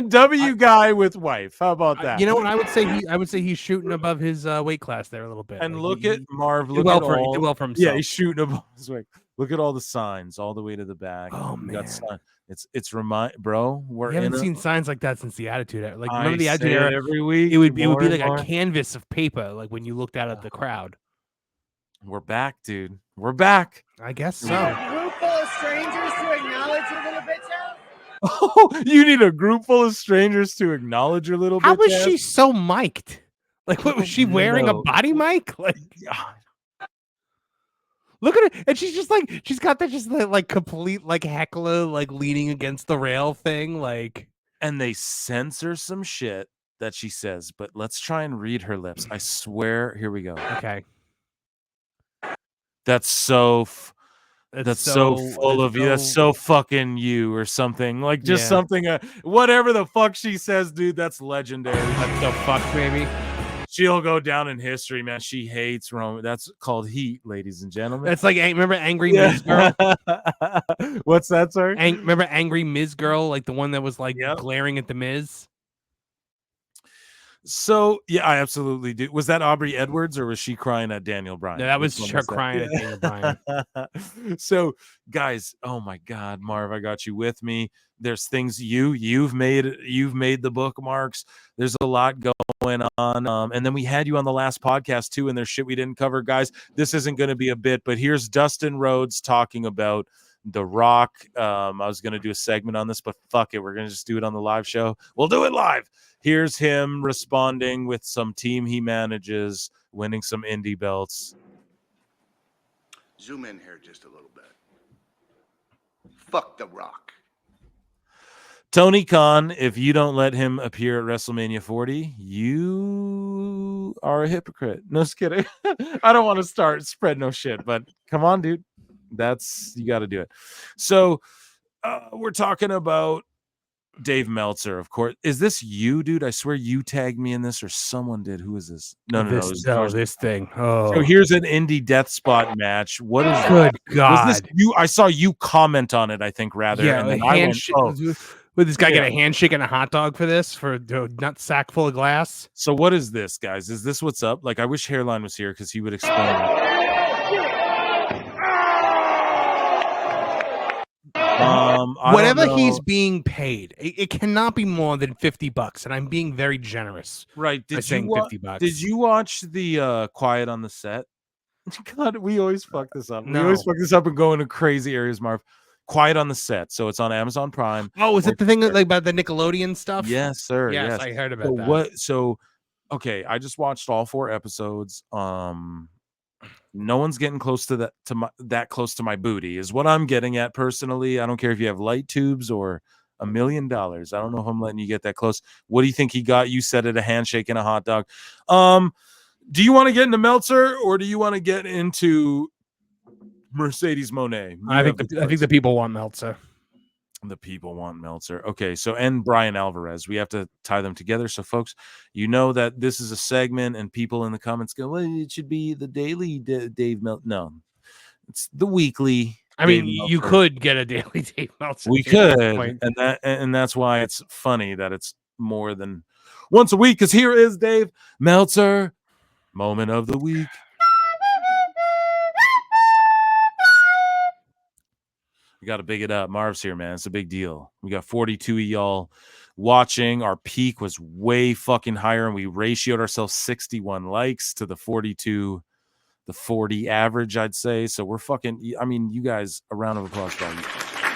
W Guy with wife. How about that? You know what I would say? I would say he's shooting above his weight class there a little bit. And look at Marv. Look well at for, all. do well for himself. Yeah, he's shooting above his weight. Look at all the signs all the way to the back. Oh man, it's bro. We haven't seen signs like that since the Attitude Era. Like remember the Attitude Era? Every week, it would be like a canvas of paper. Like when you looked out at the crowd. We're back, dude. We're back. I guess so. A group full of strangers to acknowledge a little bitch out? Oh, you need a group full of strangers to acknowledge your little bitch. How was she so mic'd? Like, what was she wearing? A body mic? Like, look at it, and she's just like, she's got that just like complete like heckler, like leaning against the rail thing, like. And they censor some shit that she says, but let's try and read her lips. I swear. Here we go. Okay. That's so. That's so full of you. That's so fucking you or something. Like just something. Whatever the fuck she says, dude. That's legendary. That's the fuck, baby. She'll go down in history, man. She hates Roman. That's called heat, ladies and gentlemen. That's like remember Angry Miz Girl? What's that, sorry? Remember Angry Miz Girl, like the one that was like glaring at the Miz? So yeah, I absolutely do. Was that Aubrey Edwards or was she crying at Daniel Bryan? No, that was her crying at Daniel Bryan. So guys, oh my God, Marv, I got you with me. There's things you've made the bookmarks. There's a lot going on. And then we had you on the last podcast too, and there's shit we didn't cover, guys. This isn't going to be a bit, but here's Dustin Rhodes talking about The Rock. I was going to do a segment on this, but fuck it. We're going to just do it on the live show. We'll do it live. Here's him responding with some team he manages, winning some indie belts. Zoom in here just a little bit. Fuck The Rock. Tony Khan, if you don't let him appear at WrestleMania 40, you are a hypocrite. No, just kidding. I don't want to start spread no shit, but come on, dude. You got to do it. So we're talking about Dave Meltzer, of course. Is this you, dude? I swear you tagged me in this, or someone did. Who is this? No. This thing. Oh, so here's an indie death spot match. What is good that? God? Was this you? I saw you comment on it. I think rather. Yeah. And then I went, would this guy get a handshake and a hot dog for this? For a nut sack full of glass? So what is this, guys? Is this what's up? Like, I wish Hairline was here because he would explain it. Whatever he's being paid, it cannot be more than $50, and I'm being very generous. Right? Did you $50? Did you watch the Quiet on the Set? God, we always fuck this up. No. We always fuck this up and go into crazy areas, Marv. Quiet on the Set. So it's on Amazon Prime. Oh, is it the thing like about the Nickelodeon stuff? Yes, sir. Yes. I heard about that. So okay, I just watched all 4 episodes. No one's getting close to that close to my booty is what I'm getting at personally. I don't care if you have light tubes or $1 million. I don't know if I'm letting you get that close. What do you think he got? You said it, a handshake and a hot dog. Do you want to get into Meltzer or do you want to get into Mercedes Moné? I think the people want Meltzer. The people want Meltzer. Okay, so and Brian Alvarez. We have to tie them together. So, folks, you know that this is a segment, and people in the comments go, well, it should be the daily Dave Meltzer. No, it's the weekly. I mean, you could get a daily Dave Meltzer. We could, and that's why it's funny that it's more than once a week, because here is Dave Meltzer, moment of the week. We got to big it up. Marv's here, man. It's a big deal. We got 42 of y'all watching. Our peak was way fucking higher, and we ratioed ourselves 61 likes to the 42 the 40 average, I'd say. So we're fucking. I mean, you guys, a round of applause for you.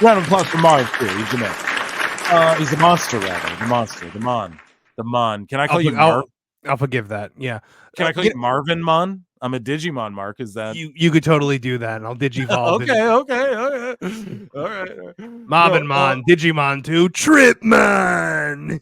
Round of applause for Marv too. He's the man. He's the monster, rather. The monster. The Mon. Can I call you Marv? I'll forgive that. Yeah. Can I call you Marvin Mon? I'm a Digimon, Mark. Is that you could totally do that, and I'll Digivolve. Okay. All right. Marvin Mon, Digimon 2, Tripman.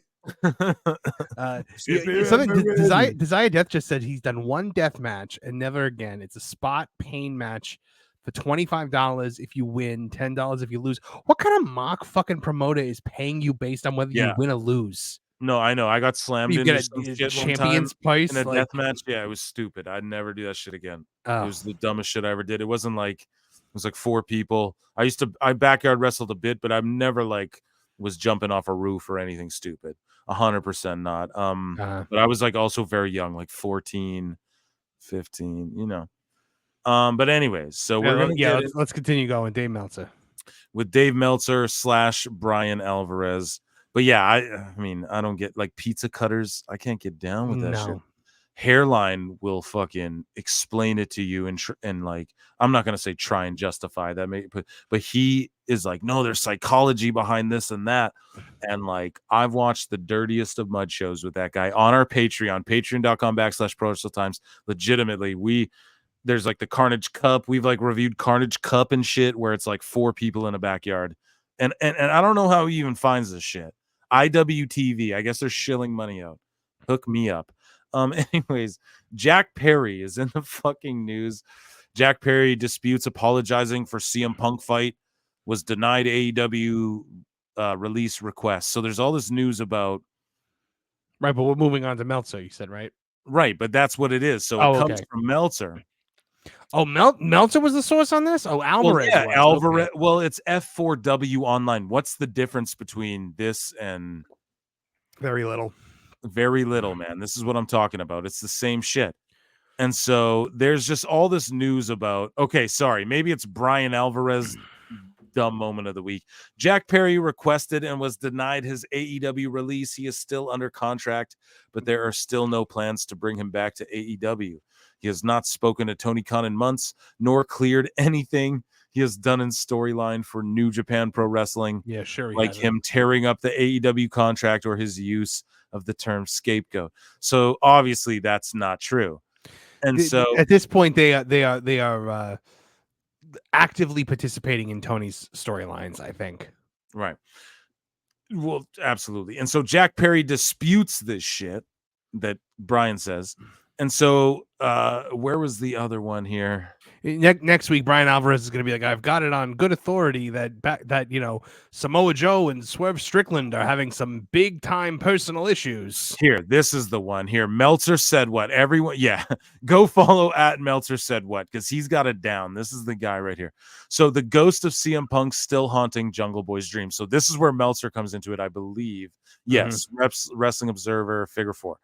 Desire Death just said he's done one death match and never again. It's a spot pain match for $25 if you win, $10 if you lose. What kind of mock fucking promoter is paying you based on whether you win or lose? No, I know. I got slammed into some shit Champions price in a death match. Yeah, it was stupid. I'd never do that shit again. It was the dumbest shit I ever did. It wasn't like it was like 4 people. I backyard wrestled a bit, but I've never like was jumping off a roof or anything stupid. 100% not. But I was like also very young, like 14, 15, you know. But anyways, so we're gonna let's continue going. Dave Meltzer with Dave Meltzer / Brian Alvarez. But yeah, I mean, I don't get like pizza cutters. I can't get down with that shit. Hairline will fucking explain it to you and like, I'm not gonna say try and justify that, but he is like, no, there's psychology behind this and that. And like, I've watched the dirtiest of mud shows with that guy on our Patreon, patreon.com/prowrestletimes. Legitimately, there's like the Carnage Cup. We've like reviewed Carnage Cup and shit where it's like 4 people in a backyard. And I don't know how he even finds this shit. IWTV, I guess they're shilling money out. Hook me up. Anyways, Jack Perry is in the fucking news. Jack Perry disputes apologizing for CM Punk fight, was denied AEW release request. So there's all this news about. Right, but we're moving on to Meltzer, you said, right? Right, but that's what it is. So it comes from Meltzer. Oh, Meltzer was the source on this? Oh, Alvarez. Well, yeah, Alvarez. Okay. Well, it's F4W online. What's the difference between this and very little? Very little, man. This is what I'm talking about. It's the same shit. And so there's just all this news about, maybe it's Brian Alvarez, dumb moment of the week. Jack Perry requested and was denied his AEW release. He is still under contract, but there are still no plans to bring him back to AEW. He has not spoken to Tony Khan in months, nor cleared anything he has done in storyline for New Japan Pro Wrestling. Yeah, sure. Like him tearing up the AEW contract or his use of the term scapegoat. So obviously that's not true. And so at this point, they are actively participating in Tony's storylines, I think. Right. Well, absolutely. And so Jack Perry disputes this shit that Brian says. And so where was the other one here? Next week, Brian Alvarez is going to be like, I've got it on good authority that Samoa Joe and Swerve Strickland are having some big time personal issues. Here, this is the one here. Meltzer said what? Everyone, go follow at Meltzer said what, because he's got it down. This is the guy right here. So the ghost of CM Punk still haunting Jungle Boy's dreams. So this is where Meltzer comes into it, I believe. Yes, Wrestling Observer, Figure 4.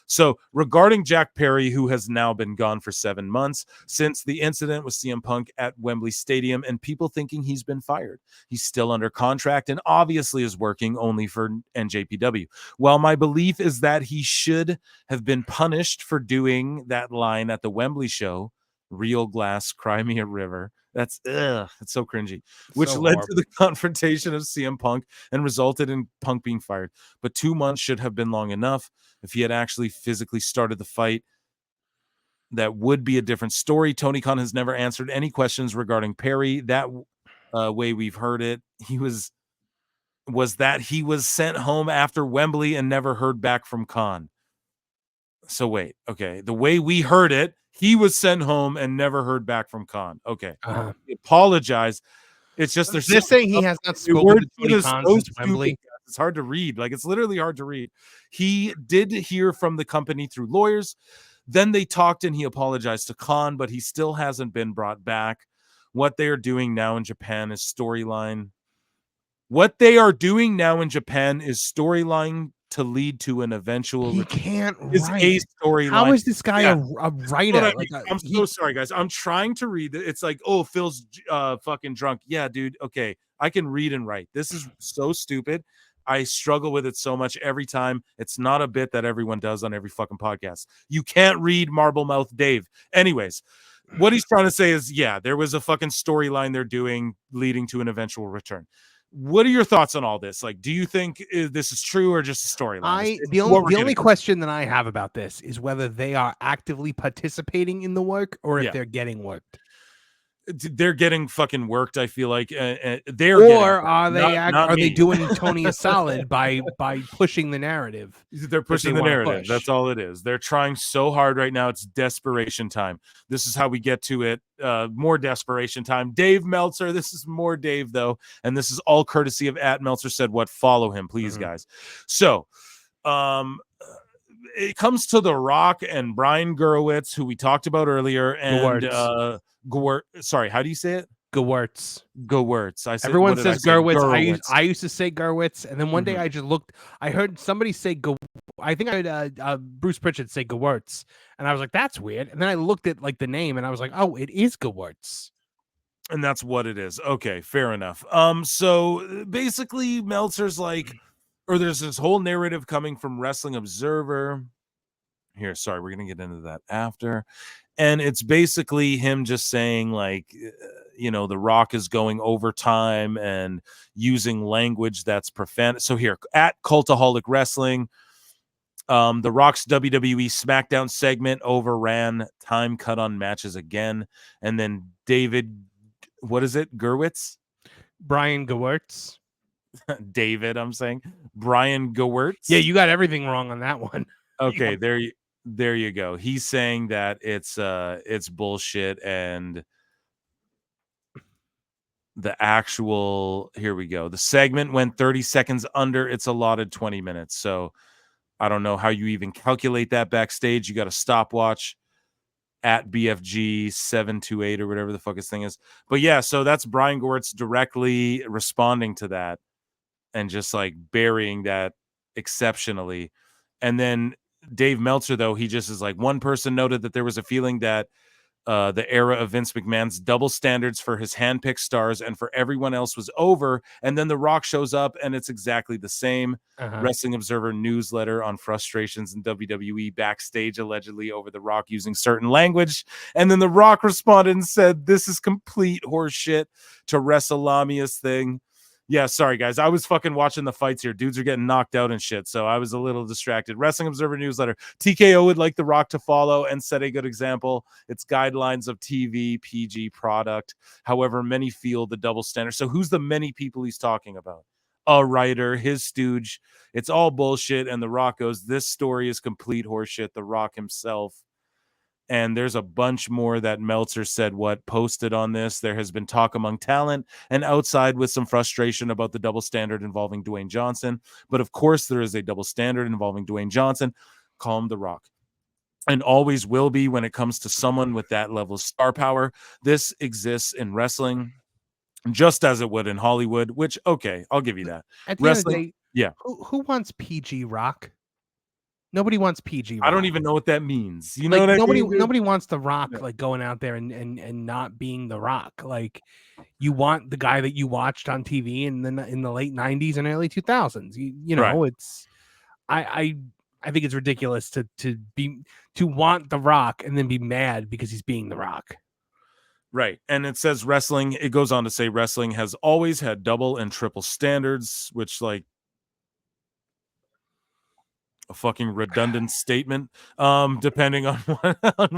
So regarding Jack Perry, who has now been gone for 7 months since the incident with CM Punk at Wembley Stadium and people thinking he's been fired. He's still under contract and obviously is working only for NJPW. While my belief is that he should have been punished for doing that line at the Wembley show, Real Glass, Cry Me a River. It's so cringy, which led to the confrontation of CM Punk and resulted in Punk being fired. But 2 months should have been long enough. If he had actually physically started the fight, that would be a different story. Tony Khan has never answered any questions regarding Perry. That way we've heard it. He was sent home after Wembley and never heard back from Khan. So wait, okay. The way we heard it, he was sent home and never heard back from Khan. Okay. Apologize. It's just they're saying he has not spoken to Tony Khan since Wembley. It's hard to read. Like, it's literally hard to read. He did hear from the company through lawyers. Then they talked and he apologized to Khan, but he still hasn't been brought back. What they are doing now in Japan is storyline. What they are doing now in Japan is storyline to lead to an eventual. He can't write. A storyline. How is this guy a writer? I'm so sorry, guys. I'm trying to read it. It's like, oh, Phil's fucking drunk. Yeah, dude. Okay, I can read and write. This is so stupid. I struggle with it so much every time. It's not a bit that everyone does on every fucking podcast. You can't read Marble Mouth Dave. Anyways, what he's trying to say is, yeah, there was a fucking storyline they're doing leading to an eventual return. What are your thoughts on all this? Like, do you think this is true or just a storyline? The only question that I have about this is whether they are actively participating in the work or if they're getting worked. They're getting fucking worked. I feel like are they doing Tony a solid by pushing the narrative? They're pushing the narrative. That's all it is. They're trying so hard right now. It's desperation time. This is how we get to it. More desperation time. Dave Meltzer. This is more Dave though, and this is all courtesy of @Meltzer said what. Follow him, please, guys. So, it comes to The Rock and Brian Gurewitz, who we talked about earlier, and sorry, how do you say it? Gewurz. Everyone says Gurewitz. I used to say Gurewitz, and then one day I just looked. I heard somebody say I think I heard Bruce Pritchard say Gewurz, and I was like, "That's weird." And then I looked at like the name, and I was like, "Oh, it is Gewurz." And that's what it is. Okay, fair enough. So basically, Meltzer's like, or there's this whole narrative coming from Wrestling Observer. Here, sorry, we're gonna get into that after. And it's basically him just saying, like, The Rock is going overtime and using language that's profane. So here, @Cultaholic Wrestling, The Rock's WWE Smackdown segment overran time cut on matches again. And then David, what is it? Brian Gewurz. David, I'm saying. Brian Gewurz. Yeah, you got everything wrong on that one. Okay, there you go. He's saying that it's bullshit, and the actual, here we go. The segment went 30 seconds under its allotted 20 minutes. So I don't know how you even calculate that backstage. You got a stopwatch @BFG 728 or whatever the fuck his thing is. But yeah, so that's Brian Gewurz directly responding to that and just like burying that exceptionally. And then Dave Meltzer, though, he just is like, one person noted that there was a feeling that the era of Vince McMahon's double standards for his handpicked stars and for everyone else was over. And then The Rock shows up and it's exactly the same. Wrestling Observer newsletter on frustrations in WWE backstage, allegedly over The Rock using certain language. And then The Rock responded and said, "This is complete horseshit," to WrestleLamia's thing. Yeah, sorry, guys. I was fucking watching the fights here. Dudes are getting knocked out and shit, so I was a little distracted. Wrestling Observer newsletter. TKO would like The Rock to follow and set a good example. It's guidelines of TV, PG product. However, many feel the double standard. So who's the many people he's talking about? A writer, his stooge. It's all bullshit, and The Rock goes, "This story is complete horseshit." The Rock himself. And there's a bunch more that Meltzer said posted on this. There has been talk among talent and outside with some frustration about the double standard involving Dwayne Johnson. But of course, there is a double standard involving Dwayne Johnson. Call him The Rock. And always will be when it comes to someone with that level of star power. This exists in wrestling just as it would in Hollywood, which, okay, I'll give you that. At the end of the day, yeah. Who wants PG Rock? Nobody wants PG Rock. I don't even know what that means. You know what I mean? Nobody wants The Rock like going out there and not being The Rock. Like, you want the guy that you watched on TV in the late 90s and early 2000s. You know, right. It's I think it's ridiculous to want The Rock and then be mad because he's being The Rock. Right. And it says wrestling, it goes on to say wrestling has always had double and triple standards, which, like, a fucking redundant statement, depending on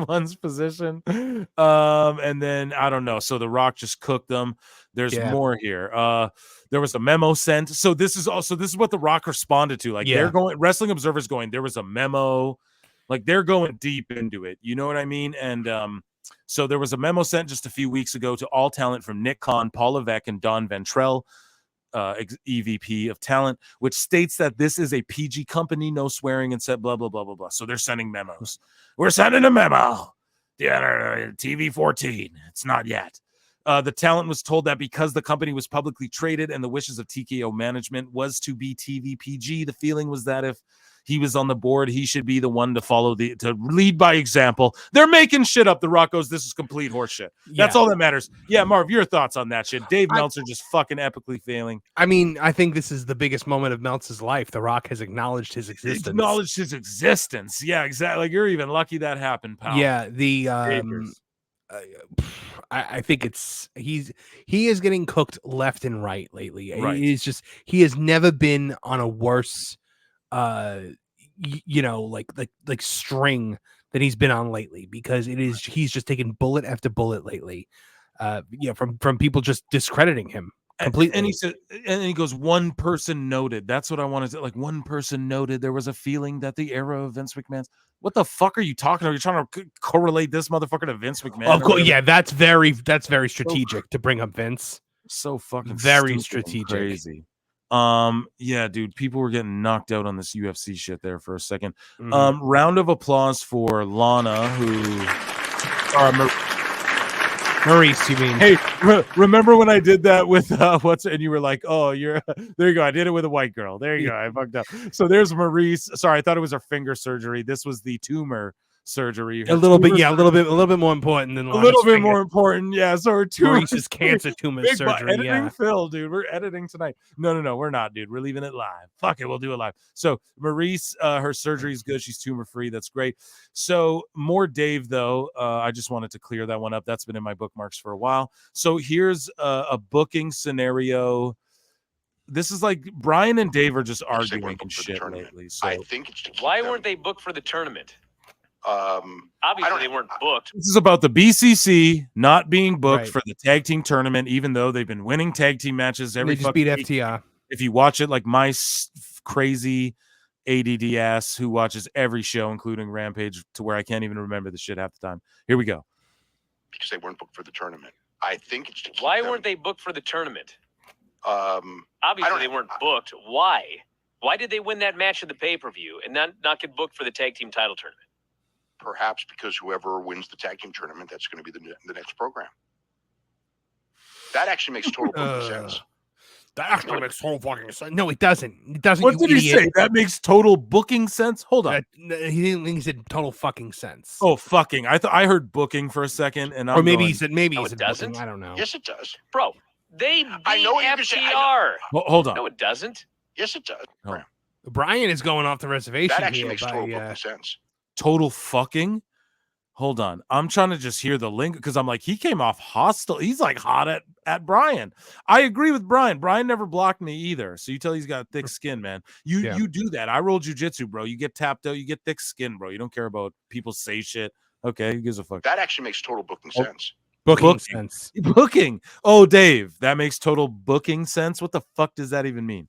one's position. And then I don't know. So The Rock just cooked them. There's more here. There was a memo sent. So this is what The Rock responded to. Like, they're going, Wrestling Observer's going, there was a memo. Like, they're going deep into it. You know what I mean? And so there was a memo sent just a few weeks ago to all talent from Nick Khan, Paul Levesque, and Don Ventrell, EVP of talent, which states that this is a PG company, no swearing, and said blah blah blah blah blah. So they're sending memos. We're sending a memo. TV 14. It's not yet. The talent was told that because the company was publicly traded and the wishes of TKO management was to be TV PG, the feeling was that if he was on the board, he should be the one to lead by example. They're making shit up. The Rock goes, "This is complete horseshit." That's all that matters. Yeah, Marv, your thoughts on that shit? Dave Meltzer just fucking epically failing. I mean, I think this is the biggest moment of Meltzer's life. The Rock has acknowledged his existence. Yeah, exactly. Like, you're even lucky that happened, pal. Yeah, I think he is getting cooked left and right lately. Right. He has never been on a worse like string that he's been on lately, because he's just taken bullet after bullet lately. From people just discrediting him completely. And he said, and he goes, one person noted. That's what I wanted to, like, one person noted there was a feeling that the era of Vince McMahon's. What the fuck are you talking about? You're trying to correlate this motherfucker to Vince McMahon? Of course, yeah, that's very strategic to bring up Vince. So fucking very strategic. Crazy. Yeah, dude, people were getting knocked out on this UFC shit there for a second. Round of applause for Lana, who Maurice, you mean? Hey, remember when I did that with and you were like, "Oh, you're there you go." I did it with a white girl. There you go. I fucked up. So there's Maurice. Sorry, I thought it was her finger surgery. This was the tumor surgery. A little bit more important than Lana's bit more important. Yeah. So her tumor, Maurice's cancer tumor surgery. Editing Phil, dude. We're editing tonight. No, we're not, dude. We're leaving it live. Fuck it, we'll do it live. So Maurice, her surgery is good. She's tumor free. That's great. So more Dave though. I just wanted to clear that one up. That's been in my bookmarks for a while. So here's a booking scenario. This is like Brian and Dave are just arguing and shit lately. So I think why weren't they booked for the tournament? Obviously they weren't booked. This is about the BCC not being booked for the tag team tournament, even though they've been winning tag team matches every fucking beat FTR. If you watch it, like my crazy ADD ass who watches every show, including Rampage, to where I can't even remember the shit half the time. Here we go. Because they weren't booked for the tournament. I think it's to keep why them. weren't they booked for the tournament? Obviously they weren't booked. Why? Why did they win that match in the pay-per-view and not get booked for the tag team title tournament? Perhaps because whoever wins the tag team tournament, that's going to be the next program. That actually makes total fucking sense. That actually makes total fucking sense. No, it doesn't. It doesn't. What did he say? That makes total booking sense? Hold on. He didn't think he said total fucking sense. Oh, fucking. I heard booking for a second, and or maybe he said it doesn't. Booking. I don't know. Yes, it does, bro. They beat FTR. Hold on. No, it doesn't. Yes, it does. Oh. Brian is going off the reservation. That actually makes total fucking sense. Total fucking. Hold on. I'm trying to just hear the link because I'm like, he came off hostile. He's like hot at Brian. I agree with Brian. Brian never blocked me either. So you tell he's got thick skin, man. You do that. I roll jujitsu, bro. You get tapped out. You get thick skin, bro. You don't care about people say shit. Okay, who gives a fuck? That actually makes total booking sense. Booking sense. Booking. Oh, Dave, that makes total booking sense. What the fuck does that even mean?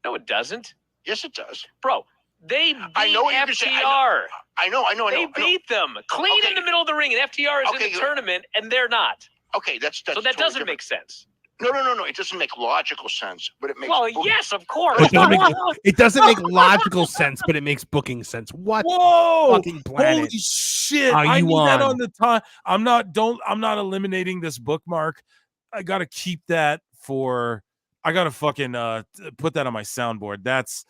No, it doesn't. Yes, it does, bro. They beat FTR. I know. They beat them clean in the middle of the ring, and FTR is in the tournament, and they're not. Okay, that's so that totally doesn't different. make sense. No. It doesn't make logical sense, but it makes. Well, yes, of course. It doesn't make logical sense, but it makes booking sense. What? Whoa! Fucking planet. Holy shit! I need that on the time. I'm not eliminating this bookmark. I gotta keep that for. I gotta fucking put that on my soundboard. That's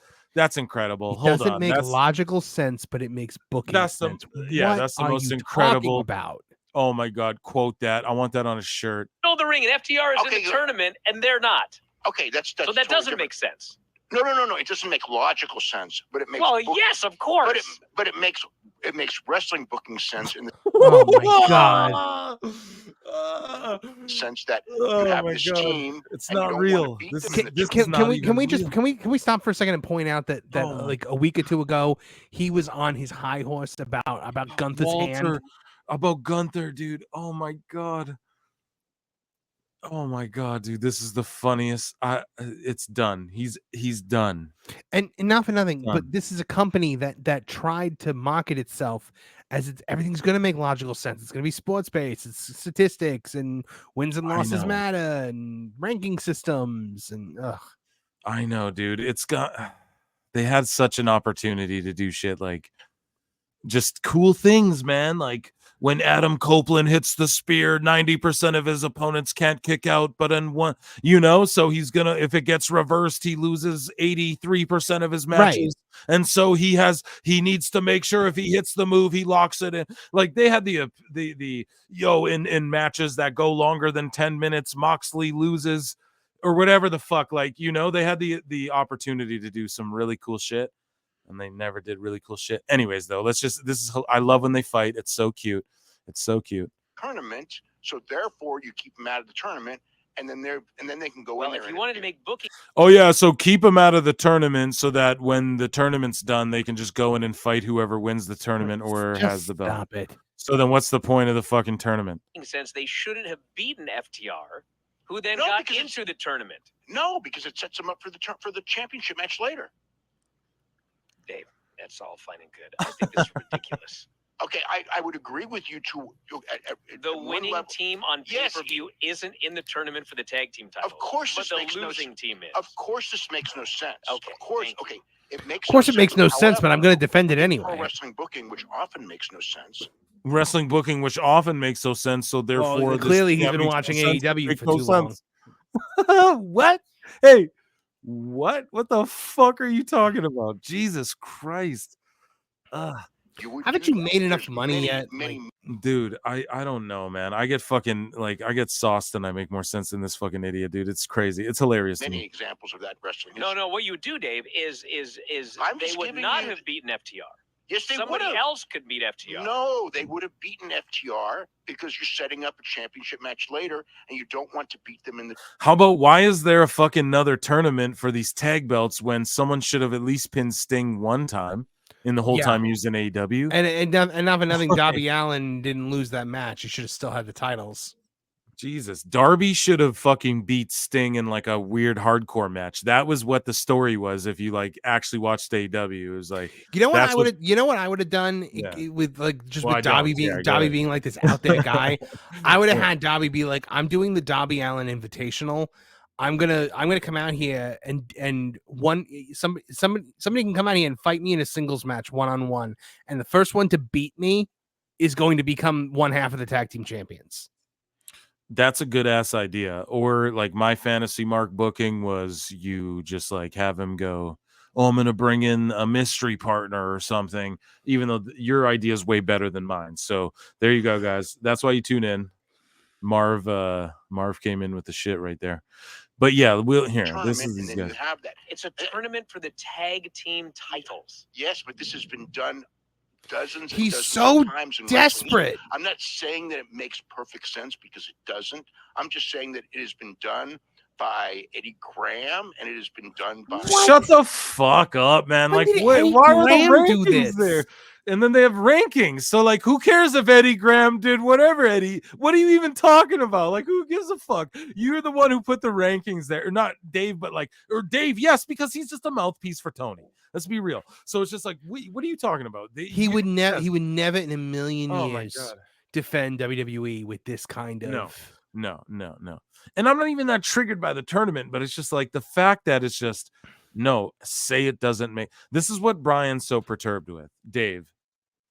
incredible. Hold on. Doesn't make logical sense, but it makes booking sense. That's the most incredible. About? Oh my god! Quote that. I want that on a shirt. No, the ring, and FTR is in the tournament, and they're not. Okay, that's so that totally doesn't different. make sense. No. It doesn't make logical sense, but it makes. Well, yes, of course. But it makes wrestling booking sense in the. Oh my god. Sense that you have this team. It's not real. Can we stop for a second and point out that like a week or two ago he was on his high horse about Gunther's hand. About Gunther, dude. Oh my god, dude. This is the funniest. It's done. He's done. And not for nothing, but this is a company that tried to market itself as everything's going to make logical sense. It's going to be sports based. It's statistics and wins and losses matter and ranking systems and. I know, dude. They had such an opportunity to do shit like just cool things, man. Like when Adam Copeland hits the spear, 90% of his opponents can't kick out, but in one, so he's gonna, if it gets reversed, he loses 83% of his matches. Right. And so he needs to make sure if he hits the move, he locks it in. Like they had in matches that go longer than 10 minutes, Moxley loses or whatever the fuck. Like, they had the opportunity to do some really cool shit. And they never did really cool shit. Anyways, though, I love when they fight. It's so cute. tournament. So therefore, you keep them out of the tournament, and then they can go in there. If you wanted to make booking, oh yeah, so keep them out of the tournament so that when the tournament's done, they can just go in and fight whoever wins the tournament or has the belt. Stop it. So then, what's the point of the fucking tournament? Since they shouldn't have beaten FTR, who then got into the tournament. No, because it sets them up for the championship match later. Dave, that's all fine and good. I think this is ridiculous. Okay, I would agree with you to the winning team on pay-per-view isn't in the tournament for the tag team title. Of course, but the losing team is. Of course, this makes no sense. Okay, of course, okay. It makes. Of course, it makes no sense, but I'm going to defend it anyway. Pro wrestling booking, which often makes no sense. Wrestling booking, which often makes no sense, so therefore, clearly he's been watching AEW for too long. What? Hey, what? What the fuck are you talking about? Jesus Christ! Haven't you made enough money yet? Dude, I don't know, man. I get fucking I get sauced and I make more sense than this fucking idiot, dude. It's crazy. It's hilarious. Many examples of that wrestling. No. What you would do, Dave, is they would not have beaten FTR. Yes, they would. Somebody else could beat FTR. No, they would have beaten FTR because you're setting up a championship match later, and you don't want to beat them in the. How about why is there a fucking another tournament for these tag belts when someone should have at least pinned Sting one time in the whole time using AEW? And not for nothing, Darby Allin didn't lose that match. He should have still had the titles. Jesus, Darby should have fucking beat Sting in like a weird hardcore match. That was what the story was. If you actually watched AEW, it was like, you know what I would have. You know what I would have done with with Darby being like this out there guy. I would have had Darby be like, I'm doing the Darby Allin Invitational. I'm gonna come out here and somebody can come out here and fight me in a singles match 1-on-1, and the first one to beat me is going to become one half of the tag team champions. That's a good ass idea. Or like my fantasy mark booking was you just have him go, oh, I'm gonna bring in a mystery partner or something, even though your idea is way better than mine. So there you go, guys. That's why you tune in. Marv came in with the shit right there. But yeah, this is these guys. It's a tournament for the tag team titles. Yes, but this has been done dozens He's and dozens so of times in desperate. I'm not saying that it makes perfect sense because it doesn't. I'm just saying that it has been done by Eddie Graham and it has been done by. Shut the fuck up, man! Why are the rankings there? And then they have rankings. So who cares if Eddie Graham did whatever? Eddie, what are you even talking about? Who gives a fuck? You're the one who put the rankings there, or not Dave, but or Dave, yes, because he's just a mouthpiece for Tony. Let's be real. So it's just what are you talking about? He would never in a million years defend WWE with this kind of. No. And I'm not even that triggered by the tournament, but it's just the fact that it's just say it doesn't make. This is what Brian's so perturbed with, Dave.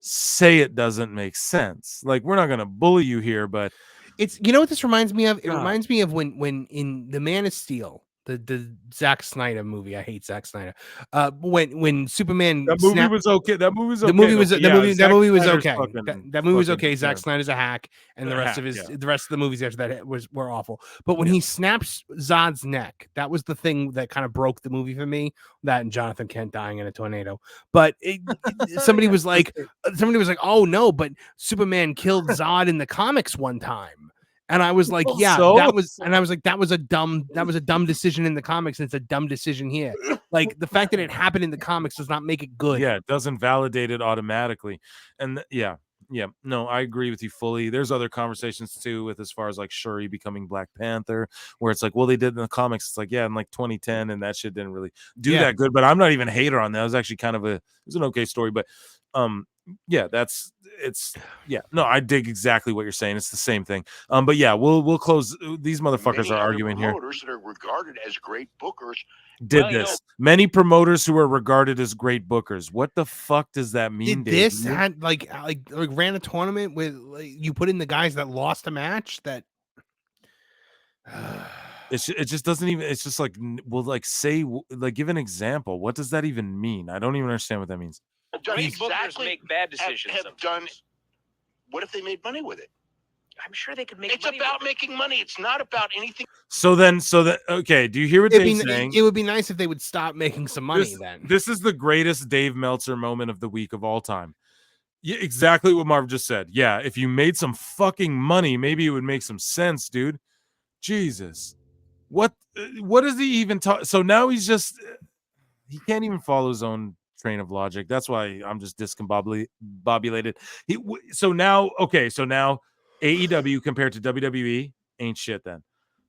Say it doesn't make sense. We're not gonna bully you here, but it's what this reminds me of. It reminds me of when in The Man of Steel, the Zack Snyder movie. I hate Zack Snyder. When Superman that movie was okay. That movie was okay. That movie was okay. That movie was okay. Zack Snyder's a hack, and the rest of the movies after that were awful. But when he snaps Zod's neck, that was the thing that kind of broke the movie for me. That and Jonathan Kent dying in a tornado. But somebody was like, oh no, but Superman killed Zod in the comics one time. And I was like, that was a dumb decision in the comics, and it's a dumb decision here. The fact that it happened in the comics does not make it good. Yeah, it doesn't validate it automatically. And no, I agree with you fully. There's other conversations too with as far as Shuri becoming Black Panther, where it's well, they did in the comics. It's in 2010, and that shit didn't really do that good. But I'm not even a hater on that. It was actually kind of it was an okay story, but I dig exactly what you're saying. It's the same thing. But yeah, we'll close. These motherfuckers are arguing here. Promoters that are regarded as great bookers Many promoters who are regarded as great bookers. What the fuck does that mean? Did this had ran a tournament with you put in the guys that lost a match that. It just doesn't even. It's just say give an example. What does that even mean? I don't even understand what that means. Great bookers make bad decisions. What if they made money with it? I'm sure they could make. It's about making money. It's not about anything. So okay. Do you hear what Dave's saying? It would be nice if they would stop making some money. This is the greatest Dave Meltzer moment of the week of all time. Yeah, exactly what Marv just said. Yeah, if you made some fucking money, maybe it would make some sense, dude. Jesus. What does he even talk? So now he's just he can't even follow his own train of logic. That's why I'm just discombobulated. So now AEW compared to WWE ain't shit then.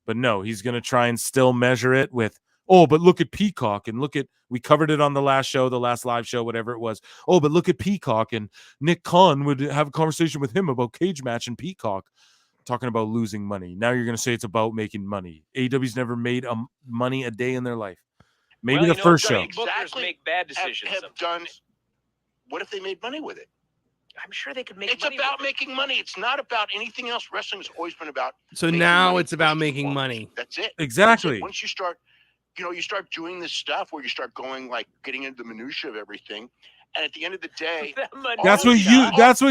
But no, he's going to try and still measure it with, but look at Peacock and we covered it on the last show, the last live show, whatever it was. Oh, but look at Peacock, and Nick Khan would have a conversation with him about Cage Match and Peacock, talking about losing money. Now you're going to say it's about making money. AEW's never made money a day in their life. Maybe the first show. Bookers make bad decisions. Have done. What if they made money with it? I'm sure they could make. It's about making money. It's not about anything else. Wrestling has always been about. So now it's about making money. That's it. Exactly. That's it. Once you start, you start doing this stuff where you start going getting into the minutia of everything, and at the end of the day, that's what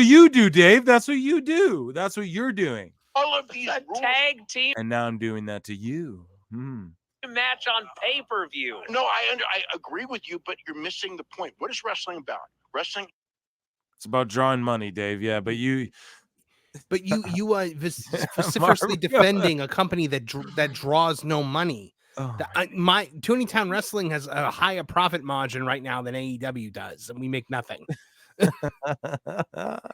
you do, Dave. That's what you do. That's what you're doing. All of these rules. Tag team, and now I'm doing that to you. Match on pay-per-view. No, I agree with you, but you're missing the point. What is wrestling about? Wrestling. It's about drawing money, Dave. Yeah, but you are vociferously defending a company that draws no money. My Tooneytown Wrestling has a higher profit margin right now than AEW does, and we make nothing.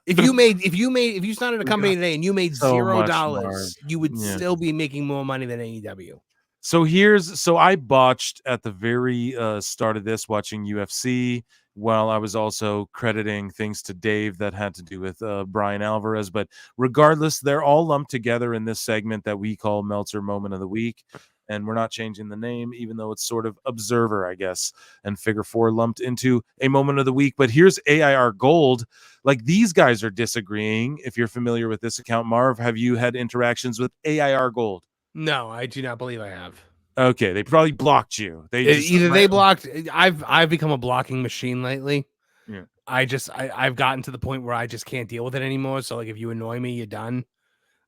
If you started a company today and you made $0, you would still be making more money than AEW. So I botched at the very start of this watching UFC while I was also crediting things to Dave that had to do with Brian Alvarez. But regardless, they're all lumped together in this segment that we call Meltzer Moment of the Week. And we're not changing the name, even though it's sort of Observer, I guess, and Figure 4 lumped into a Moment of the Week. But here's AIR Gold. Like, these guys are disagreeing. If you're familiar with this account, Marv, have you had interactions with AIR Gold? No, I do not believe I have. Okay, they probably blocked you. They blocked. I've become a blocking machine lately. Yeah. I've gotten to the point where I just can't deal with it anymore. So if you annoy me, you're done.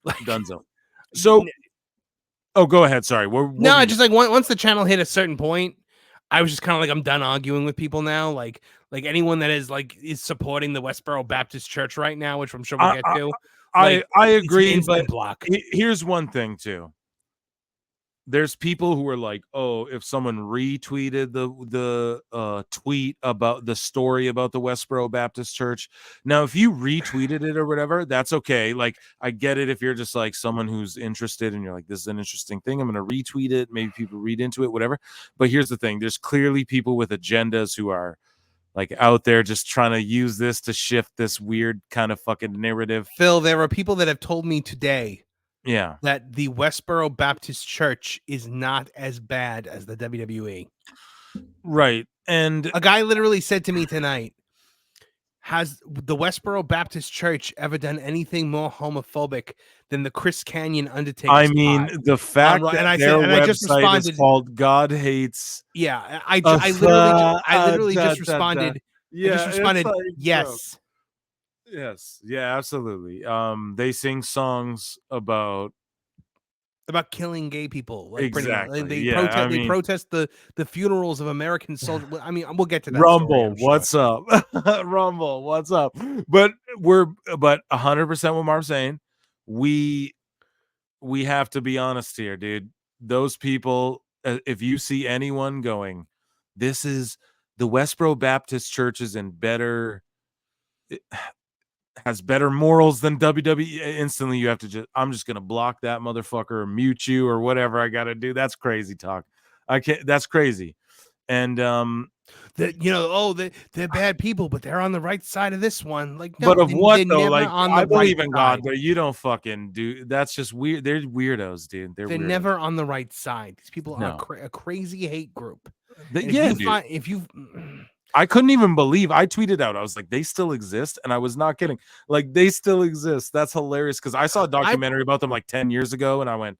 Dunzo. So, go ahead. Sorry. Once the channel hit a certain point, I was just kind of I'm done arguing with people now. Like anyone that is supporting the Westboro Baptist Church right now, which I'm sure we'll get to. I agree, but block. Here's one thing too. There's people who are like, if someone retweeted the tweet about the story about the Westboro Baptist Church. Now, if you retweeted it or whatever, that's okay. Like, I get it if you're just someone who's interested and you're like, this is an interesting thing, I'm going to retweet it. Maybe people read into it, whatever. But here's the thing. There's clearly people with agendas who are out there just trying to use this to shift this weird kind of fucking narrative. Phil, there are people that have told me today that the Westboro Baptist Church is not as bad as the WWE. Right. And a guy literally said to me tonight, has the Westboro Baptist Church ever done anything more homophobic than the Chris Canyon Undertaker? I mean, the fact that their website is called God Hates. Yeah, I literally just responded. Yes. Yes. Yeah, absolutely. They sing songs about killing gay people. Exactly. They protest the funerals of American soldiers. I mean, we'll get to that. Rumble, what's up? Rumble, what's up? But 100% what Marv's saying. We have to be honest here, dude. Those people, if you see anyone going, this is the Westboro Baptist Church is in better. Has better morals than WWE, instantly you have to I'm just gonna block that motherfucker or mute you or whatever I gotta do. That's crazy talk. That's crazy. And they're bad people, but they're on the right side of this one. But of what though? I believe in God, but you don't fucking do. That's just weird. They're weirdos, dude. They're never on the right side. These people are a crazy hate group. I couldn't even believe. I tweeted out. I was like, they still exist, and I was not kidding. They still exist. That's hilarious because I saw a documentary about them 10 years ago, and I went,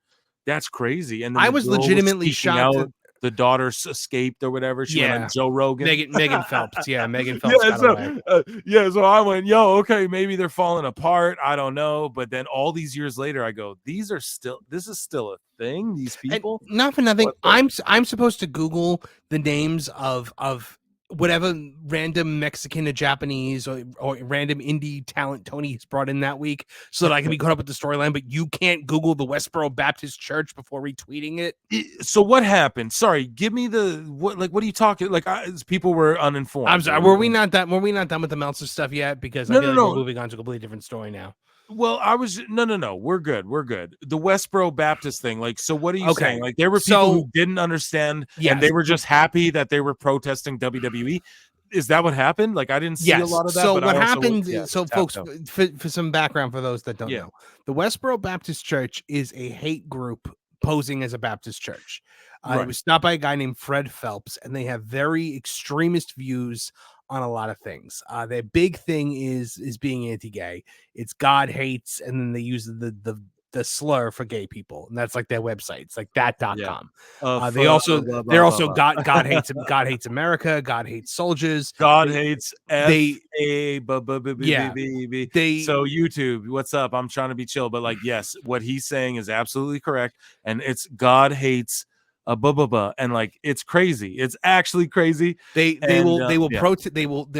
"That's crazy." And then I was legitimately shocked. The daughter escaped or whatever. She went on Joe Rogan. Megan Phelps. Yeah, Megan Phelps. So I went, okay, maybe they're falling apart. I don't know. But then all these years later, I go, this is still a thing. These people. And not for nothing. I'm supposed to Google the names of whatever random Mexican or Japanese or random indie talent Tony has brought in that week so that I can be caught up with the storyline, but you can't Google the Westboro Baptist Church before retweeting it. So what happened? Sorry, give me what are you talking? Like people were uninformed. I'm sorry. Were we not done with the Meltzer stuff yet? Because I feel like we're moving on to a completely different story now. Well, no. We're good. The Westboro Baptist thing. Like, so what are you saying? Like, there were people who didn't understand, and they were just happy that they were protesting WWE. Is that what happened? Like, I didn't see a lot of that. So what happened? So, folks, for some background for those that don't know, the Westboro Baptist Church is a hate group posing as a Baptist church. It was stopped by a guy named Fred Phelps, and they have very extremist views on a lot of things. Their big thing is being anti-gay. It's God hates, and then they use the slur for gay people, and that's like their website. It's like that.com. They're also God hates God hates America. God hates soldiers. God hates so YouTube, what's up? I'm trying to be chill, but like, yes, what he's saying is absolutely correct, and it's God hates and like, it's crazy. It's actually crazy. Their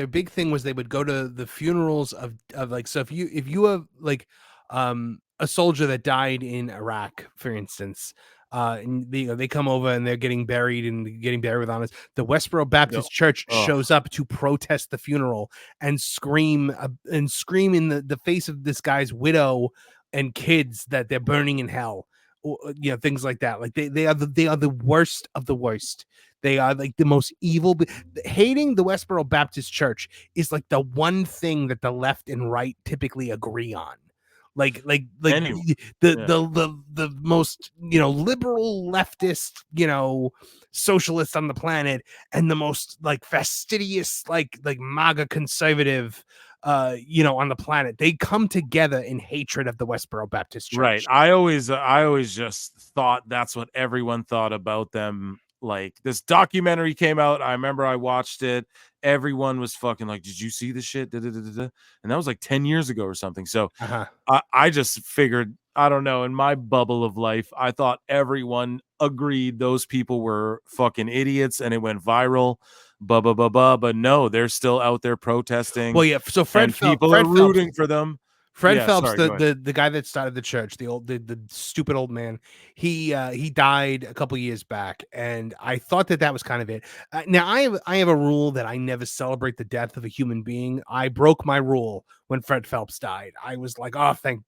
big thing was they would go to the funerals of like, so if you have like a soldier that died in Iraq, for instance, and they come over and they're getting buried with honors. The Westboro Baptist Church shows up to protest the funeral and scream in the face of this guy's widow and kids that they're burning in hell. Things like that. Like they are the worst of the worst. They are like the most evil. Hating the Westboro Baptist Church is like the one thing that the left and right typically agree on. Like the most liberal leftist socialist on the planet, and the most like fastidious like MAGA conservative on the planet. They come together in hatred of the Westboro Baptist Church. Right. I always just thought that's what everyone thought about them. Like, this documentary came out. I remember I watched it. Everyone was fucking like, did you see this shit? And that was like 10 years ago or something. So I just figured, I don't know, in my bubble of life, I thought everyone agreed those people were fucking idiots and it went viral. But no, they're still out there protesting. Well, yeah. So people are rooting for them. Fred Phelps, the guy that started the church, the stupid old man, he died a couple years back, and I thought that was kind of it. Now I have a rule that I never celebrate the death of a human being. I broke my rule when Fred Phelps died. I was like, oh, thank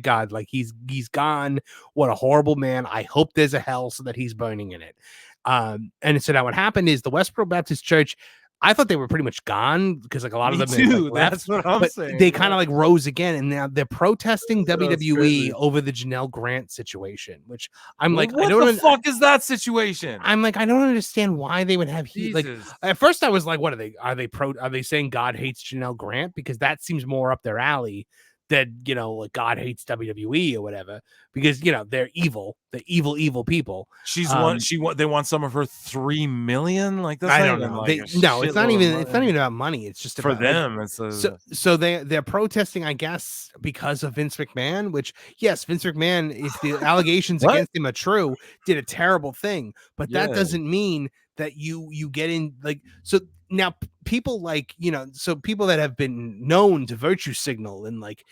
God, like he's gone. What a horrible man. I hope there's a hell so that he's burning in it. And so now what happened is the Westboro Baptist Church, I thought they were pretty much gone because like a lot of them too. That's what I'm saying. They kind of like rose again, and now they're protesting WWE over the Janelle Grant situation, which I'm like, what the fuck is that situation? I'm like, I don't understand why they would have heat. Like, at first I was like, what are they? Are they saying God hates Janelle Grant? Because that seems more up their alley than like God hates WWE or whatever, because they're evil. They're evil people. They want some of her 3 million. Like, that's I don't know. It's not even about money. It's just for about, them. Like, so they're protesting, I guess, because of Vince McMahon. Which, yes, Vince McMahon, if the allegations against him are true, did a terrible thing. But that doesn't mean that you get in like so. Now, people like, so people that have been known to virtue signal and like,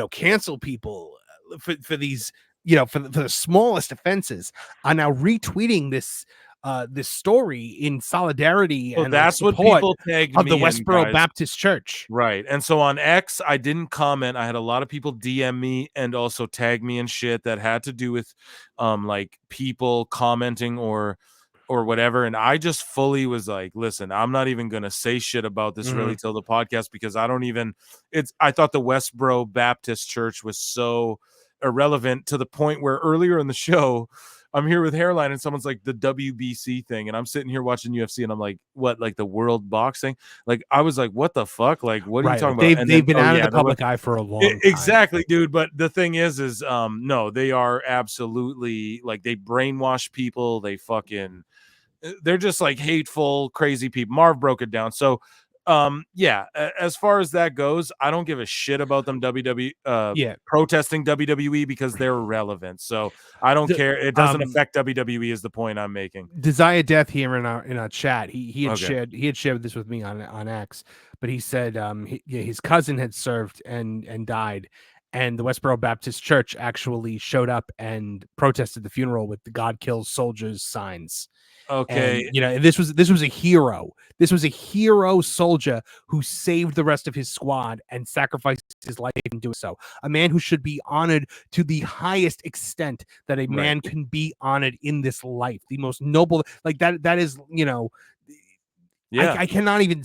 cancel people for these, for the smallest offenses are now retweeting this story in solidarity and that's what people tagged of the me Westboro Baptist Church. Right. And so on X, I didn't comment. I had a lot of people DM me and also tag me and shit that had to do with like people commenting or whatever, and I just fully was like, listen, I'm not even gonna say shit about this really till the podcast, because I thought the Westboro Baptist Church was so irrelevant, to the point where earlier in the show I'm here with Hairline and someone's like, the WBC thing, and I'm sitting here watching UFC and I'm like, what, like the world boxing? Like, I was like, what the fuck? Like, what are you talking about? They've been out of the public eye for a long time. Exactly, dude. But the thing is no, they are absolutely, like, they brainwash people. They're just like hateful, crazy people. Marv broke it down. So Yeah, as far as that goes, I don't give a shit about them protesting WWE because they're irrelevant. So I don't care. It doesn't affect WWE is the point I'm making. Desire Death here in our chat. He had shared this with me on X, but he said his cousin had served and died, and the Westboro Baptist Church actually showed up and protested the funeral with the "God kills soldiers" signs. Okay, and this was a hero. This was a hero soldier who saved the rest of his squad and sacrificed his life in doing so. A man who should be honored to the highest extent that a man can be honored in this life. The most noble, like that. That is, yeah. I cannot even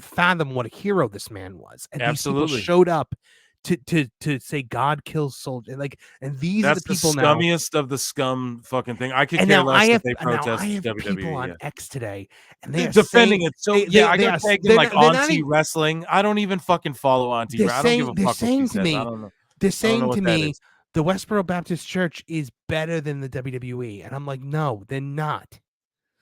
fathom what a hero this man was. And absolutely these people showed up to say God kills soldiers, and these that's are the people the scummiest of the scum fucking thing. I could care less if they protest WWE. People on X today, and they're defending it. So I got tagged in like Auntie Wrestling. I don't even fucking follow Auntie. I don't give a fuck what she says. I don't know. They're saying to me, the Westboro Baptist Church is better than the WWE, and I'm like, no, they're not.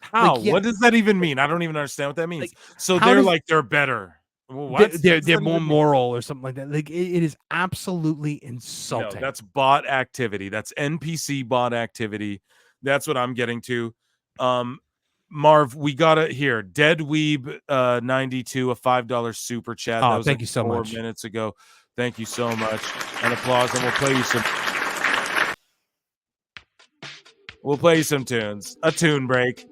How? What does that even mean? I don't even understand what that means. So they're better. Well, they're more moral or something like that. Like it is absolutely insulting. No, that's bot activity. That's NPC bot activity. That's what I'm getting to. Marv, we got it here. Dead Weeb 92, a $5 super chat. Oh, that was thank you so much. 4 minutes ago. Thank you so much. And applause, and we'll play you some tunes. A tune break.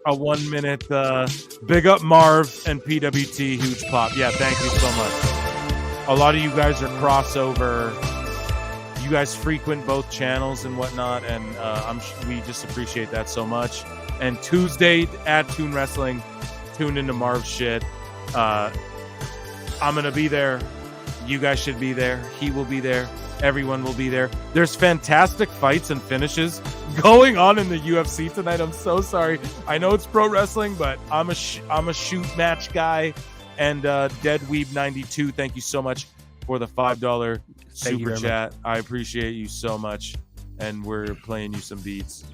A 1 minute big up Marv and PWT huge pop. Yeah, thank you so much. A lot of you guys are crossover. You guys frequent both channels and whatnot, and we just appreciate that so much. And Tuesday at Toon Wrestling, tune into Marv's shit. I'm gonna be there. You guys should be there. He will be there. Everyone will be there. There's fantastic fights and finishes going on in the UFC tonight. I'm so sorry. I know it's pro wrestling, but I'm a shoot match guy. And Dead Weeb 92, thank you so much for the $5 super chat. I appreciate you so much. And we're playing you some beats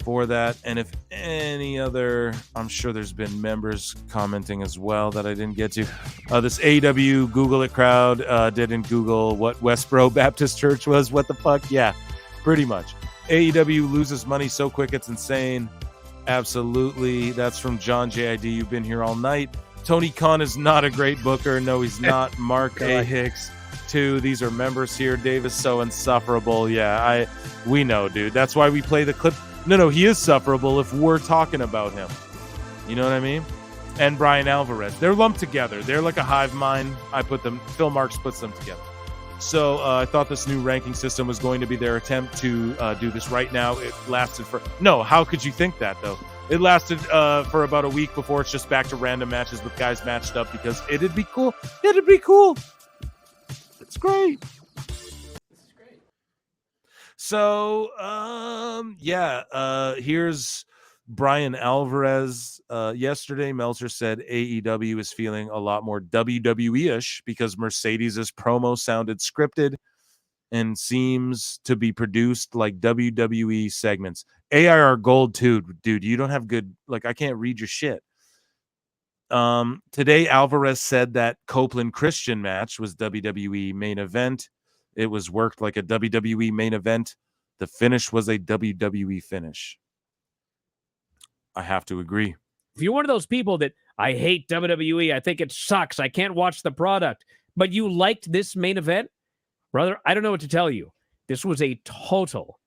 for that. And if any other, I'm sure there's been members commenting as well that I didn't get to. This AEW Google It crowd didn't Google what Westboro Baptist Church was. What the fuck? Yeah, pretty much. AEW loses money so quick it's insane. Absolutely. That's from John JID. You've been here all night. Tony Khan is not a great booker. No, he's not. Mark A. Hicks too. These are members here. Dave is so insufferable. Yeah, we know, dude. That's why we play the clip. No, he is sufferable if we're talking about him. You know what I mean? And Brian Alvarez. They're lumped together. They're like a hive mind. Phil Marks puts them together. So I thought this new ranking system was going to be their attempt to do this right now. It lasted how could you think that, though? It lasted for about a week before it's just back to random matches with guys matched up because it'd be cool. It's great. So, here's Brian Alvarez. Yesterday, Meltzer said AEW is feeling a lot more WWE-ish because Mercedes' promo sounded scripted and seems to be produced like WWE segments. AIR Gold, too. Dude, you don't have good... I can't read your shit. Today, Alvarez said that Copeland Christian match was WWE main event. It was worked like a WWE main event. The finish was a WWE finish. I have to agree. If you're one of those people that I hate WWE, I think it sucks, I can't watch the product, but you liked this main event, brother, I don't know what to tell you. This was a total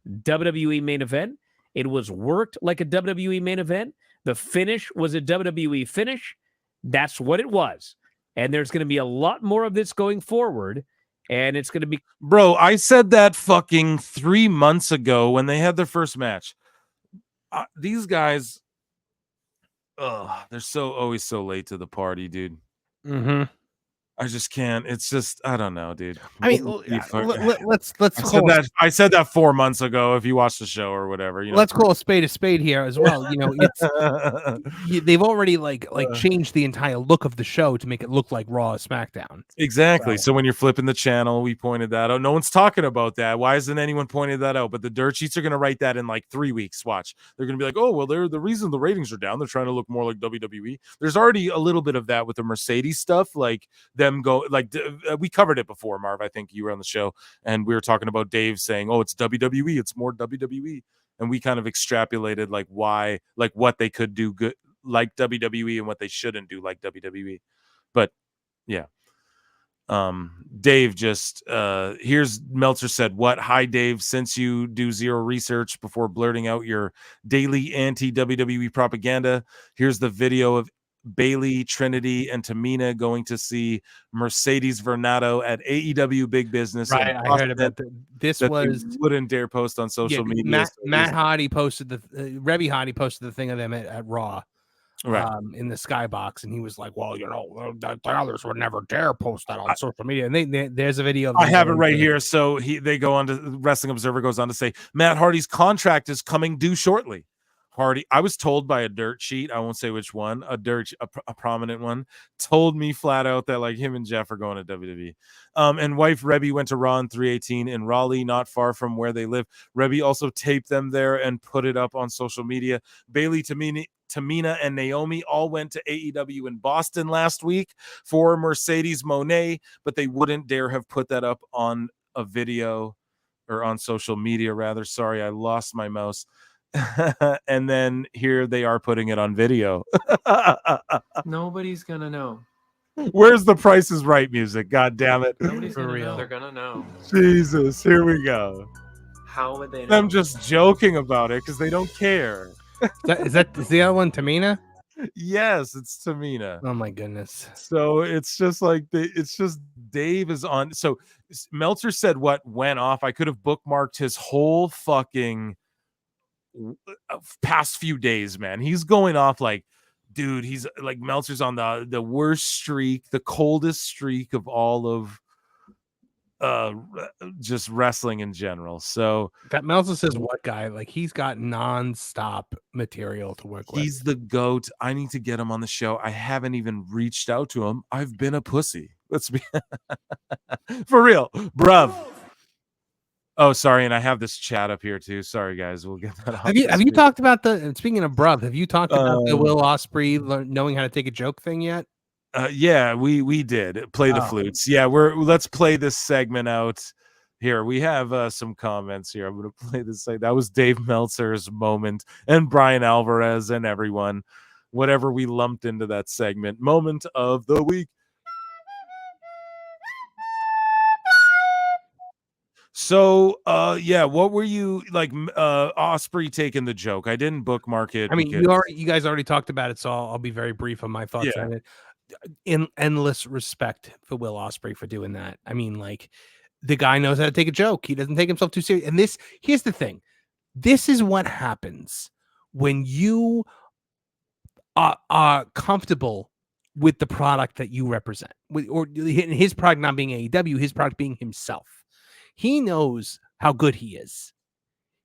WWE main event. It was worked like a WWE main event. The finish was a WWE finish. That's what it was. And there's going to be a lot more of this going forward. And it's going to be... Bro, I said that fucking 3 months ago when they had their first match. These guys... they're always so late to the party, dude. Mm-hmm. I just can't. It's just, I don't know, dude. I mean, let's I said that 4 months ago. If you watch the show or whatever, let's call a spade here as well. It's they've already like changed the entire look of the show to make it look like Raw or SmackDown. Exactly. So when you're flipping the channel, we pointed that out. No one's talking about that. Why isn't anyone pointing that out? But the dirt sheets are going to write that in like 3 weeks. Watch. They're going to be like, oh, well, they're the reason the ratings are down. They're trying to look more like WWE. There's already a little bit of that with the Mercedes stuff, like them go like we covered it before, Marv. I think you were on the show and we were talking about Dave saying, oh, it's WWE. It's more WWE. And we kind of extrapolated like why, like what they could do good like WWE and what they shouldn't do like WWE. But yeah. Dave just here's Meltzer said, what? Hi Dave, since you do zero research before blurting out your daily anti-WWE propaganda, here's the video of Bailey, Trinity, and Tamina going to see Mercedes Varnado at AEW Big Business. Right, I heard about this. Was wouldn't dare post on social media. Matt Hardy posted Rebby Hardy posted the thing of them at Raw. Right. In the skybox, and he was like, well, the others would never dare post that on social media. And there's a video of I have it right here. So they go on to Wrestling Observer goes on to say Matt Hardy's contract is coming due shortly. Hardy, I was told by a dirt sheet, I won't say which one, a prominent one, told me flat out that like him and Jeff are going to WWE. And wife Rebby went to Raw in 318 in Raleigh, not far from where they live. Rebby also taped them there and put it up on social media. Bailey, Tamina, and Naomi all went to AEW in Boston last week for Mercedes Moné, but they wouldn't dare have put that up on a video or on social media, rather. Sorry, I lost my mouse. And then here they are putting it on video. Nobody's gonna know. Where's the Price is Right music? God damn it. Nobody's gonna know. They're gonna know. Jesus, here we go. How would they know? I'm just joking about it because they don't care. Is the other one Tamina? Yes, it's Tamina. Oh my goodness. So it's just like it's just Dave is on. So Meltzer said what went off. I could have bookmarked his whole fucking past few days, man. He's going off like, dude, he's like Meltzer's on the worst streak, the coldest streak of all of just wrestling in general. So that Meltzer says what guy? Like he's got non-stop material to work with. He's the GOAT. I need to get him on the show. I haven't even reached out to him. I've been a pussy. Let's be for real, bruv. Oh, sorry, and I have this chat up here too. Sorry, guys, we'll get that. Have you talked about speaking of bruv? Have you talked about the Will Ospreay knowing how to take a joke thing yet? Yeah, we did play the flutes. Yeah, let's play this segment out here. We have some comments here. I'm gonna play this. That was Dave Meltzer's moment, and Brian Alvarez and everyone, whatever we lumped into that segment. Moment of the week. So, yeah, what were you like? Ospreay taking the joke. I didn't bookmark it. I mean, you guys already talked about it, so I'll be very brief on my thoughts on it. In endless respect for Will Ospreay for doing that. I mean, like the guy knows how to take a joke. He doesn't take himself too serious. And here's the thing. This is what happens when you are comfortable with the product that you represent, or his product not being AEW, his product being himself. He knows how good he is.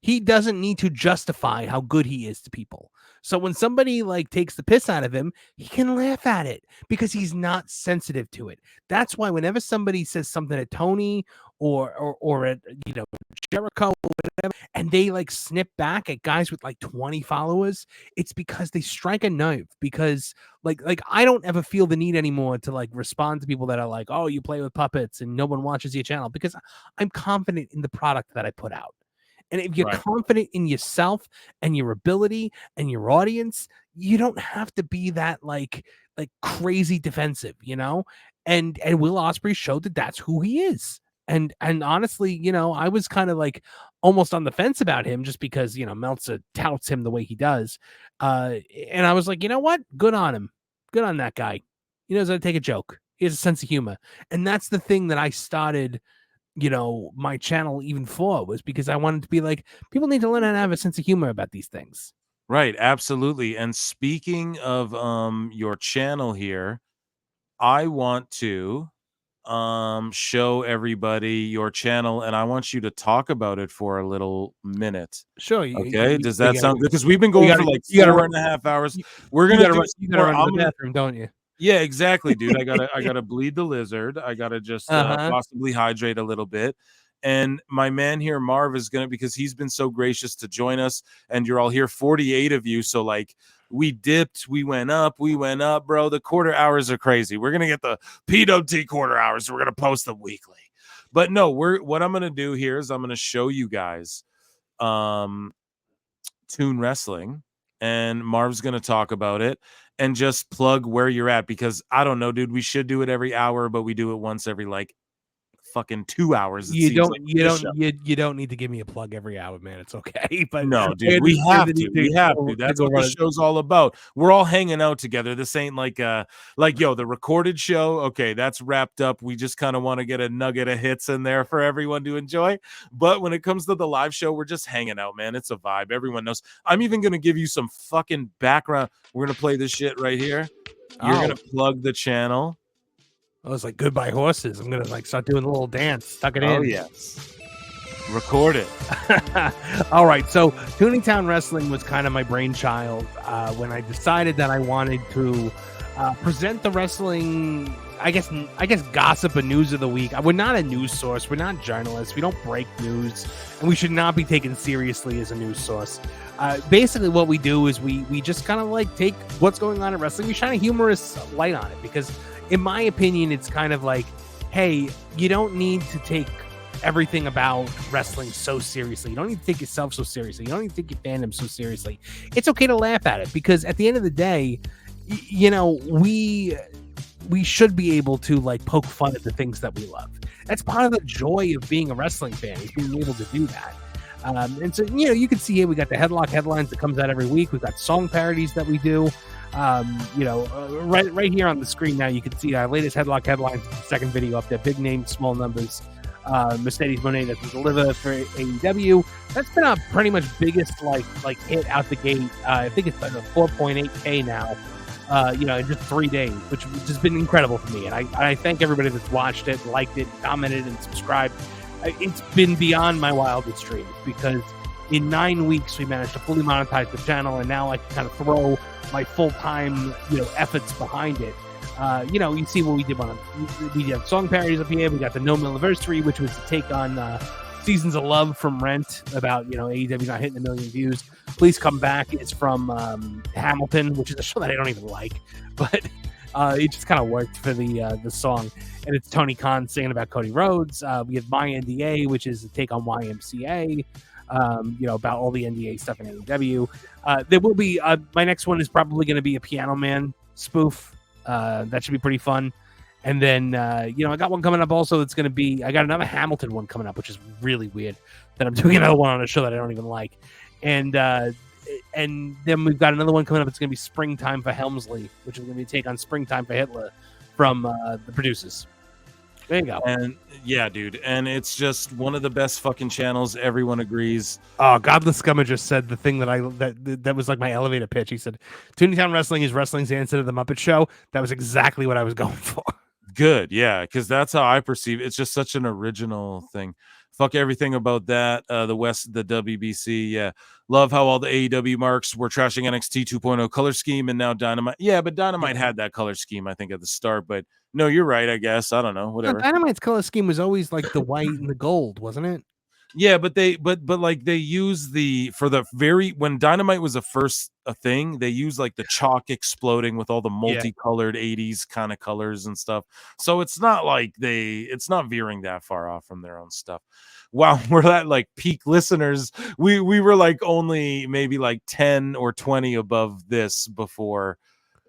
He doesn't need to justify how good he is to people. So when somebody like takes the piss out of him, he can laugh at it because he's not sensitive to it. That's why whenever somebody says something at Tony or at Jericho or whatever, and they like snip back at guys with like 20 followers, it's because they strike a nerve. Because like I don't ever feel the need anymore to like respond to people that are like, oh, you play with puppets and no one watches your channel, because I'm confident in the product that I put out. And if you're confident in yourself and your ability and your audience, you don't have to be that like crazy defensive, And Will Ospreay showed that that's who he is. And honestly, I was kind of like almost on the fence about him just because, Meltzer touts him the way he does. And I was like, you know what? Good on him. Good on that guy. He knows how to take a joke. He has a sense of humor. And that's the thing that I started my channel even for, was because I wanted to be like, people need to learn how to have a sense of humor about these things. Right. Absolutely. And speaking of your channel here, I want to show everybody your channel, and I want you to talk about it for a little minute. Sure. Okay. Does that sound good? Because we've been going for like 4.5 hours. We're gonna do. You gotta run to the bathroom, don't you? Yeah, exactly, dude. I gotta bleed the lizard. I gotta just possibly hydrate a little bit. And my man here, Marv, is gonna, because he's been so gracious to join us, and you're all here, 48 of you. So like, we dipped, we went up, bro. The quarter hours are crazy. We're gonna get the PWT quarter hours. We're gonna post them weekly. But no, what I'm gonna do here is I'm gonna show you guys Toon Wrestling, and Marv's gonna talk about it and just plug where you're at, because I don't know, dude. We should do it every hour, but we do it once every like fucking 2 hours. You don't need to give me a plug every hour, man. It's okay. But no, dude, we have to. That's what the show's all about. We're all hanging out together. This ain't like yo, the recorded show. Okay, that's wrapped up. We just kind of want to get a nugget of hits in there for everyone to enjoy. But when it comes to the live show, we're just hanging out, man. It's a vibe. Everyone knows. I'm even gonna give you some fucking background. We're gonna play this shit right here. You're gonna plug the channel. I was like, goodbye horses. I'm gonna like start doing a little dance, tuck it in. Oh yes, record it. All right, so Tooning Town Wrestling was kind of my brainchild when I decided that I wanted to present the wrestling, I guess gossip and news of the week. We're not a news source. We're not journalists. We don't break news, and we should not be taken seriously as a news source. Basically, what we do is we just kind of like take what's going on in wrestling. We shine a humorous light on it, because in my opinion, it's kind of like, hey, you don't need to take everything about wrestling so seriously. You don't need to take yourself so seriously. You don't need to take your fandom so seriously. It's okay to laugh at it, because at the end of the day, you know, we should be able to like poke fun at the things that we love. That's part of the joy of being a wrestling fan, is being able to do that. And so, you know, you can see here we got the Headlock headlines that comes out every week. We've got song parodies that we do. You know, right here on the screen now, you can see our latest Headlock headlines, the second video up there. Big names, small numbers. Mercedes Monet doesn't deliver for AEW. That's been our pretty much biggest like hit out the gate. I think it's like a 4.8K now. You know, in just 3 days, which has been incredible for me. And I thank everybody that's watched it, liked it, commented, and subscribed. It's been beyond my wildest dreams, because in 9 weeks we managed to fully monetize the channel, and now I can kind of throw my full-time, you know, efforts behind it. You know, you see what we did we did song parodies up here. We got the No Milliversary, which was a take on Seasons of Love from Rent, about, you know, AEW not hitting 1 million views. Please Come Back is from Hamilton, which is a show that I don't even like, but it just kind of worked for the song. And it's Tony Khan singing about Cody Rhodes. We have My NDA, which is a take on YMCA, you know, about all the NDA stuff in AEW. There will be my next one is probably going to be a Piano Man spoof. That should be pretty fun. And then, you know, I got one coming up also that's going to be, I got another Hamilton one coming up, which is really weird that I'm doing another one on a show that I don't even like. And then we've got another one coming up. It's going to be Springtime for Helmsley, which is going to be a take on Springtime for Hitler from the producers. There you go. And yeah, dude. And it's just one of the best fucking channels. Everyone agrees. Oh, Godless Scummer just said the thing that was like my elevator pitch. He said, Tooning Town Wrestling is wrestling's answer to the Muppet Show. That was exactly what I was going for. Good. Yeah. Because that's how I perceive it. It's just such an original thing. Fuck everything about that. The WBC. Yeah. Love how all the AEW marks were trashing NXT 2.0 color scheme, and now Dynamite. Yeah, but Dynamite had that color scheme, I think, at the start. But no, you're right, I guess. I don't know. Whatever. No, Dynamite's color scheme was always like the white and the gold, wasn't it? Yeah, but they use when Dynamite was a thing, they use like the chalk exploding with all the multicolored 80s kind of colors and stuff. So it's not like it's not veering that far off from their own stuff. Wow, we're at like peak listeners. We were like only maybe like 10 or 20 above this before,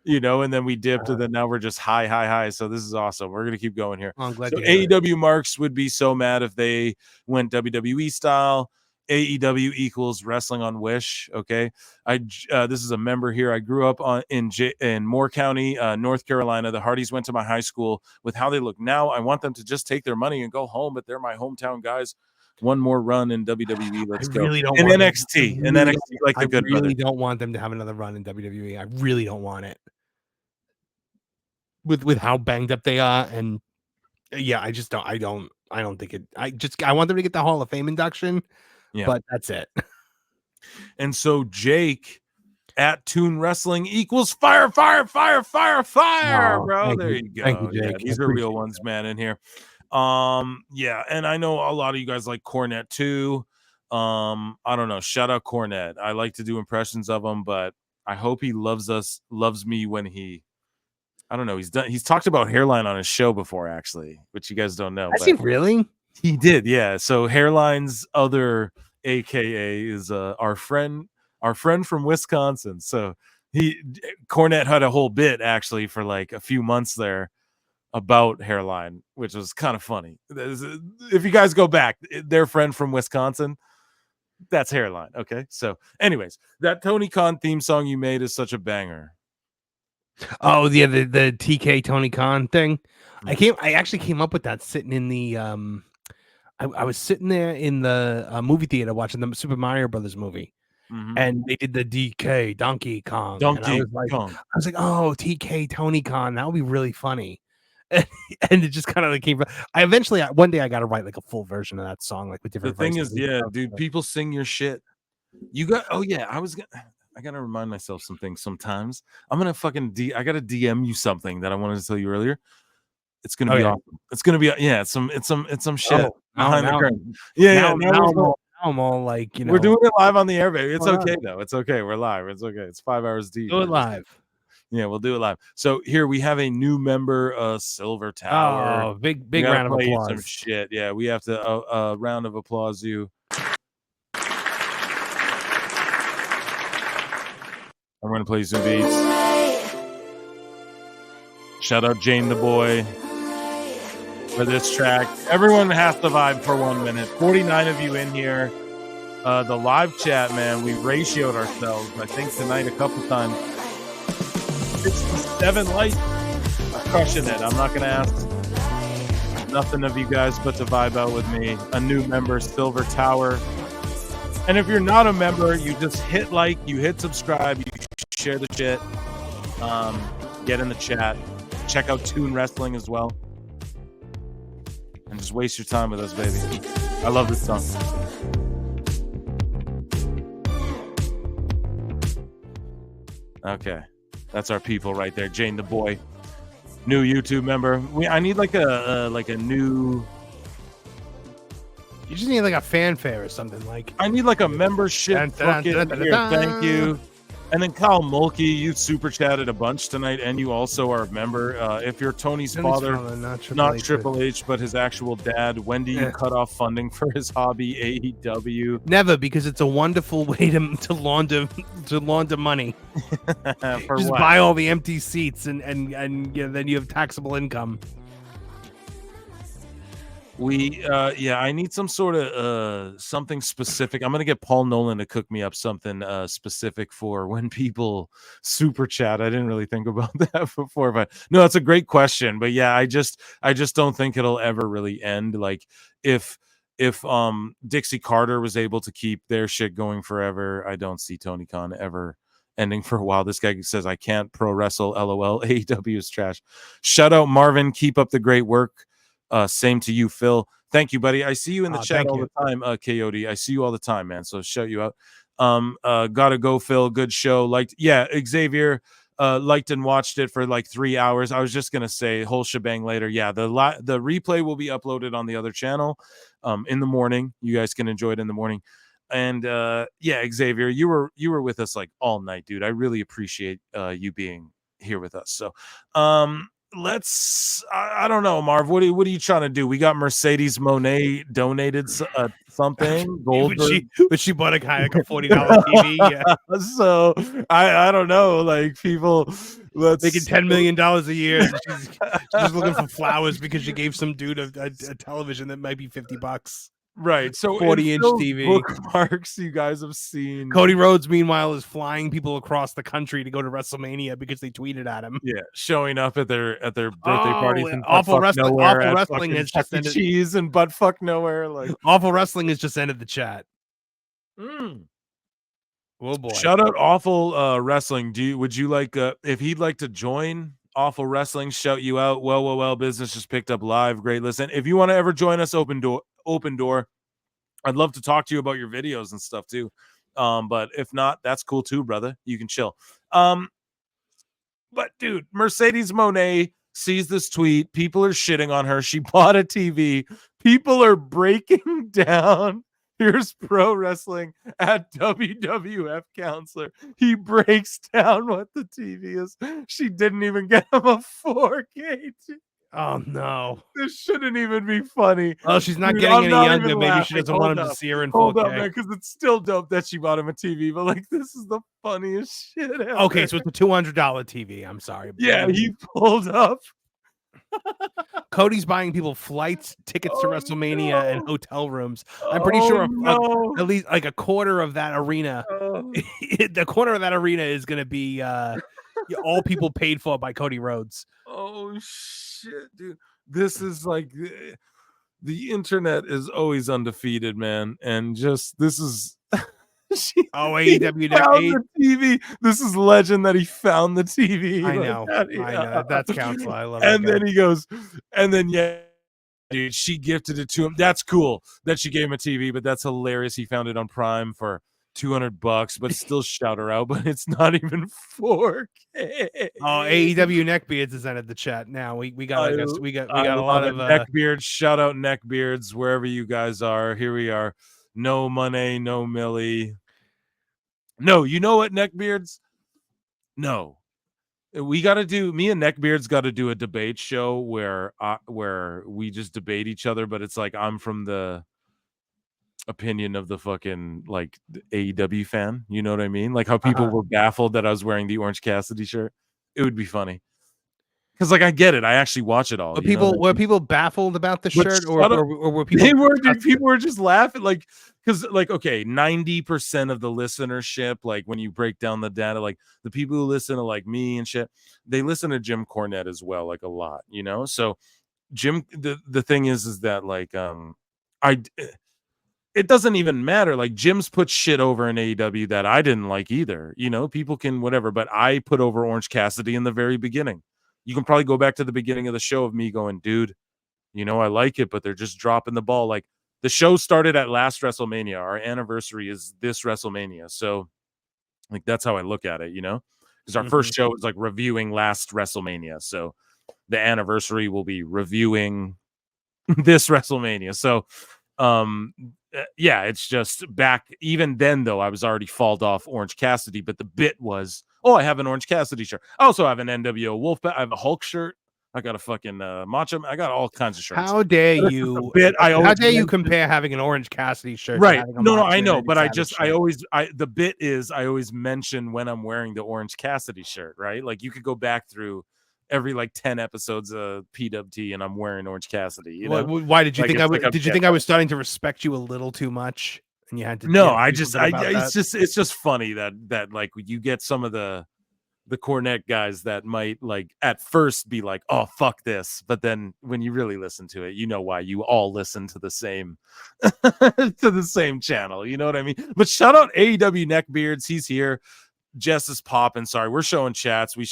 you know, and then we dipped, and then now we're just high. So this is awesome. We're gonna keep going here. I'm glad. So AEW marks would be so mad if they went WWE style. AEW equals wrestling on Wish. Okay, this is a member here. I grew up in Moore County, North Carolina. The Hardys went to my high school. With how they look now, I want them to just take their money and go home. But they're my hometown guys. One more run in WWE. Let's go. Really don't in want NXT. In NXT, like the good. I really don't want them to have another run in WWE. I really don't want it. With how banged up they are, and Yeah, I don't think it. I want them to get the Hall of Fame induction. Yeah, but that's it. And so Jake at Toon Wrestling equals fire, bro. There you go. Thank you, Jake. Yeah, these are real ones, man, in here. Yeah, and I know a lot of you guys like Cornette too. I don't know. Shout out Cornette. I like to do impressions of him, but I hope he loves me when he. I don't know. He's talked about Hairline on his show before, actually, which you guys don't know. Has he really? He did, yeah. So Hairline's other AKA is our friend from Wisconsin. So Cornette had a whole bit actually for like a few months there about Hairline, which was kind of funny. If you guys go back, their friend from Wisconsin, that's Hairline. Okay. So anyways, that Tony Khan theme song you made is such a banger. Oh yeah, the TK Tony Khan thing. I actually came up with that sitting in the I was sitting there in the movie theater watching the Super Mario Brothers movie. And they did the DK Donkey Kong. I was like, oh, TK Tony Khan, that would be really funny. And it just kind of like came. One day I got to write like a full version of that song, like with different. The thing is, yeah, dude, people sing your shit. You got. Oh yeah, I gotta remind myself some things sometimes. I'm gonna fucking I gotta DM you something that I wanted to tell you earlier. It's gonna be awesome. It's gonna be it's some shit behind the curtain. Yeah. Now I'm all like, you know, we're doing it live on the air, baby. It's okay though. It's okay. We're live. It's okay. It's 5 hours deep. Do it live. Yeah, we'll do it live. So here we have a new member, Silver Tower. Oh, big round of applause. Some shit. Yeah, we have to round of applause you. I'm going to play some beats. Shout out Jane the Boy for this track. Everyone has to vibe for 1 minute. 49 of you in here. The live chat, man, we ratioed ourselves, I think, tonight a couple times. 67 likes. I'm crushing it. I'm not going to ask nothing of you guys but to vibe out with me. A new member, Silver Tower. And if you're not a member, you just hit like, you hit subscribe, you share the shit, get in the chat, check out Toon Wrestling as well, and just waste your time with us, baby. I love this song. Okay, that's our people right there. Jane the Boy, new YouTube member. I need like a new. You just need like a fanfare or something. Like I need like a membership bucket here. Thank you. And then Kyle Mulkey, you super chatted a bunch tonight, and you also are a member. If you're Tony's father, not Triple H, but his actual dad, when do you cut off funding for his hobby, AEW? Never, because it's a wonderful way to launder money. Just buy all the empty seats, and then you have taxable income. I need some sort of something specific. I'm gonna get Paul Nolan to cook me up something specific for when people super chat. I didn't really think about that before, but no, it's a great question. But yeah, I just don't think it'll ever really end. Like if Dixie Carter was able to keep their shit going forever, I don't see Tony Khan ever ending for a while. This guy says I can't pro wrestle. LOL. AEW is trash. Shout out Marvin. Keep up the great work. Same to you, Phil. Thank you, buddy. I see you in the chat all the time, Coyote. I see you all the time, man. So shout you out. Gotta go, Phil. Good show. Xavier liked and watched it for like 3 hours. I was just gonna say whole shebang later. Yeah, the replay will be uploaded on the other channel in the morning. You guys can enjoy it in the morning. And Xavier, you were with us like all night, dude. I really appreciate you being here with us. So I don't know, Marv. What are you trying to do? We got Mercedes Monet donated something. Goldberg, but she bought a kayak a $40 TV. Yeah. So I don't know. Like people, making $10 million a year. She's just looking for flowers because she gave some dude a television that might be $50. Right, so 40-inch TV bookmarks you guys have seen. Cody Rhodes, meanwhile, is flying people across the country to go to WrestleMania because they tweeted at him. Yeah, showing up at their birthday parties. And awful wrestling has just ended. Cheese and butt fuck nowhere. Like awful wrestling has just ended the chat. Oh boy! Shout out awful wrestling. Would you like if he'd like to join Awful Wrestling, shout you out. Well, business just picked up live. Great listen. If you want to ever join us, open door. I'd love to talk to you about your videos and stuff too. But if not, that's cool too, brother. You can chill. But dude, Mercedes Moné sees this tweet. People are shitting on her. She bought a TV. People are breaking down. Here's pro wrestling at WWF counselor. He breaks down what the TV is. She didn't even get him a 4K. Oh no, this shouldn't even be funny. Oh, she's not getting any younger. Maybe she doesn't want him to see her in 4K. Hold up, man, because it's still dope that she bought him a TV. But like, this is the funniest shit ever. Okay, so it's a $200 TV. I'm sorry. Yeah, he pulled up. Cody's buying people flights, tickets to WrestleMania, and hotel rooms. I'm pretty sure at least like a quarter of that arena, the corner of that arena is going to be all people paid for by Cody Rhodes. Oh shit, dude! This is like the internet is always undefeated, man, and just this is. AEW found the TV. This is legend that he found the TV. I know. That's counsel. I love it. And then he goes, and then dude, she gifted it to him. That's cool that she gave him a TV, but that's hilarious. He found it on Prime for $200, but still shout her out. But it's not even 4K. Oh, AEW Neckbeards is entered the chat now. We got a lot of Neckbeards. Shout out Neckbeards wherever you guys are. Here we are. No money, no Millie. No, you know what, Neckbeards? No. We got to do, me and Neckbeards got to do a debate show where we just debate each other, but it's like I'm from the opinion of the fucking like AEW fan. You know what I mean? Like how people were baffled that I was wearing the Orange Cassidy shirt. It would be funny. Because like I get it, I actually watch it all. But were people baffled about the shirt, or were people? People were just laughing, like because like okay, 90% of the listenership, like when you break down the data, like the people who listen to like me and shit, they listen to Jim Cornette as well, like a lot, you know. So Jim, the thing is that like it doesn't even matter. Like Jim's put shit over in AEW that I didn't like either. You know, people can whatever, but I put over Orange Cassidy in the very beginning. You can probably go back to the beginning of the show of me going, dude, you know, I like it, but they're just dropping the ball. Like the show started at last WrestleMania. Our anniversary is this WrestleMania. So like, that's how I look at it, you know, because our first show is like reviewing last WrestleMania. So the anniversary will be reviewing this WrestleMania. So, yeah, it's just back. Even then, though, I was already falled off Orange Cassidy, but the bit was, oh, I have an Orange Cassidy shirt. I also have an NWO Wolfpack. I have a Hulk shirt. I got a fucking Macho. I got all kinds of shirts. How dare you? How dare you compare having an Orange Cassidy shirt? Right? No, I know, but I always mention when I'm wearing the Orange Cassidy shirt. Right? Like you could go back through every like 10 episodes of PWT and I'm wearing Orange Cassidy. You know? Why did you think did you think I was starting to respect you a little too much? And you had to it's just funny that like you get some of the Cornette guys that might like at first be like, oh fuck this, but then when you really listen to it, you know why. You all listen to the same channel, you know what I mean? But shout out AEW Neckbeards, he's here. Jess is popping. Sorry, we're showing chats. We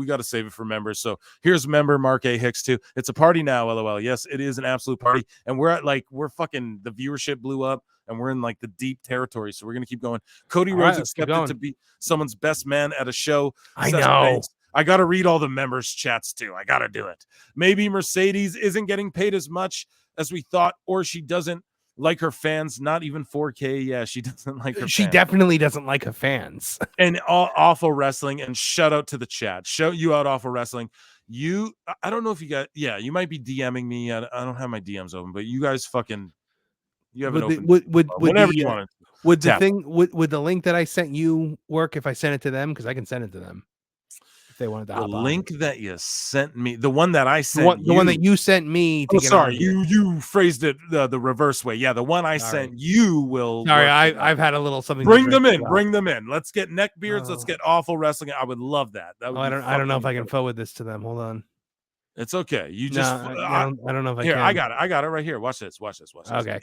got to save it for members. So here's member Mark A. Hicks too. It's a party now, LOL. Yes, it is an absolute party. And we're fucking, the viewership blew up and we're in like the deep territory. So we're going to keep going. Cody Rhodes accepted to be someone's best man at a show. I know. I got to read all the members chats too. I got to do it. Maybe Mercedes isn't getting paid as much as we thought, or she doesn't like her fans, not even 4K. Yeah, she doesn't like her She fans. definitely doesn't like her fans. And Awful Wrestling, and shout out to the chat. Shout you out, Awful Wrestling. I don't know if you got, you might be DMing me. I don't have my DMs open, but you guys fucking, you have whatever you want. Would the link that I sent you work if I sent it to them? Because I can send it to them if they wanted to hop on. The link that you sent me, the one that I sent the one that you sent me to get sorry, you phrased it the reverse way. Yeah, the one I sent you will. Sorry, I've had a little something. Bring them in. Let's get Neckbeards. Let's get Awful Wrestling. I would love that. I don't know if I can forward this to them. Hold on. It's okay. You just I don't know if I can. I got it right here. Watch this. Okay.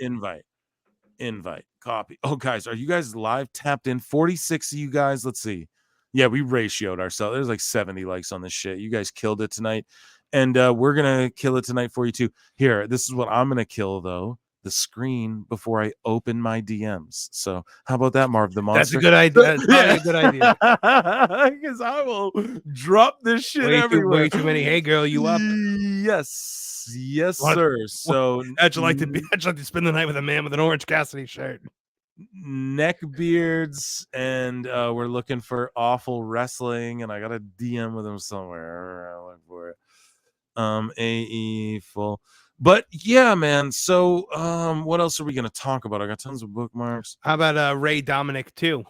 Invite. Copy. Oh, guys, are you guys live tapped in? 46 of you guys. Let's see. Yeah, we ratioed ourselves. There's like 70 likes on this shit. You guys killed it tonight. And we're going to kill it tonight for you too. Here, this is what I'm going to kill though. The screen before I open my DMs. So how about that, Marv the Monster? That's a good idea. That's probably a good idea. Because I will drop this shit everywhere. Way too many. Hey, girl, you up? Yes, sir. So how'd you like to spend the night with a man with an Orange Cassidy shirt? Neckbeards, and we're looking for Awful Wrestling, and I got a DM with him somewhere. I look for it. AE full. But yeah, man. So what else are we gonna talk about? I got tons of bookmarks. How about Ray Dominic too?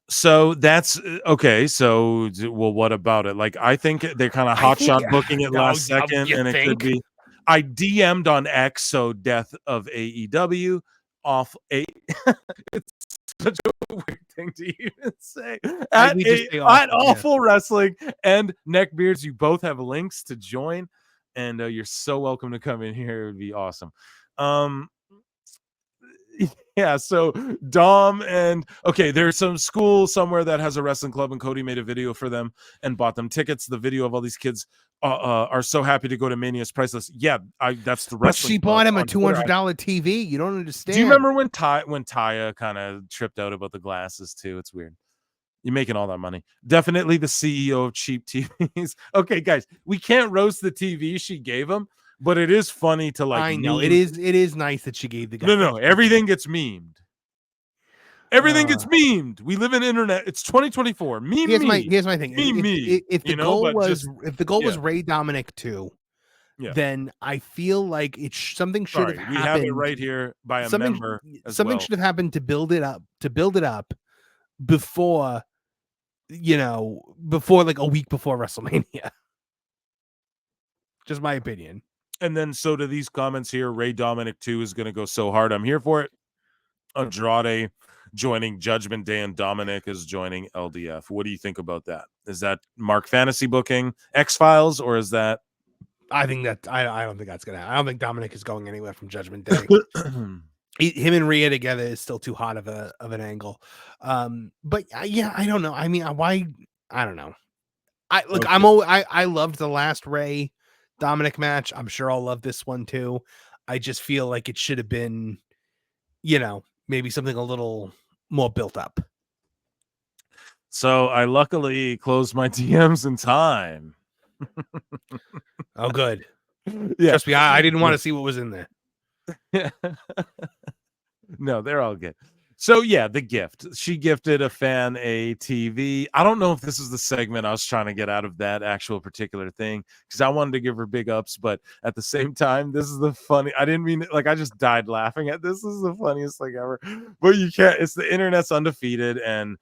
So that's okay. So well, what about it? Like, I think they're kind of hotshot booking it last second, and it could be. I DM'd on X, so death of AEW. Off a it's such a weird thing to even say. At Awful Wrestling and Neckbeards, you both have links to join, and you're so welcome to come in here. It would be awesome. Yeah, so Dom and okay, there's some school somewhere that has a wrestling club, and Cody made a video for them and bought them tickets. The video of all these kids are so happy to go to Mania's Priceless. Yeah, that's the wrestling. But she bought him a $200 TV. You don't understand. Do you remember when Taya kind of tripped out about the glasses too? It's weird. You're making all that money. Definitely the CEO of cheap TVs. Okay, guys, we can't roast the TV she gave him. But it is funny to like. I know it is nice that she gave the guy. No, everything gets memed. Everything gets memed. We live in internet. It's 2024. Here's my thing. If the goal was Ray Dominic 2, then I feel like something should have happened. We have it right here by a member. Something should have happened to build it up. Before, like a week before WrestleMania. Just my opinion. And then so to these comments here, Ray Dominic 2 is going to go so hard. I'm here for it. Andrade joining Judgment Day and Dominic is joining LDF. What do you think about that? Is that Mark Fantasy booking X-Files, or is that? I think that I don't think that's going to happen. I don't think Dominic is going anywhere from Judgment Day. Him and Rhea together is still too hot of an angle. But yeah, I don't know. I mean, why? I don't know. I loved the last Ray Dominic match. I'm sure I'll love this one too. I just feel like it should have been, maybe something a little more built up. So I luckily closed my DMs in time. Oh, good. Yeah. Trust me, I didn't want to see what was in there. Yeah. No, they're all good. So yeah, the gift. She gifted a fan a TV. I don't know if this is the segment I was trying to get out of that actual particular thing, because I wanted to give her big ups, but at the same time, this is the funny. I didn't mean it, like I just died laughing at this. This is the funniest thing ever. But you can't. It's the internet's undefeated, and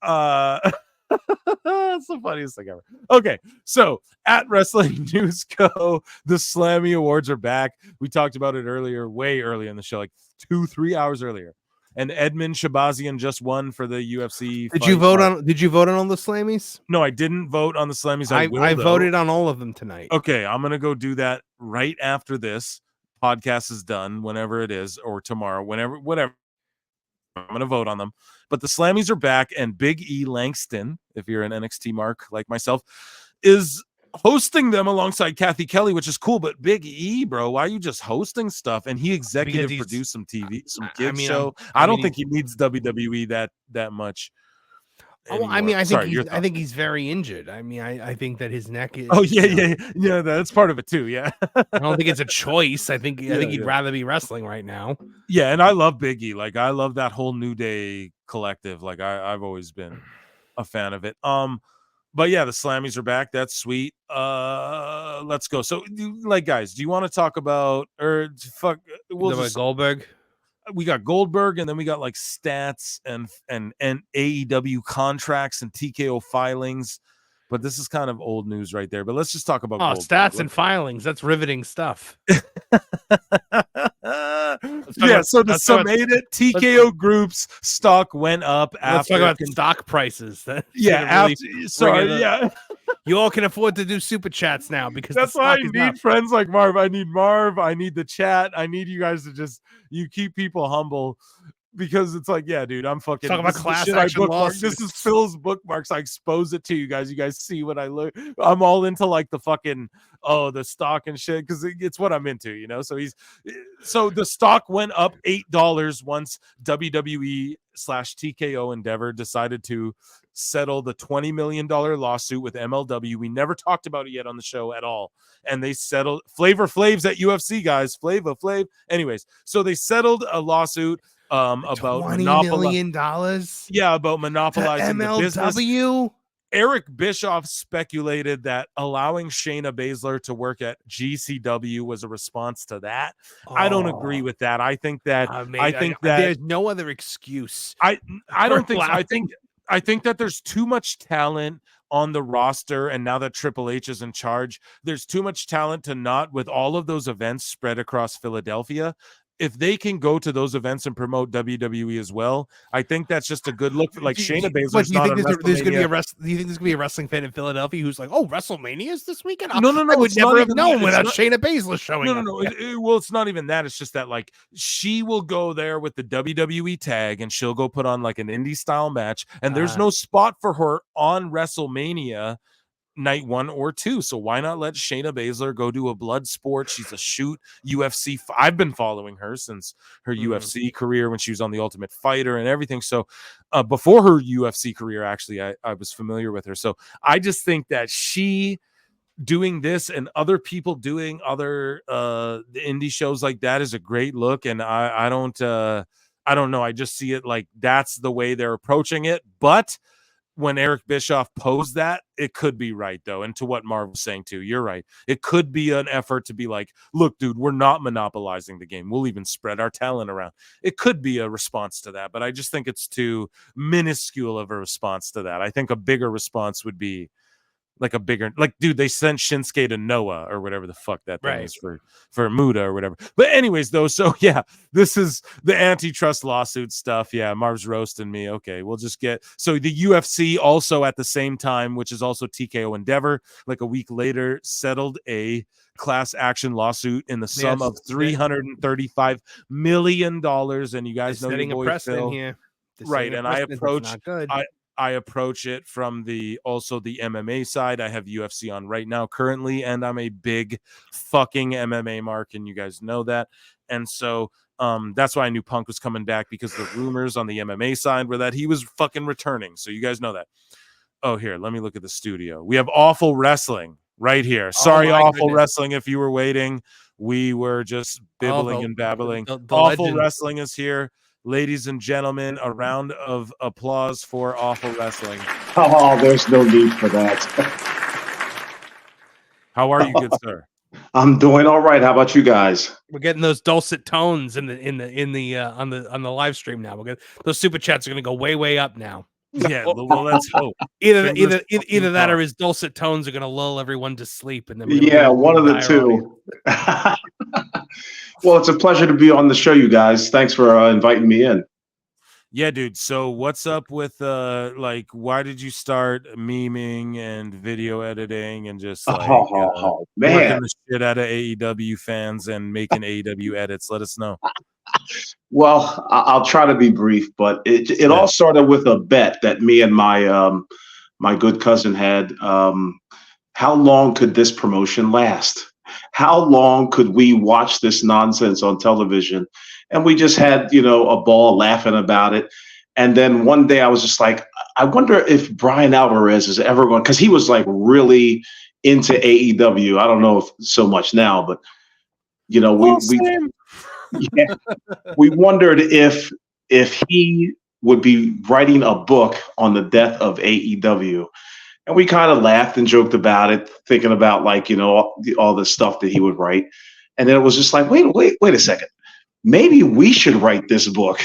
it's the funniest thing ever. Okay, so at Wrestling News Co, the Slammy Awards are back. We talked about it earlier, way earlier in the show, like 2-3 hours earlier. And Edmund Shabazian just won for the UFC. Did you vote on all the Slammies? No, I didn't vote on the Slammies. I voted on all of them tonight. Okay, I'm gonna go do that right after this podcast is done, whenever it is, or tomorrow, whatever. I'm gonna vote on them. But the Slammies are back, and Big E Langston, if you're an NXT mark like myself, is hosting them alongside Kathy Kelly, which is cool. But Big E, bro, why are you just hosting stuff? And he executive produced some kids show. I don't think he needs WWE that much. Oh, I mean, I think he's very injured. I mean, I think that his neck is. Oh yeah. That's part of it too. Yeah. I don't think it's a choice. I think he'd rather be wrestling right now. Yeah, and I love Big E. Like, I love that whole New Day collective. Like, I've always been a fan of it. But yeah, the Slammies are back. That's sweet. Let's go. So, like, guys, do you want to talk about Goldberg? We got Goldberg, and then we got like stats and AEW contracts and TKO filings. But this is kind of old news right there. But let's just talk about Goldberg. Stats and filings. That's riveting stuff. So the summated TKO Group's stock went up after. Let's talk about the stock prices. You all can afford to do super chats now, because that's why I need friends like Marv. I need Marv. I need the chat. I need you guys to you keep people humble. because it's like, yeah, dude, I'm fucking talking about class action lawsuits. This is Phil's bookmarks. I expose it to you guys. You guys see what I look. I'm all into like the fucking the stock and shit because it's what I'm into, you know. So the stock went up $8 once WWE/TKO Endeavor decided to settle the $20 million lawsuit with MLW. We never talked about it yet on the show at all. And they settled Flavor Flav's at UFC, guys. Flavor Flav. Anyways, so they settled a lawsuit about $20 million. Yeah, about monopolizing the business. MLW. Eric Bischoff speculated that allowing Shayna Baszler to work at GCW was a response to that. I don't agree with that. I think that that there's no other excuse. I don't think so. I think that there's too much talent on the roster, and now that Triple H is in charge, there's too much talent to not, with all of those events spread across Philadelphia. If they can go to those events and promote WWE as well, I think that's just a good look for like Shayna Baszler. Do you think there's going to be a wrestling fan in Philadelphia who's like, "Oh, WrestleMania is this weekend"? No, I would never have known without Shayna Baszler showing up. No. Well, it's not even that. It's just that like she will go there with the WWE tag and she'll go put on like an indie style match, and there's no spot for her on WrestleMania night 1 or 2. So why not let Shayna Baszler go do a blood sport? She's a shoot UFC. I've been following her since her UFC career when she was on The Ultimate Fighter and everything. So before her UFC career, actually, I was familiar with her. So I just think that she doing this and other people doing other indie shows like that is a great look. And I don't know. I just see it like that's the way they're approaching it. But when Eric Bischoff posed that, it could be right, though. And to what Marv was saying, too, you're right. It could be an effort to be like, look, dude, we're not monopolizing the game. We'll even spread our talent around. It could be a response to that, but I just think it's too minuscule of a response to that. I think a bigger response would be dude, they sent Shinsuke to Noah or whatever the fuck that thing is for Muda or whatever. But anyways, though, so yeah, this is the antitrust lawsuit stuff. Yeah, Marv's roasting me. Okay, we'll just so the UFC also at the same time, which is also TKO Endeavor, like a week later, settled a class action lawsuit in the sum of $335 million. And you guys know your boy Phil. Here. Right, and I approach it from the MMA side. I have UFC on right now currently, and I'm a big fucking MMA mark, and you guys know that. And so that's why I knew Punk was coming back, because the rumors on the MMA side were that he was fucking returning. So you guys know that. Oh, here, let me look at the studio. We have Awful Wrestling right here. Sorry, Awful Wrestling, if you were waiting. We were just bibbling and babbling. Awful Wrestling is here. Ladies and gentlemen, a round of applause for Awful Wrestling. Oh, there's no need for that. How are you, good sir? I'm doing all right. How about you guys? We're getting those dulcet tones on the live stream now. We're those super chats are going to go way up now. Yeah, well, let's hope. Either that or his dulcet tones are going to lull everyone to sleep. And then one of the two. Well, it's a pleasure to be on the show, you guys. Thanks for inviting me in. Yeah, dude. So what's up with why did you start memeing and video editing and just working the shit out of AEW fans and making AEW edits? Let us know. Well, I'll try to be brief, but it all started with a bet that me and my good cousin had. How long could this promotion last? How long could we watch this nonsense on television? And we just had, a ball laughing about it. And then one day I was just like, I wonder if Brian Alvarez is ever going, because he was like really into AEW. I don't know if so much now, but we wondered if he would be writing a book on the death of AEW. And we kind of laughed and joked about it, thinking about all the stuff that he would write. And then it was just like, wait a second. Maybe we should write this book.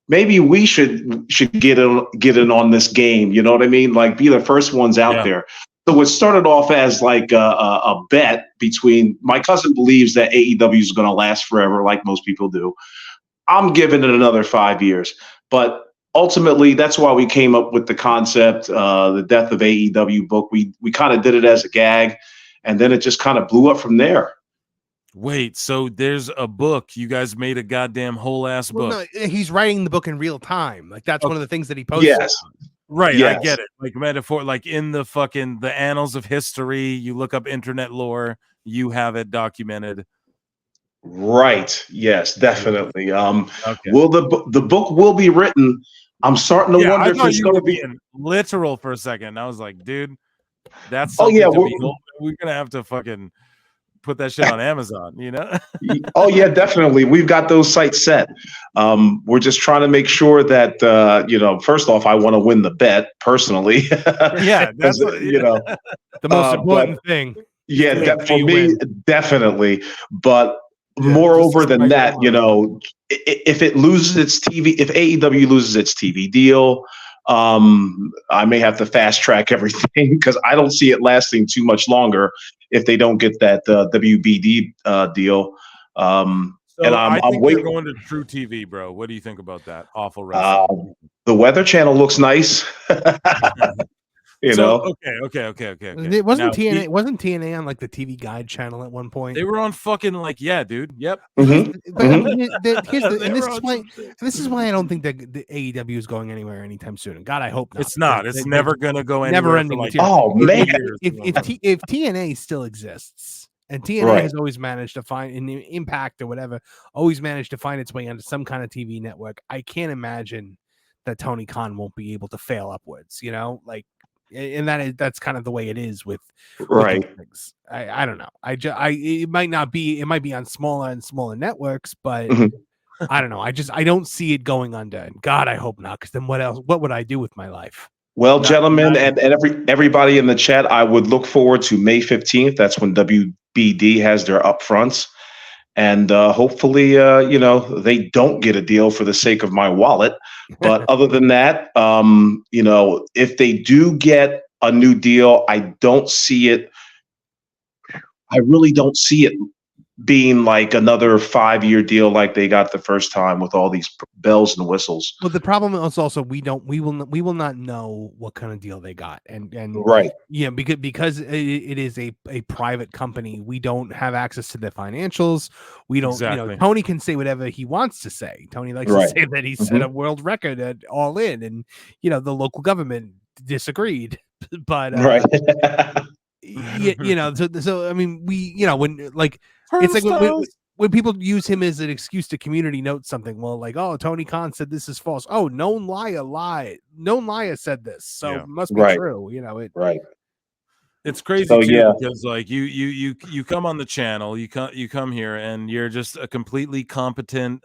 Maybe we should get in on this game. You know what I mean? Like, be the first ones out there. So it started off as like a bet between, my cousin believes that AEW is going to last forever, like most people do. I'm giving it another 5 years. But ultimately, that's why we came up with the concept, the Death of AEW book. We kind of did it as a gag, and then it just kind of blew up from there. Wait, so there's a book. You guys made a goddamn whole ass book. No, he's writing the book in real time. Like that's one of the things that he posts. Yes. Right, yes. I get it. Like metaphor, like in the annals of history, you look up internet lore, you have it documented. Right. Yes, definitely. Okay. Will the book will be written? I'm starting to wonder if it's going to be literal for a second. I was like, dude, that's we're gonna have to fucking put that shit on Amazon, you know? Oh yeah, definitely. We've got those sites set. We're just trying to make sure that first off, I want to win the bet personally. Yeah, that's the most important thing. Yeah, for me, definitely. But moreover than that, if it loses its TV, if AEW loses its TV deal, I may have to fast track everything because I don't see it lasting too much longer if they don't get that WBD deal. And I'm waiting. You're going to True TV, bro. What do you think about that? Awful wrestling. The Weather Channel looks nice. Okay. It wasn't TNA. Wasn't TNA on like the TV Guide channel at one point? They were on fucking dude. Yep. Mm-hmm. But I mean, this is why I don't think that the AEW is going anywhere anytime soon. And God, I hope not. It's not. It's never gonna go anywhere. Never ending. Man, if TNA still exists. And TNA has always managed to find in Impact or whatever, always managed to find its way onto some kind of TV network. I can't imagine that Tony Khan won't be able to fail upwards, and that's kind of the way it is with things. I don't know. It might be on smaller and smaller networks, but I don't know. I don't see it going under. And God, I hope not, because then what would I do with my life? Well, gentlemen, and everybody in the chat, I would look forward to May 15th. That's when WBD has their upfronts. And hopefully, they don't get a deal for the sake of my wallet. But other than that, if they do get a new deal, I really don't see it being like another 5-year deal like they got the first time with all these bells and whistles. Well, the problem is also we will not know what kind of deal they got, and right, because it is a private company, we don't have access to their financials. We don't, Tony can say whatever he wants to say. Tony likes to say that he set a world record at All In, and the local government disagreed, but so I mean, when it's like when people use him as an excuse to community note something, well, like, oh, Tony Khan said this is false. Oh, known liar lied. Known liar said this, so it must be true. Right. It's crazy because like you come on the channel, you come here, and you're just a completely competent,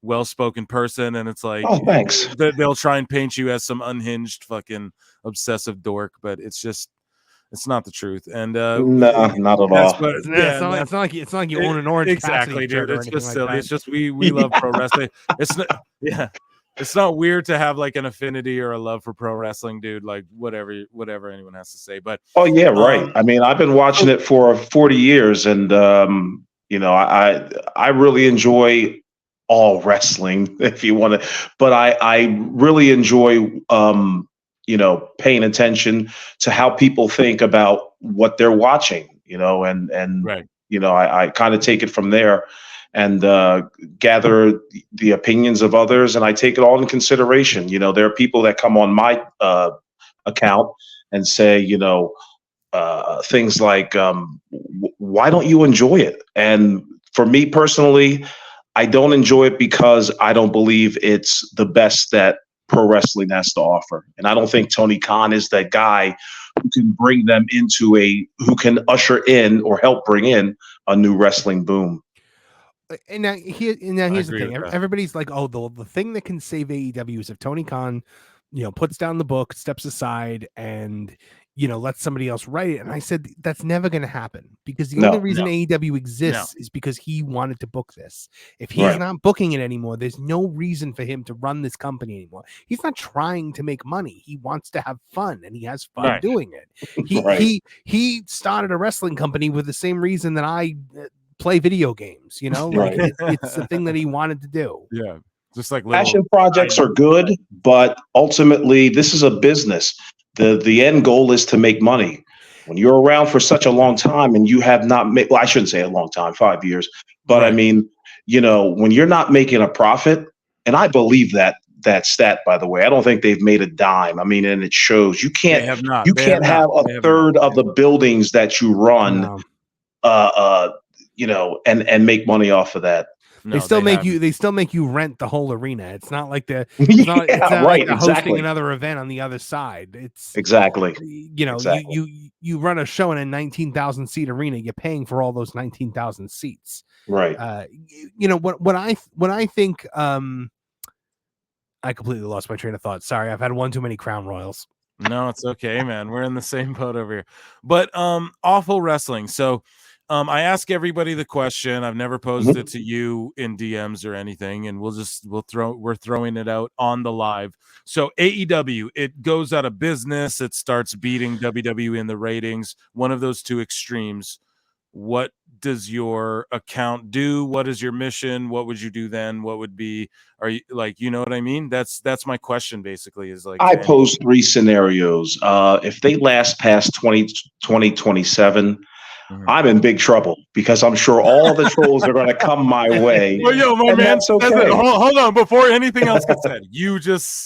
well-spoken person, and it's like, oh, thanks. They'll try and paint you as some unhinged fucking obsessive dork, but it's not the truth, and no, not at all. It's not like you own an orange. Exactly, dude. It's just silly. Like it's just we love pro wrestling. It's not, it's not weird to have like an affinity or a love for pro wrestling, dude. Like whatever anyone has to say. But oh yeah, right. I mean, I've been watching it for 40 years, and I really enjoy all wrestling, if you want to. But I really enjoy paying attention to how people think about what they're watching, and right. I kind of take it from there and gather the opinions of others, and I take it all in consideration. There are people that come on my account and say, things like, why don't you enjoy it? And for me personally, I don't enjoy it because I don't believe it's the best that pro wrestling has to offer. And I don't think Tony Khan is that guy who can bring them who can usher in or help bring in a new wrestling boom. And now here's the thing. Everybody's like, oh, the thing that can save AEW is if Tony Khan, puts down the book, steps aside, and let somebody else write it. And I said, that's never going to happen, because the only reason AEW exists is because he wanted to book this. If he's not booking it anymore, there's no reason for him to run this company anymore. He's not trying to make money. He wants to have fun, and he has fun doing it. He started a wrestling company with the same reason that I play video games, it's the thing that he wanted to do. Yeah. Just like passion projects are good, but ultimately this is a business. The end goal is to make money. when you're around for such a long time and you have not made, well, I shouldn't say a long time, 5 years, but I mean, when you're not making a profit, and I believe that stat, by the way, I don't think they've made a dime. I mean, and it shows you can't have a third of the buildings that you run, and make money off of that. No, they still make you rent the whole arena. It's not like it's not like they're hosting another event on the other side. It's exactly. You run a show in a 19,000 seat arena. You're paying for all those 19,000 seats. Right. What I think. I completely lost my train of thought. Sorry, I've had one too many Crown Royals. No, it's okay, man. We're in the same boat over here. But awful wrestling. So I ask everybody the question. I've never posed it to you in DMs or anything, and we're throwing it out on the live. So AEW, it goes out of business. It starts beating WWE in the ratings. One of those two extremes. What does your account do? What is your mission? What would you do then? What would be, are you like, you know what I mean? That's my question basically, is like, I pose 3 scenarios. If they last past 2027, I'm in big trouble because I'm sure all the trolls are going to come my way. Well, yo, my man says it. Hold on, before anything else gets said, you just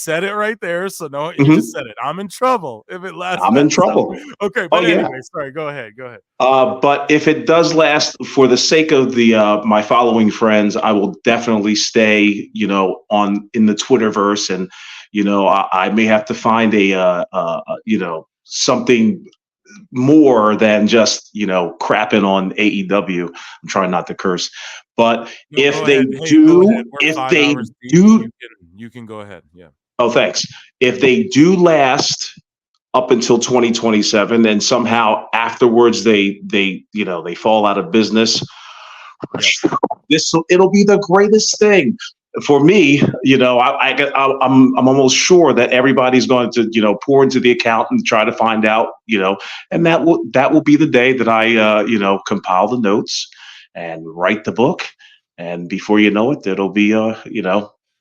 said it right there. So no, you just said it. I'm in trouble if it lasts. I'm in trouble. Okay, but anyway, sorry. Go ahead. But if it does last, for the sake of the my following friends, I will definitely stay, in the Twitterverse, and I may have to find something more than just crapping on AEW. I'm trying not to curse, but if they do, you can go ahead. Yeah. Oh, thanks. If they do last up until 2027, and somehow afterwards they fall out of business, it'll be the greatest thing. For me, I'm almost sure that everybody's going to, pour into the account and try to find out, and that will be the day that I, compile the notes and write the book. And before you know it, it'll be,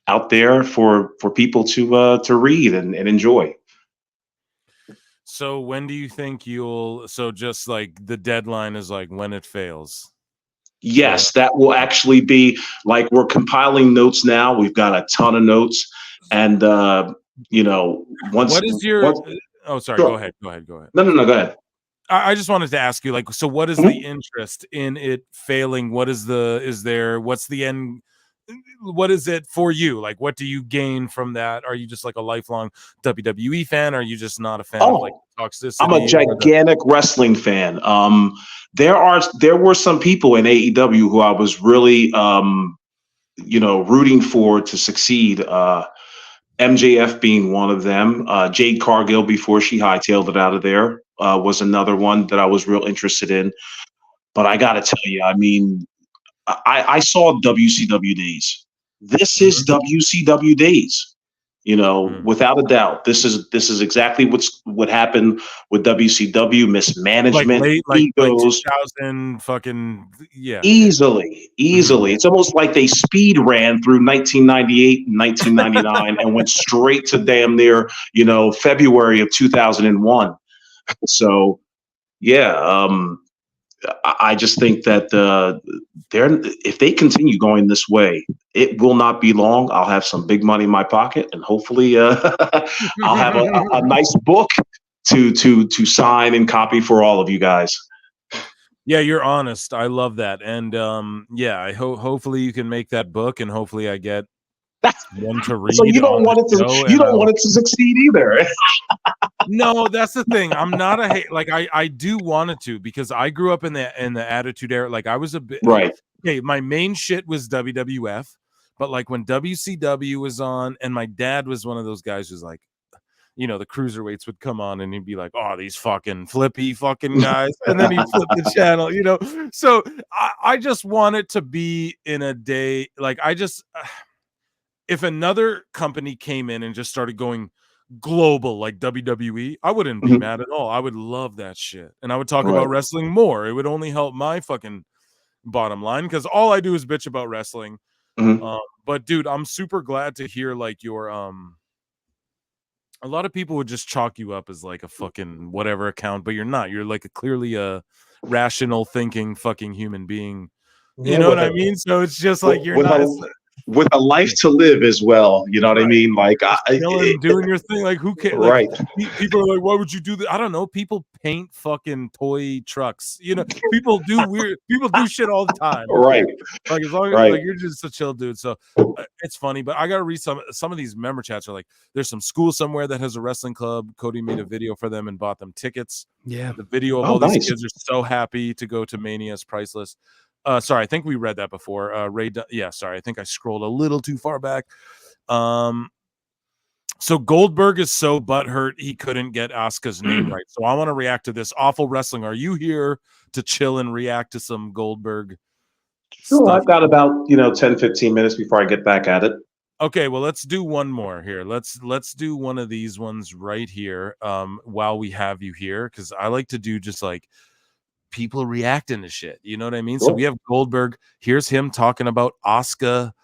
out there for people to read and enjoy. So when do you think just like the deadline is like when it fails? Yes, that will actually be like, we're compiling notes now. We've got a ton of notes, and once. What is your? Oh, sorry. Sure. Go ahead. No. Go ahead. I just wanted to ask you, so what is the interest in it failing? What's the end? What is it for you? Like, what do you gain from that? Are you just like a lifelong WWE fan? Are you just not a fan of like toxicity? I'm a gigantic wrestling fan. There were some people in AEW who I was really, rooting for to succeed. MJF being one of them. Jade Cargill, before she hightailed it out of there, was another one that I was real interested in. But I got to tell you, I mean, I saw WCW days. This is WCW days, without a doubt. This is exactly what happened with WCW. Mismanagement, egos, 2000 fucking easily. It's almost like they speed ran through 1998 and 1999 and went straight to damn near February of 2001. So I just think that if they continue going this way, it will not be long. I'll have some big money in my pocket, and hopefully, I'll have a nice book to sign and copy for all of you guys. Yeah, you're honest. I love that, and I hopefully you can make that book, and hopefully I get one to read. So you don't want it to succeed either. No, that's the thing. I'm not a hate. Like I do want it to, because I grew up in the Attitude Era. Like I was a bit right. Okay, my main shit was WWF, but like when WCW was on, and my dad was one of those guys who's like, the cruiserweights would come on, and he'd be like, "Oh, these fucking flippy fucking guys," and then he'd flip the channel, So I just want it to be in a day. Like if another company came in and just started going global like WWE, I wouldn't be mad at all. I would love that shit, and I would talk about wrestling more. It would only help my fucking bottom line, because all I do is bitch about wrestling. But dude, I'm super glad to hear like your A lot of people would just chalk you up as like a fucking whatever account, but you're not. You're like clearly a rational thinking fucking human being. You know what I mean? So it's just like you're not with a life to live as well. You know what I mean? Like doing your thing. Like who cares? Right. Like, people are like, why would you do that? I don't know. People paint fucking toy trucks. You know, people do weird. People do shit all the time. Right. Like as long as like you're just a chill dude. So it's funny, but I gotta read some of these member chats are like, there's some school somewhere that has a wrestling club. Cody made a video for them and bought them tickets. Yeah. The video of all these kids are so happy to go to Mania is priceless. Sorry, I think we read that before. Sorry, I think I scrolled a little too far back. So Goldberg is so butthurt he couldn't get Asuka's name right. So I want to react to this. Awful Wrestling, are you here to chill and react to some Goldberg stuff? I've got about 10, 15 minutes before I get back at it. Okay, well, let's do one more here. Let's do one of these ones right here while we have you here, because I like to do just like people reacting to shit. You know what I mean? Cool. So we have Goldberg. Here's him talking about Asuka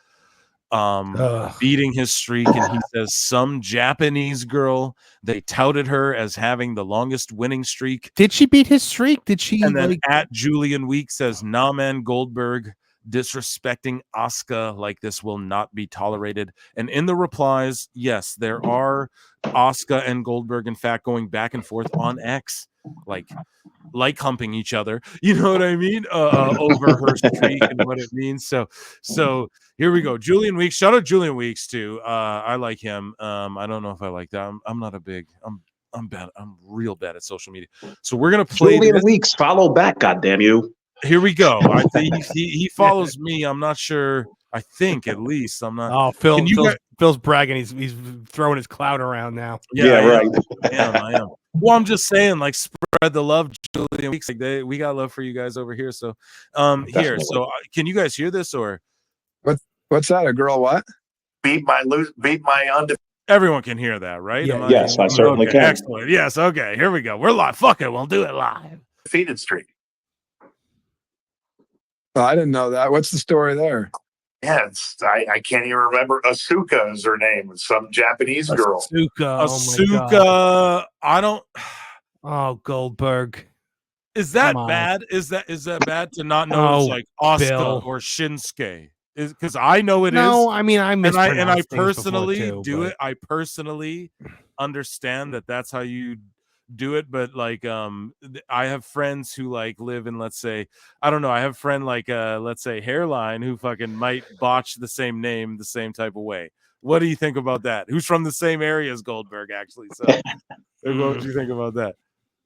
beating his streak, and he says some Japanese girl, they touted her as having the longest winning streak. Did she beat his streak? Did she? And then at Julian Week says, nah, man, Goldberg disrespecting Asuka like this will not be tolerated. And in the replies, yes, there are Asuka and Goldberg in fact going back and forth on X, like humping each other, you know what I mean, over her streak and what it means. So here we go. Julian Weeks, shout out Julian Weeks too. I like him. I don't know if I like that. I'm not a big. I'm bad. I'm real bad at social media. So we're gonna play Julian Weeks. Follow back, goddamn you. Here we go. I think he follows me. I'm not sure. I think at least I'm not. Oh, Phil's bragging. He's throwing his clout around now. Yeah, right. I am. Well, I'm just saying, like, spread the love, Julian Weeks. Like, we got love for you guys over here. So, here. So, can you guys hear this or? What's that? A girl what? Beat my undefeated. Everyone can hear that, right? Yeah, yes, I certainly can. Excellent. Yes. Okay. Here we go. We're live. Fuck it. We'll do it live. Defeated streak. Oh, I didn't know that. What's the story there? Yeah, I can't even remember. Asuka is her name. Some Japanese girl. Asuka. I don't. Oh, Goldberg. Is that bad? Is that bad to not know it's like Asuka or Shinsuke? Because I know it is. No, I mean I personally do it. I personally understand that that's how you do it, but like I have friends who like live in, let's say, I don't know, I have a friend like let's say Hairline who fucking might botch the same name the same type of way. What do you think about that? Who's from the same area as Goldberg, actually? So what do you think about that?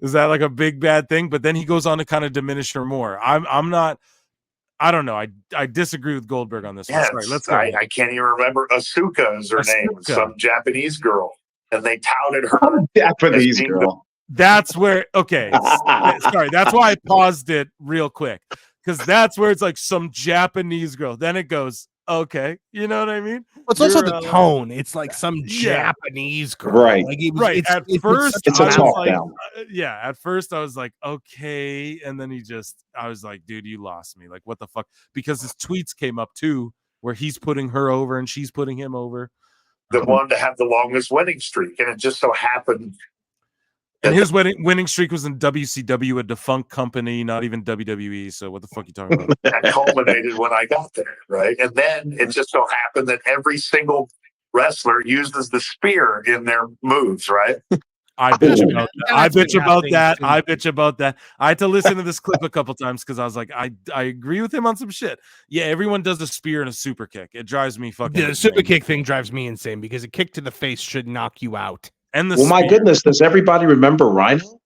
Is that like a big bad thing? But then he goes on to kind of diminish her more. I'm not. I don't know. I disagree with Goldberg on this one. Sorry, let's go. I can't even remember. Asuka is her name. Some Japanese girl, and they touted her. Japanese girl. That's where, okay, sorry, that's why I paused it real quick, because that's where it's like some Japanese girl. Then it goes, okay, you know what I mean? It's also the tone. It's like some Japanese girl. Right. Like at first, it's a talk down. At first, I was like, okay. And then I was like, dude, you lost me. Like, what the fuck? Because his tweets came up too, where he's putting her over and she's putting him over. The one to have the longest winning streak. And it just so happened. And his winning streak was in WCW, a defunct company, not even WWE. So what the fuck are you talking about? That culminated when I got there, right? And then it just so happened that every single wrestler uses the spear in their moves, right? I bitch about that. I bitch about that. I had to listen to this clip a couple times because I was like, I agree with him on some shit. Yeah, everyone does a spear and a super kick. It drives me fucking insane. The super kick thing drives me insane because a kick to the face should knock you out. And my goodness, does everybody remember Rhino?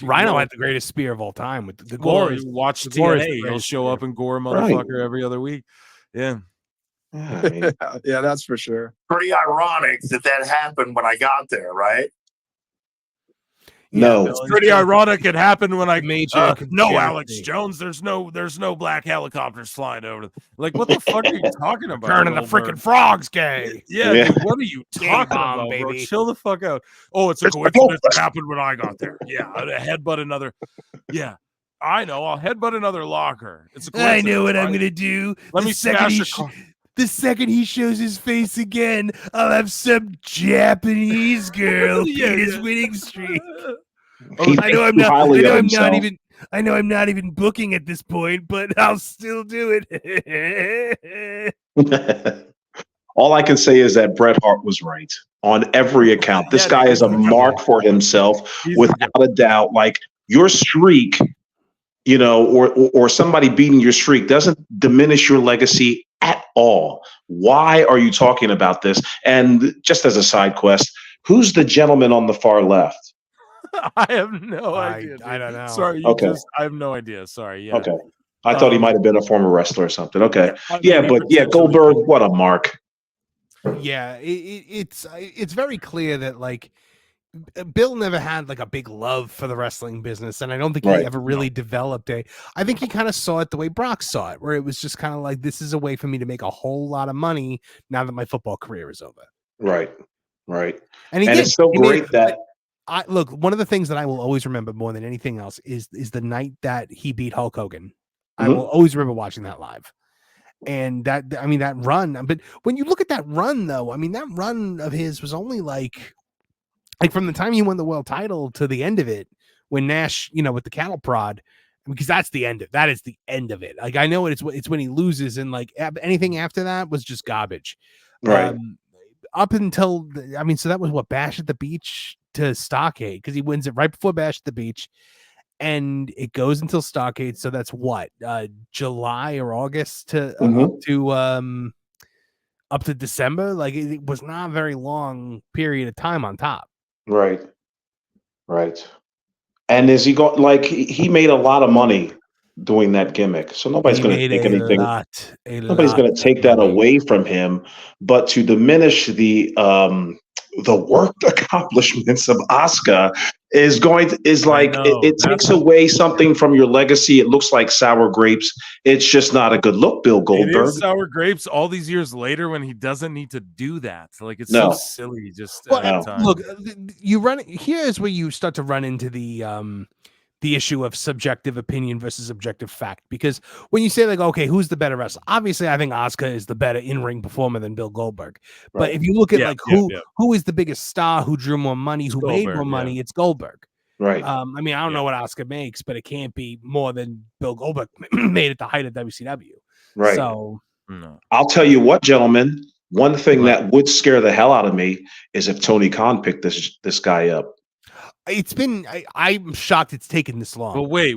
Rhino had the greatest spear of all time with the glory. Watch TNA, he'll show up and gore a motherfucker every other week. Yeah. Yeah, that's for sure. Pretty ironic that happened when I got there, right? No, it's pretty ironic. It happened when I made no Alex Jones. There's no black helicopters flying over. Like, what the fuck are you talking about? Turning the freaking frogs gay. Yeah. Dude, what are you talking about, baby? Bro? Chill the fuck out. Oh, it's a coincidence that happened when I got there. Yeah, I'd headbutt another. Yeah, I know. I'll headbutt another locker. It's a coincidence. I know what I'm gonna do. Let me smash your car. the second he shows his face again, I'll have some Japanese girl beat his winning streak. I know I'm not even booking at this point, but I'll still do it. All I can say is that Bret Hart was right on every account. This guy is a mark for himself, without a doubt. Like, your streak, you know, or somebody beating your streak doesn't diminish your legacy at all. Why are you talking about this? And just as a side quest, who's the gentleman on the far left? I have no idea. I don't know. Sorry, I have no idea. Sorry. Yeah. Okay. I thought he might have been a former wrestler or something. Okay. Goldberg, what a mark. Yeah, it's very clear that, like, Bill never had like a big love for the wrestling business, and I don't think he ever really developed I think he kind of saw it the way Brock saw it, where it was just kind of like, this is a way for me to make a whole lot of money now that my football career is over. Right. And it's so great that look, one of the things that I will always remember more than anything else is the night that he beat Hulk Hogan. I will always remember watching that live. And that run, but when you look at that run, though, I mean, that run of his was only like from the time he won the world title to the end of it, when Nash, you know, with the cattle prod, because that is the end of it. Like, I know it's when he loses, and like anything after that was just garbage. Right. Up until, so that was what, Bash at the Beach to Starrcade, because he wins it right before Bash at the Beach. And it goes until Starrcade, so that's what, July or August to up to December. Like, it was not a very long period of time on top. Right. And is he got, like, he made a lot of money doing that gimmick, so nobody's going to take anything. Nobody's going to take that away from him, but to diminish the work accomplishments of Asuka it takes away something from your legacy. It looks like sour grapes. It's just not a good look, Bill Goldberg. It is sour grapes all these years later when he doesn't need to do that. Like, it's so silly. Just look, here's where you start to run into the issue of subjective opinion versus objective fact, because when you say, like, okay, who's the better wrestler? Obviously, I think Asuka is the better in-ring performer than Bill Goldberg. Right. But if you look at who is the biggest star, who drew more money, who made more money, it's Goldberg. Right. I don't know what Asuka makes, but it can't be more than Bill Goldberg made at the height of WCW. Right. So I'll tell you what, gentlemen, one thing that would scare the hell out of me is if Tony Khan picked this guy up. I'm shocked it's taken this long. But wait.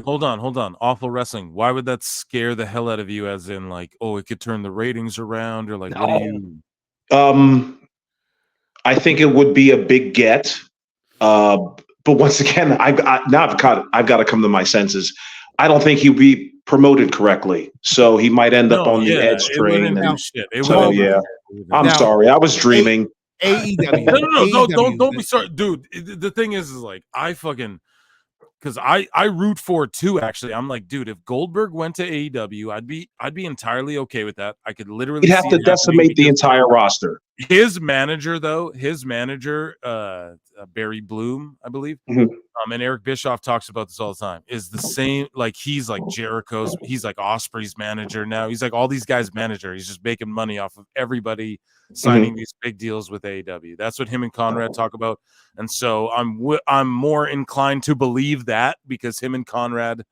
Hold on. Awful Wrestling. Why would that scare the hell out of you? As in, like, oh, it could turn the ratings around, or like, what do you? I think it would be a big get. But once again, I've got to come to my senses. I don't think he'll be promoted correctly, so he might end up on the edge train. I'm sorry, I was dreaming. AEW. No, don't be sorry, dude. The thing is like, because I root for it too. Actually, I'm like, dude, if Goldberg went to AEW, I'd be entirely okay with that. I could literally. He'd have to decimate the entire roster. His manager, Barry Bloom, I believe, and Eric Bischoff talks about this all the time, is the same. Like, he's like Jericho's, he's like Osprey's manager now. He's like all these guys' manager. He's just making money off of everybody signing these big deals with AEW. That's what him and Conrad talk about. And so I'm more inclined to believe that, because him and Conrad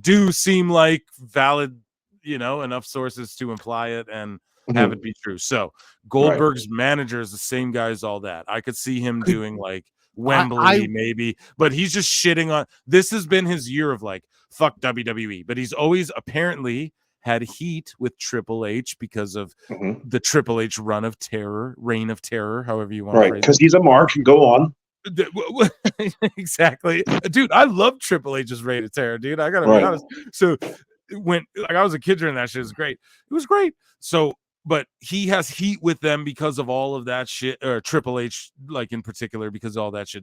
do seem like valid, enough sources to imply it and have it be true. So Goldberg's manager is the same guy as all that. I could see him doing like Wembley maybe, but he's just shitting on. This has been his year of like, fuck WWE, but he's always apparently had heat with Triple H because of the Triple H reign of terror, however you want to phrase it. Because he's a mark. Go on. Exactly, dude. I love Triple H's reign of terror, dude. I gotta be honest. So when I was a kid during that shit, it was great. So, but he has heat with them because of all of that shit, or Triple H, like, in particular, because of all that shit.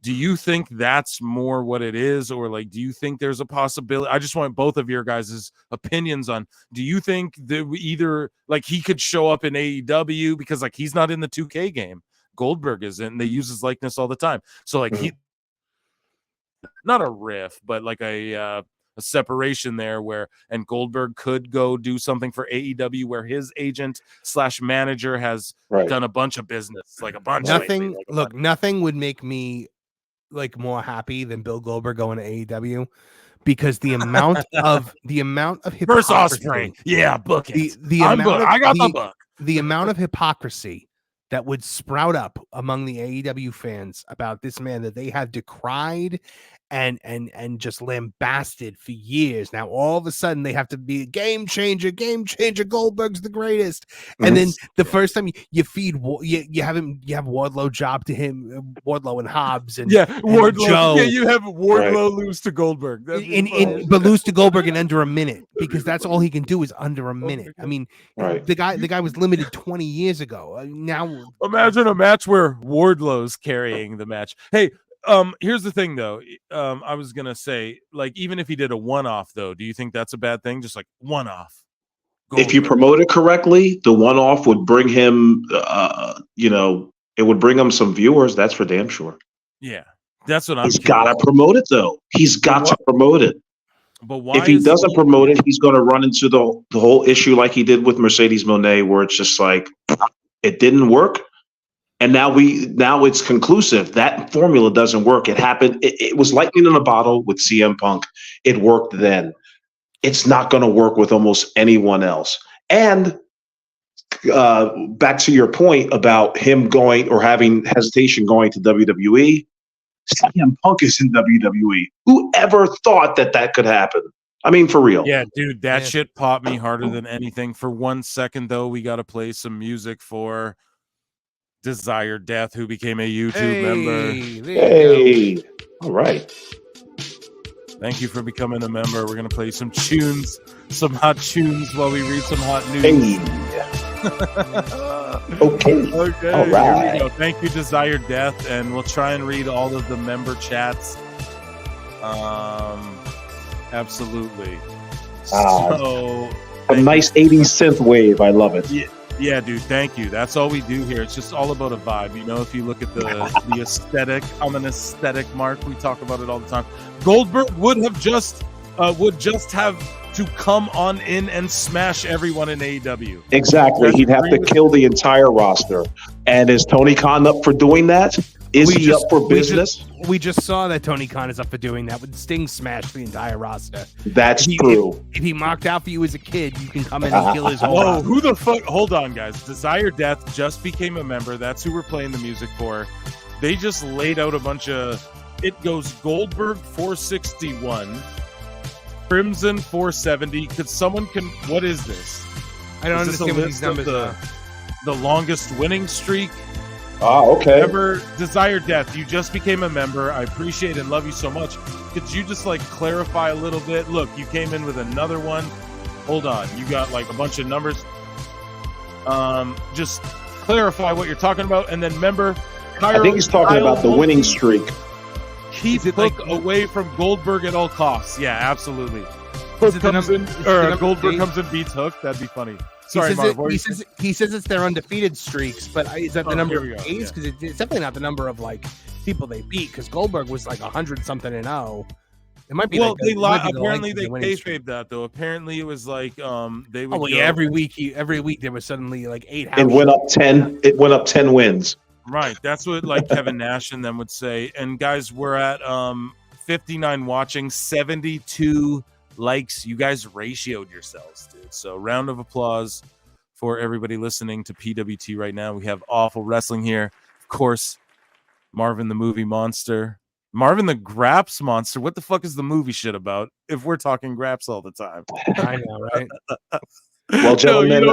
Do you think that's more what it is, or like, do you think there's a possibility? I just want both of your guys' opinions on. Do you think that either, like, he could show up in AEW because, like, he's not in the 2K game, Goldberg isn't, and they use his likeness all the time. So like, he, not a riff, but like a a separation there and Goldberg could go do something for AEW where his agent / manager has done a bunch of business, like a bunch. Nothing would make me like more happy than Bill Goldberg going to AEW. Because the amount of hypocrisy, First Osprey, book it. The amount of hypocrisy that would sprout up among the AEW fans about this man that they have decried and just lambasted for years. Now all of a sudden they have to be a game changer. Goldberg's the greatest. And then the first time you feed you have Wardlow job to him, Wardlow and Hobbs and Wardlow. And Joe. Yeah, you have Wardlow lose to Goldberg. But lose to Goldberg in under a minute because that's all he can do is under a minute. I mean, the guy was limited 20 years ago. Now imagine a match where Wardlow's carrying the match. Hey, here's the thing though. I was gonna say, like, even if he did a one-off though, do you think that's a bad thing? Just like one-off. If you promote it correctly, the one-off would bring him, it would bring him some viewers. That's for damn sure. Yeah, that's what I'm. He's got to promote it though. He's got to promote it. But why? If he doesn't promote it, he's going to run into the whole issue like he did with Mercedes Moné, where it's just like it didn't work. And now it's conclusive. That formula doesn't work. It happened. It was lightning in a bottle with CM Punk. It worked then. It's not going to work with almost anyone else. And back to your point about him going or having hesitation going to WWE, CM Punk is in WWE. Whoever thought that could happen? I mean, for real. Yeah, dude, that shit popped me harder than anything. For 1 second, though, we got to play some music for Desire Death, who became a YouTube member. Hey, all right. Thank you for becoming a member. We're going to play some tunes, some hot tunes while we read some hot news. Okay. All right. Here we go. Thank you, Desire Death, and we'll try and read all of the member chats. Absolutely. So a nice 80s synth wave. I love it. Yeah, dude, thank you. That's all we do here. It's just all about a vibe. You know, if you look at the aesthetic, I'm an aesthetic mark. We talk about it all the time. Goldberg would just have to come on in and smash everyone in AEW. Exactly. He'd have to kill the entire roster. And is Tony Khan up for doing that? Is he up for business? We just saw that Tony Khan is up for doing that with Sting smash the entire roster. That's true. If he marked out for you as a kid, you can come in and kill his whole roster. Who the fuck? Hold on, guys. Desire Death just became a member. That's who we're playing the music for. They just laid out a bunch of... It goes Goldberg 461, Crimson 470. What is this? I don't understand what these numbers are. The longest winning streak. Oh, okay. Member Desire Death, you just became a member. I appreciate and love you so much. Could you just clarify a little bit? Look, you came in with another one. Hold on. You got a bunch of numbers. Just clarify what you're talking about. And then member I think he's talking about the winning streak. Keep Hook away from Goldberg at all costs. Yeah, absolutely. Goldberg comes and beats Hook. That'd be funny. Sorry, he says it's their undefeated streaks, but is that the number of days? Because it's definitely not the number of people they beat. Because Goldberg was 100-something and 0. It might be. Well, they apparently they kayfabed that though. Apparently, it was they would. Every week there was suddenly 8. It went up 10. It went up 10 wins. Right. That's what Kevin Nash and them would say. And guys, we're at 59 watching, 72 likes. You guys ratioed yourselves, dude. So round of applause for everybody listening to PWT right now. We have Awful Wrestling here. Of course, Marvin the Movie Monster. Marvin the Graps Monster. What the fuck is the movie shit about if we're talking Graps all the time? I know, right? Well, gentlemen,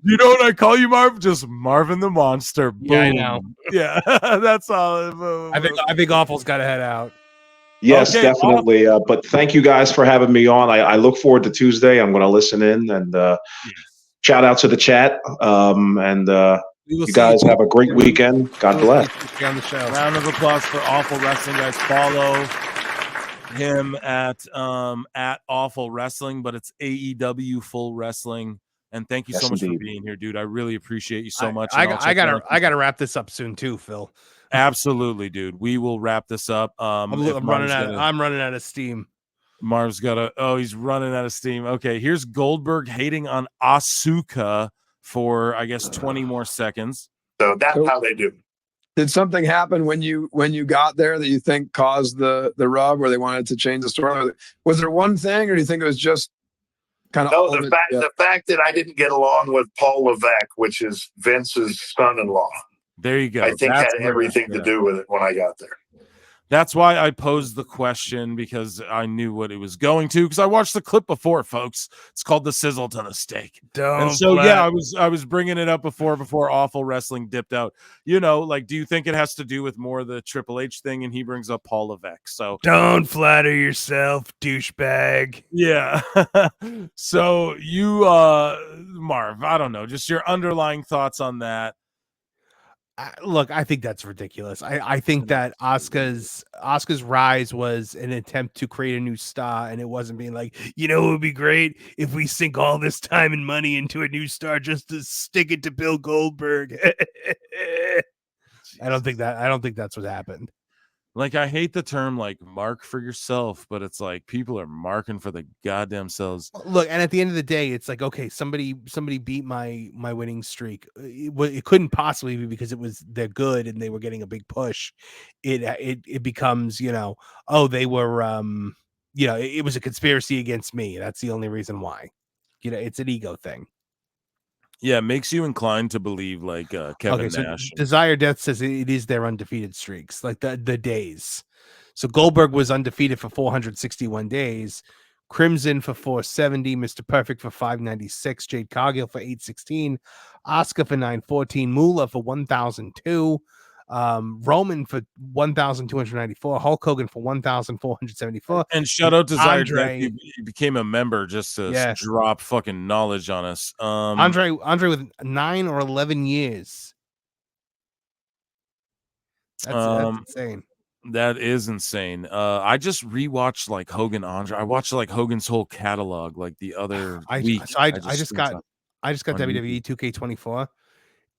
you know what I call you, Marv? Just Marvin the Monster. Boom. Yeah, I know. Yeah, that's all. Boom. I think Awful's got to head out. Yes, okay, definitely. But thank you guys for having me on. I look forward to Tuesday. I'm going to listen in and shout out to the chat. You guys have a great weekend. God bless. On the show. Round of applause for Awful Wrestling, guys. Follow him at Awful Wrestling, but it's AEW Full Wrestling. And thank you so much for being here, dude. I really appreciate you so much. I gotta wrap this up soon too, Phil. Absolutely, dude. We will wrap this up. I'm running out of steam. Marv's got he's running out of steam. Okay, here's Goldberg hating on Asuka for, I guess, 20 more seconds. So that's how they do. Did something happen when you got there that you think caused the rub, where they wanted to change the story? Was there one thing, or do you think it was just kind of the fact that I didn't get along with Paul Levesque, which is Vince's son-in-law? There you go. I think had everything to do with it when I got there. That's why I posed the question, because I knew what it was going to, because I watched the clip before, folks. It's called The Sizzle to the Steak. And so, yeah, I was bringing it up before Awful Wrestling dipped out. You know, like, do you think it has to do with more of the Triple H thing? And he brings up Paul Levesque. So don't flatter yourself, douchebag. Yeah. So you, Marv, I don't know, just your underlying thoughts on that. Look, I think that's ridiculous. I think that Asuka's rise was an attempt to create a new star, and it wasn't being like, it would be great if we sink all this time and money into a new star just to stick it to Bill Goldberg. I don't think that's what happened. Like, I hate the term, like, mark for yourself, but it's like people are marking for the goddamn selves. Look, and at the end of the day, it's like, okay, somebody beat my winning streak. It couldn't possibly be because they're good and they were getting a big push. It becomes, they were, it was a conspiracy against me. That's the only reason why. It's an ego thing. Yeah, it makes you inclined to believe, like, Kevin Nash. Desire Death says it is their undefeated streaks, like the days. So Goldberg was undefeated for 461 days, Crimson for 470, Mr. Perfect for 596, Jade Cargill for 816, Asuka for 914, Moolah for 1002, Roman for 1,294, Hulk Hogan for 1,474. And shout out to Desire Death. He became a member just to drop fucking knowledge on us. Andre with 9 or 11 years. That's insane. That is insane. I just rewatched like Hogan Andre. I watched like Hogan's whole catalog like the other week. I just got WWE 2K24.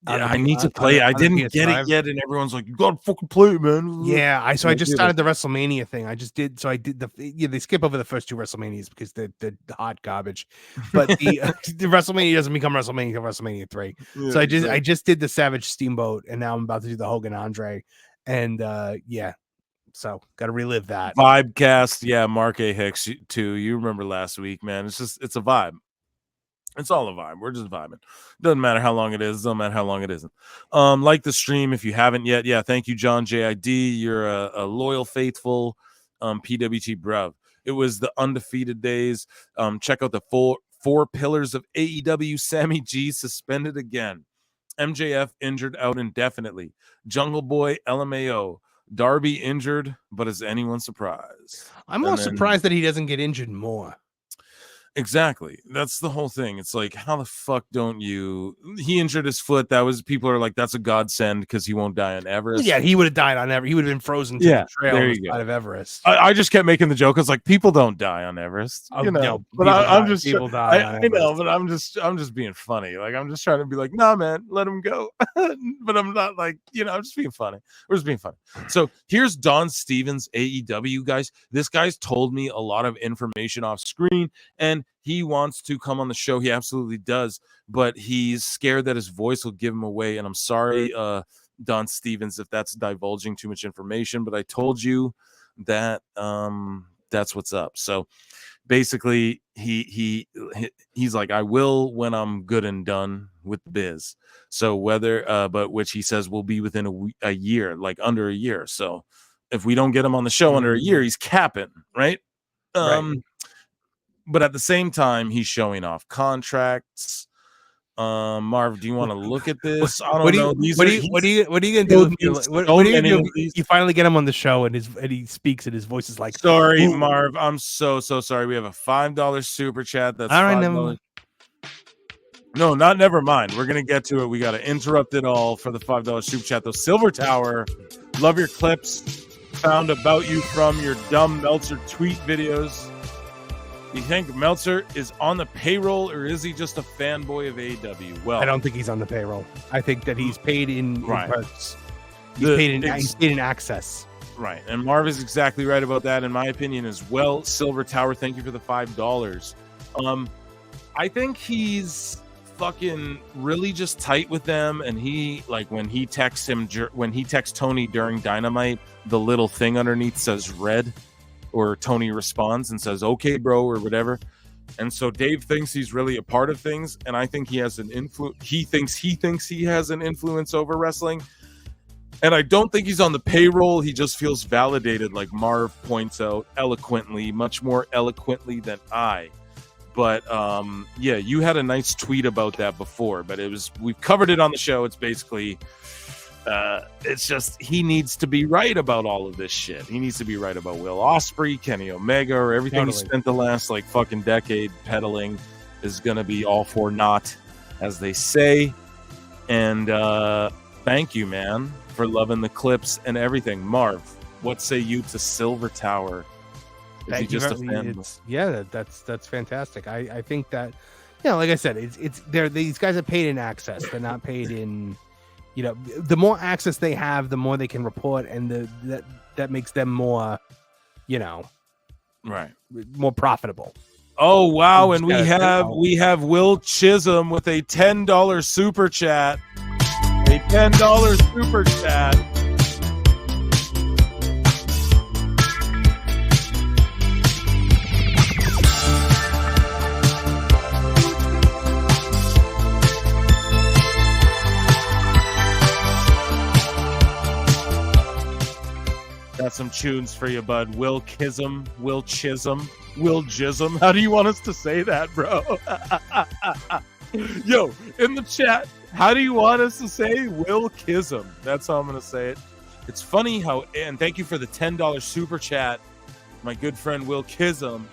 Yeah, I need to play it. I didn't get it yet, and everyone's like, "You gotta fucking play it, man." Yeah, I just started the WrestleMania thing. I did they skip over the first 2 WrestleManias because they're hot garbage. But the WrestleMania doesn't become WrestleMania until WrestleMania 3. Yeah, so I just did the Savage Steamboat, and now I'm about to do the Hogan Andre, and so got to relive that Vibecast. Yeah, Mark A. Hicks too. You remember last week, man? It's a vibe. It's all a vibe. We're just vibing. Doesn't matter how long it is. Doesn't matter how long it isn't. Like the stream if you haven't yet. Yeah, thank you, John JID. You're a loyal, faithful PWT bruv. It was the undefeated days. Check out the four pillars of AEW. Sami G suspended again. MJF injured out indefinitely. Jungle Boy LMAO. Darby injured, but is anyone surprised? I'm more surprised that he doesn't get injured more. Exactly. That's the whole thing. It's like, how the fuck don't you? He injured his foot. People are like, that's a godsend because he won't die on Everest. Yeah, he would have died on Everest. He would have been frozen to the trail out of Everest. I just kept making the joke. It's like, people don't die on Everest, No, but I'm just people die. I know, but I'm just being funny. Like, I'm just trying to be like, nah, man, let him go. But I'm not like, I'm just being funny. We're just being funny. So here's Don Stevens, AEW guys. This guy's told me a lot of information off screen, and he wants to come on the show. He absolutely does, but he's scared that his voice will give him away. And I'm sorry, Don Stevens, if that's divulging too much information, but I told you that that's what's up. So basically, he's like, I will when I'm good and done with biz. So but which he says will be within a year, like under a year. So if we don't get him on the show under a year, he's capping, right? But at the same time, he's showing off contracts. Marv, do you want to look at this? I don't know. What are you gonna do? You finally get him on the show, and he speaks, and his voice is like, "Sorry, ooh. Marv, I'm so sorry. We have a $5 super chat. That's all right. No, not never mind. We're gonna get to it. We got to interrupt it all for the $5 super chat. Though Silver Tower, love your clips. Found about you from your dumb Meltzer tweet videos. You think Meltzer is on the payroll, or is he just a fanboy of AEW? Well, I don't think he's on the payroll. I think that he's paid in perks. He's paid in access. Right. And Marv is exactly right about that, in my opinion, as well. Silver Tower, thank you for the $5. I think he's fucking really just tight with them, and he, like, when he texts Tony during Dynamite, the little thing underneath says red, or Tony responds and says, okay, bro, or whatever. And so Dave thinks he's really a part of things, and I think he has an influence. He thinks he has an influence over wrestling. And I don't think he's on the payroll. He just feels validated, like Marv points out eloquently, much more eloquently than I. But yeah, you had a nice tweet about that before, but we've covered it on the show. It's basically, it's just he needs to be right about all of this shit. He needs to be right about Will Ospreay, Kenny Omega, or everything he spent the last like fucking decade peddling is gonna be all for naught, as they say. And thank you, man, for loving the clips and everything. Marv, what say you to Silver Tower? Is he just a fan? Yeah, that's fantastic. I think that, like I said, these guys are paid in access. They're not paid in, the more access they have, the more they can report, and that makes them more, right, more profitable. Oh wow! And we have Will Chisholm with a $10 super chat. A $10 super chat. Got some tunes for you, bud. Will Chisholm. How do you want us to say that, bro? Yo, in the chat, how do you want us to say Will Chisholm? That's how I'm going to say it. It's funny how, and thank you for the $10 super chat, my good friend Will Chisholm.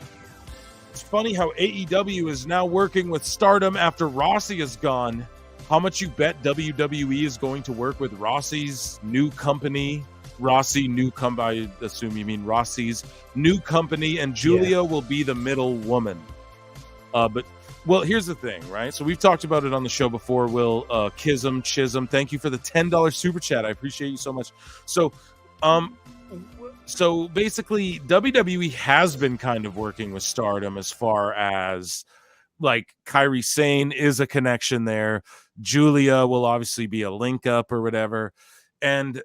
It's funny how AEW is now working with Stardom after Rossi is gone. How much you bet WWE is going to work with Rossi's new company? I assume you mean Rossi's new company, and Julia will be the middle woman. Well, here's the thing, right? So we've talked about it on the show before, Will. Chisholm, thank you for the $10 super chat. I appreciate you so much. So basically, WWE has been kind of working with Stardom as far as, like, Kairi Sane is a connection there. Julia will obviously be a link up or whatever. And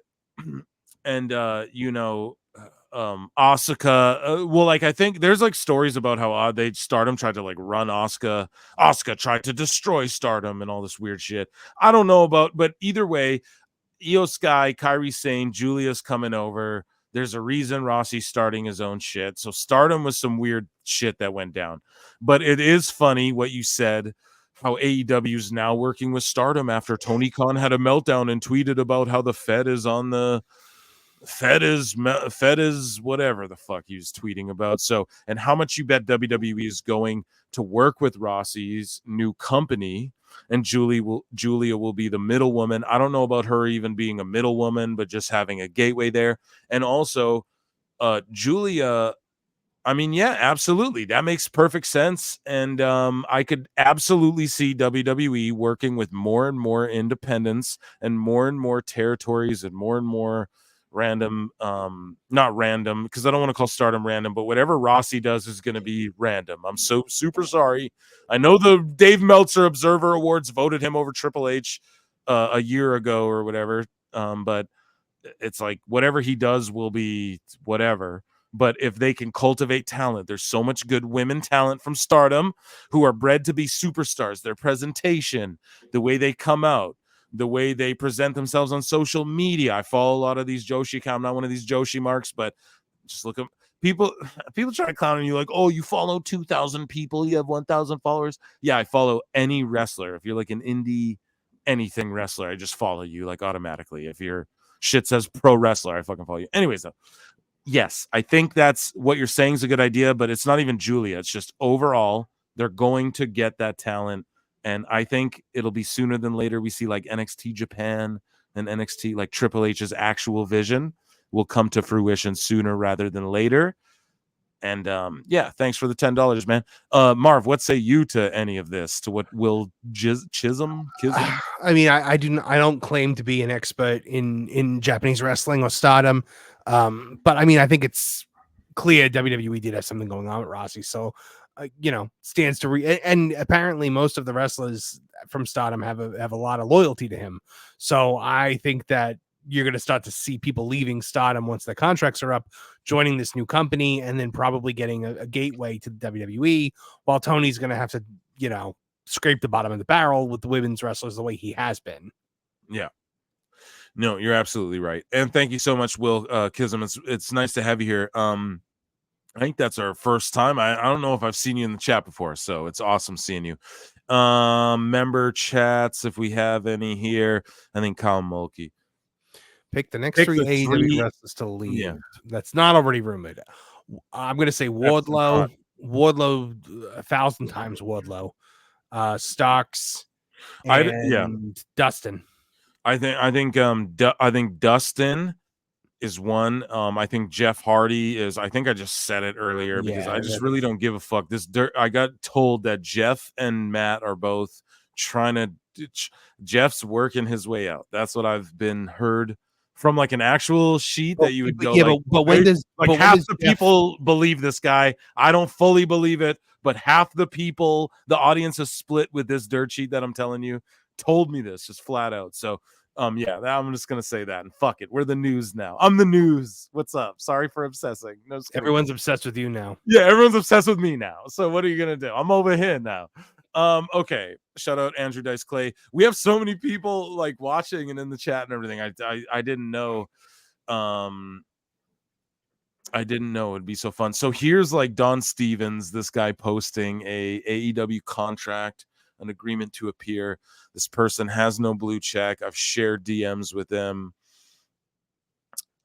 Asuka, well, like, I think there's like stories about how Stardom tried to like run Asuka tried to destroy Stardom and all this weird shit. I don't know about, but either way, Io Sky, Kairi Sane, Julia's coming over. There's a reason Rossi's starting his own shit. So Stardom was some weird shit that went down, but it is funny what you said, how AEW is now working with Stardom after Tony Khan had a meltdown and tweeted about how the Fed is whatever the fuck he was tweeting about. So, and how much you bet WWE is going to work with Rossi's new company, and Julia will be the middle woman. I don't know about her even being a middle woman, but just having a gateway there. And also Julia, I mean, yeah, absolutely, that makes perfect sense. And I could absolutely see WWE working with more and more independents and more territories and more random, not random, because I don't want to call Stardom random, but whatever Rossi does is going to be random. I'm so super sorry. I know the Dave Meltzer Observer Awards voted him over Triple H a year ago or whatever, but it's like whatever he does will be whatever. But if they can cultivate talent, there's so much good women talent from Stardom who are bred to be superstars. Their presentation, the way they come out, the way they present themselves on social media. I follow a lot of these Joshi accounts. I'm not one of these Joshi marks, but just look at people try to clown on you like, oh, you follow 2,000 people, you have 1,000 followers. Yeah, I follow any wrestler. If you're like an indie anything wrestler, I just follow you like automatically. If your shit says pro wrestler, I fucking follow you. Anyways, though, yes, I think that's what you're saying is a good idea, but it's not even Julia. It's just overall, they're going to get that talent. And I think it'll be sooner than later. We see like NXT Japan and NXT, like Triple H's actual vision will come to fruition sooner rather than later. And yeah, thanks for the $10, man. Marv, what say you to any of this? To what Will Chisholm? I mean, I don't claim to be an expert in Japanese wrestling or Stardom, but I mean, I think it's clear WWE did have something going on with Rossi, so stands to and apparently most of the wrestlers from Stardom have a lot of loyalty to him. So I think that you're going to start to see people leaving Stardom once their contracts are up, joining this new company, and then probably getting a gateway to the WWE, while Tony's going to have to, scrape the bottom of the barrel with the women's wrestlers the way he has been. Yeah. No, you're absolutely right. And thank you so much, Will Chisholm. It's nice to have you here. I think that's our first time. I don't know if I've seen you in the chat before, so it's awesome seeing you. Member chats, if we have any here. I think Kyle Mulkey. Pick the next three AEW wrestlers to leave. Yeah. That's not already rumored. I'm going to say Wardlow, 1,000 times Wardlow, Starks, and Dustin. I think Dustin is one. I think Jeff Hardy is. I think I just said it earlier because I just really don't give a fuck. I got told that Jeff and Matt are both trying to. Jeff's working his way out. That's what I've been heard from like an actual sheet that you would go. Yeah, but when does half the people believe this guy? I don't fully believe it, but half the people, the audience is split with this dirt sheet that I'm telling you. Told me this just flat out. So yeah, I'm just gonna say that and fuck it. We're the news now. I'm the news. What's up? Sorry for obsessing. No, everyone's obsessed with you now. Yeah, everyone's obsessed with me now. So what are you gonna do? I'm over here now. Okay. Shout out Andrew Dice Clay. We have so many people like watching and in the chat and everything. I didn't know. I didn't know it'd be so fun. So here's like Don Stevens, this guy posting a AEW contract, an agreement to appear. This person has no blue check. I've shared DMs with them.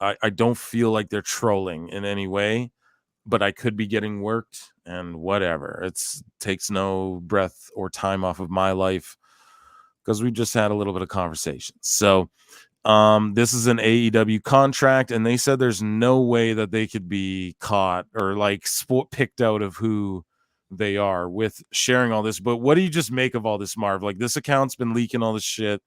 I don't feel like they're trolling in any way, but I could be getting worked and whatever. It takes no breath or time off of my life because we just had a little bit of conversation. So this is an AEW contract, and they said there's no way that they could be caught or like picked out of who they are with sharing all this. But what do you just make of all this, Marv? Like, this account's been leaking all this shit.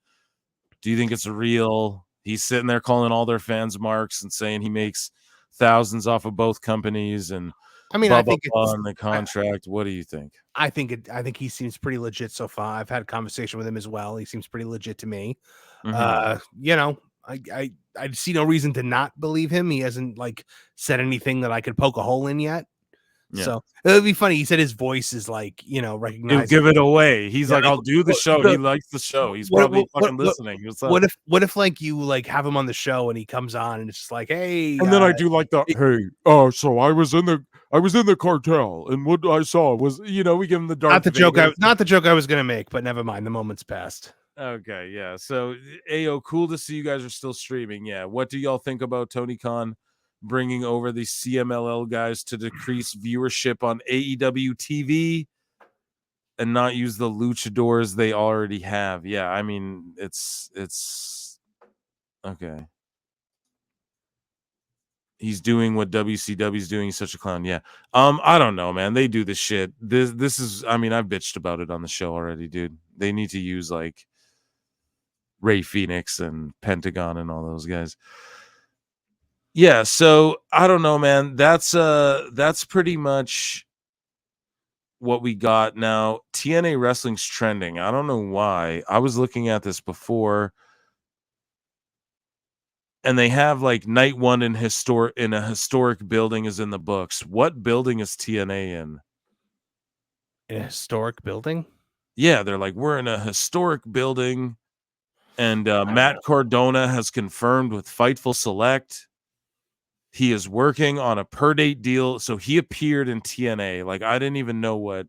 Do you think it's real? He's sitting there calling all their fans marks and saying he makes thousands off of both companies, and I mean, I think it's on the contract. What do you think? I think he seems pretty legit so far. I've had a conversation with him as well. He seems pretty legit to me. Mm-hmm. I see no reason to not believe him. He hasn't like said anything that I could poke a hole in yet. Yeah. So it would be funny. He said his voice is like, recognized. He'll give it away. He's like, I'll do the show. He likes the show. He's probably fucking listening. What if like you like have him on the show and he comes on and it's just like, hey, and then I do like the hey, so I was in the cartel and what I saw was, we give him the dark. Not the joke I was gonna make, but never mind. The moment's passed. Okay, yeah. So cool to see you guys are still streaming. Yeah. What do y'all think about Tony Khan bringing over the CMLL guys to decrease viewership on AEW TV and not use the luchadors they already have? Yeah, I mean, it's okay. He's doing what WCW's doing. He's such a clown. Yeah. I don't know, man. They do this shit. This is, I mean, I've bitched about it on the show already, dude. They need to use like Ray Phoenix and Pentagon and all those guys. Yeah, so I don't know, man. That's pretty much what we got now. TNA Wrestling's trending. I don't know why. I was looking at this before, and they have like night one in a historic building is in the books. What building is TNA in? In a historic building? Yeah, they're like, we're in a historic building, and Matt Cardona has confirmed with Fightful Select. He is working on a per date deal. So he appeared in TNA. Like, I didn't even know what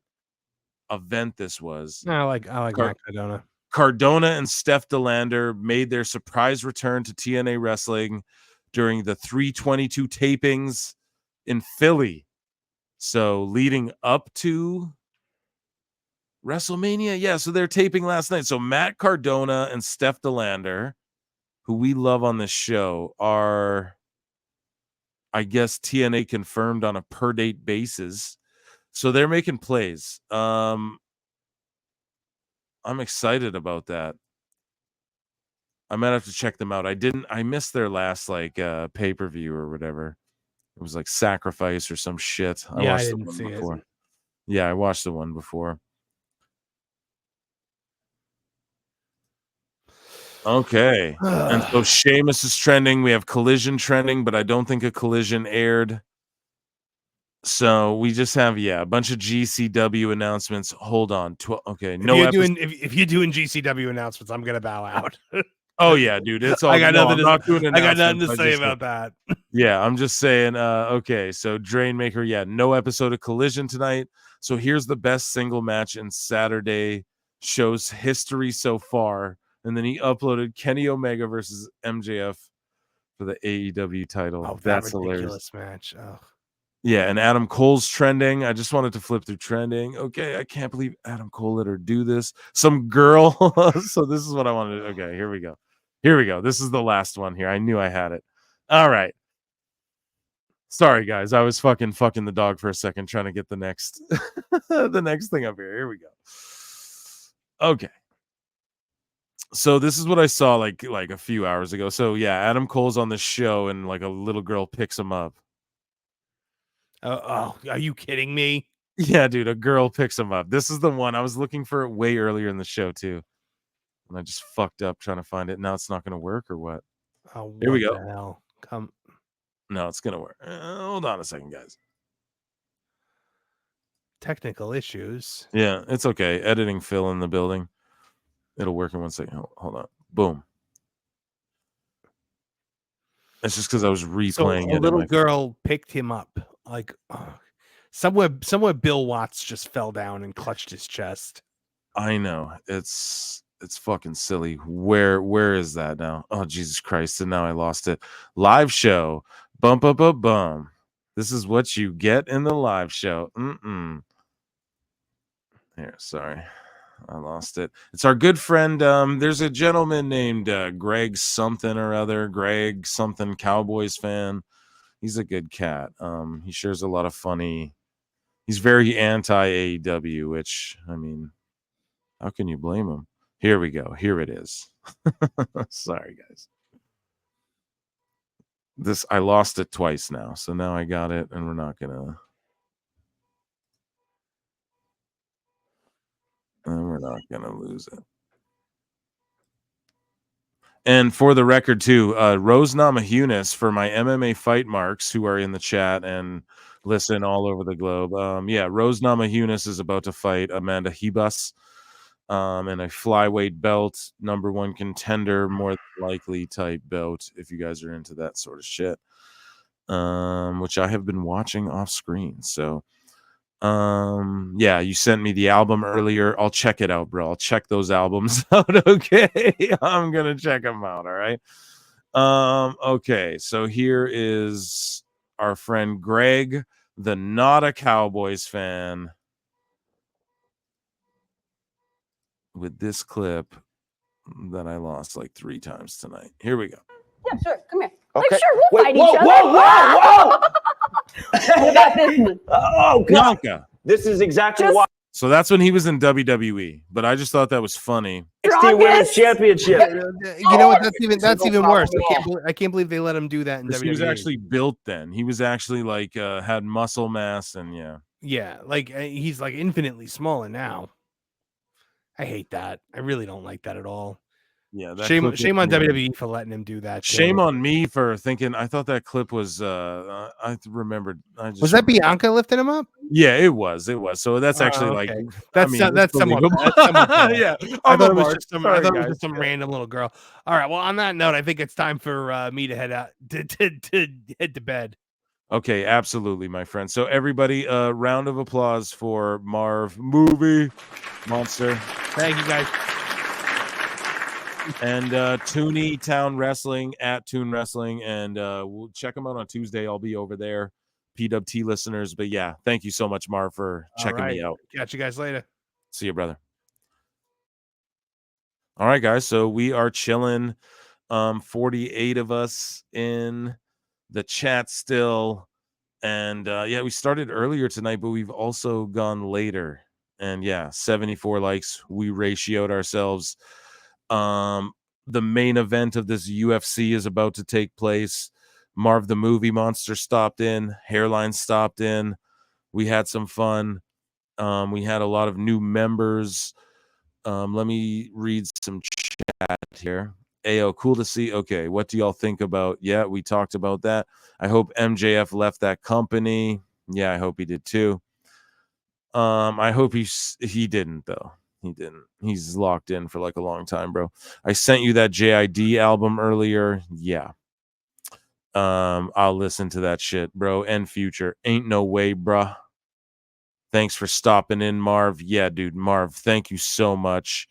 event this was. I like Matt Cardona. Cardona and Steph DeLander made their surprise return to TNA Wrestling during the 322 tapings in Philly. So leading up to WrestleMania. Yeah. So they're taping last night. So Matt Cardona and Steph DeLander, who we love on this show, are I guess TNA confirmed on a per date basis. So they're making plays. I'm excited about that. I might have to check them out. I missed their last like pay-per-view or whatever. It was like Sacrifice or some shit. I watched the one before. Yeah, I watched the one before. Okay. And so Sheamus is trending. We have Collision trending, but I don't think a Collision aired. So we just have a bunch of GCW announcements. Hold on. Okay, if you're doing GCW announcements, I'm gonna bow out. Oh yeah, dude. It's all I got nothing to say about that. Yeah, I'm just saying, okay, so Drainmaker, no episode of Collision tonight. So here's the best single match in Saturday show's history so far. And then he uploaded Kenny Omega versus MJF for the AEW title. Oh, that's ridiculous hilarious match. Oh. Yeah, and Adam Cole's trending. I just wanted to flip through trending. Okay, I can't believe Adam Cole let her do this. Some girl. So this is what I wanted. Okay, here we go. This is the last one here. I knew I had it. All right. Sorry, guys. I was fucking the dog for a second trying to get the next the next thing up here. Here we go. Okay. So this is what I saw like a few hours ago. So yeah, Adam Cole's on the show and like a little girl picks him up. Oh, are you kidding me? Yeah, dude, a girl picks him up. This is the one. I was looking for it way earlier in the show too. And I just fucked up trying to find it. Now it's not going to work or what? Oh, here we go. The hell? Come. No, it's going to work. Hold on a second, guys. Technical issues. Yeah, it's okay. Editing Phil in the building. It'll work in 1 second. Hold on. Boom. It's just because I was replaying it. A little girl picked him up. Like somewhere Bill Watts just fell down and clutched his chest. I know. It's fucking silly. Where is that now? Oh, Jesus Christ. And now I lost it. Live show. Bum, bum, bum, bum. This is what you get in the live show. Here, sorry. I lost it. It's our good friend. There's a gentleman named Greg something or other. Greg something Cowboys fan. He's a good cat. He shares a lot of funny. He's very anti AEW, which, I mean, how can you blame him? Here we go. Here it is. Sorry, guys. I lost it twice now. So now I got it, and we're not gonna. And we're not gonna lose it. And for the record, too, Rose Namajunas for my MMA fight marks who are in the chat and listen all over the globe. Rose Namajunas is about to fight Amanda Ribas in a flyweight belt, #1 contender, more likely type belt, if you guys are into that sort of shit, which I have been watching off screen. So, you sent me the album earlier. I'll check it out, bro. I'll check those albums out. Okay. I'm gonna check them out. All right. Okay, so here is our friend Greg, the not a Cowboys fan, with this clip that I lost like 3 times tonight. Here we go. Yeah, sure. Come here. Okay. Like, sure, we'll fight each other. Whoa! What about this one? Oh, God. Bianca. This is exactly why. So that's when he was in WWE, but I just thought that was funny. NXT Women's Championship. You know what? That's even worse. I can't believe they let him do that in WWE. He was actually built then. He was actually like had muscle mass and yeah, like he's like infinitely smaller now. I hate that. I really don't like that at all. Yeah, shame on WWE for letting him do that. Shame on me for thinking. I thought that clip was. I remembered. Was that Bianca lifting him up? Yeah, it was. So that's actually like that's somewhat. Yeah, I thought it was just some random little girl. All right. Well, on that note, I think it's time for me to head out to head to bed. Okay, absolutely, my friend. So everybody, round of applause for Marv Movie Monster. Thank you, guys. And Toonie Town Wrestling at Toon Wrestling, and we'll check them out on Tuesday. I'll be over there, PWT listeners. But yeah, thank you so much, Marv, for checking me out. Catch you guys later. See you, brother. All right, guys. So we are chilling. 48 of us in. the chat still. And yeah, we started earlier tonight, but we've also gone later. And yeah, 74 likes. We ratioed ourselves. The main event of this UFC is about to take place. Marv the Movie Monster stopped in. Hairline stopped in. We had some fun. We had a lot of new members. Let me read some chat here. Ayo, cool to see. Okay, what do y'all think about? Yeah, we talked about that. I hope MJF left that company. Yeah, I hope he did too. I hope he didn't though. He didn't. He's locked in for like a long time, bro. I sent you that JID album earlier. Yeah. I'll listen to that shit, bro. And Future. Ain't no way, bruh. Thanks for stopping in, Marv. Yeah, dude, Marv, thank you so much.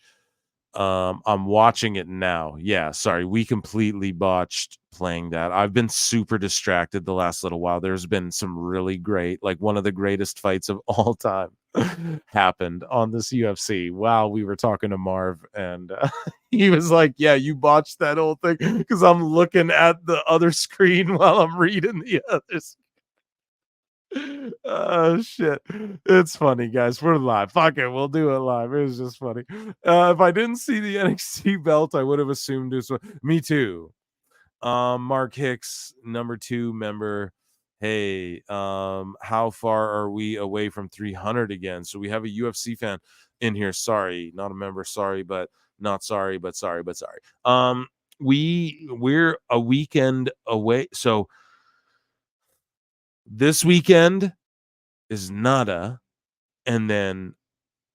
I'm watching it now. Yeah, sorry, we completely botched playing that. I've been super distracted the last little while. There's been some really great, like one of the greatest fights of all time happened on this UFC while we were talking to Marv, and he was like, yeah, you botched that whole thing, because I'm looking at the other screen while I'm reading the others. Oh shit, it's funny, guys. We're live. Fuck it, we'll do it live. It was just funny. If I didn't see the NXT belt, I would have assumed this was me too. Mark Hicks, number 2 member. Hey, how far are we away from 300 again? So we have a UFC fan in here. Sorry, not a member. Sorry, but not sorry, but sorry, but sorry. We're a weekend away. So this weekend is nada, and then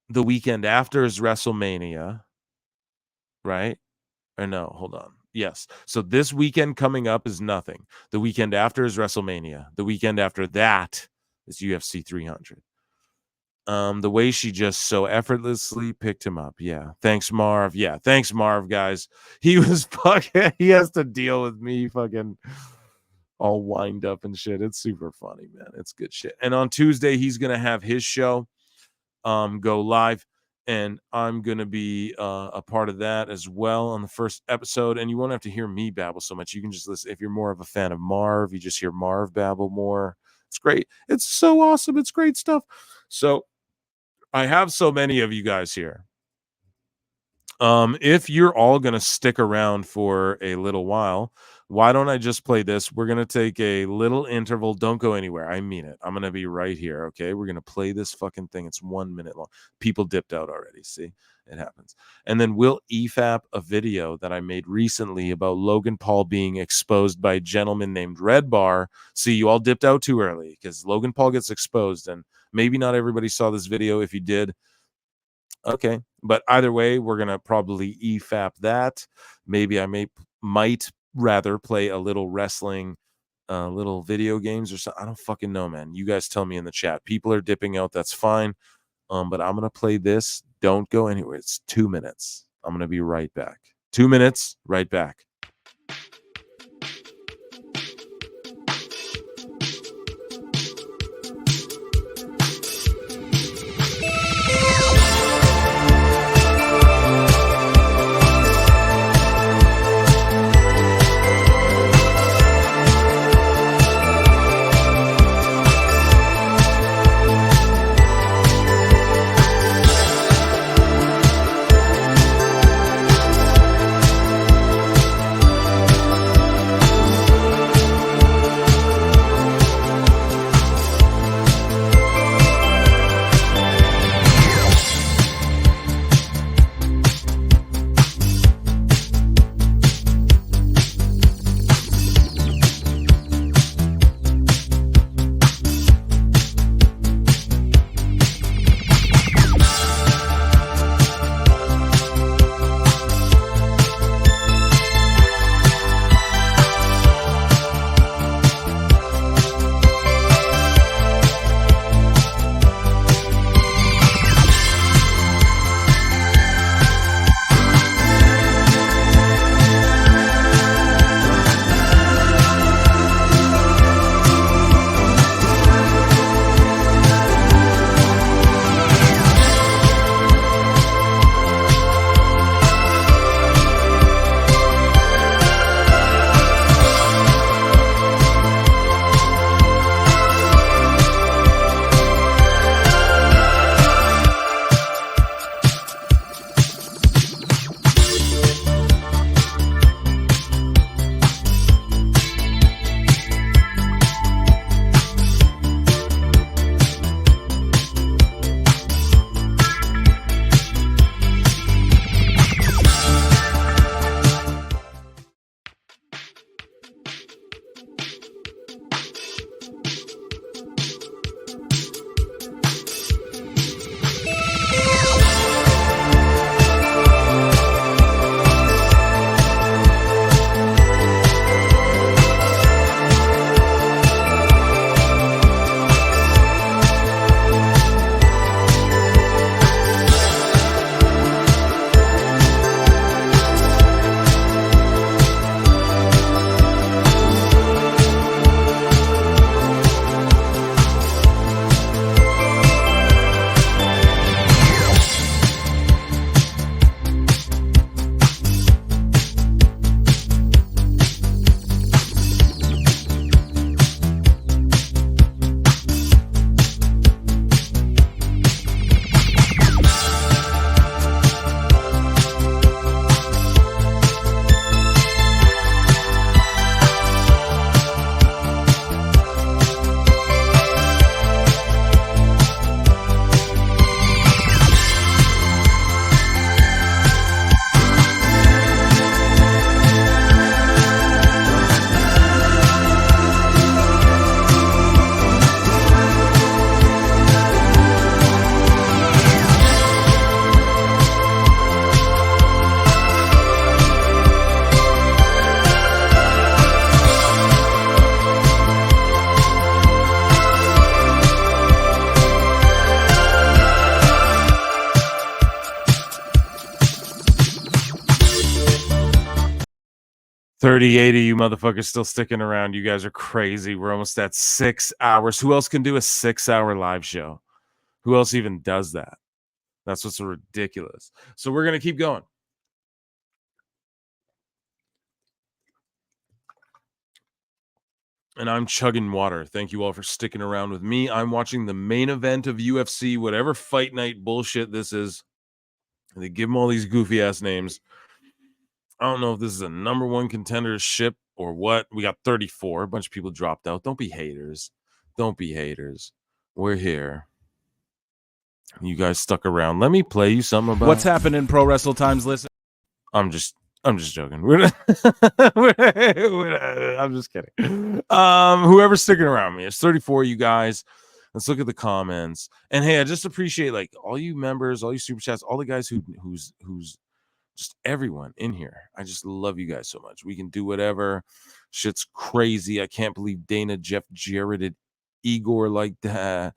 the weekend after is WrestleMania, right? Or no, hold on. Yes. So this weekend coming up is nothing. The weekend after is WrestleMania. The weekend after that is UFC 300. The way she just so effortlessly picked him up. Yeah. Thanks, Marv. Yeah. Thanks, Marv, guys. He was fucking, he has to deal with me fucking all wind up and shit. It's super funny, man. It's good shit. And on Tuesday, he's going to have his show go live. And I'm going to be a part of that as well on the first episode. And you won't have to hear me babble so much. You can just listen. If you're more of a fan of Marv, you just hear Marv babble more. It's great. It's so awesome. It's great stuff. So I have so many of you guys here. If you're all going to stick around for a little while, why don't I just play this? We're going to take a little interval. Don't go anywhere. I mean it. I'm going to be right here, okay? We're going to play this fucking thing. It's 1 minute long. People dipped out already. See? It happens. And then we'll EFAP a video that I made recently about Logan Paul being exposed by a gentleman named Red Bar. See, you all dipped out too early because Logan Paul gets exposed, and maybe not everybody saw this video. If you did, okay. But either way, we're going to probably EFAP that. Maybe I might rather play a little wrestling, little video games or something. I don't fucking know, man. You guys tell me in the chat. People are dipping out. That's fine. But I'm going to play this. Don't go anywhere. It's 2 minutes. I'm going to be right back. 2 minutes, right back. 38 of you motherfuckers still sticking around. You guys are crazy. We're almost at 6 hours. Who else can do a 6-hour live show? Who else even does that? That's what's so ridiculous. So we're going to keep going. And I'm chugging water. Thank you all for sticking around with me. I'm watching the main event of UFC, whatever fight night bullshit this is. They give them all these goofy ass names. I don't know if this is a number one contendership or what. We got 34. A bunch of people dropped out. Don't be haters. Don't be haters. We're here. You guys stuck around. Let me play you something about what's happening, Pro Wrestle Times. Listen, I'm just joking. I'm just kidding. Whoever's sticking around me, it's 34 you guys. Let's look at the comments. And hey, I just appreciate like all you members, all you super chats, all the guys who's just everyone in here. I just love you guys so much. We can do whatever. Shit's crazy. I can't believe Dana Jeff Jarretted Igor like that.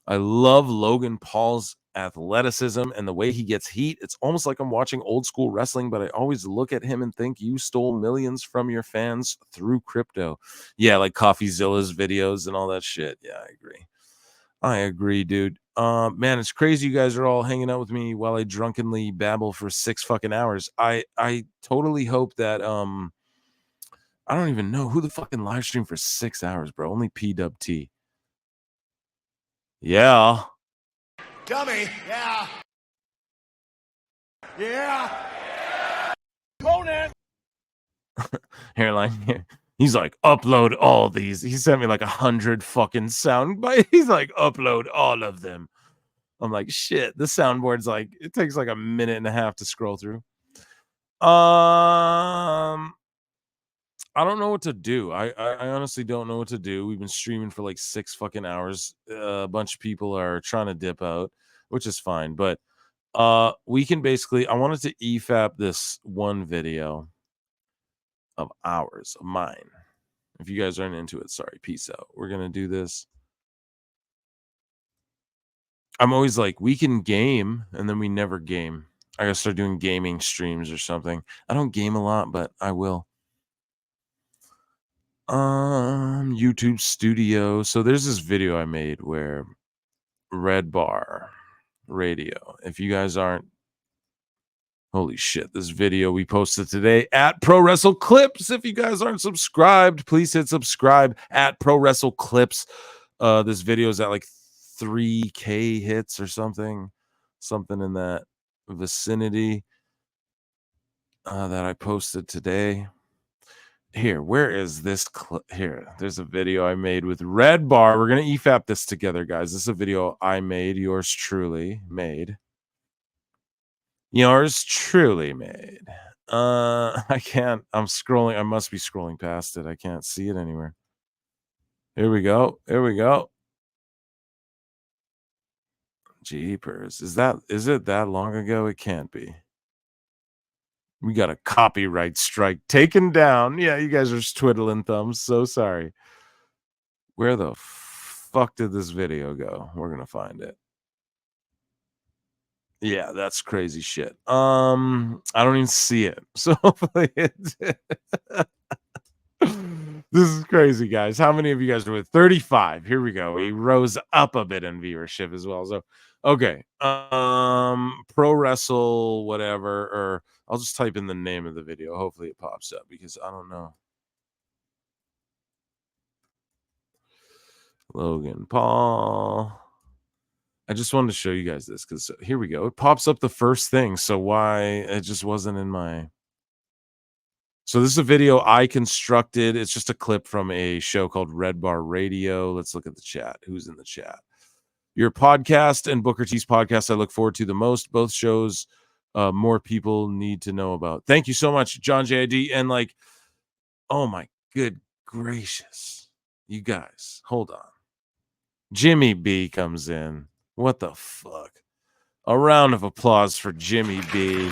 I love Logan Paul's athleticism and the way he gets heat. It's almost like I'm watching old school wrestling, but I always look at him and think you stole millions from your fans through crypto. Yeah, like CoffeeZilla's videos and all that shit. Yeah, I agree, dude. Man, it's crazy you guys are all hanging out with me while I drunkenly babble for 6 fucking hours. I totally hope that I don't even know who the fucking live stream for 6 hours, bro. Only PWT. Yeah. Dummy. Yeah. Yeah. Conan. Hairline. He's like, upload all these. He sent me like 100 fucking sound bites. He's like, upload all of them. I'm like, shit. The soundboard's like, it takes like a minute and a half to scroll through. I don't know what to do. I honestly don't know what to do. We've been streaming for like 6 fucking hours. A bunch of people are trying to dip out, which is fine. But we can basically, I wanted to EFAP this one video of ours, of mine. If you guys aren't into it, sorry, peace out. We're going to do this. I'm always like, we can game, and then we never game. I got to start doing gaming streams or something. I don't game a lot, but I will. YouTube Studio. So there's this video I made where Red Bar Radio. If you guys aren't, holy shit, this video we posted today at Pro Wrestle Clips. If you guys aren't subscribed, please hit subscribe at Pro Wrestle Clips. This video is at like 3K hits or something in that vicinity that I posted today. Here, where is this clip? Here, there's a video I made with Red Bar. We're going to EFAP this together, guys. This is a video I made. Yours truly made. Yours truly made. I can't. I'm scrolling. I must be scrolling past it. I can't see it anywhere. Here we go. Here we go. Jeepers. Is it that long ago? It can't be. We got a copyright strike taken down. Yeah, you guys are just twiddling thumbs. So sorry. Where the fuck did this video go? We're going to find it. Yeah, that's crazy shit. I don't even see it. So hopefully it's this is crazy, guys. How many of you guys are with 35? Here we go. He rose up a bit in viewership as well. So okay. Pro Wrestle, whatever, or I'll just type in the name of the video. Hopefully it pops up because I don't know. Logan Paul. I just wanted to show you guys this because here we go. It pops up the first thing. So why it just wasn't in my. So this is a video I constructed. It's just a clip from a show called Red Bar Radio. Let's look at the chat. Who's in the chat? Your podcast and Booker T's podcast I look forward to the most. Both shows more people need to know about. Thank you so much, John JID. And like, oh my good gracious. You guys, hold on. Jimmy B comes in. What the fuck? A round of applause for Jimmy B.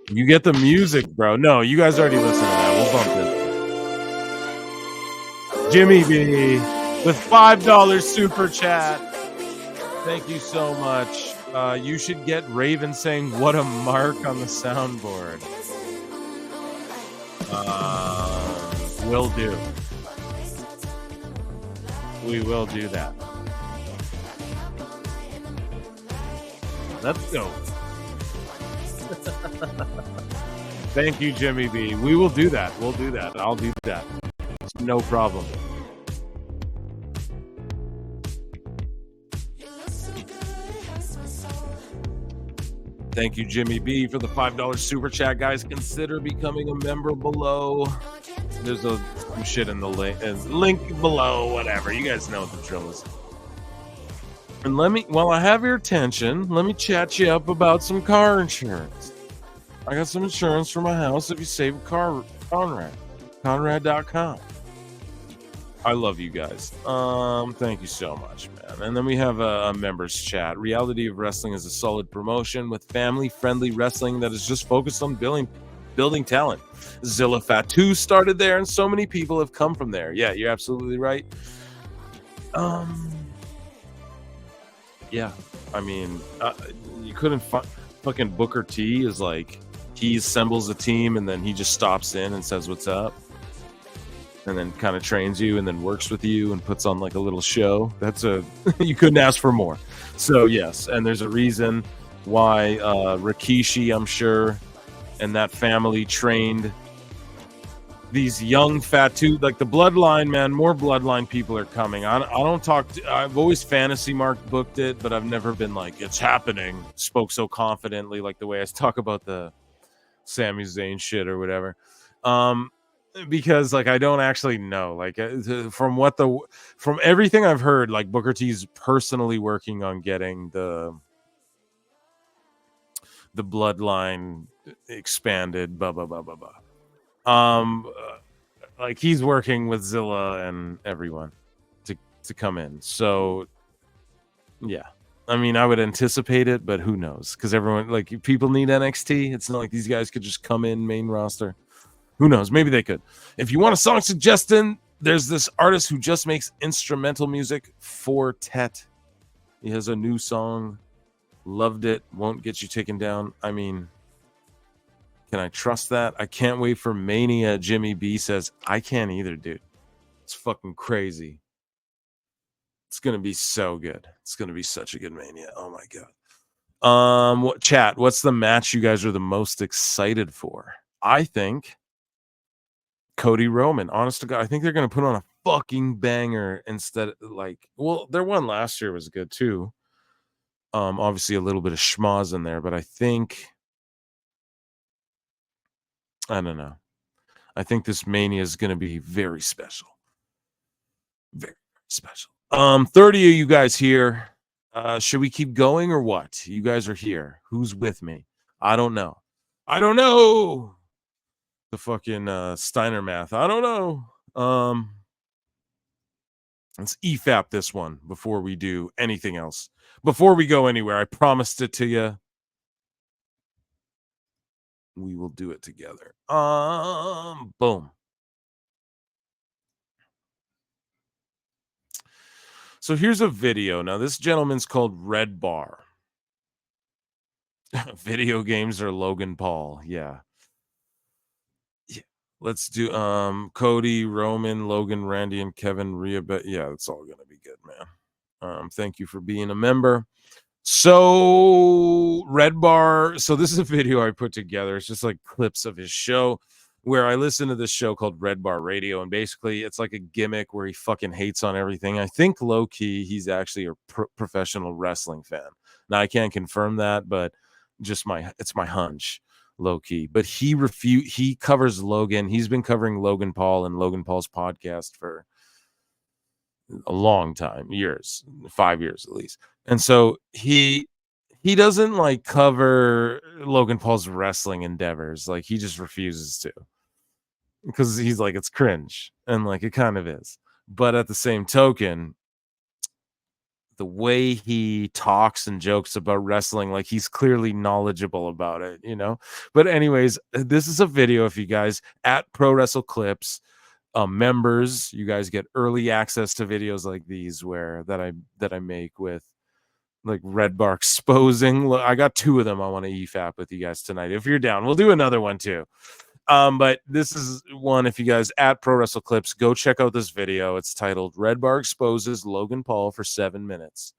You get the music, bro. No, you guys already listened to that. We'll bump it. Jimmy B with $5 super chat. Thank you so much. You should get Raven saying "what a mark" on the soundboard. Will do. We will do that. Let's go. Thank you, Jimmy B. We will do that. We'll do that. I'll do that. It's no problem. Thank you, Jimmy B, for the $5 super chat, guys. Consider becoming a member below. There's some shit in the link below, whatever. You guys know what the drill is. And while I have your attention, let me chat you up about some car insurance. I got some insurance for my house if you save a car, Conrad. Conrad.com. I love you guys. Thank you so much, man. And then we have a members chat. Reality of Wrestling is a solid promotion with family-friendly wrestling that is just focused on building talent. Zilla Fatu started there, and so many people have come from there. Yeah, you're absolutely right. Yeah, I mean, you couldn't fucking Booker T is like, he assembles a team and then he just stops in and says what's up. And then kind of trains you and then works with you and puts on like a little show. You couldn't ask for more. So yes, and there's a reason why Rikishi, I'm sure, and that family trained these young Fatu, like the Bloodline, man. More Bloodline people are coming. I don't talk. I've always fantasy Mark booked it, but I've never been like, it's happening. Spoke so confidently, like the way I talk about the Sami Zayn shit or whatever. Because like I don't actually know, like from everything I've heard, like Booker T's personally working on getting the Bloodline expanded, blah blah blah blah blah. Like he's working with Zilla and everyone to come in. So yeah, I mean I would anticipate it, but who knows? Because everyone, like, people need NXT. It's not like these guys could just come in main roster. Who knows? Maybe they could. If you want a song suggestion, there's this artist who just makes instrumental music for Tet. He has a new song. Loved it. Won't get you taken down. I mean, can I trust that? I can't wait for Mania. Jimmy B says, I can't either, dude. It's fucking crazy. It's going to be so good. It's going to be such a good Mania. Oh my God. Chat, what's the match you guys are the most excited for? I think Cody Roman, honest to God, I think they're going to put on a fucking banger instead of their one last year was good too. Obviously a little bit of schmoz in there, but I don't know. I think this Mania is going to be very special. Very special. 30 of you guys here. Should we keep going or what? You guys are here. Who's with me? I don't know. The fucking Steiner math. I don't know. Let's EFAP this one before we do anything else. Before we go anywhere, I promised it to you. We will do it together. Boom. So here's a video. Now this gentleman's called Red Bar. Video games are Logan Paul. Yeah. Let's do Cody, Roman, Logan, Randy, and Kevin Rhea. But yeah, it's all gonna be good, man. Thank you for being a member. So Red Bar. So this is a video I put together. It's just like clips of his show where I listen to this show called Red Bar Radio, and basically it's like a gimmick where he fucking hates on everything. I think low key he's actually a professional wrestling fan. Now I can't confirm that, but it's my hunch. Low key, but he covers Logan. He's been covering Logan Paul and Logan Paul's podcast for a long time, 5 years at least. And so he doesn't like cover Logan Paul's wrestling endeavors. Like he just refuses to, because he's like, it's cringe, and like it kind of is. But at the same token, the way he talks and jokes about wrestling, like he's clearly knowledgeable about it, you know. But anyways, this is a video. If you guys at Pro Wrestle Clips members, you guys get early access to videos like these that I make with like Red Bar exposing. Look, I got 2 of them I want to EFAP with you guys tonight. If you're down, we'll do another one too. But this is one, if you guys at Pro Wrestle Clips, go check out this video. It's titled Red Bar exposes Logan Paul for 7 minutes.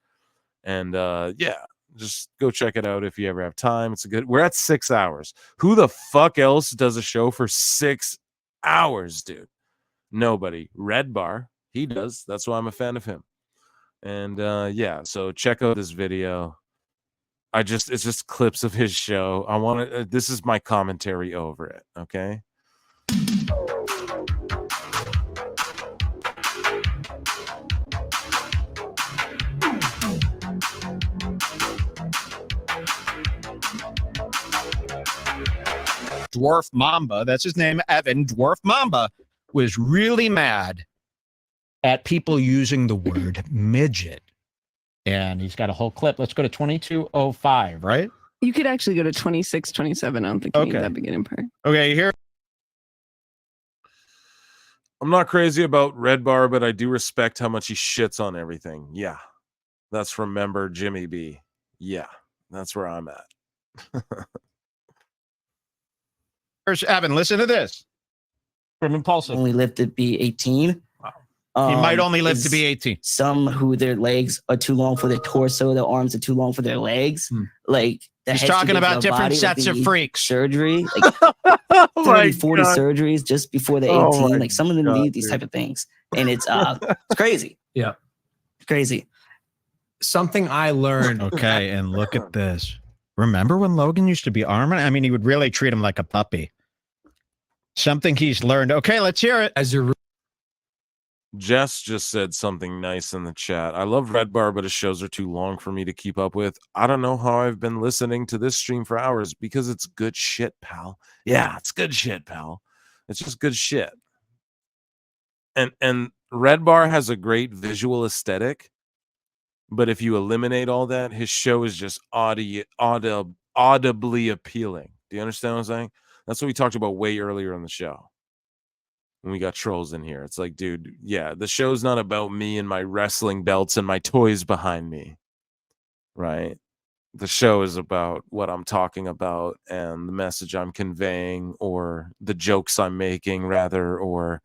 And yeah, just go check it out if you ever have time. It's a good, we're at 6 hours. Who the fuck else does a show for 6 hours, dude? Nobody. Red Bar, he does. That's why I'm a fan of him. And yeah, so check out this video. It's just clips of his show. I want to, this is my commentary over it. Okay. Dwarf Mamba, that's his name, Evan Dwarf Mamba, was really mad at people using the word midget. And he's got a whole clip. Let's go to 2205, right? You could actually go to 26, 27. I don't think you need that beginning part. Okay, here. I'm not crazy about Red Bar, but I do respect how much he shits on everything. Yeah. That's from member Jimmy B. Yeah. That's where I'm at. Here's Evan, listen to this. From Impulsive. Only lived to be 18. He might only live to be 18. Some who their legs are too long for their torso, their arms are too long for their legs. Like he's talking about different sets of freaks. Surgery, like 30, 40 surgeries just before the 18. Like some of them need these type of things. And it's crazy. Yeah. Crazy. Something I learned. Okay, and look at this. Remember when Logan used to be Armin? I mean, he would really treat him like a puppy. Something he's learned. Okay, let's hear it. As you're Jess just said something nice in the chat. I love Red Bar, but his shows are too long for me to keep up with. I don't know how I've been listening to this stream for hours because it's good shit, pal. Yeah, it's good shit, pal. It's just good shit. And Red Bar has a great visual aesthetic, but if you eliminate all that, his show is just audibly appealing. Do you understand what I'm saying? That's what we talked about way earlier in the show. When we got trolls in here. It's like, dude, yeah, the show's not about me and my wrestling belts and my toys behind me, right? The show is about what I'm talking about and the message I'm conveying, or the jokes I'm making, rather, or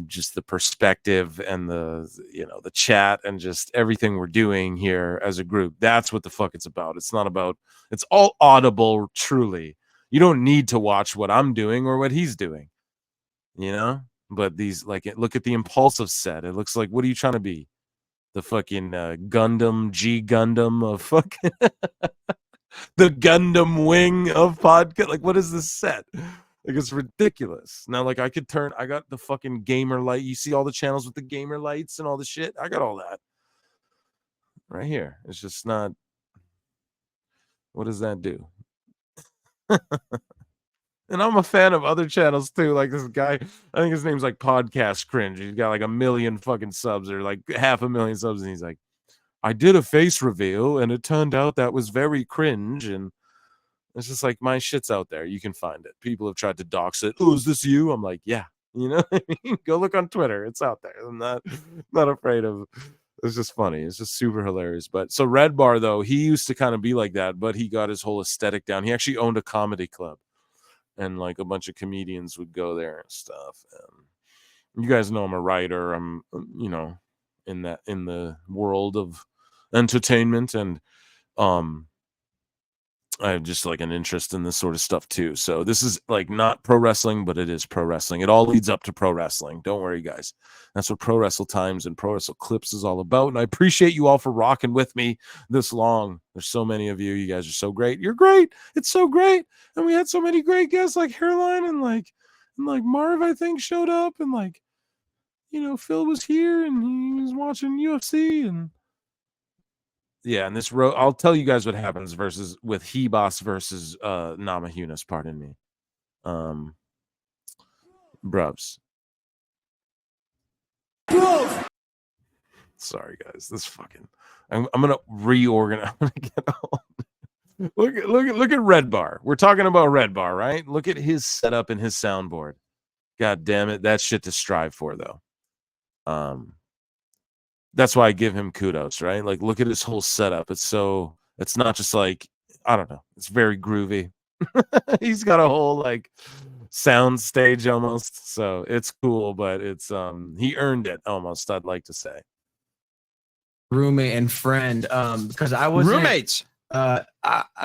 just the perspective and the chat and just everything we're doing here as a group. That's what the fuck it's about. It's not about, it's all audible, truly. You don't need to watch what I'm doing or what he's doing. You know, but these, like, look at the Impulsive set. It looks like, what are you trying to be? The fucking Gundam G Gundam of fucking the Gundam wing of podcast. Like, what is this set? Like, it's ridiculous. Now, like, I got the fucking gamer light. You see all the channels with the gamer lights and all the shit. I got all that right here. It's just not. What does that do? And I'm a fan of other channels too. Like this guy, I think his name's like Podcast Cringe. He's got like 1 million fucking subs, or like 500,000 subs. And he's like, I did a face reveal and it turned out that was very cringe. And it's just like, my shit's out there. You can find it. People have tried to dox it. Oh, is this you? I'm like, yeah. You know what I mean? Go look on Twitter. It's out there. I'm not afraid of. It's just funny. It's just super hilarious. But so Red Bar, though, he used to kind of be like that, but he got his whole aesthetic down. He actually owned a comedy club. And like a bunch of comedians would go there and stuff. You guys know I'm a writer. I'm, in the world of entertainment, and I have just like an interest in this sort of stuff too. So this is like not pro wrestling, but it is pro wrestling. It all leads up to pro wrestling. Don't worry, guys. That's what Pro Wrestle Times and Pro Wrestle Clips is all about. And I appreciate you all for rocking with me this long. There's so many of you. You guys are so great. You're great. It's so great. And we had so many great guests like Hairline and like Marv, I think, showed up, and like, Phil was here and he was watching UFC, and yeah, and this I'll tell you guys what happens with He-Boss versus Namajunas, pardon me. Brubs. Sorry guys, this fucking I'm gonna reorganize. I'm gonna get all look at Red Bar. We're talking about Red Bar, right? Look at his setup and his soundboard. God damn it, that's shit to strive for though. that's why I give him kudos, right? Like, look at his whole setup. It's not just like, I don't know. It's very groovy. He's got a whole like sound stage almost. So it's cool, but it's he earned it almost, I'd like to say. Roommate and friend, because I was roommates. I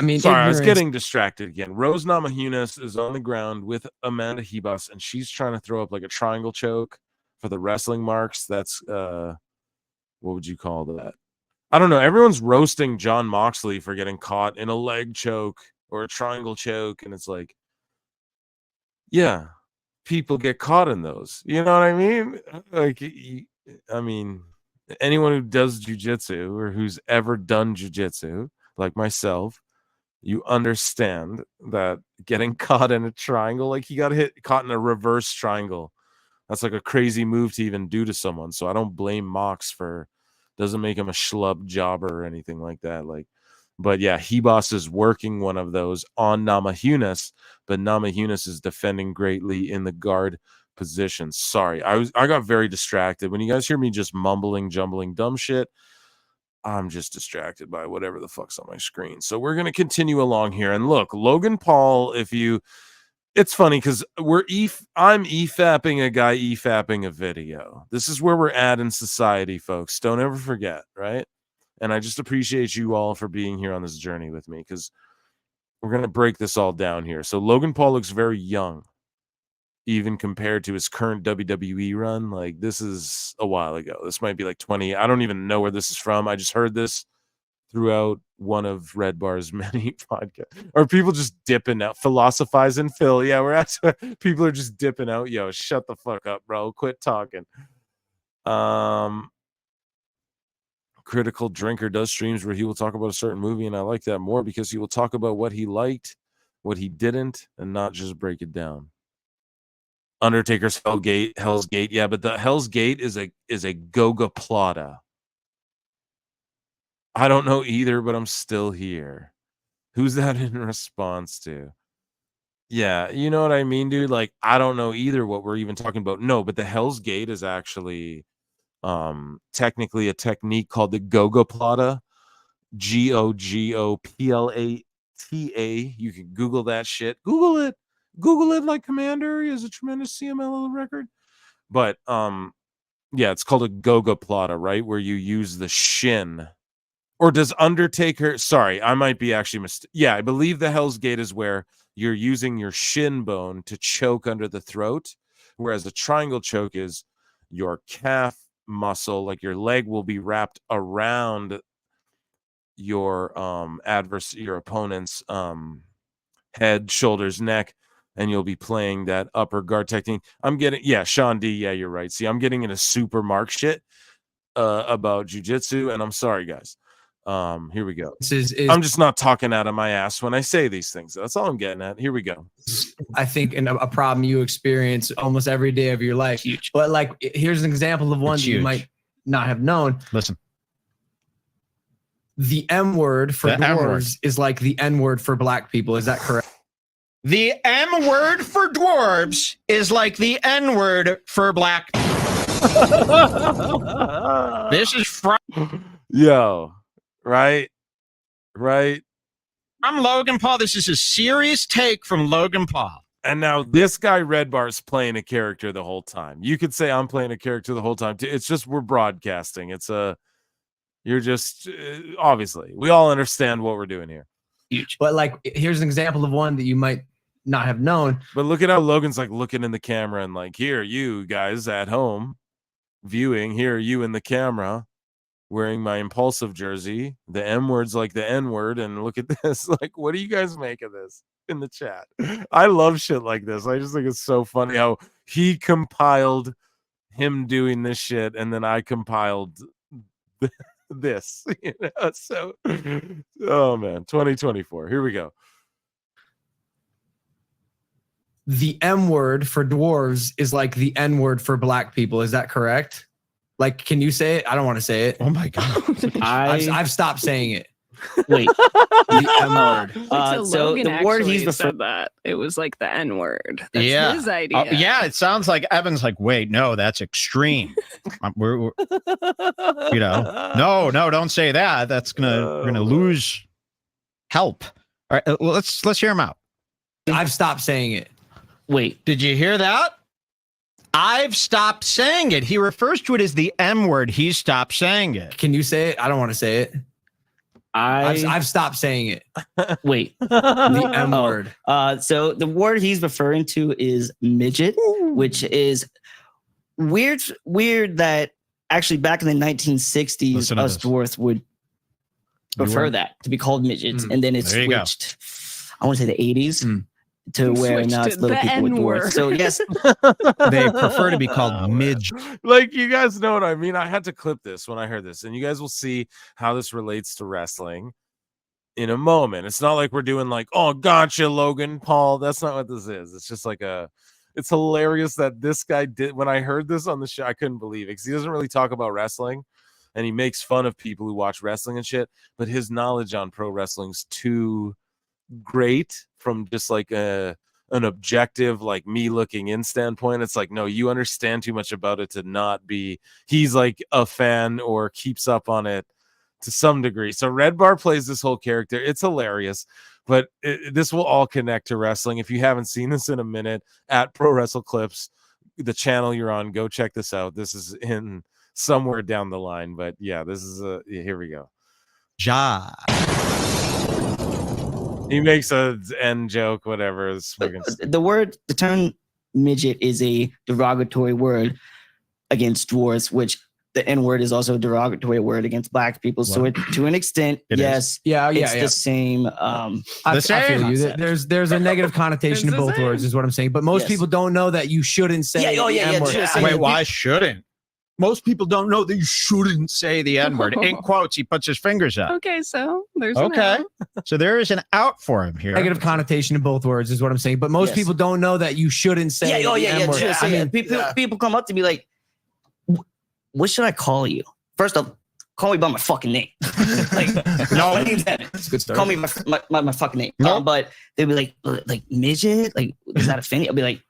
mean, sorry, I was ignorance- getting distracted again. Rose Namajunas is on the ground with Amanda Hebus, and she's trying to throw up like a triangle choke for the wrestling marks. That's what would you call that? I don't know. Everyone's roasting John Moxley for getting caught in a leg choke or a triangle choke, and it's like, yeah, people get caught in those. You know what I mean? Like, I mean, anyone who does jiu-jitsu or who's ever done jiu-jitsu, like myself, you understand that getting caught in a triangle, like he got caught in a reverse triangle. That's like a crazy move to even do to someone. So I don't blame Mox doesn't make him a schlub jobber or anything like that. Like, but yeah, Hebus is working one of those on Namajunas, but Namajunas is defending greatly in the guard position. Sorry, I got very distracted. When you guys hear me just mumbling, jumbling dumb shit, I'm just distracted by whatever the fuck's on my screen. So we're going to continue along here. And look, Logan Paul, it's funny because I'm EFAPing a guy EFAPing a video. This is where we're at in society, folks. Don't ever forget, right? And I just appreciate you all for being here on this journey with me, because we're going to break this all down here. So Logan Paul looks very young, even compared to his current WWE run. Like, this is a while ago. This might be like 20. I don't even know where this is from. I just heard this throughout one of Red Bar's many podcasts. Or people just dipping out, philosophizing. Phil, yeah, we're actually, people are just dipping out. Yo, shut the fuck up, bro. Quit talking. Critical Drinker does streams where he will talk about a certain movie, and I like that more because he will talk about what he liked, what he didn't, and not just break it down. Undertaker's Hell's Gate, yeah, but the Hell's Gate is a Goga Plata. I don't know either, but I'm still here. Who's that in response to? Yeah, you know what I mean, dude? Like, I don't know either what we're even talking about. No, but the Hell's Gate is actually technically a technique called the Goga Plata, Gogoplata. You can Google that shit. Google it like Commander. He has a tremendous CMLL record. But yeah, it's called a Goga Plata, right? Where you use the shin. Or does Undertaker, sorry, I might be actually yeah, I believe the Hell's Gate is where you're using your shin bone to choke under the throat, whereas a triangle choke is your calf muscle, like your leg will be wrapped around your your opponent's head, shoulders, neck, and you'll be playing that upper guard technique. Sean D, yeah, you're right. See, I'm getting into super mark shit about jiu-jitsu, and I'm sorry, guys. Here we go. I'm just not talking out of my ass when I say these things. That's all I'm getting at. Here we go. I think a problem you experience almost every day of your life. Huge. But like, here's an example of one that you might not have known. Listen. The M word for dwarves is like the N word for black people. Is that correct? The M word for dwarves is like the N word for black people. This is Yo. Right. I'm Logan Paul. This is a serious take from Logan Paul. And now this guy Red Bar's playing a character the whole time. You could say I'm playing a character the whole time too. It's just we're broadcasting. You're just obviously we all understand what we're doing here. Huge. But like, here's an example of one that you might not have known. But look at how Logan's like looking in the camera and like, here, you guys at home viewing, here, you in the camera. Wearing my Impulsive jersey, the M word's like the N word, and look at this. Like, what do you guys make of this in the chat? I love shit like this. I just think it's so funny how he compiled him doing this shit, and then I compiled this. You know, so oh man, 2024. Here we go. The M word for dwarves is like the N word for black people. Is that correct? Like, can you say it? I don't want to say it. Oh my god. I've stopped saying it. Wait. The M-word. So So Logan the word actually he's said that. It was like the N-word. That's yeah. his idea. Yeah, it sounds like Evan's like, wait, no, that's extreme. we're no, don't say that. That's we're gonna lose help. All right, well, let's hear him out. I've stopped saying it. Wait, did you hear that? I've stopped saying it. He refers to it as the M word. He stopped saying it. Can you say it? I don't want to say it. I've stopped saying it. Wait. The M word. So the word he's referring to is midget, which is weird that actually back in the 1960s, us dwarfs would prefer that to be called midgets. And then it switched, I want to say the 80s. To where now it's little people with dwarfs. So yes, they prefer to be called midget. Like, you guys know what I mean. I had to clip this when I heard this, and you guys will see how this relates to wrestling in a moment. It's not like we're doing like, oh, gotcha, Logan Paul. That's not what this is. It's just like it's hilarious that this guy did. When I heard this on the show, I couldn't believe it because he doesn't really talk about wrestling, and he makes fun of people who watch wrestling and shit. But his knowledge on pro wrestling's too great from just like an objective, like me looking in standpoint. It's like, no, you understand too much about it to not be. He's like a fan or keeps up on it to some degree. So Red Bar plays this whole character. It's hilarious, but this will all connect to wrestling. If you haven't seen this in a minute, at Pro Wrestle Clips, the channel you're on, go check this out. This is in somewhere down the line, but yeah, this is here we go. Ja. He makes a end joke, whatever. The term midget is a derogatory word against dwarves, which the N word is also a derogatory word against black people. So to an extent, yes, it's the same. I feel you. There's a negative connotation to both words, is what I'm saying. But most people don't know that you shouldn't say the N word. Wait, why shouldn't? Most people don't know that you shouldn't say the N word. In quotes, he puts his fingers up. Okay, so there's an out. So there is an out for him here. Negative connotation to both words is what I'm saying. But most people don't know that you shouldn't say the N word. I mean, people come up to me like, what should I call you? First off, call me by my fucking name. Like, no, my name's Evan. Good start. Call me my fucking name. No. But they'd be like midget? Like, is that offending? I'll be like,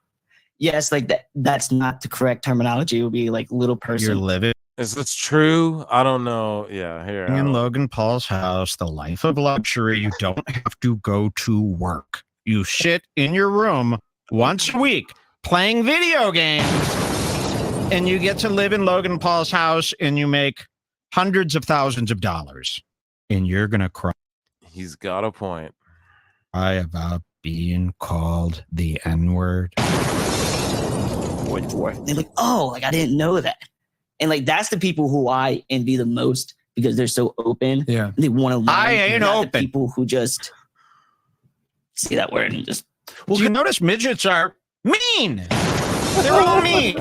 yes, like that's not the correct terminology. It would be like little person. You're living. Is this true? I don't know. Yeah, here. In Logan Paul's house, the life of luxury. You don't have to go to work. You sit in your room once a week playing video games, and you get to live in Logan Paul's house, and you make hundreds of thousands of dollars, and you're gonna cry. He's got a point. Cry about being called the N-word. They're like, oh, like I didn't know that. And like that's the people who I envy the most because they're so open. Yeah. They want to learn. I ain't open. The people who just see that word and just. Well, you notice midgets are mean. They're all mean.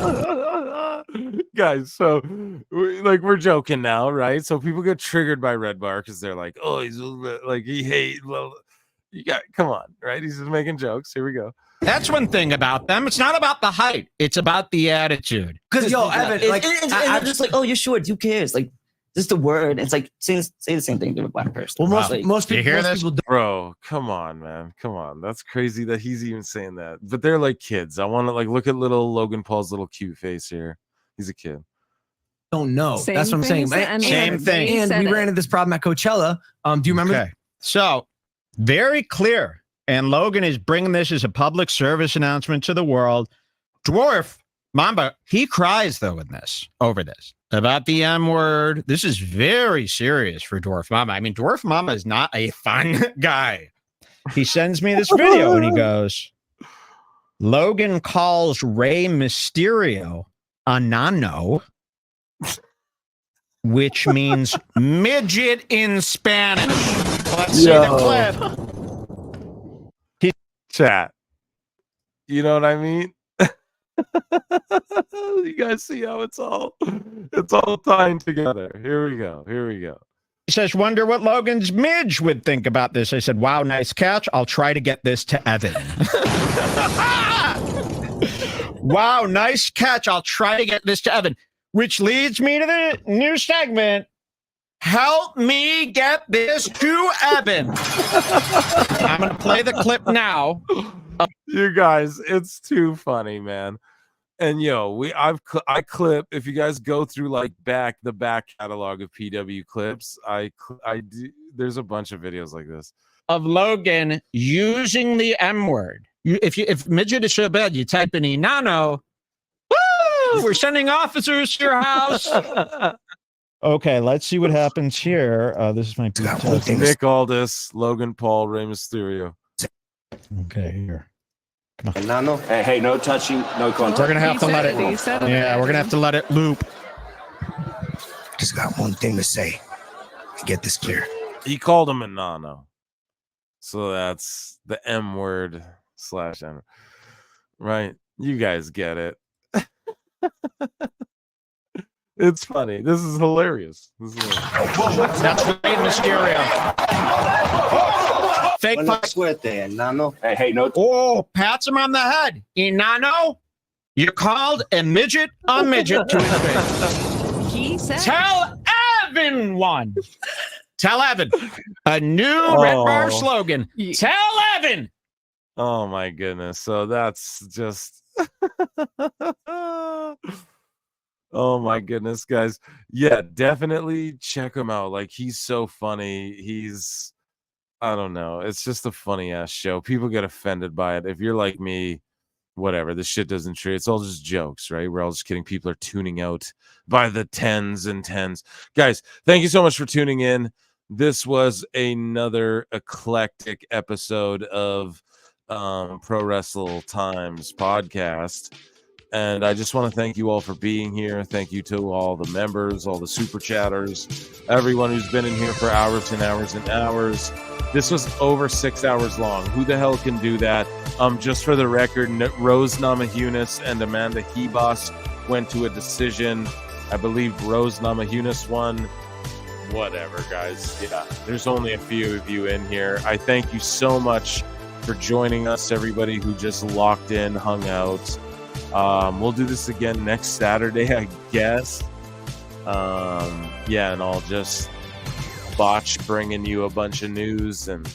Guys, so we're joking now, right? So people get triggered by Red Bar because they're like, oh, he's like he hates. Well, come on, right? He's just making jokes. Here we go. That's one thing about them. It's not about the height. It's about the attitude. Because Evan, like, I'm just like, oh, you're short. Who cares? Like, just the word. It's like say the same thing to a black person. Well, most people hear this, bro. Come on, man. Come on. That's crazy that he's even saying that. But they're like kids. I want to like look at little Logan Paul's little cute face here. He's a kid. Don't know. That's what I'm saying. Same thing. And we ran into this problem at Coachella. Do you remember? Okay. So very clear. And Logan is bringing this as a public service announcement to the world. Dwarf Mamba, he cries, though, in this, over this, about the M word. This is very serious for Dwarf Mamba. I mean, Dwarf Mamba is not a fun guy. He sends me this video and he goes, Logan calls Rey Mysterio a nano, which means midget in Spanish. Let's see the clip. Chat. You know what I mean? You guys see how it's all tying together. Here we go. He says, wonder what Logan's midge would think about this. I said, wow, nice catch. I'll try to get this to Evan. Wow, nice catch. I'll try to get this to Evan. Which leads me to the new segment. Help me get this to Evan. I'm going to play the clip now. You guys, it's too funny, man. And I clip, if you guys go through like the back catalog of PW clips, I do, there's a bunch of videos like this of Logan using the M word. If midget is so bad, you type in Inano. Woo! We're sending officers to your house. Okay, let's see what happens here. This is my Nick Aldis, Logan Paul, Rey Mysterio. Okay, here. Nano. Hey, no touching, no contact. We're gonna have to let it. Yeah, we're gonna have to let it loop. Just got one thing to say to get this clear. He called him a nano, so that's the M word / M. Right? You guys get it. It's funny. This is hilarious. That's Rey Mysterio. Fake fight. Nano. Hey, no. Oh, pats him on the head. Inano, you called a midget to his face. He said. Tell Evan one. Tell Evan. A new Red Bar slogan. Tell Evan. Oh my goodness. So that's just oh my goodness, guys. Yeah, definitely check him out. Like, he's so funny. I don't know. It's just a funny ass show. People get offended by it. If you're like me, whatever, this shit doesn't true. It's all just jokes, right? We're all just kidding. People are tuning out by the tens and tens. Guys, thank you so much for tuning in. This was another eclectic episode of Pro Wrestle Times podcast. And I just want to thank you all for being here. Thank you to all the members, all the super chatters, everyone who's been in here for hours and hours and hours. This was over 6 hours long. Who the hell can do that? Just for the record, Rose Namajunas and Amanda Hebos went to a decision. I believe Rose Namajunas won. Whatever, guys. Yeah, there's only a few of you in here. I thank you so much for joining us, everybody who just locked in, hung out. We'll do this again next Saturday, I guess. Yeah, and I'll just botch bringing you a bunch of news and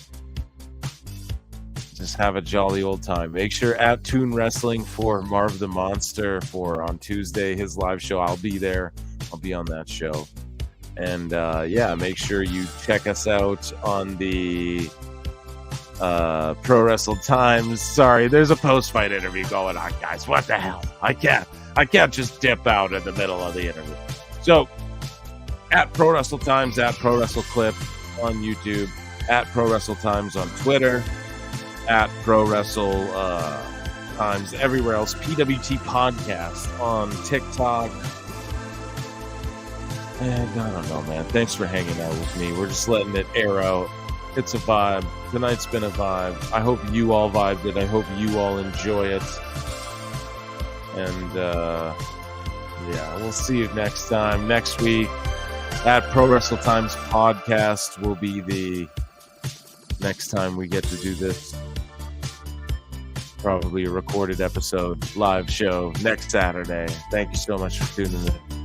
just have a jolly old time. Make sure at Toon Wrestling for Marv the Monster for on Tuesday, his live show. I'll be there. I'll be on that show. And yeah, make sure you check us out on the Pro Wrestle Times. Sorry, there's a post-fight interview going on, guys. What the hell? I can't just dip out in the middle of the interview. So at Pro Wrestle Times, at Pro Wrestle Clip on YouTube, at Pro Wrestle Times on Twitter, at Pro Wrestle Times everywhere else. PWT Podcast on TikTok. And I don't know, man. Thanks for hanging out with me. We're just letting it air out. It's a vibe. Tonight's been a vibe. I hope you all vibed it. I hope you all enjoy it. And yeah, we'll see you next time. Next week at Pro Wrestle Times podcast will be the next time we get to do this. Probably a recorded episode, live show next Saturday. Thank you so much for tuning in.